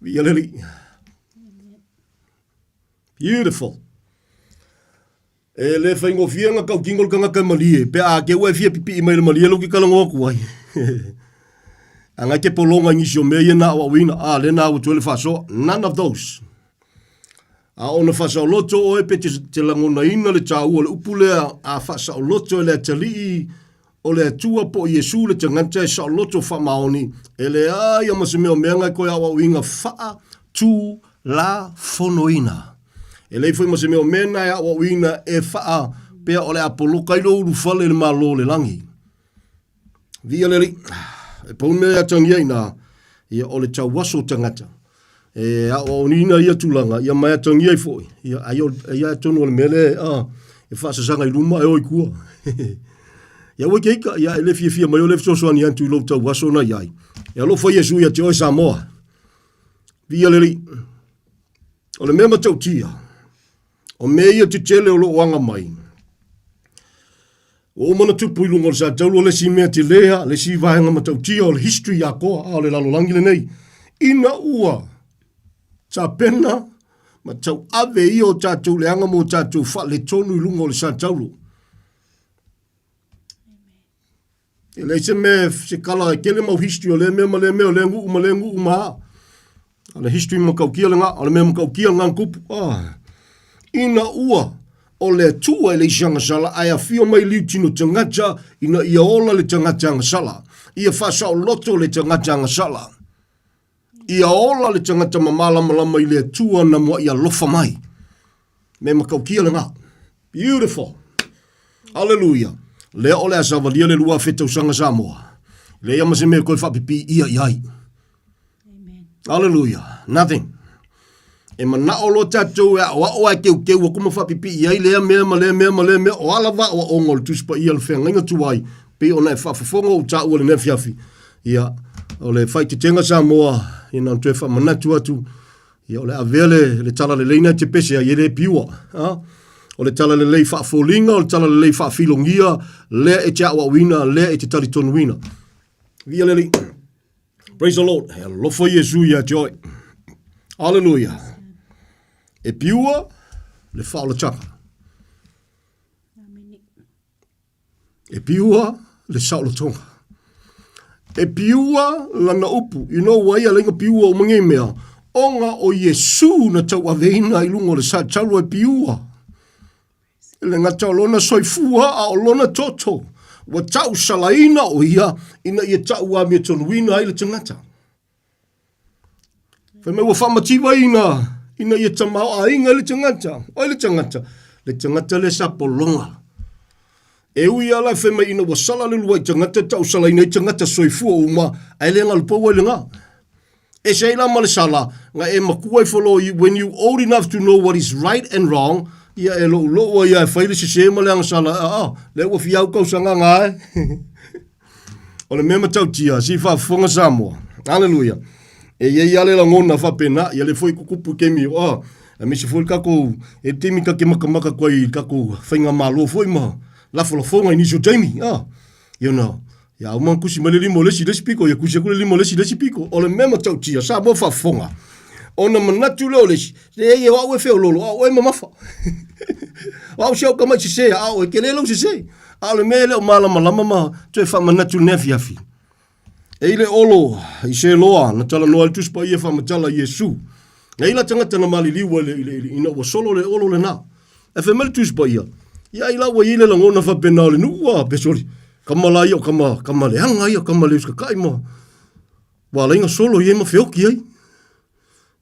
Ia leli. Beautiful. E le whaingo fia nga kau kingol ka ngaka malia. Pe a ke ue fia pipi i mai le malia lo ki kalango aku ai. Anga ke polonga nisi o mea na awa wina. Le na awa tuele whaso. None of those. A ona whasa o loto o e pe te langona ina le tā ua le upulea. A whasa o loto e le atalii. O le atua po Yesu le tanganta e sa o loto whamaoni. E le aia mase mea o mea ngai koe awa winga wha tu la fonoina. E le fwoi mase mea o mea nai awa winga e wha pea o le apoloka ilo uru whale le malo le langi. Via le ri. E paune atangia ina ia o le tau waso tangata. E a o nina ia tulanga, ia mai atangia i foi. Ia tonu o le mele, e whaasasanga i luma e oi kua. Ia oi keika, ia ele fia mai o le fsosoani antu i lo tau waso na iai. Ia lo fai Yesu ia te oi Samoa. Via le ri. O le mema tau tia. O me ia te tele o lo wanga mai. O mana tupu i lungo le sa taulu le si mea te lea, le si vahenga matautia o le history a koa, a le lalolangi le nei. Ina ua, ta pena, ma tau ave i o tātou le anga mo tātou wha le tonu i lungo le sa taulu. E le se me se kala e kele mau history o le mea ma le mea o le ngu uma. A le history ma kaukia le nga, a le mea ma kaukia ngā kupu. Ina ua, o le tua e le isanga sala, ai a fio mai liu tino tangata, ina ia ola le tangata anga sala. Ia whasa o loto le tangata anga sala. Ia ola le tangata mamala malama i le tua na mua ia lofa mai. Me makaukia le ngā. Beautiful. Hallelujah. Lea ole asavalia le lua feta usanga Samoa. Lea mase me koe whapipi ia iai. Hallelujah. Nothing. E mana o lo tatou e o a keu o kuma whapipi iai lea mea o alawa o ongol tuspa ia le whenga tuai pe o nei whafafonga o ta ua le ne fiafi ia o le whaite tenga Samoa i nā tue whamanatu atu ia o le avele le tala le leina te pese a iere piua o le tala le lei whaafolinga o le tala le lei whaafilongia lea e te awa wina lea e te talitonu wina via leli praise the Lord lofo Yesu ia joy hallelujah e piua le whaola chaka. E piua le saola tonga. E piua lana upu. You know why a lenga piua o mangi mea. Onga o Yesu na tau aveina i lungo le sa tau e piua. Le ngata o lona soifua a o lona toto. Wa tau salaina o ia ina ia tau a mea tonuina i le tangata. Whai me wa whamatiwa ina ia tamau a inga le tangata. O le tangata. le tangata le sapolonga. E ui ala fe mai ina wasala le luai tangata tau sala ina tangata soifua uma ai le ngalpo wa le nga. E seila male sala nga e makua I follow you when you old enough to know what is right and wrong. Ia e lo wa ia faile se male ang sala le wa fiau kau sanga nga o le mema tau tia si fa fonga Samoa. Hallelujah. E ia le la ngona fa pena ia le foi kukupu kemi a mi se foi kako e timi ka ke makamaka koi kako fainga malo foi ma la fonga ini so Jamie you know ya uma kusi malili molesi piko ya kusi kule molesi piko o le mema tau tia sa mo fa fonga ona manatu lo lesi e wa we fe lolo o e mamafa wa o kama se o ke le lo se ale mele o mala ma te fa manatu nefiafi e ile olo I se loa na tala no altus pa ia fa matala Yesu e ila tangata na malili wale ina wa solo le olo le na e fe meltus pa ia ia ila wa ile la ngona fa penale nu wa besori kamala ia kama le hanga ia kama le ska kai mo wa le nga solo ia ma feoki ai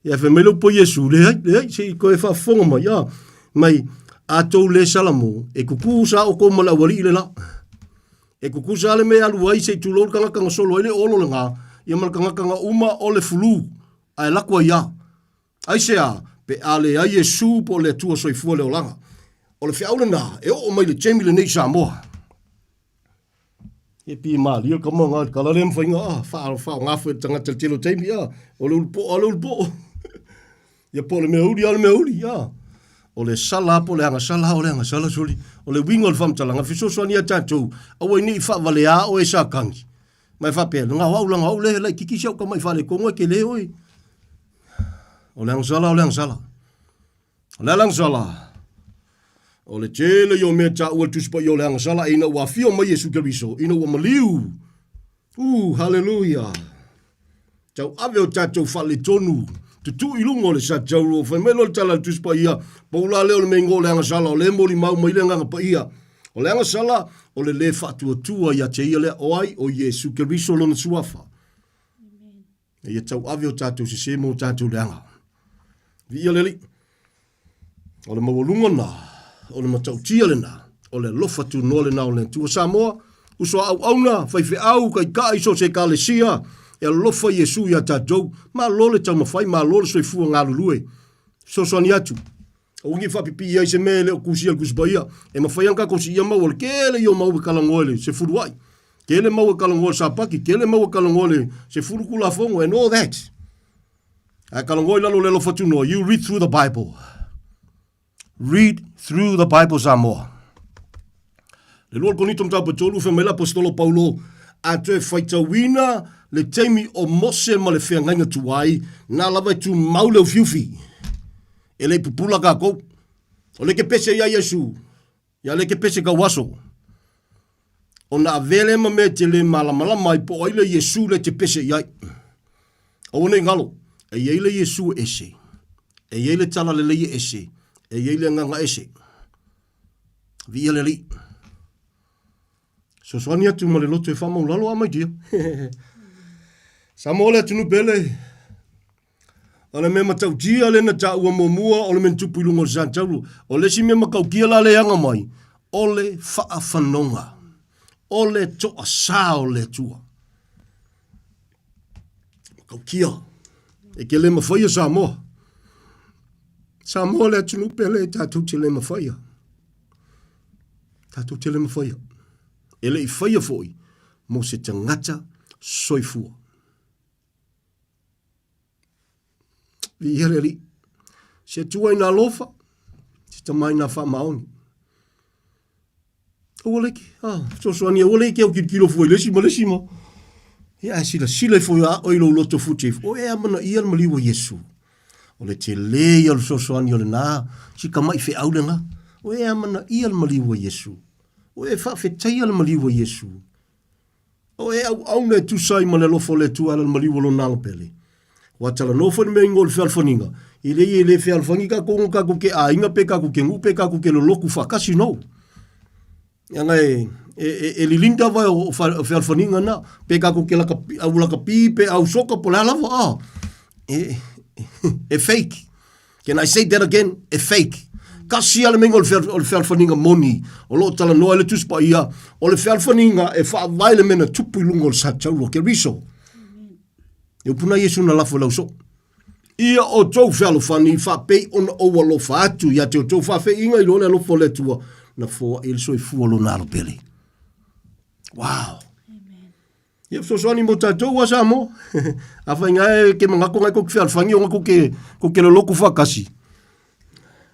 ia fe melo po Yesu le se ko e fa fonga ma ia mai atou le salamo e kukusa o ko mala wali le la e kukusa le me alu ai se tulol kanga solo ele olo nga ia mal kanga uma ole fulu ai la kwa ia ai se a pe ale ai Yesu po le tua soifua le olanga o le fiaule na e o mai le Jamie le nei Samoa e pi mal ia kama nga kala le mfainga fa nga fu tanga telo Jamie o le ulpo ia po le meuli o le sala po le anga sala soli o le wingo le famtala nga fiso soania tatou o ni fa valea o e sa kangi mai fa pe nga wa le kiki sio ka mai fa le kongo ke le oi o le anga sala o le tele yo me ta o tuspa yo le anga sala ina wa fio mai Yesu Kristo ina wa maliu hallelujah tau ave o tatou fa le tonu tu ilungo le sa tau fa melo tala tuspa ia paula le o mengo le anga sala o le moli mau mai le anga pa ia o le anga sala o le fa tua ia te ia le oai o Yesu Kristo lo na suafa ia tau ave o tatou se mo tatou le anga vi ia le o le mawalunga na o le matau tia le na o le lofa tu no le na o le tua Samoa uso au na fai fe au kai so se kalesia e lofa Yesu ia tatou ma lole tau mafai ma lole soifua ngalulue so ni atu o ngi fa pipi ia se mele o kusia kusbaia e mafai anka ko sia ma wol kele yo ma kalangole se furuai kele ma kalangole sapaki kele ma kalangole se furukula fongo and all that a kalangole la le lofa tu no you read through the Bible Samoa le lor konito mta patolu fe mela apostolo Paulo a te faita wina le teimi o mose ma le fea ngainga tuai na lava tu maule o fiufi e le pupula kako o le ke pese ia Yesu ia le ke pese ka waso o na avele ma me te le malamala mai po oile Yesu le te pese ia o ne ngalo e ile Yesu ese e ile tala le ese e ile nganga ese vi ile li so sonia tu male loto e fama ulalo ama dia Samoa tunu pele ole me matau dia le na ta ua momua ole men tupu lungo santaulu ole si me makau kia la le anga mai ole faafanonga ole to asa ole tua makau kia e ke le mawhaia Samoa le tunu pele tatu te le mawhaia ele I whaia foi mo se tangata soifua. Vi hereri, se tua ina lofa, se tamai na wha maoni. O leki, so soani o leki au kilo foi, lesi ma. Ia sila foi a oilo loto futif. O e amana ia maliwa Yesu. O le te le ia so soani o le na, si kamai fe au lenga. O e amana ia maliwa Yesu. O e whawhetai ala maliwa Yesu. O e au ne tu sai ma le lofo le tu ala maliwa lo nangapele. Wa tala nofo ni me ingol whialwhaninga. I le whialwhangi ka kongo ka kuke a inga pe ka kuke ngupe ka kuke lo loku whakasi no. Yanga e lilinda vai o whialwhaninga na. Pe ka kuke au laka pi pe au soka po la lava. E fake. Can I say that again? E fake. Kasi ale menga o le whalwhaninga moni, o lo tala noa le tuspa ia, o le whalwhaninga e wha vaile mena tupu i lunga o le satau ke riso. E upuna Yesu na lafo lau so. Ia o tau whalwhani, wha pei ona oua lo wha atu, ia te o tau wha whai inga i lona lo fo le tua, na fo il so i fua lo naro pele. Wow. Ia so ni mo tatou wa sa mo. Afa ngai ke mangako ngai ko whalwhangi o ngako ke lo loku whakasi.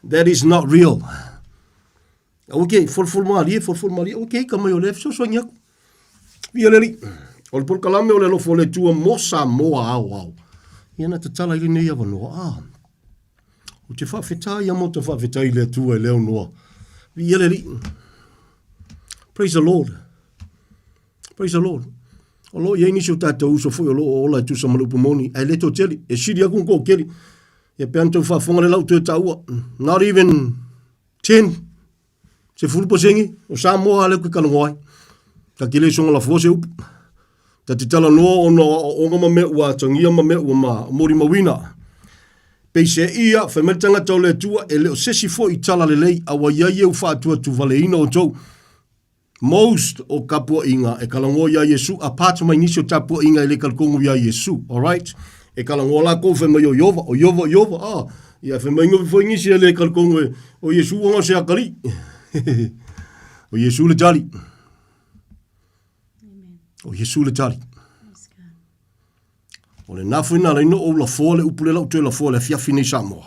That is not real. Okay, full Maria. Okay, kama yo lef so nyak. Vialeri. Ol por kalame ole lo fole tua mosa moa au. Ia na tala ile nei ava no. O te fa feta ia mo te fa feta ile tua le no. Vialeri. Praise the Lord. Praise the Lord. Olo ye ni so tatou so foi olo ola tu sa malupu moni. Ai le to teli. E siri aku ko keli. E peanto fa fonga le lau te taua. Not even 10. Se fulupo sengi. O sa moa ale kui kalangoi. Ka kile songa la fose up. Ta te tala noa o na onga mame ua tangia mame ua ma mori mawina. Pei se ia whametanga tau le tua e leo sesi fo i tala le lei awa iaie u whaatua tu vale ina o tau. Most o kapua inga e kalango ia Yesu a pata mai nisi o tapua inga e le kalkongu ia Yesu. Alright? E kalango la kou whema o Yova. Ia whema inga fo ingisi e le kalkongu o Yesu onga se akari. O Yesu le tali. O Yesu le tali. O le nafu ina la ino o la fole upule la utue la fole fiafi nei Samoa.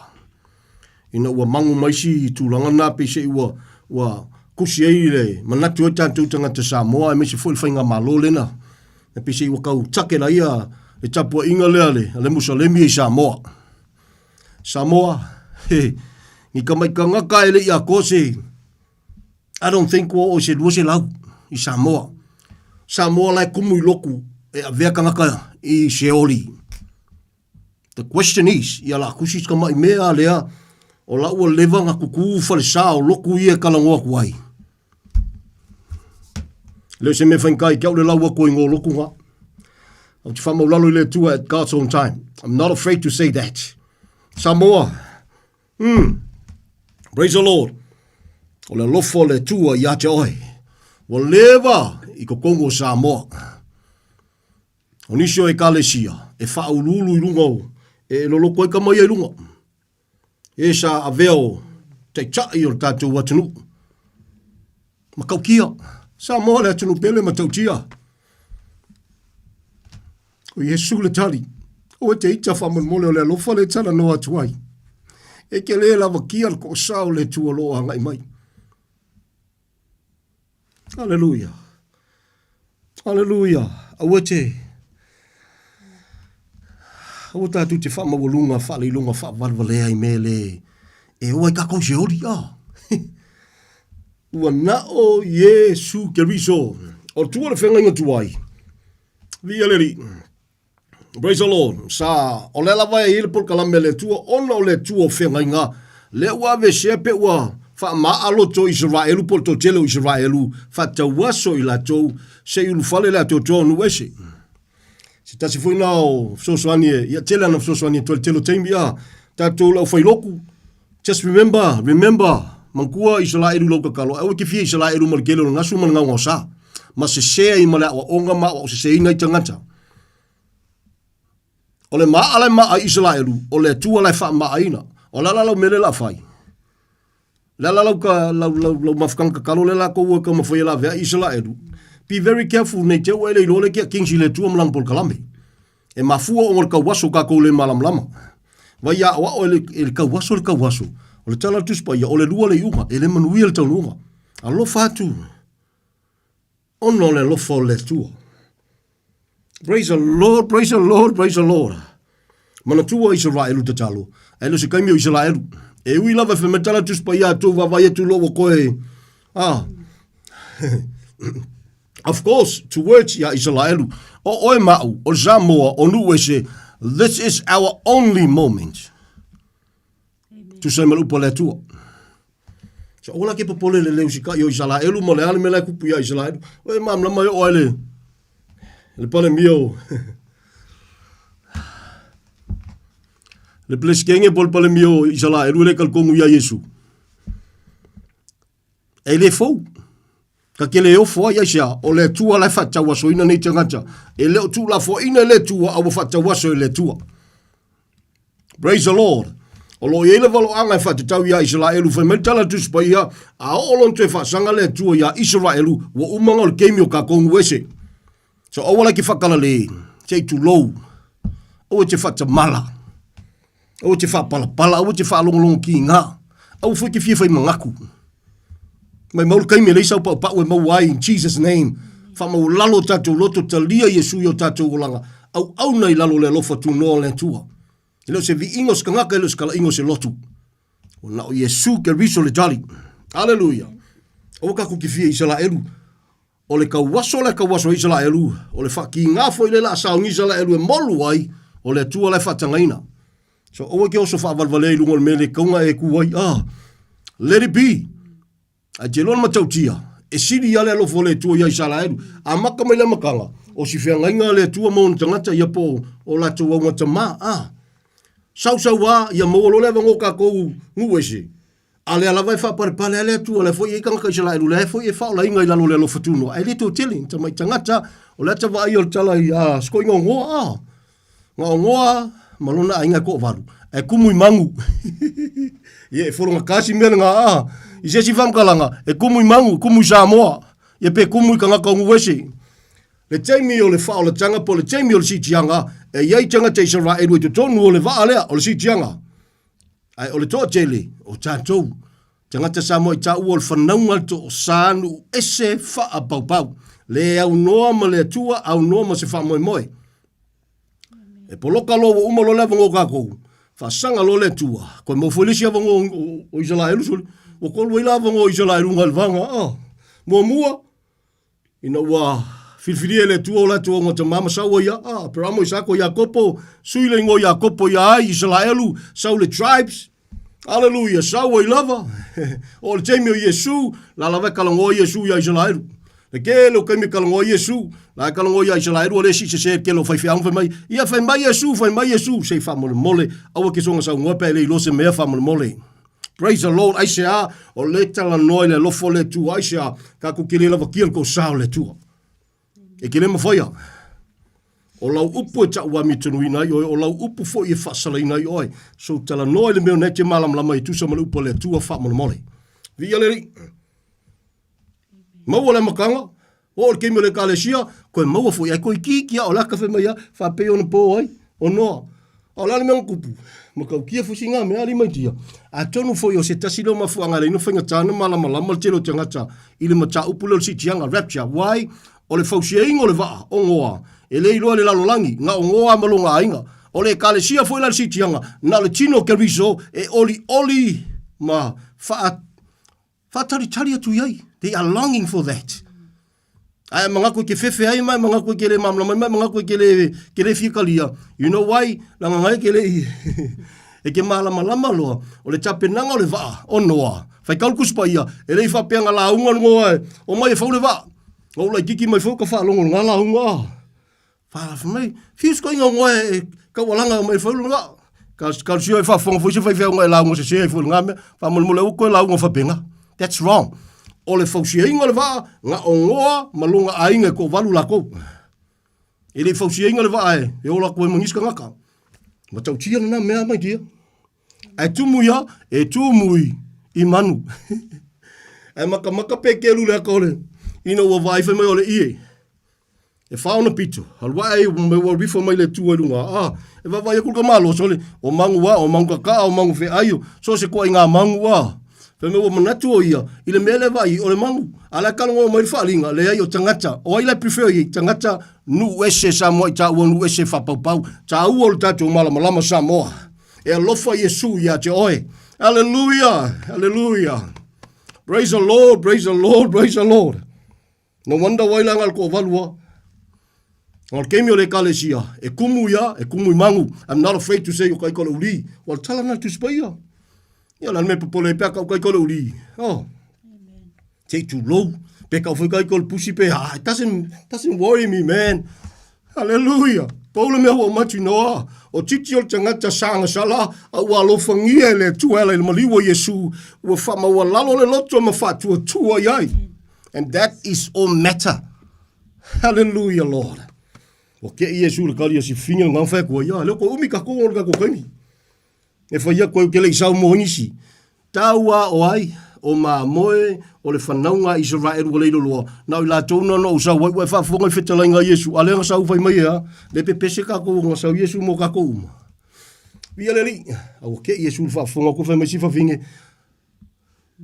Ina ua mangu maisi tu langana pe se ua kusi ei le manatu o tantou tangata Samoa e mesi foi whainga malo lena. E pe se ua kau take la ia e tapua inga lea le musalemi e Samoa. Samoa, ni kamaika ngaka ele ia kose. I don't think o se duose lau i Samoa. Samoa lai kumu i loku e a vea ngaka i Seoli. The question is, ia la kusis kama i mea lea o la ua leva ngā kuku whalesa o loku i e kalangoa kuai. Leo se me whainkai kia ule laua koe ngō loku ngā. Au te whamau lalo i le tua at God's own time. I'm not afraid to say that. Samoa. Praise the Lord. O le lofo le tua i ate oi. O leva i ko Kongo Samoa. O nisio e kalesia. E whaululu i lunga. E loloko e kamai e lunga. E sa aveo te chai o tātou watunu. Makaukia. Samoa le atunu pele matautia. O Yesu le tali. O te ita whamon o le alofa le tala no atuai. E ke le lava kia ko sao le tua loa ngai mai. Hallelujah. Hallelujah. Awa te. Awa tātou te whamawalunga, whalilunga, whavalvalea i mele. E oai kako se ori, Ua na o Yesu ke riso. O tua le whenga inga tuai. Via leri. Praise the Lord. Sa, o le lawai e ile por kalame le tua, ona o le tua whenga inga. Le ua ve sepe ua, wha maalo to Israelu, por to telo Israelu, wha tawaso i la tau, se ilu fale la to tonu ese. Se tasi foi nao, sosoani e, ia tele ana sosoani e telo teimi a, tatou lau whailoku. Just remember, mangkua Israelu lau kakalo, au ke fia Israelu marikele o ngasu man ngau ngausa. Ma se sea i male awa onga ma o se se ina i tangata. O le maa alai maa Israelu, o le tua lai wha maa ina, o la lau mele la whai. La lau ka, lau mafkanga kakalo le la kou ka mawhai la vea Israelu. Be very careful nei te ua ele i lole kia kingsi le tua malang pol kalame. E mafua o le kawaso ka kou le malam lama. Vai ia awa o ele kawaso le kawaso. O le tala tuspa ia, o le lua le iunga, ele manuia le taununga. A lofa atu. Ono le lofa o le tua. Praise the Lord, praise the Lord, praise the Lord. Mana tua Israelu te talo. Elo se kaimio Israelu. E ui lava fe metala tuspa ia tu vavai tu loa koe. Of course, towards ya Israelu. O oe mau, o Samoa, o nuwe se, this is our only moment. Tu se me lupa le tua. So ola ke popole le leu sika yo Israelu mo le ale me la kupu ya Israelu. Oe mam lama yo oele. Le pale mio. Le pleskenge pol pale mio Israelu le kalkongu ya Yesu. E le fou. Ka ke le ofo ai sia o le tua lai fa tawa so ina nei tangata. E le tu la fo ina le tua au fa tawa so le tua. Praise the Lord. O lo ele valo anga fa te tau ia Israelu fa mentala tu spa ia a o lon te fa sanga le tua ia Israelu wo umanga le kemi o ka kongu wese. So o wala ki fakala le te tu low. O te fa te mala. O te fa pala pala o te fa long ki nga. O fo ki fie fa mangaku. Mai mau kai me leisa pa we mau wai in Jesus name. Fa mau lalo tatu loto talia Yesu yo tatu ulanga. Au nei lalo le lofa tu no le tua. Ilo se vi ingos kangaka ilo skala ingos e lotu. O na o Yesu ke riso le jali. Hallelujah. O ka ku ki fie Israelu. O le kawaso Israelu. O le fa ki ngafo ile la sa Israelu e molu ai. O le tua le fa tangaina. So o ke oso fa valvale lungo me le kaunga e ku ai. Let it be. A jelon matautia. E siri ale lo fole tua ia Israelu. A maka mai le makanga. O si fia ngainga le tua mo tangata ia po o la tua ngata ma. Sau wa ia mo lo le vango ka ko nguwese. Ale ala vai fa par pale ale tua le foi kanga ka Israelu le foi e fa la inga ila lo le lo fatuno. Ai le to telling ta mai tangata o la tava ai o tala ia sko inga ngoa. Ngoa malona ainga ko valu. E kumu mangu. Ye foronga kasi mena nga I se si famkalanga e kumu mangu kumu Samoa ye pe kumu kanga ka nguwese le taimi o le fa o le tanga po le taimi o le sitianga e yai tanga te Israelu te tonu o le va alea o le sitianga ai o le to tele o tatou tanga te Samoa ta u o le fanaunga to sanu ese fa a pau le au noa ma le tua au noa ma se fa moi moi e poloka lo uma lo le vango ka ko fa sanga lo le tua ko mo folisia vango o Israelu so o kolu ila vango Israelu ngal vanga mo mua ina wa filfili le tua la tua ngata mama sawa ya pramo isako Yakopo suile ngo Yakopo ya Israelu so le tribes hallelujah sawa ilava o le temi o Yesu la lava kalango Yesu ya Israelu le kelo kemi kalango Yesu la kalango ya Israelu le si se kelo fai fiang fai mai ia fai mai Yesu se fa mole awa ke songa sa ngope le lo se me fa mole. Praise the Lord. Aisha o le tala noi le lofo le tu Aisha ka ku kile lava kiel ko sao le tu. E kile mafaya. O lau upu e ta ua mitunu ina i o lau upu fo i fasala ina i oi. So tala noi le meo nete malam lama i tu sa upu le tua fa mole. Vi aleri. Mau le makanga. O le kemi le kalesia ko mau fo ia ko kikia o la ka fe mai fa pe on po oi. O no. O la le meo kupu. Maka kia fusinga me ali mai dia. A tonu fo yo se tasilo mafuanga le no fenga tana malama telo tangata ile mata upulo si tianga rapture. Why? O le fausieng o le va o ngoa. E le ilo le lalolangi nga o ngoa malonga ainga. O le kalesia fo la si tianga na le tino keriso e oli ma fa tari atu yai. They are longing for that. Ai manga ko ke fefe ai mai manga ko ke le mamla mai manga ko ke le fikalia. You know why? La ngai ke le e ke malama lo o le tapenanga o le va o noa. Fai kalkus pa ia e le fa penga la unga ngoa o mai fa le va. O la kiki mai fo ka fa longo ngala unga. Fa mai fius ko inga ngoa ka walanga mai fa lunga. Ka sio fa fo fo se fa nga la unga se fo nga fa mo le ko la unga fa penga. That's wrong. O le fausieinga le va nga o ngoa malunga ainga ko valu lako. E le fausieinga le va e o la ko mangiska ngaka. Ma tau tia na mea mai dia. Ai tumuia e tumui i manu. Ai maka pekelu le kole. Ina wa vai fa mai o le ie. E fauna pito. Al wai me wa rifo mai le tua lunga. E va vai ku ka malo so le o mangu wa o mangu ka o mangu fe ayo. So se ko inga mangu wa. Fe me o manatu o ia, i le mele vai o le mangu, ala kalongo mai whaalinga, le ai o tangata, o ai le prefer i tangata, nu ese Samoa i ta ua nu ese whapapau, ta ua o tatu malama Samoa, e alofa Yesu ia te oe, hallelujah, praise the Lord, no wonder wailanga al ko valua, ngol kemi o le kalesia, e kumu i mangu, I'm not afraid to say o kai kola uli, wal talana tu spaya, ia lan me popole pe ka kai kole uli. Take too low. Pe ka foi kai kol pusi pe. It doesn't worry me, man. Hallelujah. Paula mea hua matu noa. O titi o tangata sanga sala. A ua lofangia le tuela le maliwa Yesu. Ua whama ua lalo le loto ma whatua tua iai. And that is all matter. Hallelujah, Lord. O ke Yesu le kari si finga ngā whai kua ia. Leo ko umi ka kongo le ka kukaini. E whaia koe ke le isau mohonisi. Taua o ai. O ma moe o le whanaunga Israel wa leilo loa. Na i la tōna no usau wai wai whafonga i whetalai ngā Yesu. Ale ngā sau whai mai ea. Le pepese ka kou ngā sau Yesu mo ka kou uma. Via le li. Au ke Yesu le whafonga ko whai mai si whafinge.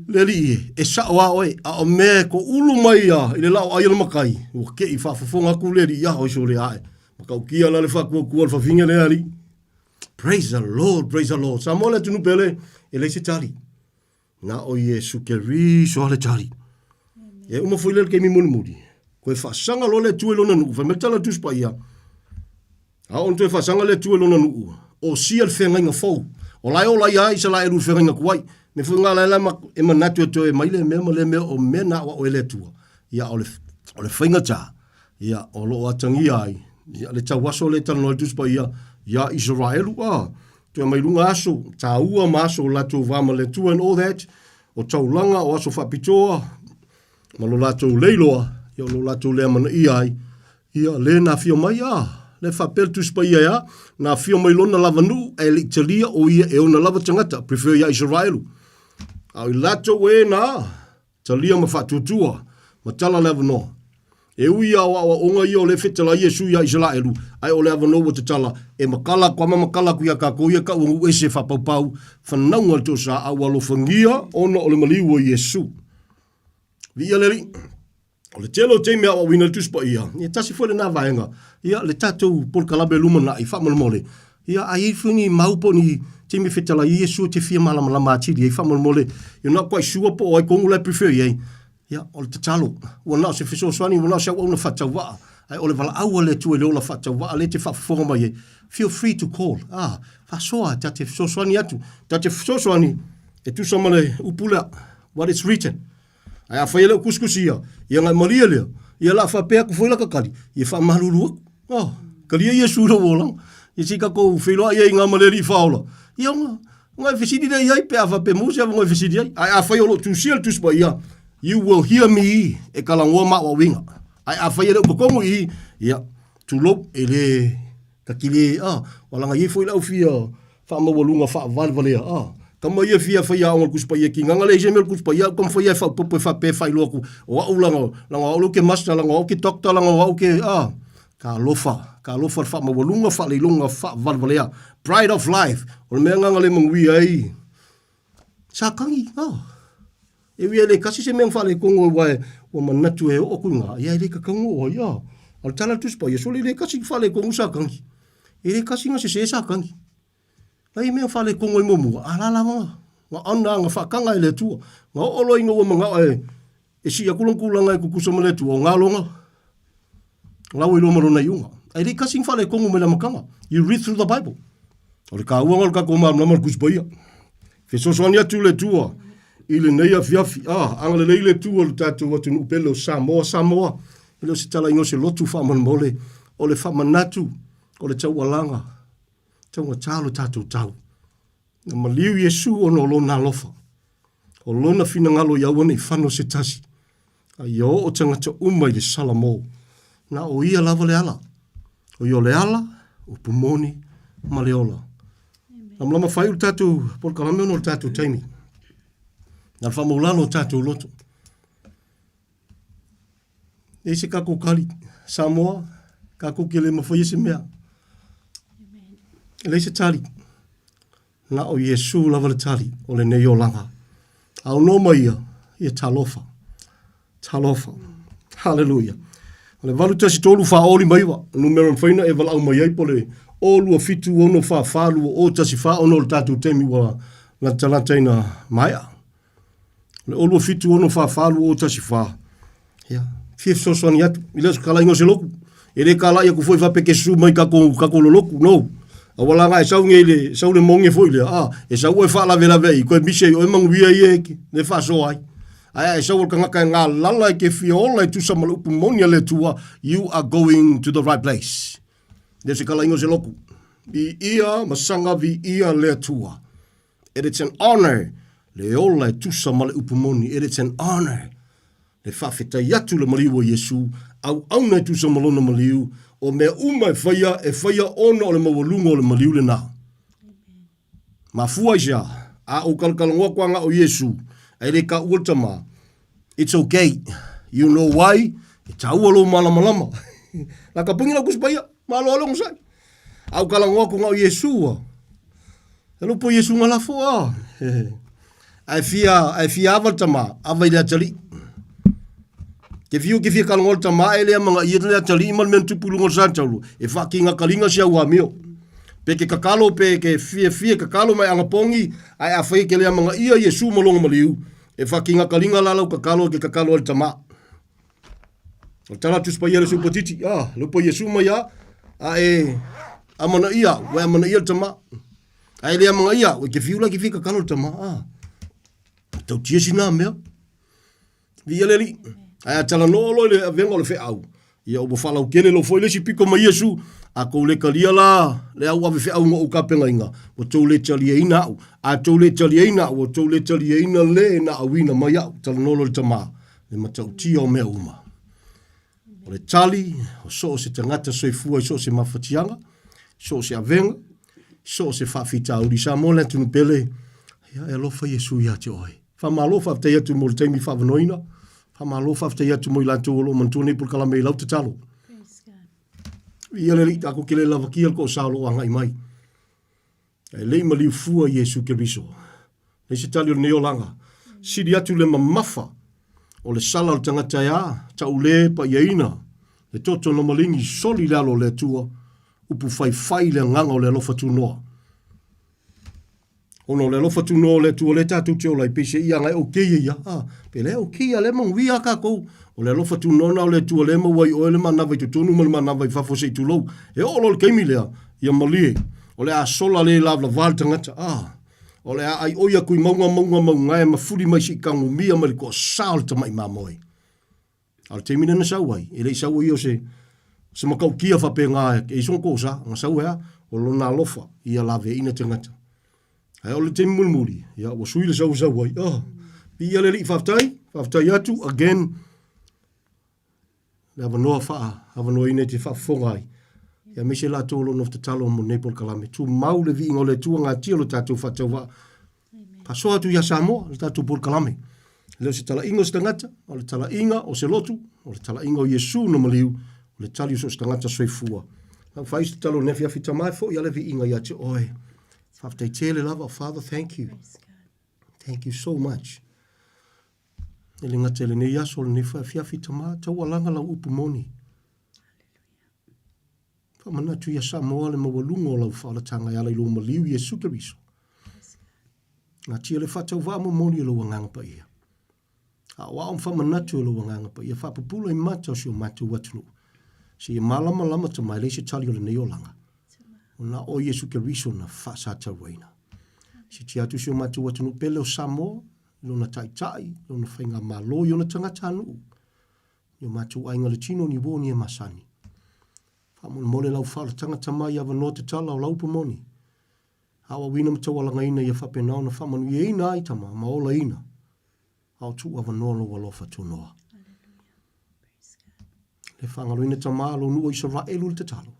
Le li e sao a oe. A o me ko ulu mai a. I le lao ai le makai. O ke i whafonga ku le li. Ia hoi so le ae. Makau kia la le whakua kua le whafinge le ali. Praise the Lord. Praise the Lord. Sa mo le tunu pele. E le se tali. Na o Yesu ke riso ale tari. E uma foi le ke mi muni. Ko fa sanga lo le tue lo na nu, fa metala tu spa ia. A on te fa sanga le tue lo na nu. O si al fenga nga fo. O lai ai sa lai ru fenga kwai. Me fu nga la ma e manatu to e mai le me o me na o le tua. Ia o le fenga ta. Ia o lo atangi ai. Ia le tawaso le tan no tu spa ia. Ia Israel wa. Tu mai lunga aso, ta ua maso la tu vama le tu and all that, o tau langa o aso whapitoa, ma lo la tu leiloa, ia lo la tu lea mana iai, ia le na fio mai a, le whapel tu spa ia, na fio mai lona lava nu, e li talia o ia e ona lava tangata, prefer ia Israelu. Au i lato e na, talia ma whatutua, ma tala lava no. E ui a wa onga i o le whetala Yesu ia Israelu, ai o le avano wa te tala, e makala kwa mamakala kuia ka kuia ka ungu ese whapaupau, whanaunga to sa a walo whangia, ona o le maliwa Yesu. Via leri, o le telo te mea o wina tuspa ia, ia tasi fwere nā vaenga, ia le tatou polkalabe lumana i whamalmole, ia a ifuni maupo ni te me whetala Yesu te fia malamalama atiri, i whamalmole, you're not quite sure po o ai kongu le prefer iei, ia, o le tatalo. Ua nao se wheso swani, ua nao se au na whatawaa. Ai, o le wala aua le tue leo la whatawaa, le te whafonga mai e. Feel free to call. Whasoa, ta te wheso swani atu. Ta te wheso swani, e tu samale upula, what is written. Ai, a whaile o kuskusia. Ia ngai maria lea. Ia la whapea ku whaila kakari. Ia whamaruru. Karia Yesu ra wolang. Ia sika ko whiloa ia i ngā maleri whaola. Ia ngai whisidi dei ai, pe a whape musi ava ngai whisidi ai. Ai, a whaile o tu siel tu spa ia. You will hear me e kalangoa ma wa winga. Ai a whaia reo pakongo i, ia, tulop e le kakile, walanga i fwoi lau fia, wha mawalunga wha valvalea, kama ia fia whaia onga kuspa ia ki, nganga le mel kuspa ia, kam whaia wha popo wha pe whai loku, o au langa au ke master, langa au ke doktor, langa au ke, ka lofa wha mawalunga wha leilunga wha valvalea, pride of life, o le mea nganga le mangui ai, sa kangi, e wia le kasi se mea whale kongo wae wa manatu e o kunga. Ia le ka kongo o ia. Al tala tuspa, ia soli le kasi whale kongo sa kangi. E le kasi nga se sa kangi. Lai mea whale kongo i momu. Alala mga. Nga anda nga whakanga i le tua. Nga olo inga wa mga e si akulangkulanga e kukusama le tua. Nga longa. Lau i loma rona iunga. E le kasi whale kongo me la makanga. You read through the Bible. O le ka uanga ka koma namar kuspa ia. Fesoswani atu le tua. Ile nei a fiafi, angale leile tu o le tātou atu upele o Samoa, ile o se tala ingo se lotu whamanmole, o le whamanatu, o le tau alanga, tau ngā tālo tātou tau. Na maliu Yesu o no lona lofa, o lona fina ngalo iawane i whano se tasi, a io o tangata umai le salamo, na o ia lava le ala, o io le ala, o pumoni, ma le ola. Na mlama whai o tātou, por kalame ono o tātou taimi, na whamaulano tātou loto. E se kako kali, Samoa, kako ke le mawhai se mea. E le se tali. Na o Yesu lava le tali, o le nei o langa. Au no mai ia talofa. Talofa. Hallelujah. O le walu tasi tolu wha oli maiwa, numero mwhaina e wala au mai ai pole, o lua fitu ono wha whalu o tasi wha ono le tātou temi wa lantalantaina maia. Le olua fitu ono whawhalu o tasi wha. Ia. Fia soswani atu. Ila su kala ingo se loku. E re kala ia ku foi whapeke su mai kako lo loku. No. A wala nga e sau ngei le monge foi le. E sau e wha lawe lawe i. Koe mise o e manguia i eki. Le wha so ai. Ai sa ka ngaka ngā lala ke fiola tu sa malu pumonia le tua, you are going to the right place. Dia se kala ingo se loku. I ia masanga vi ia le tua. It's an honor. Le ola tu sa malu pumoni. It's an honor. Le whawheta iatu le maliu o Yesu. Au auna tu sa malona maliu. O mea umai whaia e whaia ona o le mawalunga o le maliu le nā. Ma fua isa. A o kalkalangoa kwa nga o Yesu. Ai le ka uatama. It's okay. You know why? E taua lo malamalama. La ka pungi na kuspaya. Malo along sai. Au kalangoa ko nga o Yesu. Hello po Yesu nga la fua. Ai fia avatama. Avai le atali. Ke fia kalangoa tama e lea mga ia le atali. Imal men tupulungo santaulu. E whaki nga kalinga sia ua mio. Pe ke kakalo pe ke fia kakalo mai angapongi ai a whai ke lea mga ia Yesu malonga maliu e whakinga kalinga lalau kakalo ke kakalo al tama. O tala tus pa ia le supotiti, lupo Yesu mai a amana ia, wai amana ia al tama. Ai lea mga ia, wai ke fiula ke fia kakalo al tama. Tau tia sina mea. Via leli, ai a tala nolo le venga le fe au. Ia ubo whalau kene lo foi le si piko mai Yesu. A kou le kalia la, le au awe whi au ngā ukapenga inga. O tau le talia ina au. A tau le talia ina au. O tau le talia ina le na awina mai au. Tala nolo le tamā. Le matau tia o mea uma. O le tali, o so se tangata soifua, so se mawhatianga, so se avenga, so se whawhita uri. Sa mola tunu pele, e alofa Yesu ia te oi. Whamalofa te atu mo le taimi whawanoina. Whamalofa te atu mo i lantu olo mantone pul kalame i lau te talo. Ia le rita ako kele lava kia ko salo anga i mai. E lei maliu fua Yesu Keriso. Le se tali o neolanga. Siri atu le mamafa. O le sala o tangata ia. Tau le pa iaina. Le toto no malingi soli lalo le tua. Upu fai le nganga o le lofa tu noa. Ono le lofa tu noa le tua le tatu teo lai pese ia ngai o keia ia. Pe le o keia le mang wia kako. O le alofa tu nona o le tua le mawai o le manawai tu tonu ma le manawai whafose i tu lau. E olo le keimi lea, ia malie. O le a sola le la val tangata. O le a ai oia kui maunga e mafuri mai si kangu mia ma le ko saal tamai mamoi. Al te mina na sauai. E le sauai o se makau kia whape ngā e son ko sa. Nga sau ea, o lo na alofa ia lave ina tangata. Ai o le te mulmuri. Ia o sui le sauai. Ia le li whaftai atu again. Le avanoa avanoa ine te whaafongai. Ia mese la tolo no te talo mo Nepal Kalame. Tu mau le vi ingo le tua ngā tia lo tātou whatau wa. Pasoa tu ia Samoa, le tātou Pol Kalame. Leo se tala ingo se tangata, o le tala inga o se lotu, o le tala inga o Yesu no maliu, o le tali so se tangata soifua. Nau whais te talo nefi awhita mai fo, ia le vi inga ia te oe. Whaftai tele lava, Father, thank you. Thank you so much. E le ngata le nei aso le nefa fiafita maa tau alanga lau upu moni. Whamana tu ia Samoa le mawalunga o lau whaalatanga ala ilo maliu Yesu Keriso. Ngā tia le whatau wāmo moni alo wanganga pa ia. A wao whamana tu alo wanganga pa ia. Whapupula i mata o si o matu watunu. Si i malama lama ta mai leise tali o le neolanga. O na o Yesu Keriso na whaasata waina. Si tia tu si o matu watunu pele o Samoa. Lona tai, lona whainga malo, yona tangata anu. Yo matu ainga le tino ni woni e masani. Whamona mole lau whala tangata mai awa no te tala o laupa moni. Hawa wina matawalanga ina ia whapenao na whamanu i eina aitama, maola ina. Hau tu awa nolo walofa tu noa. Le whangalo ina tama alo nua Israelu le te talo.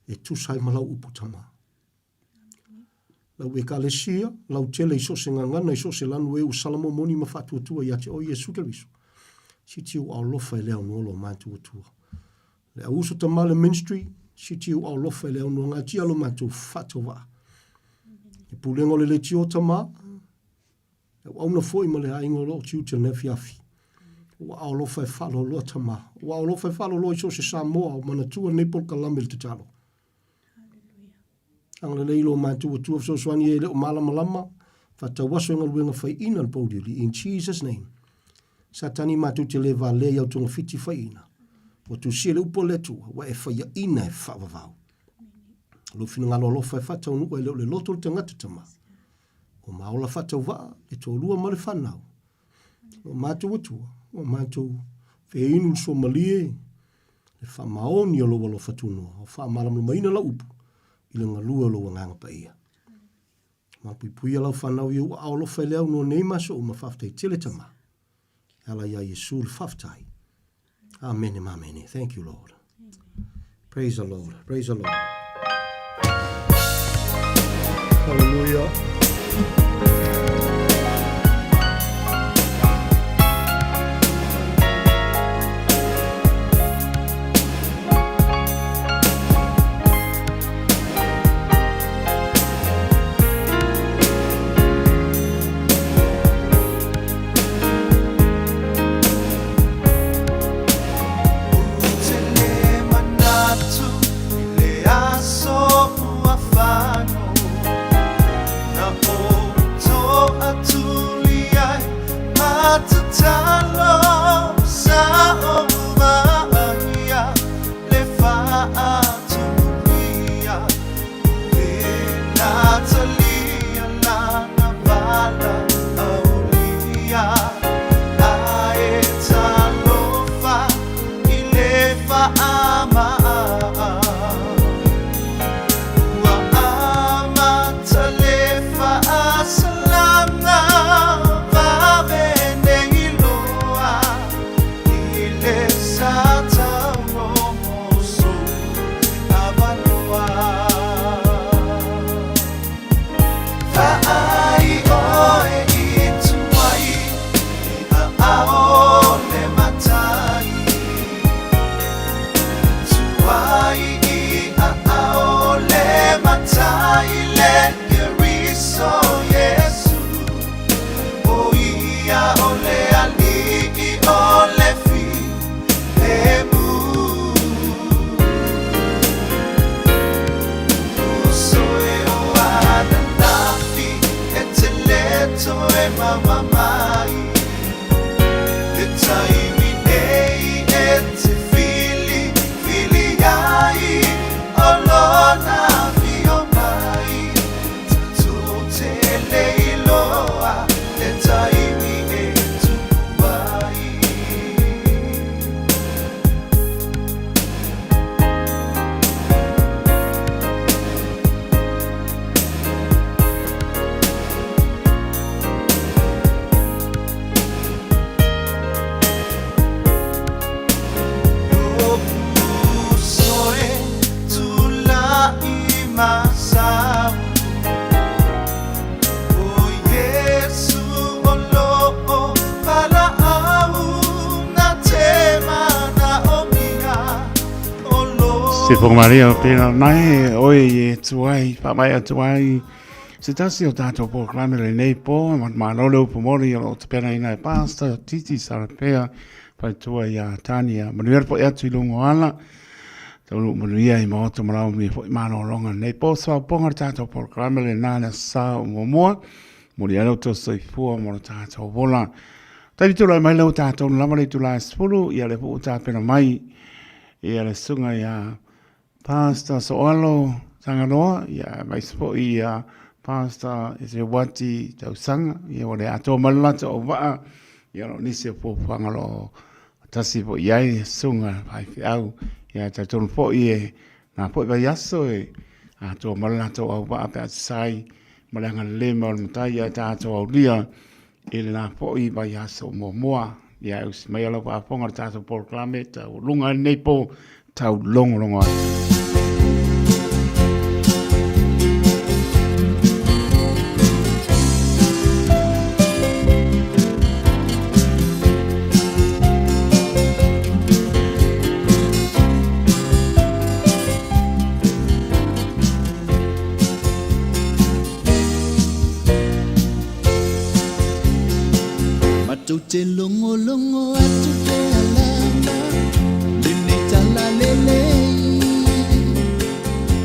E tu sai malau upu tama. Lau e kalesia, lau tele iso se ngangana, iso se lanu e usalamo moni mawhatuatua ia te o Yesu Keriso. Si tiu au lofa e leo nuolo mātuatua. Le au uso tamale ministry, si tiu au lofa e leo nuolo ngati alo mātu whatoa. E pulengo le tio tama, e au na foi ma le aingo lo tiu te nefi afi. Ua au lofa e whalo loa tama. Ua au lofa e whalo loa iso se Samoa o manatua Nepal Kalame le te talo. Ang le leilo mātua tua so swani e leo malama whatawaso inga luenga whai ina le paudiuli. In Jesus' name. Satani mātua te le va le iau tunga fiti whai ina. Wa tu sia le upo le tua. Wa e whai ina e whawawau. Lufina ngalo alofa e whatau nuka e leo le loto le tangata tama. O maola whatau waa e tō lua ma le whanau. O mātou atua, o mātou wheinu so malie, le whamaoni o loa lo whatunua, o whamaramu maina la upu, i le ngalua lo nganga pa ia. Ma pui alau whanau i ua aolo whaileau no nei maso o mawhaftai tele tama. Ala ia Yesu le whaftai. Amen and amen. Thank you, Lord. Praise the Lord. Praise the Lord. Hallelujah. Se Maria pena nai oi e tuai pa mai tuai se tasi o tato po klame le nei po ma no le po mori o te pena ina pasta titi sarapea pa tuai ya Tania ma le po ya tu lungo ala tolu mo ia i mo to mara mi po ma no longa nei po so po ngar tato po klame le nana sa mo mo mo le alo to so fu mo tato vola tai tu la mai lo tato la mai tu la spulu ia le po ta pena mai ia le sunga ya Pasta soalo sanganoa ia mai spo ia pasta e wati tau sanga ia ole ato malata o va ia no nisi po pangalo tasi po ia sunga pai au ia tatu po ia na po vai aso e ato malata o va pa sai malanga le mal mutaya ta ato o dia ele na po i vai aso mo moa ia us mai alo pa ponga tato por clameta lunga nei po tau longo Te longo longo atu te alama Lene tala lele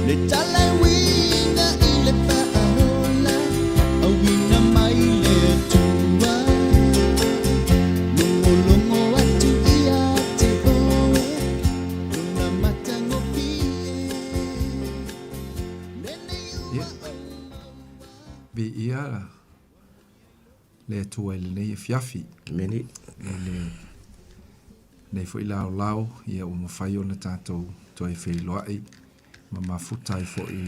Le tala winga i le paola A winga mai le tua Longo longo atu ia te oe Luna matango pie Lene ua Be ia le atua i lenei e fiafi. Meni. Nei fo i lao ia o mawhai o na tātou toi whailoai ma mafuta i fo i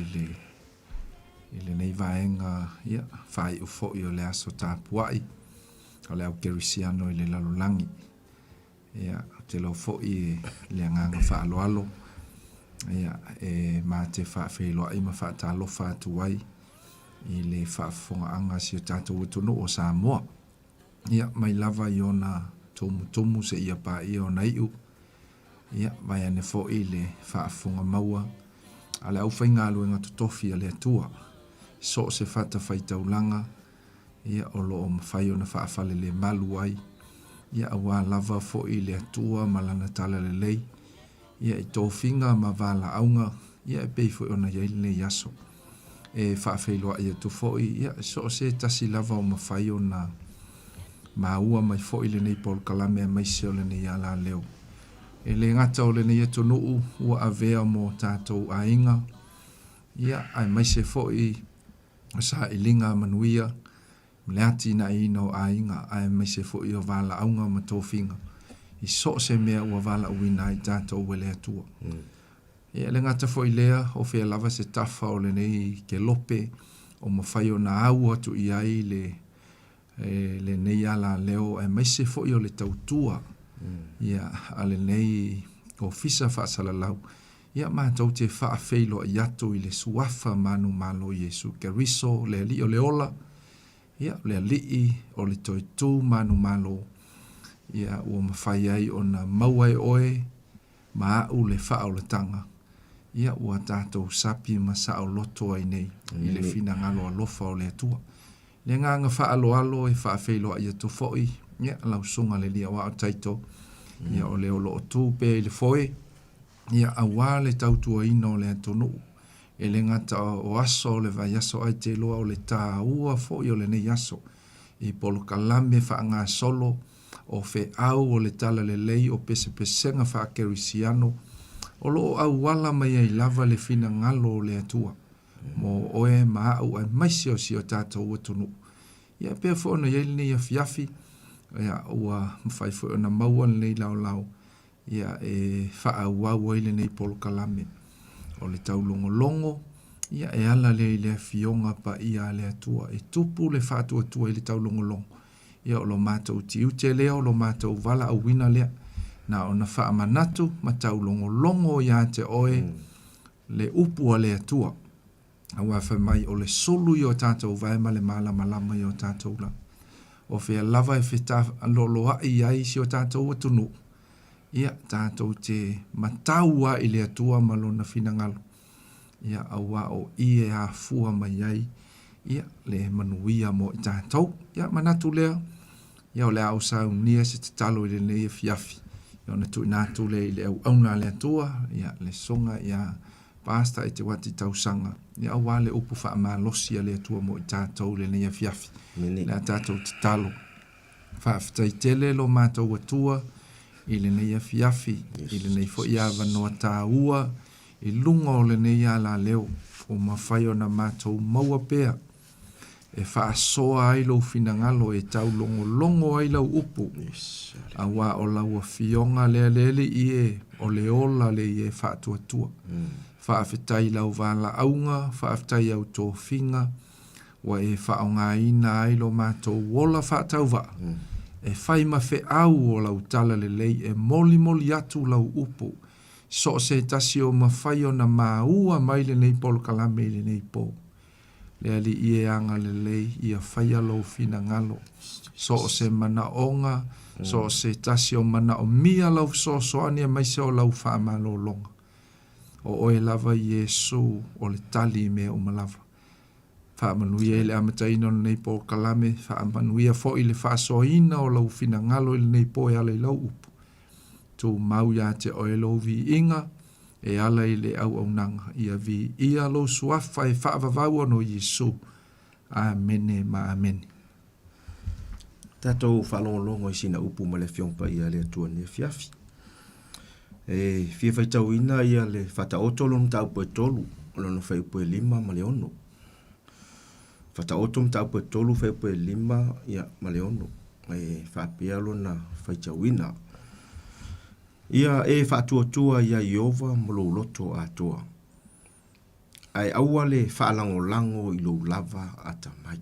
le nei vaenga ia whai u fo i o le aso tāpuai o le au kerisiano i le lalolangi ia te lau fo i le anganga whaaloalo ia ma te whailoai ma whaatalofa atuai i le whaafonga anga si o tātou utunu o Samoa ia mai lava i ona tomu se ia pa ia o naiu. Ia, vai ane fo i le whaafonga maua. Ale au whainga aluenga totofi a le atua. So se whata whaitaulanga. Ia o lo o mawhai o na whaafale le malu ai. Ia awa lava fo i le atua malana tala le lei. Ia i tōwhinga ma wala aunga. Ia e pei fo i ona iaili le yaso. E whaafeiloa ia tu fo i. Ia so se tasi lava o mawhai o na maua mai fo i le nei Paul Kalame mai se o le nei ala leo. E le ngata o le nei atonuu ua avea mo tātou ainga. Ia ai mai se fo i sa i linga manuia. Mleati na i no ainga ai mai se fo i o wala aunga ma tōwhinga. I so se mea ua wala uina i tātou wele atua. Ia le ngata fo i lea o fea lava se tafa o le nei ke lope o mawhai o na au atu i ai le nei ala leo e mai se fo i o le tautua ia ale nei o fisa whaasalalau ia mātou te whaafeilo i atu i le suafa manu malo Yesu ke riso le li o le ola ia le li o le toitu manu malo ia ua mawhai ai o na mauai oe maa u le wha o le tanga ia ua tātou sapi ma sa o loto ai nei i le fina ngalo alofa o le atua le nganga whaaloalo e whaafeilo ia tu foi ia lau sunga le lia wa o taito ia o leo lo o tūpe le foi ia awa le tautua ino le atonu e le ngata o aso le vai aso ai te loa o le tā ua foi o le nei aso i polo kalame whaanga solo o fe au o le tala le lei o pese pesenga whaakerisiano o lo au wala mai ai lava le fina ngalo le atua mo oe maa au ai maisi o si o tātou watunu. Ia pia fo ona yeili ni a fiafi, ia ua mwhai fo ona maua nei lau lau, ia e wha au au eile nei Polo Kalame. O le tau longo longo, ia e ala le le fionga pa ia le atua, e tupu le wha atua tua i le tau longo longo. Ia o lo mātou ti ute lea, o lo mātou wala au wina lea, na ona wha amanatu, ma tau longo longo ia te oe, le upu a le atua. Awa wha mai o le solu i o tātou vai ma le malama i o tātou la. O whea lava e whita loloa i ai si o tātou atunu. Ia tātou te mataua i le atua malona finangalo. Ia awa o i e a fua mai ai. Ia le manuia mo i tātou. Ia manatu lea. Ia o le au sau nia se te talo i le nei e fiafi. Ia o na tu inatu le i le au auna le atua. Ia le songa ia pasta e te wati tausanga. Ia awale upu wha amalosi a le atua mo i tātou le nei a fiafi. Le a tātou te talo. Whaafitai tele lo mātou atua i le nei a fiafi. I le nei fo i awa noa tā ua. I lunga o le nei a la leo. O mawhai o na mātou maua pea. E whaasoa ai lau finangalo e tau longo ai lau upu. Awa o lau a fionga lea lele i e o le ola le i e whaatua tua. Whaafetai lau wala aunga, whaafetai au tō whinga, wa e whaonga ina ai lo mātou wola whaatau wa. E whai ma whe au o lau tala le lei e moli atu lau upu. So se tasi o ma whai o na māua mai le nei Polo Kalame le nei pō. Le ali i e anga le lei i a whai alo fina ngalo. So se mana onga, so se tasi o mana o mia lau so ania mai se o lau whaamalo longa. O oe lava Yesu o le tali mea o malava. Whaamanuia i le amataina o nei Polo Kalame, whaamanuia fo i le whaasoina o lau fina ngalo i le nei po e ala i lau upu. Tu mau ia te oe lau vi inga, e ala i le au nanga, ia vi ia lau suafa e whaavavau no Yesu. Amene ma amene. Tātou whalongolongo i sina upu ma le fiongpa ia le atua ni fiafi. E fia fai tau ina ia le fata otolo no tau poe tolu, o lono fai poe lima ma le ono. Fata otum ta pe tolu fe pe lima ia maleono. Fa pialo na fa chawina. Ia fa tua ia Yehova molo loto atoa. Ai awale fa lango I lo lava ata mai.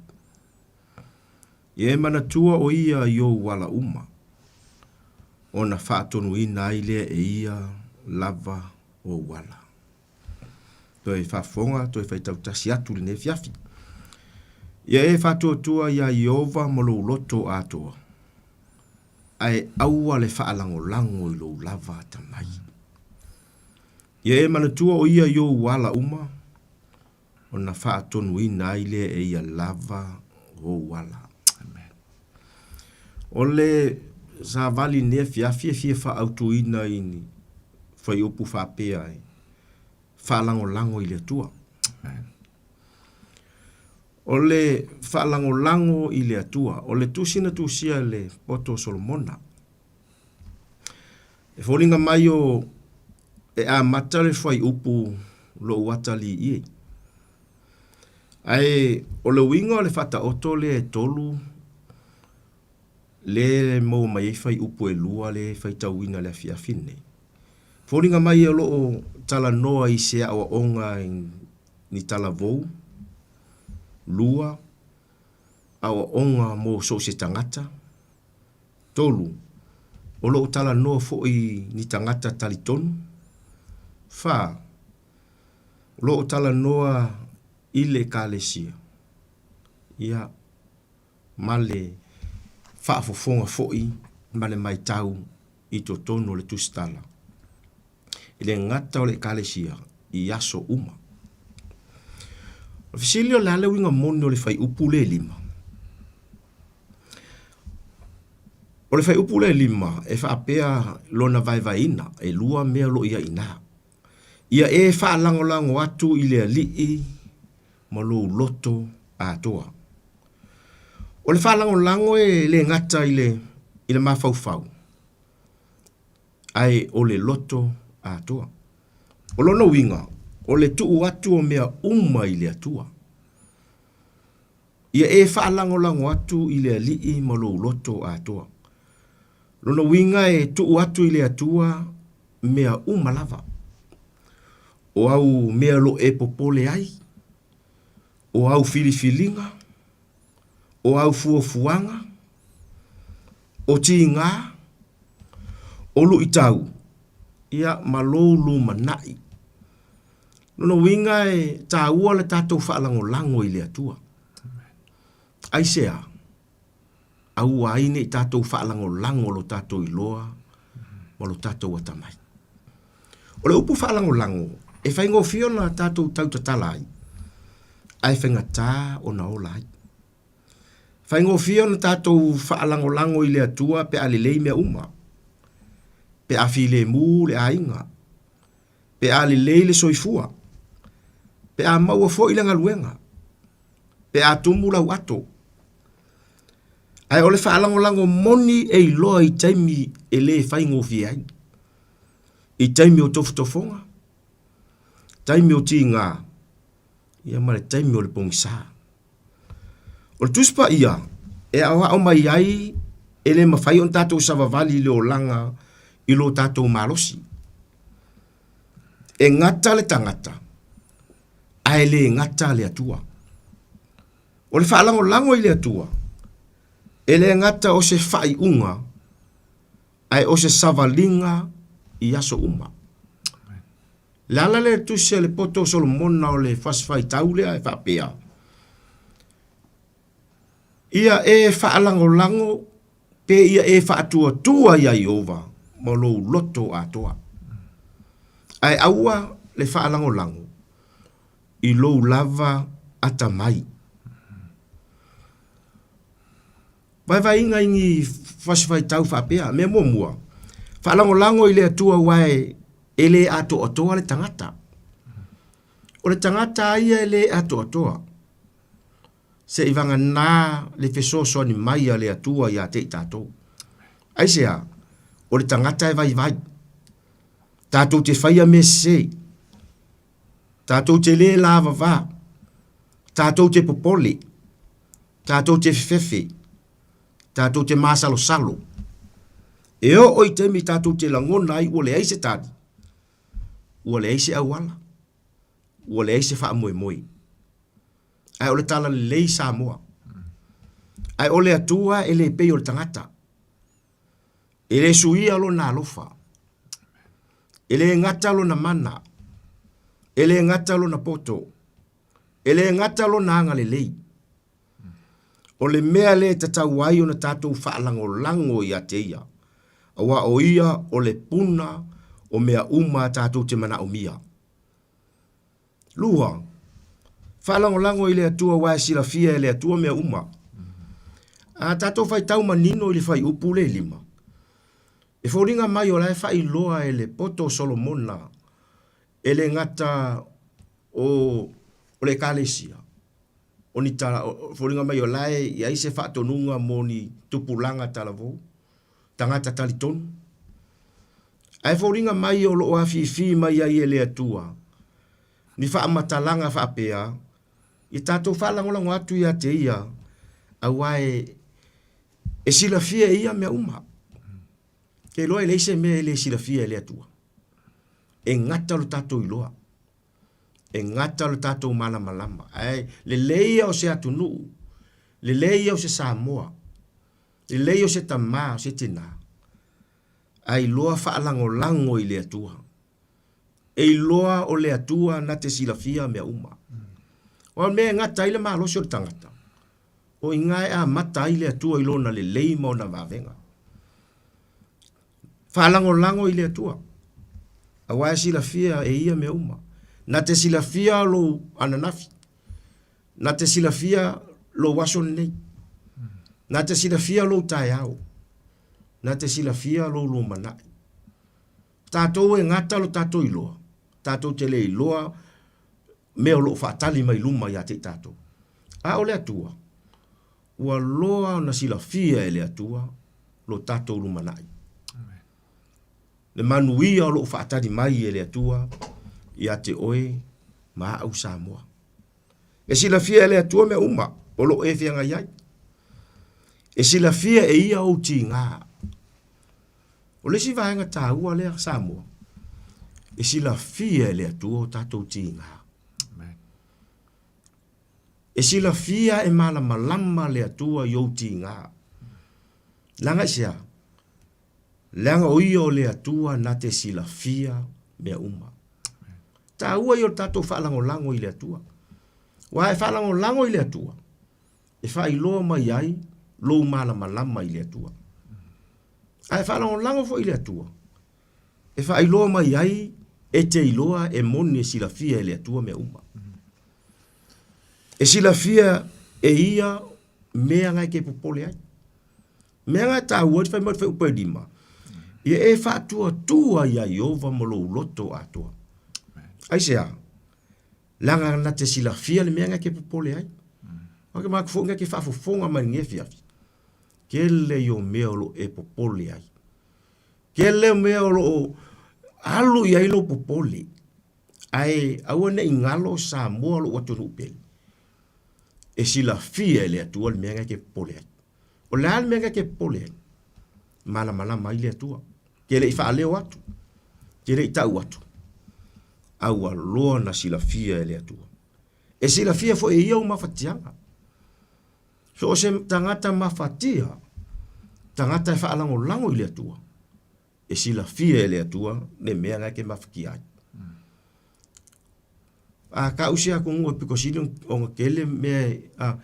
Ia mana tua o ia yo wala uma. Ona fa tonu ina ile ia lava o wala. Toi fa fonga, toi fa tau tasi atu le fiafi. Ia fa tua ia Yehova molo loto atoa. Ai aua le fa lango I lo lava ata mai. Ia mana tua o ia yo wala uma. Ona fa tonu ina ile ia lava o wala. Amen. Ole sa vali ne fiafi fa autu ina ini. Fa yopu fa pea ai. Fa lango ile tua. Amen. Ole fa lango ile atua. Ole tusina tusia le poto Solomona. E folinga maio e a matale fai upu lo watali ie. Ai ole winga le fata oto le tolu le mo mai fai upu e lua le fai tawina le fiafine. Folinga mai lo tala noa I se awa onga ni tala vou. Lua, awa onga mo so se tangata. Tolu, o lo tala no foi ni tangata talitonu. Fa, lo tala noa ile kalesia. Ia, male, fa fofonga foi, male mai tau I to tono le tustala. Ile ngata o le kalesia, I aso uma. Fisilio lale winga mono le fai upule lima. O le fai upule lima e fa apea lona vai ina e lua mea lo ia ina. Ia e fa lango atu ile alii ma lo loto atoa. O le fa lango e le ngata ile mafau. Ai o le loto atoa. O lono winga o le tuu atu o mea uma ile atua. Ia e fa lango atu ile alii ma lo loto atoa. Lono winga e tuu atu ile atua mea uma lava. O au mea lo e popole ai. O au filifilinga. O au fuafuanga. O tinga. O lu itau. Ia malolu manai. Lono winga e ta ua le tatou fa lango ile atua. Ai sea. Au ai ne tatou fa lango lo tatou iloa. Ma lo tatou atamai. O le upu fa lango. E fai ngofio na tatou tau tatala ai. Ai whenga tā o na ola ai. Fai ngofio na tatou fa lango ile atua pe alelei mea uma. Pe afile mu le ainga. Pe alelei le soifua. Pe a maua fo I langa luenga. Pe a tumu lau ato. Ai ole fa lango moni e iloa I taimi e le fai ngofi ai. I taimi o tofutofonga. Taimi o tinga. Ia mare taimi o le pongisa. O le tuspa ia. E awa o mai ai. E le mawhai on tatou savavali le o langa. I lo tatou malosi. E ngata le tangata. Ai le ngata le atua. O le fa lango I le atua. E le ngata o se fai unga. Ai o se savalinga I aso uma. Lala le tuse le poto Solomona o le fasfai taule ai fa pea. Ia e fa lango pe ia e fa tua ia Yehova. Mo lo loto atoa. Ai aua le fa lango. I lo lava ata mai. Vai inga ingi fasfai tau fa pea me mua. Fa lango I le atua wae ele ato atoa le tangata. O le tangata ia ele ato atoa. Se ivanga na le fesoso ni mai le atua ia te tato. Ai sea, o le tangata e vai. Tato te faya me se. Tato te le lava va. Tato te popole. tātou te fefe, tātou te māsalo salo. E o oi te mi tātou te langona ai ua le ai se tādi. Ua le ai se awala. Ua le ai se wha moe moe. Ai o le tala le lei Samoa. Ai o le atua e le pei o le tangata. E le suia lo na alofa. E le ngata lo na mana. E le ngata lo na poto. E le ngata lo na anga le lei. O le mea le tatau ai o na tātou whaalango lango i a te ia. Awa o ia o le puna o mea uma tātou te mana o mia. Lua, whaalango lango i le atua wai sila fia i le atua mea uma. A tātou whai tau manino i le whai upu le lima. E whoringa mai o lai whai loa e le poto Solomona. E le ngata o le kalesia. O ni tala, whoringa mai o lai i aise whaatonunga mo ni tupulanga talavou. Tangata talitonu. Ai whoringa mai o loo awhi mai ai e le atua. Ni whaamatalanga whaapea. I tātou whaalangolango atu i a te ia. Awai e sila fia ia mea uma. Ke loa e leise mea e le sila fia e le atua. E ngata lo tātou i loa. E ngata lo tātou malama lama. Ai, le leia o se atu nuu. Le leia o se Samoa. Le leia o se tamā o se tina. Ai loa whaalango lango i le atua. E loa o le atua na te sila fia mea uma. O mea ngata i le malosi o le tangata. O ingai a mata i le atua i lona le leima o na wawenga. Whaalango lango i le atua. A wai sila fia e ia mea uma. Na te sila fia lo ananafi. Na te sila fia lo waso nei. Na te sila fia lo tai au. Na te sila fia lo manai. Tātou e ngata lo tātou i loa. Tātou te le i loa mea lo whaatali mai luma i a te tātou. A o le atua. Ua loa na sila fia e le atua lo tātou lumanai. Le manuia o lo whaatali mai e le atua i a te oe maa au Samoa. E sila fia e le atua mea uma o lo e whianga iai. E sila fia e ia o ti ngā. O le si vaenga tā ua lea Samoa. E sila fia e le atua o tātou ti ngā. E sila fia e malama lama le atua i o ti ngā. Langa sia. Langa o ia o le atua na te sila fia mea uma. Tā ua i o tātou whaalango lango i le atua. Wa e whaalango lango i le atua. E whai loa mai ai, lou malama lama i le atua. Ai whaalango lango fo i le atua. E whai loa mai ai, e te iloa e moni e sila fia i le atua mea uma. E sila fia e ia mea ngai ke popole ai. Mea ngai tā ua te whai mai whai upaidima. Ia e whaatua tua ia Iova mo lo loto atua. Ai sea, langa na te sila fia le mea ngai ke popole ai. Waka maa kufonga ke whaafofonga mai ngefi afi. Kele yo mea lo e popole ai. Kele mea lo alu ia ilo popole. Ai, aua ne ingalo Samoa lo watonu upeli. E sila fia le atua le mea ngai ke popole ai. O le al mea ngai ke popole ai. Malama mai le atua. Kele i whaaleo atu. Kele i tau atu. Aua loa na sila fia le atua. E sila fia fo e ia o mawhatianga. So o se tangata mawhatia, tangata e whaalango lango i le atua. E sila fia le atua, ne mea ngai ke mawhaki ai. A ka usia ko ngua piko sili o ngā kele mea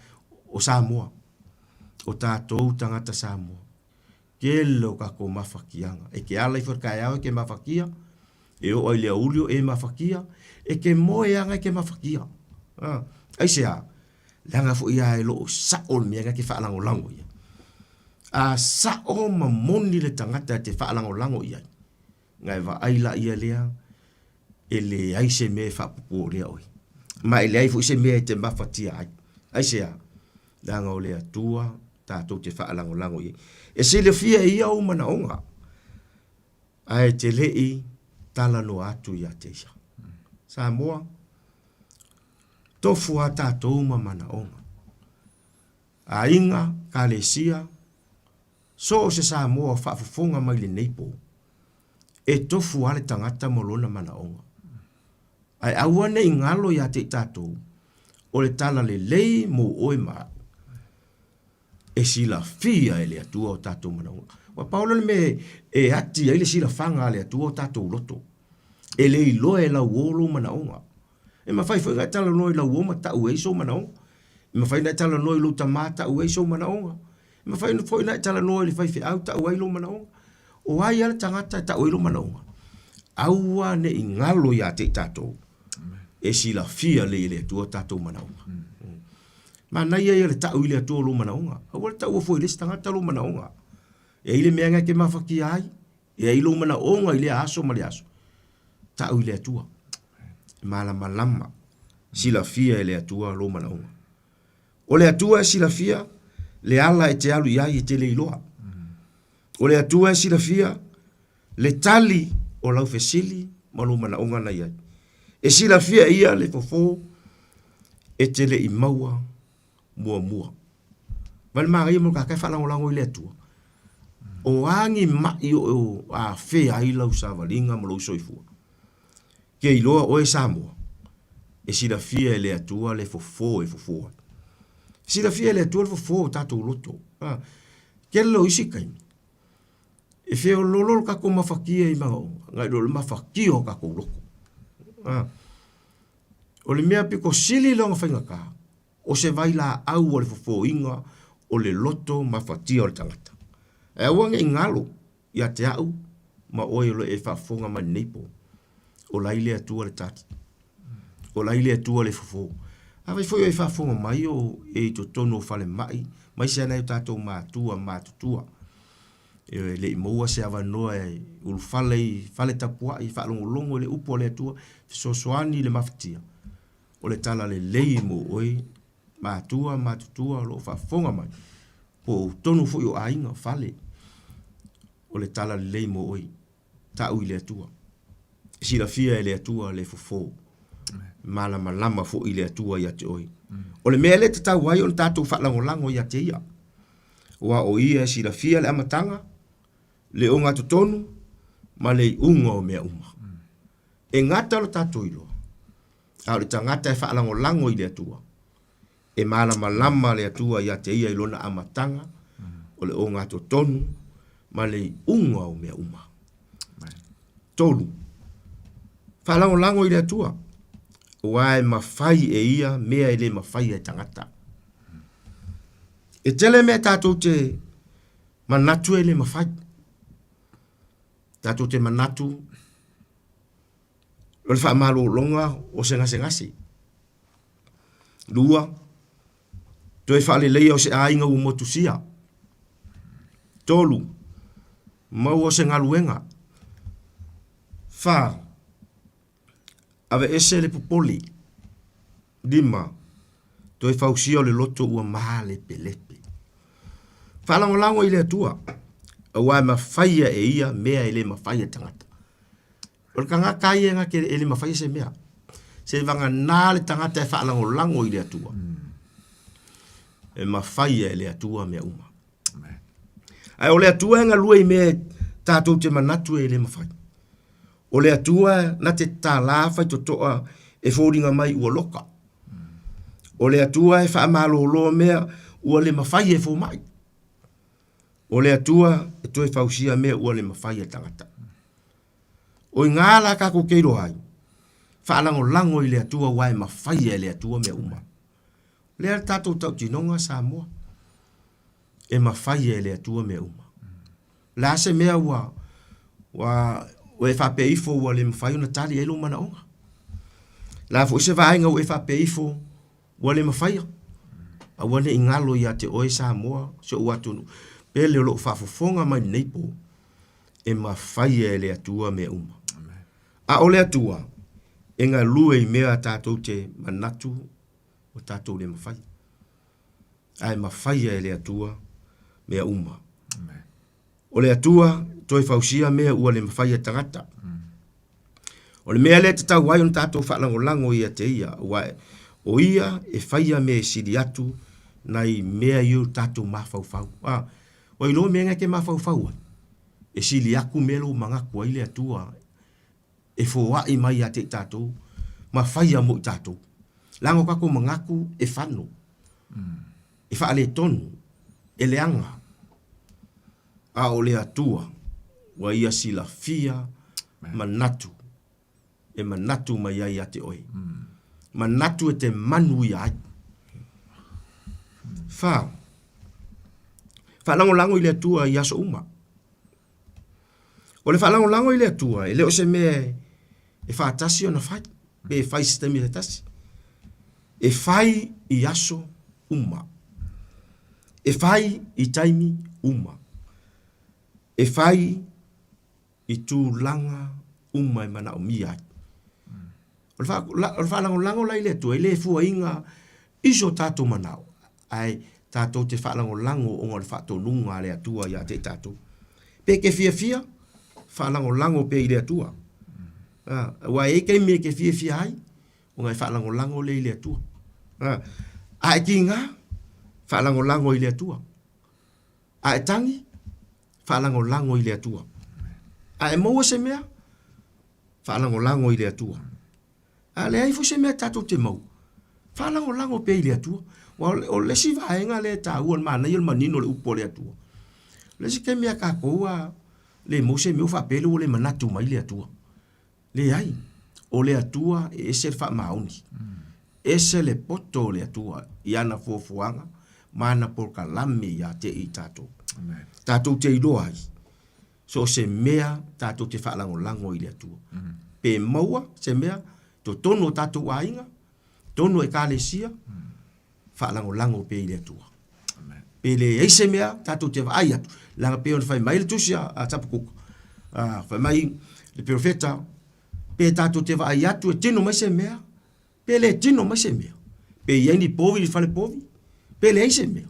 o Samoa. O tātou tangata Samoa. Kele o kako mawhakianga. E ke ala i whorkai au ke mawhakia. E o ai lea ulio e mawhakia. E ke moe anga ke mawhakia. Ai sea. Langa fo ia e lo sa'o mea ke whaalango lango ia. A sa'o mamoni le tangata te whaalango lango ia. Ngai wa aila ia lea. E le ai se me whapupo lea oi. Ma e le ai fo se me te mawhatia ai. Ai sea. Langa o lea tua. Tātou te whaalango lango ia. E se le fia ia o mana onga. Ai te lei tala no atu ia te ia. Samoa. Tofu a tātou ma mana onga. Ainga, kalesia, so o se Samoa whaafufonga mai le neipo. E tofu ale tangata molona manaonga. Ai awane i ngalo ya te tatou, o le tala le lei mo oe maa. E sila fia e le atua o tatou manaonga. Wa Paulo me e ati ai le sila fanga le atua o tatou loto. E le iloa e la uolo manaonga. E mawhai whainga e tala noi la uoma ta ue iso manaonga. E mawhai na e tala noi lo tamata ue iso manaonga. E mawhai na e tala noi le whaiwhi au ta ue ilo manaonga. O ai ala tangata ta ue ilo manaonga. Aua ne i ngalo ya te tatou. E sila fia le le tua tatou manaonga. Ma na ia le tau ile tua lo manaonga. Aua le tau foi le tangata lo manaonga. E ile meanga ke mawhaki ai. E ilo manaonga ile aso mali aso. Tau ile tua. Malama lama. Sila fia le tua lo manaonga. O le atua sila fia le ala e te alu iai e te le iloa. O le atua sila fia le tali o lau fesili ma lo manaonga na iai. E sila fia ia le fofo e te le i maua mua mua. Wale maa ia mo kakai whalango lango i le atua. O angi mai o a fe ai lau sa walinga ma lau soifua. Ke iloa o e Samoa. E sila fia e le atua le fofo e fofo. Sila fia le atua le fofo tatou loto. Ke lo isi kaini. E feo lolo kako mafakia i mao. Ngai lolo mafakia o kako loko. O le mea piko sili longa whainga ka. O se vai la au o le fofo inga o le loto mafatia o le tangata. E awange i ngalo ia te au ma oe lo e whafonga ma neipo. O laile atua le tati. O laile atua le fofo. Awai foi e whafonga mai o e to tono fale mai. Mai se anai tatou mātutua. E le moua se ava noa e ulu fale tapua i whaalongolongo le upo le atua. Sosoani le maftia. O le tala le lei mo oi mātutua lo whafonga mai. Po tonu foi o ainga fale. O le tala le lei mo oi. Tau i le atua. Sila fia e le atua le fofo. Malama lama fo i le atua ia te oi. O le mea le te tau wai o le tatou whaalangolango ia te ia. Wa o ia sila fia le amatanga. Le o ngā tonu. Ma le unga o mea uma. E ngata o le tatou ilo. A le tangata e whaalangolango i le atua. E malama lama le atua ia te ia ilona amatanga. O le o ngā tonu. Ma le unga o mea uma. Tolu. Whalangolango i le atua. Wae mawhai e ia, mea e le mawhai e tangata. E tele mea tātou te manatu e le mawhai. Tātou te manatu. O le whaamalo longa o se ngase. Lua. Toi whaale leia o se ainga u motusia. Tolu. Mau o se ngaluenga. Wha. Ave ese le popoli. Dima. Toi whausia o le loto ua maha lepe. Whalangolango i le atua. Awai mawhaia e ia mea e le mawhaia tangata. O le kanga kai e ngake e le mawhaia se mea. Se vanga nā le tangata e whalangolango i le atua. E mawhaia e le atua mea uma. Ai o le atua nga lua i mea tātou te manatu e le mawhaia. O le atua na te tālawhai to toa e fōringa mai ua loka. O le atua e whaamalo loa mea ua le mawhai e fō mai. O le atua e toi whausia mea ua le mawhai e tangata. O i ngāla kako keiro hai. Whaalango lango i le atua wae mawhai e le atua mea uma. Le ar tātou tau tinonga Samoa. E mawhai e le atua mea uma. La se mea ua o e whape ifo ua le mawhai una tali e lo mana onga. La fo se vaenga o e whape ifo ua le mawhai. A wane i ngalo ia te oe Samoa se ua tunu. Pele o lo whafofonga mai neipo e mawhai e le atua mea uma. A o le atua e ngā lue i mea tātou te manatu o tātou le mawhai. A e mawhai e le atua mea uma. O le atua toi whausia mea ua le mawhai e tangata. O le mea le te tau wai on tātou whalangolango ia te ia. O ia e whaia me siri atu nai mea iu tātou mawhauwhau. Wai lo mea ke mawhauwhau. E sili aku melo mangaku ai le atua. E fōa i mai a te tātou. Ma whaia mo i tātou. Lango kako mangaku e whano. E whaale tonu. E leanga. A o le atua. Wa ia sila fia manatu. E manatu mai ai a te oi. Manatu e te manu i ai. Whalango i le atua i aso uma. O le whalango i le atua. E leo se mea e whaatasi o na whai. E whai sistemi le tasi. E whai i aso uma. E whai i taimi uma. E whai i tūlanga uma e mana o mia. O le whalango lai le atua. E le fua inga iso tātou manao. Ai tātou te whalango o ngā whatonunga le atua i a te tātou. Pe ke fia, whalango pe i le atua. Wa e kei me ke fia ai, o ngai whalango le i le atua. A e ki ngā, whalango i le atua. A e tangi, whalango i le atua. A e maua se mea, whalango i le atua. A le aifu se mea tātou te mau. Whalango pe i le atua. O le si vaenga le tāua mana i manino le upo le atua. Le si ke mea ka koua le mose meu whapele o le manatu mai le atua. Le ai, o le atua e ese wha mauni. Ese le poto le atua i ana fuafuanga, mana por kalame ia te i tātou. Tātou te iloa ai. So se mea tātou te whalango i le atua. Pe maua se mea, to tono tātou ainga, tono e kālesia, whalango pe i le atua. Pe le eise mea, tātou te vai atu. Langa pe on whai mai le tusia a tapukuka. Whai mai le profeta, pe tātou te vai atu e tino mai se mea. Pe le tino mai se mea. Pe ieni povi li whale povi. Pe le eise mea.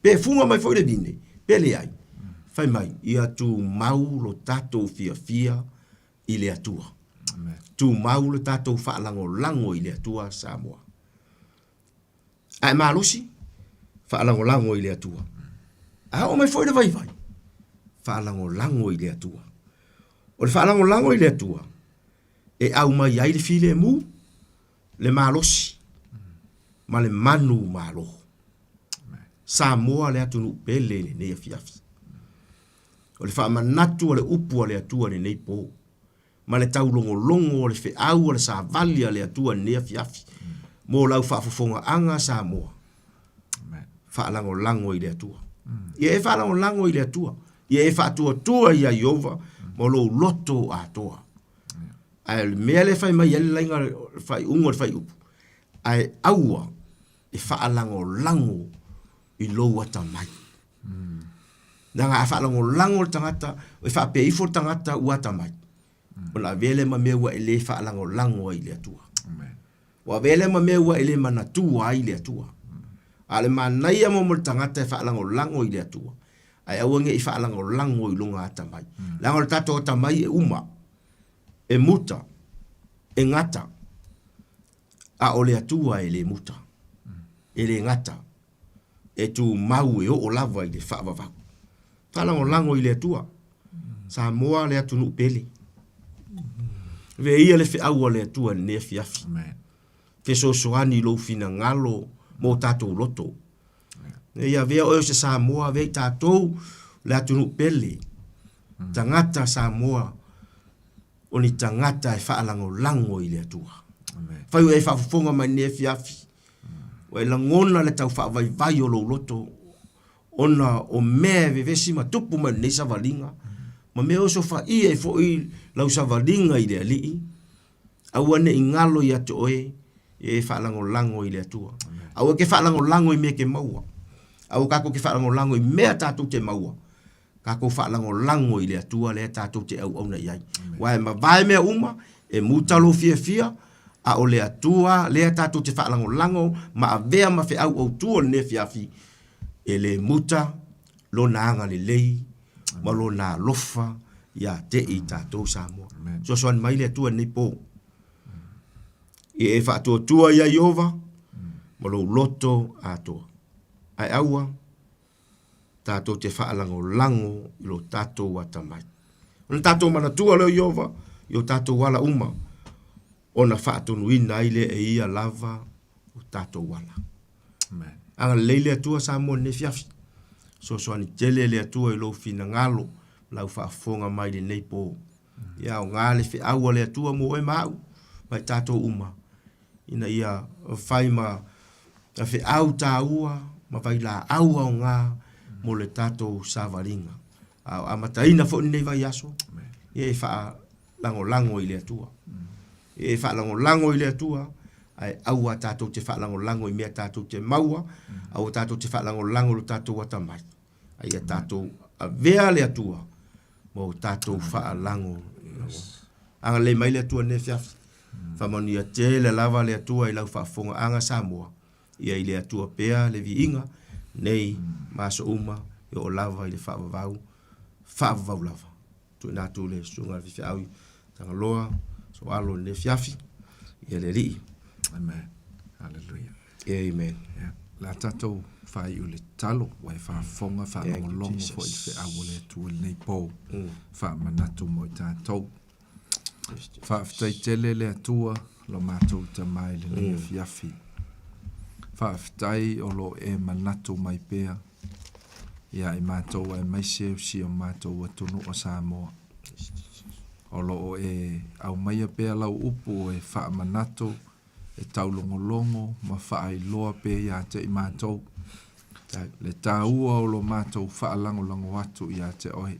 Pe funga mai fo i le bine. Pe le ai. Whai mai, i atu mau lo tātou fia i le atua. Tu mau lo tātou whalango i le atua Samoa. Ai malosi, whaalango i le atua. O mai foi le vai. Whaalango i le atua. O le whaalango i le atua. E au mai ai le file mu, le malosi. Ma le manu malo. Samoa le atu nu pele le nei afiafi. O le whaamanatu o le upu o le atua le nei po. Ma le tau longo o le fe au o le sa valia le atua le nei afiafi. Mo lau whaafufonga anga Samoa. Whaalango i le atua. Ia e whaalango i le atua. Ia e whaatua i a Iova. Mo lo loto a toa. Ai mea le whai mai ele lainga whai ungo le whai upu. Ai aua e whaalango i lo wata mai. Nanga a whaalango le tangata. E whaapeifo le tangata wata mai. Ona vele ma mewa ele whaalango i le atua. Wa vele ma mewa ele manatu ai le atua. Ale manai mo mo tangata e whaalango i le atua. Ai awange i whaalango i lunga ata mai. Lango le tato ata mai e uma. E muta. E ngata. A o le atua e le muta. E le ngata. E tu mau e o lava i le whaavavau. Whaalango i le atua. Samoa le atu nu pele. Ve ia le whiaua le atua ne fiafi. Te soani lo fina ngalo mo tātou loto. Ia vea oe se Samoa vei tātou le atunu pele. Tangata Samoa o ni tangata e whaalango i le atua. Whai e whaafonga mai ne fiafi. O e langona le tau whaavai o lo loto. Ona o mea vevesi ma tupu mai ne savalinga. Ma mea o so whai e fo i lau savalinga i le alii. Awane i ngalo i ate oe. E whaalango i le atua. Au ke whaalango i mea ke maua. Au kako ke whaalango i mea tātou te maua. Kako whaalango i le atua le tātou te au na iai. Wae ma vai mea uma, e mutalo fia, a o le atua, le tātou te whaalango, ma a vea ma whi au tua ne fiafi, e le muta, lo na anga le lei, ma lo na lofa, ia te i tātou Samoa. So soan mai le atua nei po. E whaatua tua ia Iova, ma lo loto a toa. ai aua tātou te whaalango lango i lo tātou wata mai. Ona tātou mana tua leo Iova, i o tātou wala uma, ona whaatonu ina ile e ia lava o tātou wala. Amen. Anga leile atua sa mo ne fiafi. So ani tele le atua i lo fina ngalo, lau whaafonga mai le nei po. Ia o ngale fi aua le atua mo e mau, mai tātou uma. Ina ia whai ma fi au tā ua, ma vai la aua o ngā, mo le tātou savaringa. A mataina fo nei vai aso. Ia e wha lango i le atua. E wha lango i le atua, ai aua tātou te wha lango i mea tātou te maua, au tātou te wha lango lo tātou wata mai. Ai a tātou a vea le atua, mo tātou wha lango. Anga le mai le atua ne fiafi. Whamanu ia te le lava le atua i lau whaafonga anga Samoa. Ia i le atua pea le vi inga, nei maso uma, i o lava i le whaavavau lava. Tu nātu le sunga fifi au tanga loa, so alo ne fiafi, ia le rii. Amen. Hallelujah. Amen. Yeah. La tātou whai u le talo, wai whaafonga, whaamolongo fo i le awo le tu nei pō, whaamanatu mo i tātou. Whaaftai tele le atua, lo mātou ta mai le nei fiafi. Whaaftai o lo e manatu mai pēa. Ia e mātou e maise si o mātou atunu o Samoa. O lo o e au maia pēa lau upu e wha manatu, e taulongolongo, ma wha ai loa pēa ia te i mātou. Le tā ua o lo mātou wha lango atu ia te oe.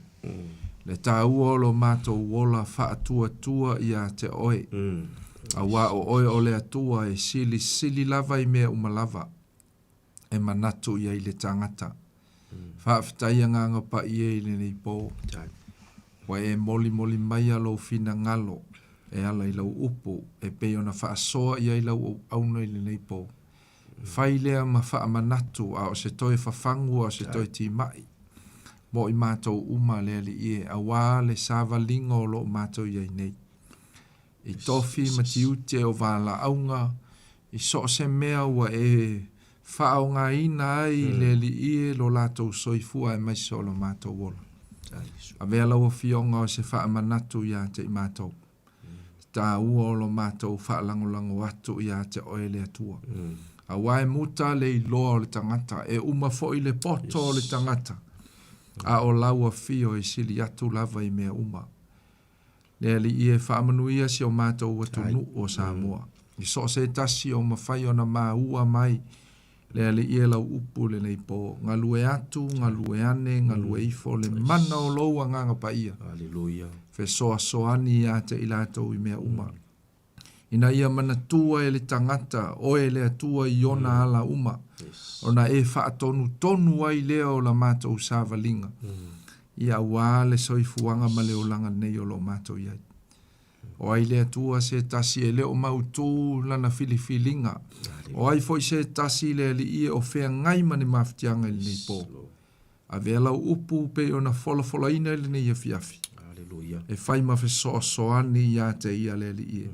Le tā ua o lo mātou wola wha atua ia te oe. A wā o oe o le atua e sili lava i mea umalava. E manatu ia i le tangata. Whaaftai nganga pa i e le nei pō. Wa e moli mai alo fina ngalo. E ala i lau upu. E pe ona whaasoa ia i lau auna i le nei pō. Whai lea ma wha manatu a o se toi whafangu a se toi ti mai. Mo i mātou uma lea li ie. A wā le sāva lingo lo mātou ia i nei. I tofi ma ti ute o wala aunga. I so se mea wa e whao ngā ina ai le li ie lo lātou soifua e maiso lo mātou wola. A vea lau fionga o se wha manatu ia te i mātou. Tā ua o lo mātou wha lango atu ia te oe le atua. A wae muta le i loa o le tangata. E uma fo i le poto o le tangata. A o laua fio e sili atu lava i mea uma. Le li ie whaamanuia si o mātou atunu o Samoa. I so se tasi o mawhai o na ua mai. Le li ie lau upu le nei po. Ngā lue atu, ngā lue ane, ngā lue ifo. Le mana o loua nganga pa ia. Alleluia. Fe soa soani ia te ilatou i mea uma. Ina ia mana tua e le tangata. O e le atua i ona ala uma. Ona e tonu ai leo la mātou sāvalinga. Ia wā le soifuanga ma leo langa nei o lo mātou iai. O ai le atua se tasi e leo mautū lana filifilinga. O ai foi se tasi le li ia o whea ngai mani mawhtianga ili nei pō. A vela upu pe o na fola ina ili nei a fiafi. Alleluia. E whai ma whe soani ia te ia le li ia.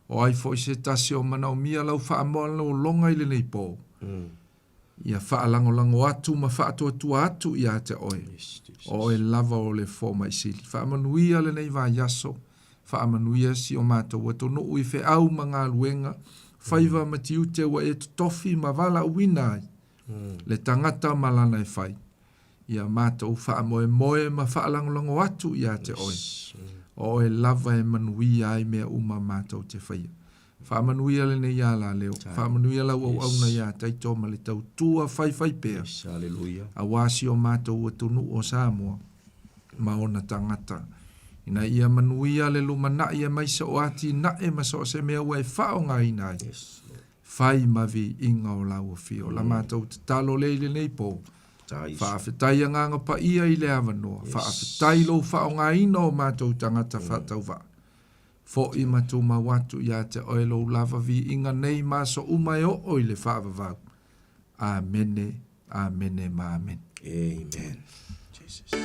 O ai foi se tasi o manau mia lau whaamoa lau longa ili nei pō. Ia whaalango atu ma whaatoa atu ia te oe. O e lava o le fōma i sili. Whaamanuia le nei vā yaso. Whaamanuia si o mātou ato no ui whe au ma ngā luenga. Whaiva ma ti ute wa e tofi ma wala uina ai. Le tangata malana e whai. Ia mātou whaamoe ma whaalango atu ia te oe. O e lava e manuia ai mea uma mātou te whaia. Whaamanuia le nei ala leo. Whaamanuia lau au na ia taito ma le tau tua whai pēa. Alleluia. A wāsi o mātou atunu o Samoa. Ma ona tangata. Ina ia manuia le lumana ia maisa o ati na e maso se mea wai whao ngā inai. Whai mavi inga o lau o fio. La mātou te talo leile nei pō. Whaafetai a nganga pa ia i le avanoa. Whaafetai lo whao ngā ina o mātou tangata whatau wha. Fo i matu ma watu ia te oelo lava vi inga nei maso umai o oile whaavavau. Amene, amene, ma amen. Amen. Jesus.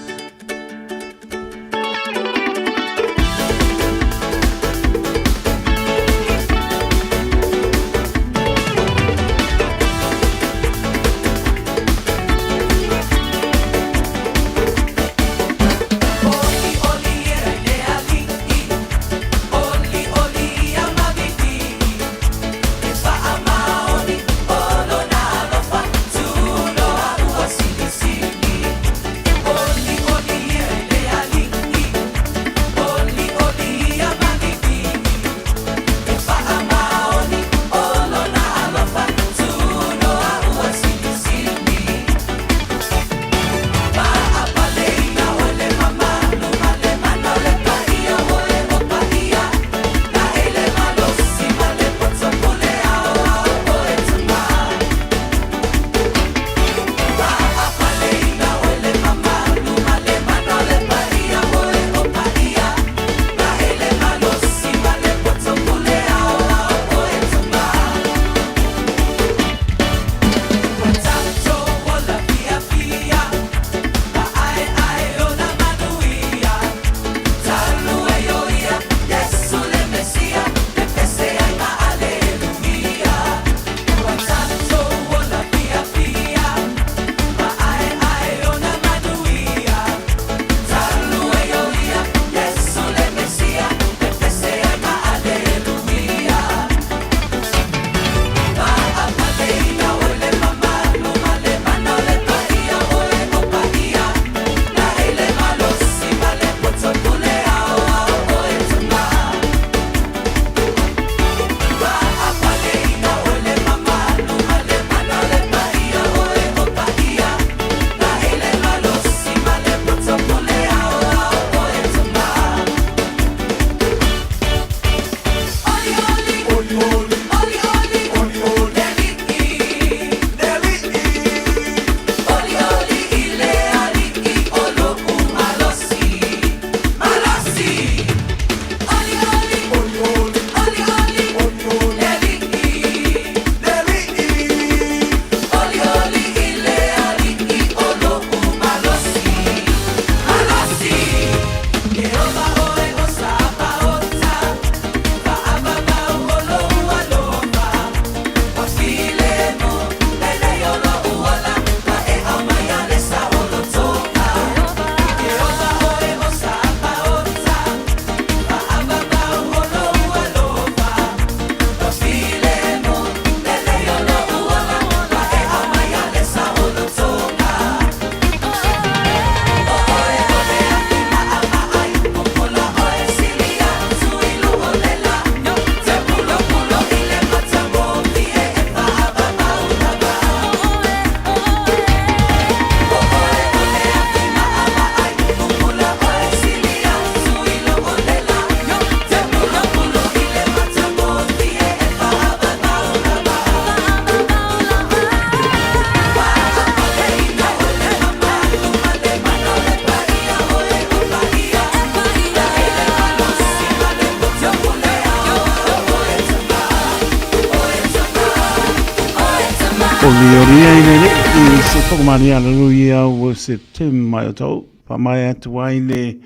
Leoria ile i se poko mani aleluia o September mai o tau pa mai atu ai le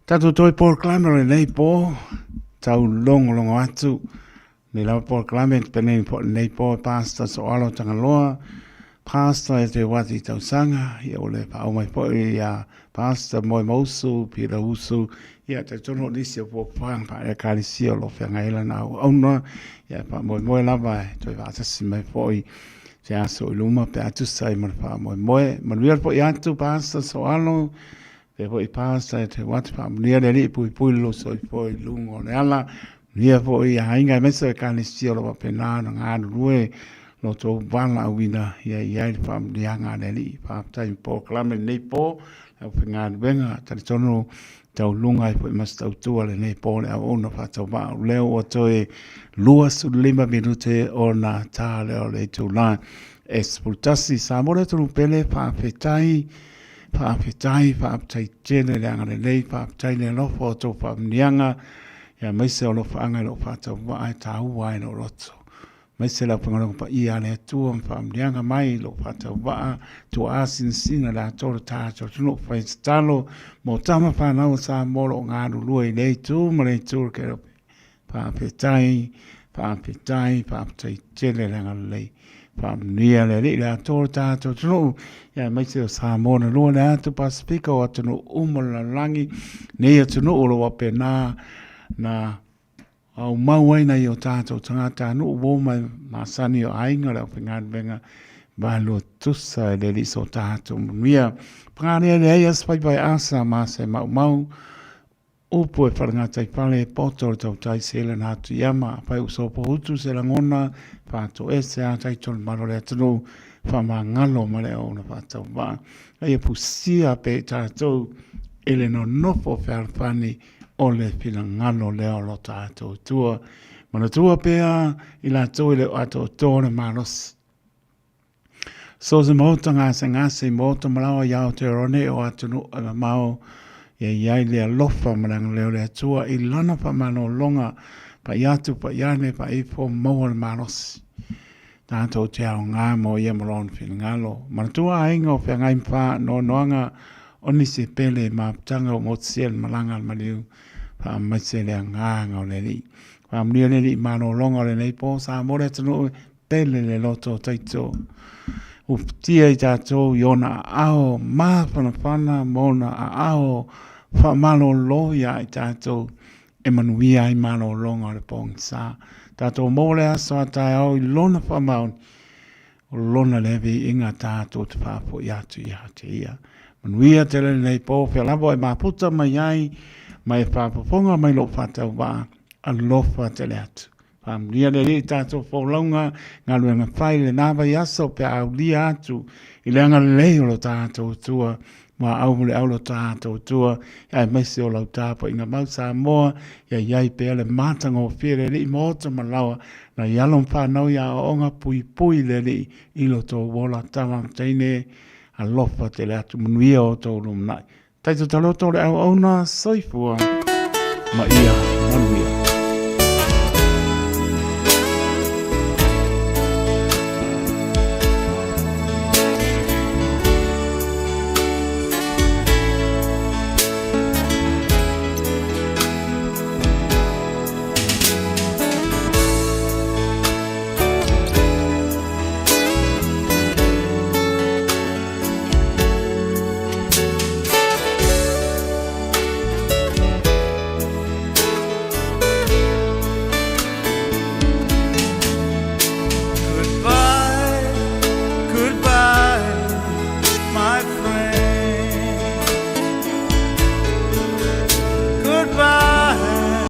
tatu toi proclamer nei po tau longo atu le la proclamer pene po nei po pastor so alo tangaloa pastor e te wati tau sanga ia ole pa o mai po ia pastor moi mausu pira usu ia te tono nisi o po pang pa e kalisi o lo fenga ila na ona ia pa moi lava toi vatasi mai po i se aso luma pe atu sai mar pa moi manuel po iatu pastor so alo pe po i pastor te wat pa nia de li pu lo so po lungo le ala nia po i hainga mesa kalisi o lo pe na nga rue no to bala wina ia pa nia nga de li pa tai po klame nei po pe nga venga ta tono tau lunga i po mas tau tua le nei po le ona pa tau ba leo o toi lua su lima minute o na ta leo le tu la espultasi sa mora tu pele pa fetai tene le anga le nei pa fetai le no fo to pa nianga ya mai se o lo fa anga lo pa tau ba ai tau wai no roto mai se la pangalo pa ia le tu pa nianga mai lo pa tau ba tu asin sina la to ta to no fa stalo mo tama pa na sa molo nga lu e le tu mo le tu ke pa fetai tene le anga le pa nia le la to ta to no ya mai se sa mo na lo na tu pasifika o tu no umola langi ne tu no lo pe na au mauai na yo tātou tangata no wo mai masani o ainga la pingan benga ba lo tusa le li so tātou mia prane le ia spai bai asa ma se mau upo e wharangata i pale poto tau tai sele na tu yama pai uso po hutu se la ngona pato ese a tai tol maro le atano whama ngalo ma le ona patau ba e pusia pe tātou ele no nofo wharwhani o le pina ngalo leo lo tātou tua. Mana tua pea i la tau le ato tōna maros. So se mauta ngase mauta malawa iau te rone o atunu ala mau iai le alofa maranga leo le atua i lana pa mano longa pa iatu pa iane pa ifo maua le maros. Tātou te au ngā mo ia malon pina ngalo. Mana tua ainga o pia ngai mpa no noanga oni se pele ma tanga o motsiel malanga al maliu. Pa mai le nganga o le li. Pa mnia le li mano longa le nei po sa more tano pele le loto taito. Uptia i tato iona ao ma whanawhana mona a ao wha mano loia i tato e manuia i mano longa le pong sa. Tato mole aso a tai au i lona whamaun o lona levi inga tato te papo i atu i hate ia. Manuia te le nei po whea labo e maputa mai ai mai whapaponga mai lo whatau wā a lofa te le atu. Lia le li tātou whaulonga ngā luenga whai le nāwa i aso pe au lia atu i le anga leo lo tātou tua ma au le au lo tātou tua ai meisi o lau tāpo i ngā mau sā moa iai pe le mātanga o whiere li mōta malawa na ialon whanau ia o onga pui le li i lo tō wola tawa teine a lofa te le atu manuia o tō rumnai. Taito taloto le au ona soifua ma ia manuia.